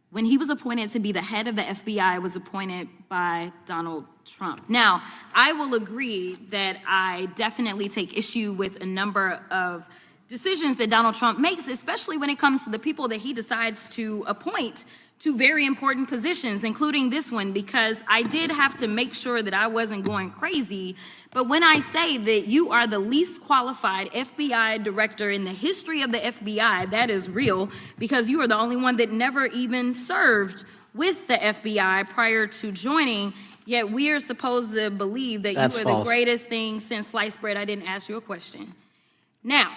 when he was appointed to be the head of the FBI, was appointed by Donald Trump. Now, I will agree that I definitely take issue with a number of decisions that Donald Trump makes, especially when it comes to the people that he decides to appoint to very important positions, including this one, because I did have to make sure that I wasn't going crazy. But when I say that you are the least qualified FBI director in the history of the FBI, that is real, because you are the only one that never even served with the FBI prior to joining, yet we are supposed to believe that That's you are false. the greatest thing since sliced bread. I didn't ask you a question. Now,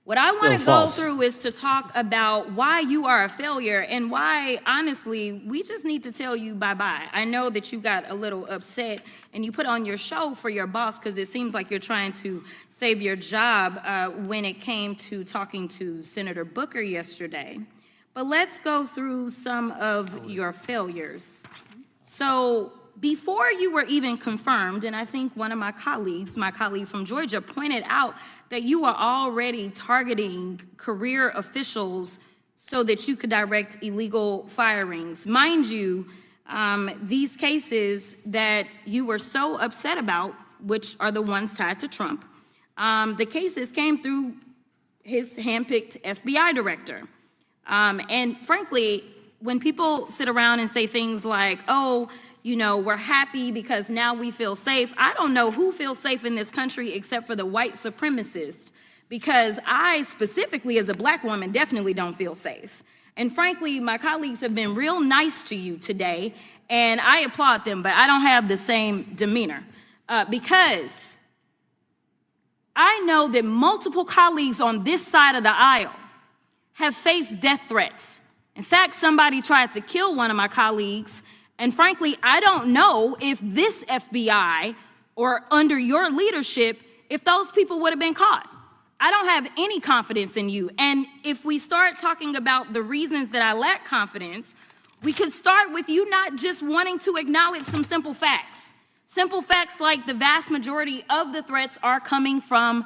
what I Still want to go false. through is to talk about why you are a failure and why, honestly, we just need to tell you bye-bye. I know that you got a little upset and you put on your show for your boss because it seems like you're trying to save your job when it came to talking to Senator Booker yesterday. But let's go through some of your failures. So before you were even confirmed, and I think one of my colleague from Georgia, pointed out that you are already targeting career officials so that you could direct illegal firings. Mind you, these cases that you were so upset about, which are the ones tied to Trump, the cases came through his handpicked FBI director. And frankly, when people sit around and say things like, oh, we're happy because now we feel safe. I don't know who feels safe in this country except for the white supremacists, because I specifically as a black woman definitely don't feel safe. And frankly, my colleagues have been real nice to you today, and I applaud them, but I don't have the same demeanor because I know that multiple colleagues on this side of the aisle have faced death threats. In fact, somebody tried to kill one of my colleagues. And frankly, I don't know if this FBI or under your leadership, if those people would have been caught. I don't have any confidence in you. And if we start talking about the reasons that I lack confidence, we could start with you not just wanting to acknowledge some simple facts. Simple facts like the vast majority of the threats are coming from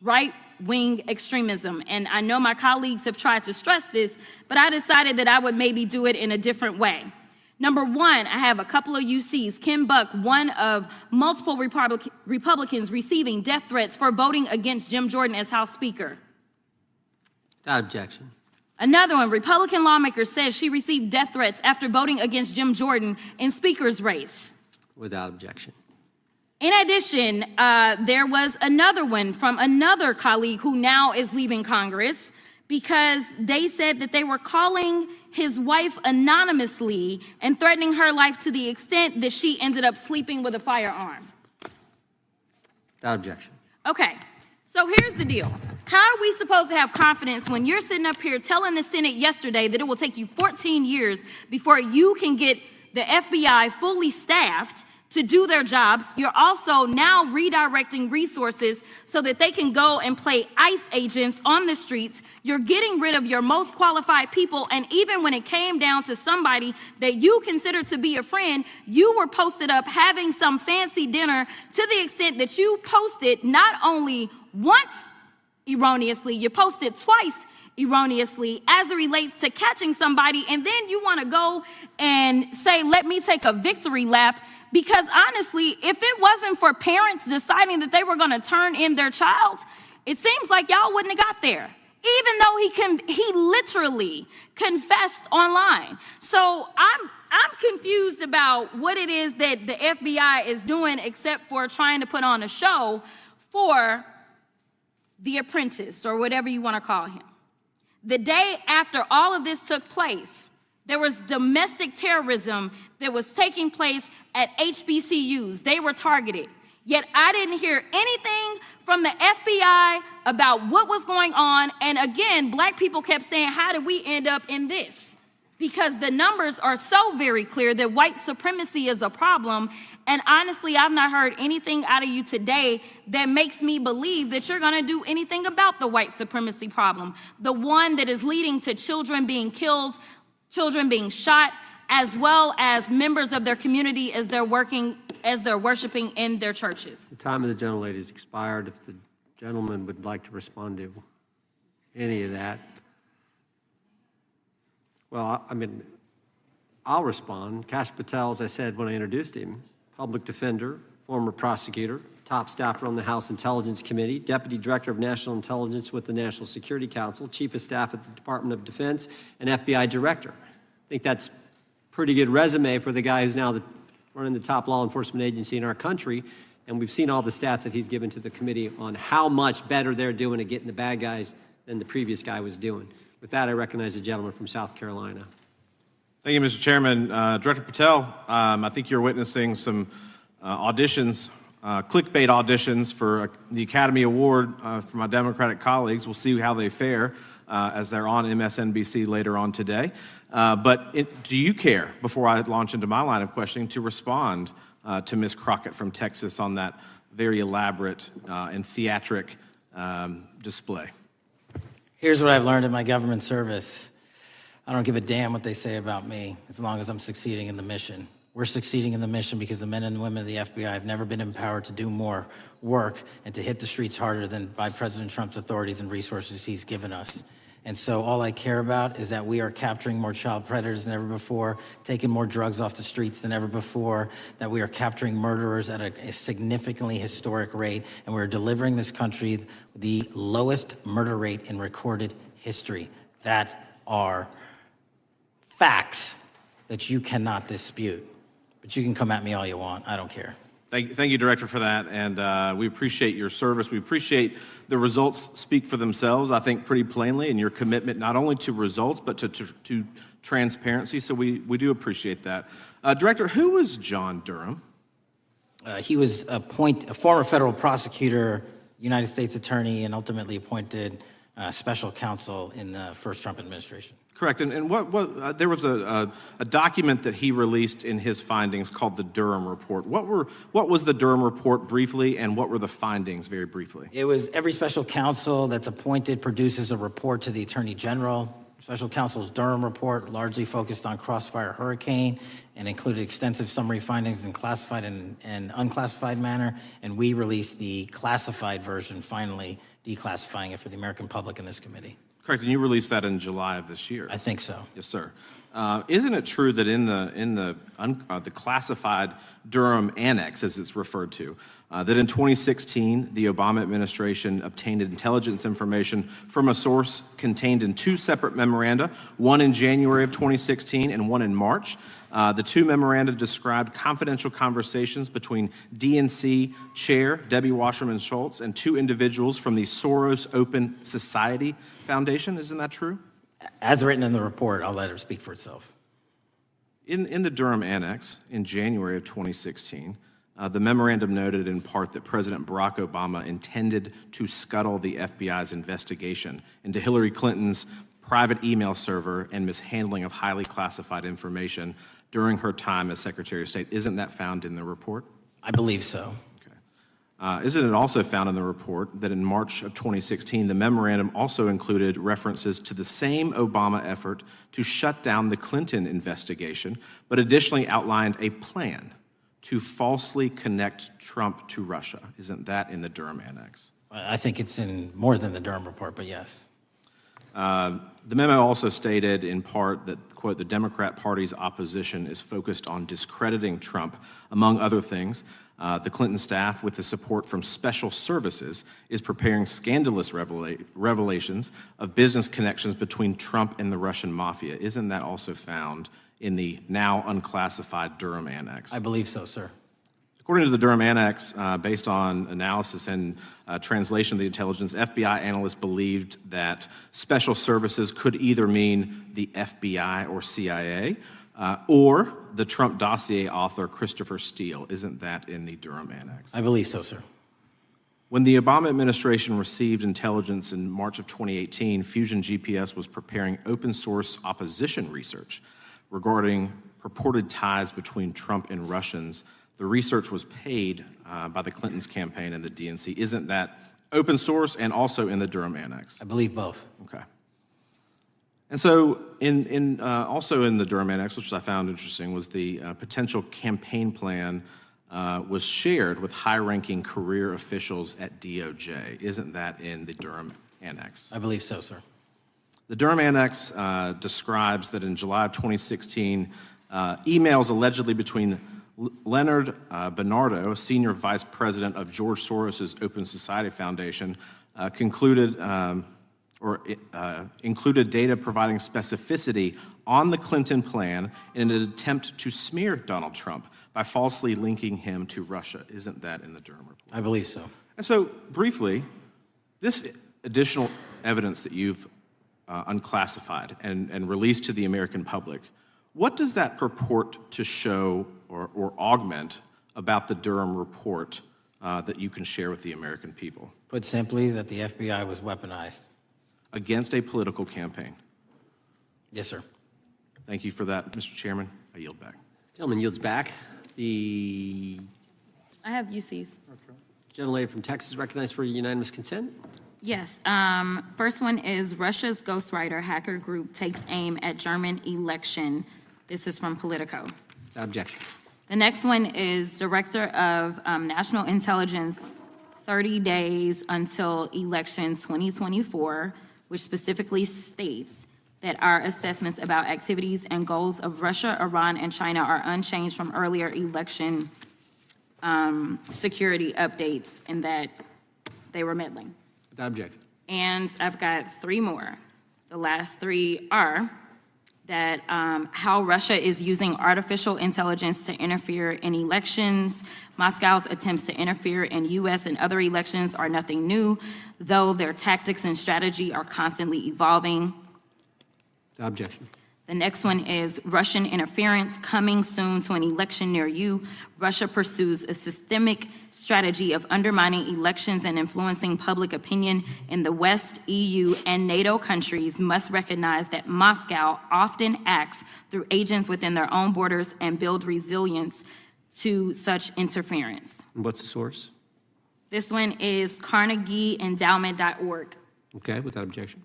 right-wing extremism. And I know my colleagues have tried to stress this, but I decided that I would maybe do it in a different way. Number one, I have a couple of UCs. Ken Buck, one of multiple Republicans receiving death threats for voting against Jim Jordan as House Speaker. Without objection. Another one, Republican lawmaker says she received death threats after voting against Jim Jordan in Speaker's race. Without objection. In addition, there was another one from another colleague who now is leaving Congress because they said that they were calling his wife anonymously and threatening her life to the extent that she ended up sleeping with a firearm. Without objection. Okay, so here's the deal. How are we supposed to have confidence when you're sitting up here telling the Senate yesterday that it will take you 14 years before you can get the FBI fully staffed to do their jobs? You're also now redirecting resources so that they can go and play ICE agents on the streets. You're getting rid of your most qualified people, and even when it came down to somebody that you consider to be a friend, you were posted up having some fancy dinner to the extent that you posted not only once erroneously, you posted twice erroneously as it relates to catching somebody, and then you want to go and say, let me take a victory lap. Because honestly, if it wasn't for parents deciding that they were going to turn in their child, it seems like y'all wouldn't have got there, even though he literally confessed online. So I'm confused about what it is that the FBI is doing except for trying to put on a show for the apprentice or whatever you want to call him. The day after all of this took place, there was domestic terrorism that was taking place at HBCUs. They were targeted. Yet I didn't hear anything from the FBI about what was going on. And again, black people kept saying, how did we end up in this? Because the numbers are so very clear that white supremacy is a problem. And honestly, I've not heard anything out of you today that makes me believe that you're going to do anything about the white supremacy problem. The one that is leading to children being killed, children being shot, as well as members of their community as they're worshiping in their churches. The time of the gentlelady has expired. If the gentleman would like to respond to any of that. Well, I mean, I'll respond. Kash Patel, as I said when I introduced him, public defender, former prosecutor, top staffer on the House Intelligence Committee, Deputy Director of National Intelligence with the National Security Council, Chief of Staff at the Department of Defense, and FBI Director. I think that's pretty good resume for the guy who's now running the top law enforcement agency in our country. And we've seen all the stats that he's given to the committee on how much better they're doing at getting the bad guys than the previous guy was doing. With that, I recognize the gentleman from South Carolina. Thank you, Mr. Chairman. Director Patel, I think you're witnessing some auditions, clickbait auditions for the Academy Award for my Democratic colleagues. We'll see how they fare as they're on MSNBC later on today. But do you care, before I launch into my line of questioning, to respond to Ms. Crockett from Texas on that very elaborate and theatric display? Here's what I've learned in my government service. I don't give a damn what they say about me as long as I'm succeeding in the mission. We're succeeding in the mission because the men and women of the FBI have never been empowered to do more work and to hit the streets harder than by President Trump's authorities and resources he's given us. And so all I care about is that we are capturing more child predators than ever before, taking more drugs off the streets than ever before, that we are capturing murderers at a significantly historic rate, and we're delivering this country the lowest murder rate in recorded history. That are facts that you cannot dispute. But you can come at me all you want. I don't care. Thank you, Director, for that, and we appreciate your service. We appreciate the results speak for themselves, I think, pretty plainly, and your commitment not only to results, but to transparency, so we do appreciate that. Director, who was John Durham? He was a former federal prosecutor, United States attorney, and ultimately appointed special counsel in the first Trump administration. Correct, and what there was a document that he released in his findings called the Durham Report. What was the Durham Report briefly, and what were the findings very briefly? It was every special counsel that's appointed produces a report to the Attorney General. Special counsel's Durham Report largely focused on Crossfire Hurricane and included extensive summary findings in classified and unclassified manner, and we released the classified version, finally declassifying it for the American public in this committee. Correct, and you released that in July of this year. I think so. Yes, sir. Isn't it true that in the classified Durham Annex, as it's referred to, that in 2016, the Obama administration obtained intelligence information from a source contained in 2 separate memoranda, one in January of 2016 and one in March? The 2 memoranda described confidential conversations between DNC Chair Debbie Wasserman Schultz and 2 individuals from the Soros Open Society Foundation. Isn't that true? As written in the report, I'll let her speak for itself. In the Durham Annex in January of 2016, the memorandum noted in part that President Barack Obama intended to scuttle the FBI's investigation into Hillary Clinton's private email server and mishandling of highly classified information during her time as Secretary of State. Isn't that found in the report? I believe so. Isn't it also found in the report that in March of 2016, the memorandum also included references to the same Obama effort to shut down the Clinton investigation, but additionally outlined a plan to falsely connect Trump to Russia? Isn't that in the Durham Annex? I think it's in more than the Durham report, but yes. The memo also stated in part that, quote, the Democrat Party's opposition is focused on discrediting Trump, among other things. The Clinton staff, with the support from special services, is preparing scandalous revelations of business connections between Trump and the Russian mafia. Isn't that also found in the now unclassified Durham Annex? I believe so, sir. According to the Durham Annex, based on analysis and translation of the intelligence, FBI analysts believed that special services could either mean the FBI or CIA, or the Trump dossier author Christopher Steele. Isn't that in the Durham Annex? I believe so, sir. When the Obama administration received intelligence in March of 2018, Fusion GPS was preparing open source opposition research regarding purported ties between Trump and Russians. The research was paid by the Clintons' campaign and the DNC. Isn't that open source and also in the Durham Annex? I believe both. Okay. And so also in the Durham Annex, which I found interesting, was the potential campaign plan was shared with high-ranking career officials at DOJ. Isn't that in the Durham Annex? I believe so, sir. The Durham Annex describes that in July of 2016, emails allegedly between Leonard Bernardo, senior vice president of George Soros's Open Society Foundation, included data providing specificity on the Clinton plan in an attempt to smear Donald Trump by falsely linking him to Russia. Isn't that in the Durham report? I believe so. And so, briefly, this additional evidence that you've unclassified and released to the American public, what does that purport to show or augment about the Durham report that you can share with the American people? Put simply, that the FBI was weaponized. Against a political campaign? Yes, sir. Thank you for that, Mr. Chairman. I yield back. Gentleman yields back. The I have UCs. gentlelady from Texas recognized for unanimous consent. Yes. First one is Russia's ghostwriter hacker group takes aim at German election. This is from Politico. Objection. The next one is Director of National Intelligence, 30 days until election 2024, which specifically states that our assessments about activities and goals of Russia, Iran, and China are unchanged from earlier election security updates, and that they were meddling. Without objection. And I've got 3 more. The last 3 are that how Russia is using artificial intelligence to interfere in elections. Moscow's attempts to interfere in U.S. and other elections are nothing new, though their tactics and strategy are constantly evolving. Without objection. The next one is Russian interference coming soon to an election near you. Russia pursues a systemic strategy of undermining elections and influencing public opinion in the West. EU and NATO countries must recognize that Moscow often acts through agents within their own borders and build resilience to such interference. And what's the source? This one is CarnegieEndowment.org. Okay, without objection.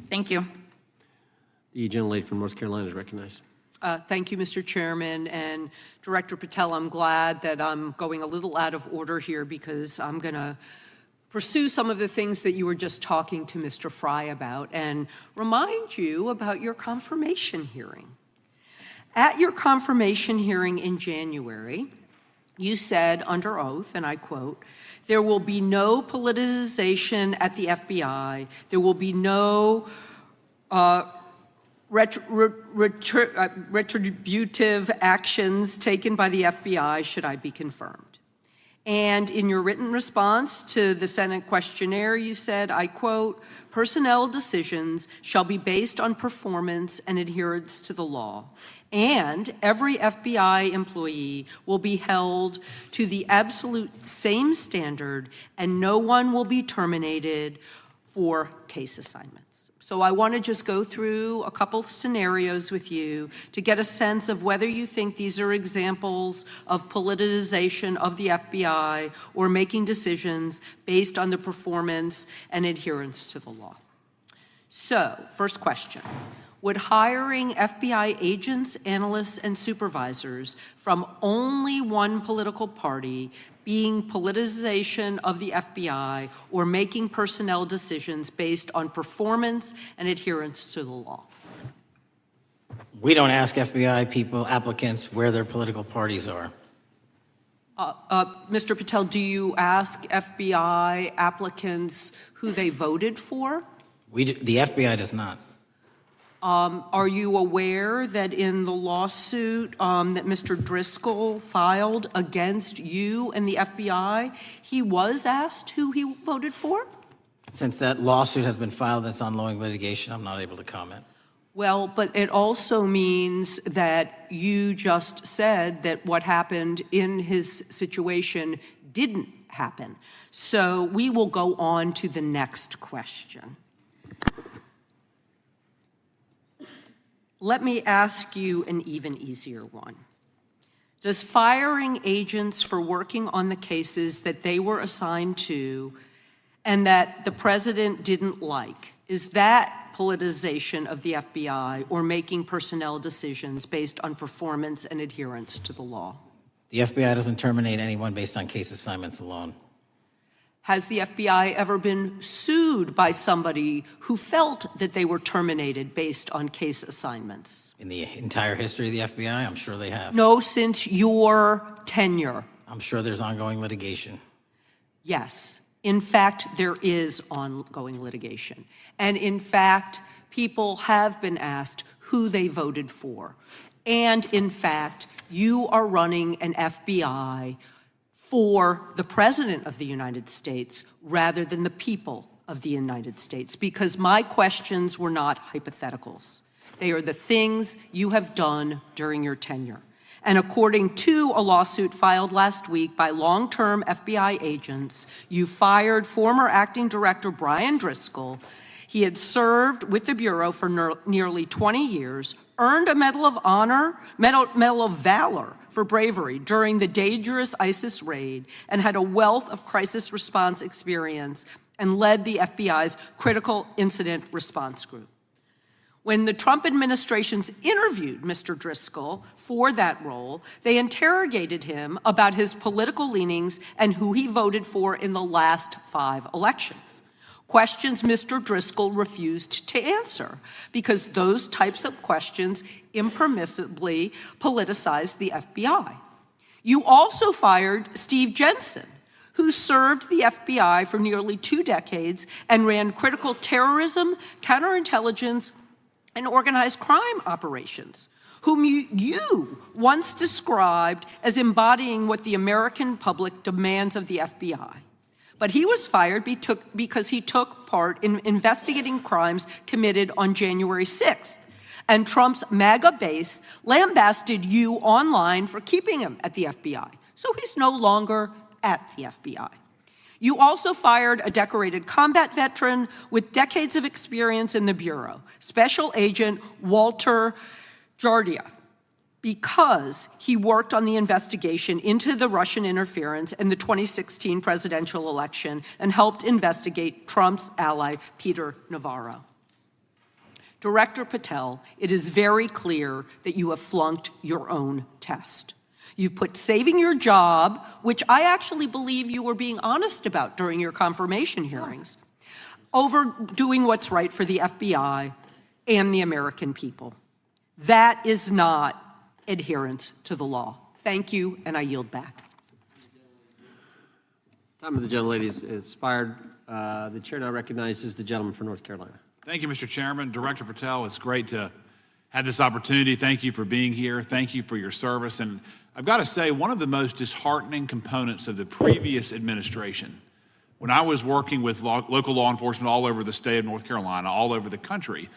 Thank you. The gentlelady from North Carolina is recognized. Thank you, Mr. Chairman. And Director Patel, I'm glad that I'm going a little out of order here because I'm going to pursue some of the things that you were just talking to Mr. Fry about and remind you about your confirmation hearing. At your confirmation hearing in January, you said under oath, and I quote, "There will be no politicization at the FBI. There will be no retributive actions taken by the FBI should I be confirmed." And in your written response to the Senate questionnaire, you said, I quote, "Personnel decisions shall be based on performance and adherence to the law. And every FBI employee will be held to the absolute same standard, and no one will be terminated for case assignments." So I want to just go through a couple scenarios with you to get a sense of whether you think these are examples of politicization of the FBI or making decisions based on the performance and adherence to the law. So, first question. Would hiring FBI agents, analysts, and supervisors from only one political party being politicization of the FBI or making personnel decisions based on performance and adherence to the law? We don't ask FBI people, applicants, where their political parties are. Mr. Patel, do you ask FBI applicants who they voted for? The FBI does not. Are you aware that in the lawsuit that Mr. Driscoll filed against you and the FBI, he was asked who he voted for? Since that lawsuit has been filed, that's ongoing litigation, I'm not able to comment. Well, but it also means that you just said that what happened in his situation didn't happen. So we will go on to the next question. Let me ask you an even easier one. Does firing agents for working on the cases that they were assigned to and that the president didn't like, is that politicization of the FBI or making personnel decisions based on performance and adherence to the law? The FBI doesn't terminate anyone based on case assignments alone. Has the FBI ever been sued by somebody who felt that they were terminated based on case assignments? In the entire history of the FBI, I'm sure they have. No, since your tenure. I'm sure there's ongoing litigation. Yes. In fact, there is ongoing litigation. And in fact, people have been asked who they voted for. And in fact, you are running an FBI for the President of the United States rather than the people of the United States, because my questions were not hypotheticals. They are the things you have done during your tenure. And according to a lawsuit filed last week by long-term FBI agents, you fired former acting director Brian Driscoll. He had served with the Bureau for nearly 20 years, earned a Medal of Honor, Medal of Valor for bravery during the dangerous ISIS raid, and had a wealth of crisis response experience and led the FBI's critical incident response group. When the Trump administrations interviewed Mr. Driscoll for that role, they interrogated him about his political leanings and who he voted for in the last 5 elections. Questions Mr. Driscoll refused to answer because those types of questions impermissibly politicized the FBI. You also fired Steve Jensen, who served the FBI for nearly 2 decades and ran critical terrorism, counterintelligence, and organized crime operations, whom you once described as embodying what the American public demands of the FBI. But he was fired because he took part in investigating crimes committed on January 6th. And Trump's MAGA base lambasted you online for keeping him at the FBI. So he's no longer at the FBI. You also fired a decorated combat veteran with decades of experience in the Bureau, Special Agent Walter Jardia, because he worked on the investigation into the Russian interference in the 2016 presidential election and helped investigate Trump's ally, Peter Navarro. Director Patel, it is very clear that you have flunked your own test. You've put saving your job, which I actually believe you were being honest about during your confirmation hearings, over doing what's right for the FBI and the American people. That is not adherence to the law. Thank you, and I yield back. Time of the gentlelady is expired. The chair now recognizes the gentleman from North Carolina. Thank you, Mr. Chairman. Director Patel, it's great to have this opportunity. Thank you for being here. Thank you for your service. And I've got to say, one of the most disheartening components of the previous administration, when I was working with local law enforcement all over the state of North Carolina, all over the country,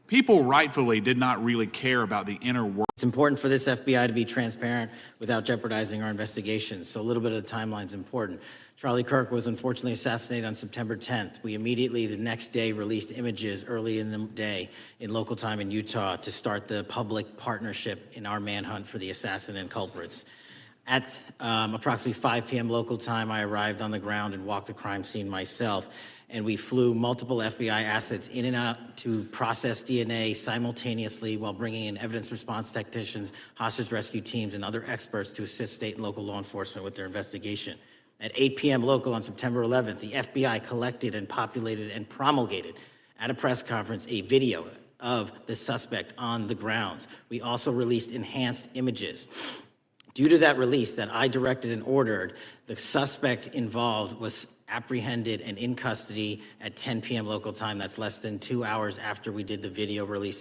people rightfully did not really care about the inner workings. It's important for this FBI to be transparent without jeopardizing our investigation. So a little bit of the timeline is important. Charlie Kirk was unfortunately assassinated on September 10th. We immediately, the next day, released images early in the day in local time in Utah to start the public partnership in our manhunt for the assassin and culprits. At approximately 5 p.m. local time, I arrived on the ground and walked the crime scene myself. And we flew multiple FBI assets in and out to process DNA simultaneously while bringing in evidence response technicians, hostage rescue teams, and other experts to assist state and local law enforcement with their investigation. At 8 p.m. local on September 11th, the FBI collected and populated and promulgated at a press conference a video of the suspect on the grounds. We also released enhanced images. Due to that release that I directed and ordered, the suspect involved was apprehended and in custody at 10 p.m. local time. That's less than 2 hours after we did the video release.